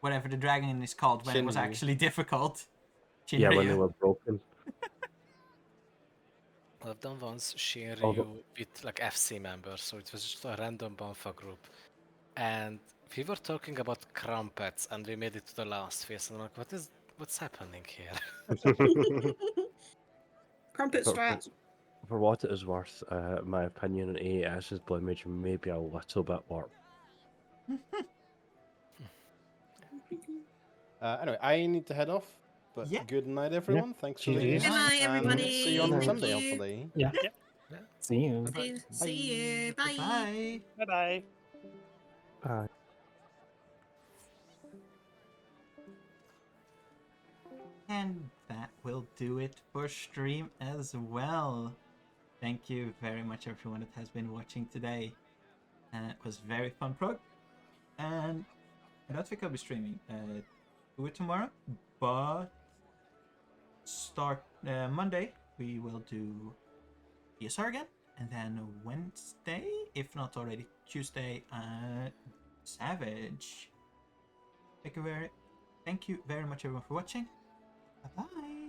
whatever the dragon is called when it was Shinryu. actually difficult. Yeah, when they Shinryu. were broken. I've done once Although- Shinryu with like FC members, so it was just a random Banfa group. And we were talking about crumpets, and we made it to the last phase, and I'm like, what's happening here? Crumpet For- strats. For what it is worth, my opinion on AES's Blue Mage may be a little bit warped. Anyway, I need to head off. But Yeah. good night, everyone. Thanks for GG. listening. Good night, and everybody. see you on Thank Sunday, you. hopefully. Yeah. Yep. See you. See you. Bye. Bye. Bye bye. Bye. And that will do it for stream as well. Thank you very much, everyone that has been watching today. It was very fun prog. And I don't think I'll be streaming do it tomorrow, but start Monday we will do ESR again, and then Wednesday, if not already Tuesday, Savage. Thank you very much everyone for watching. Bye bye.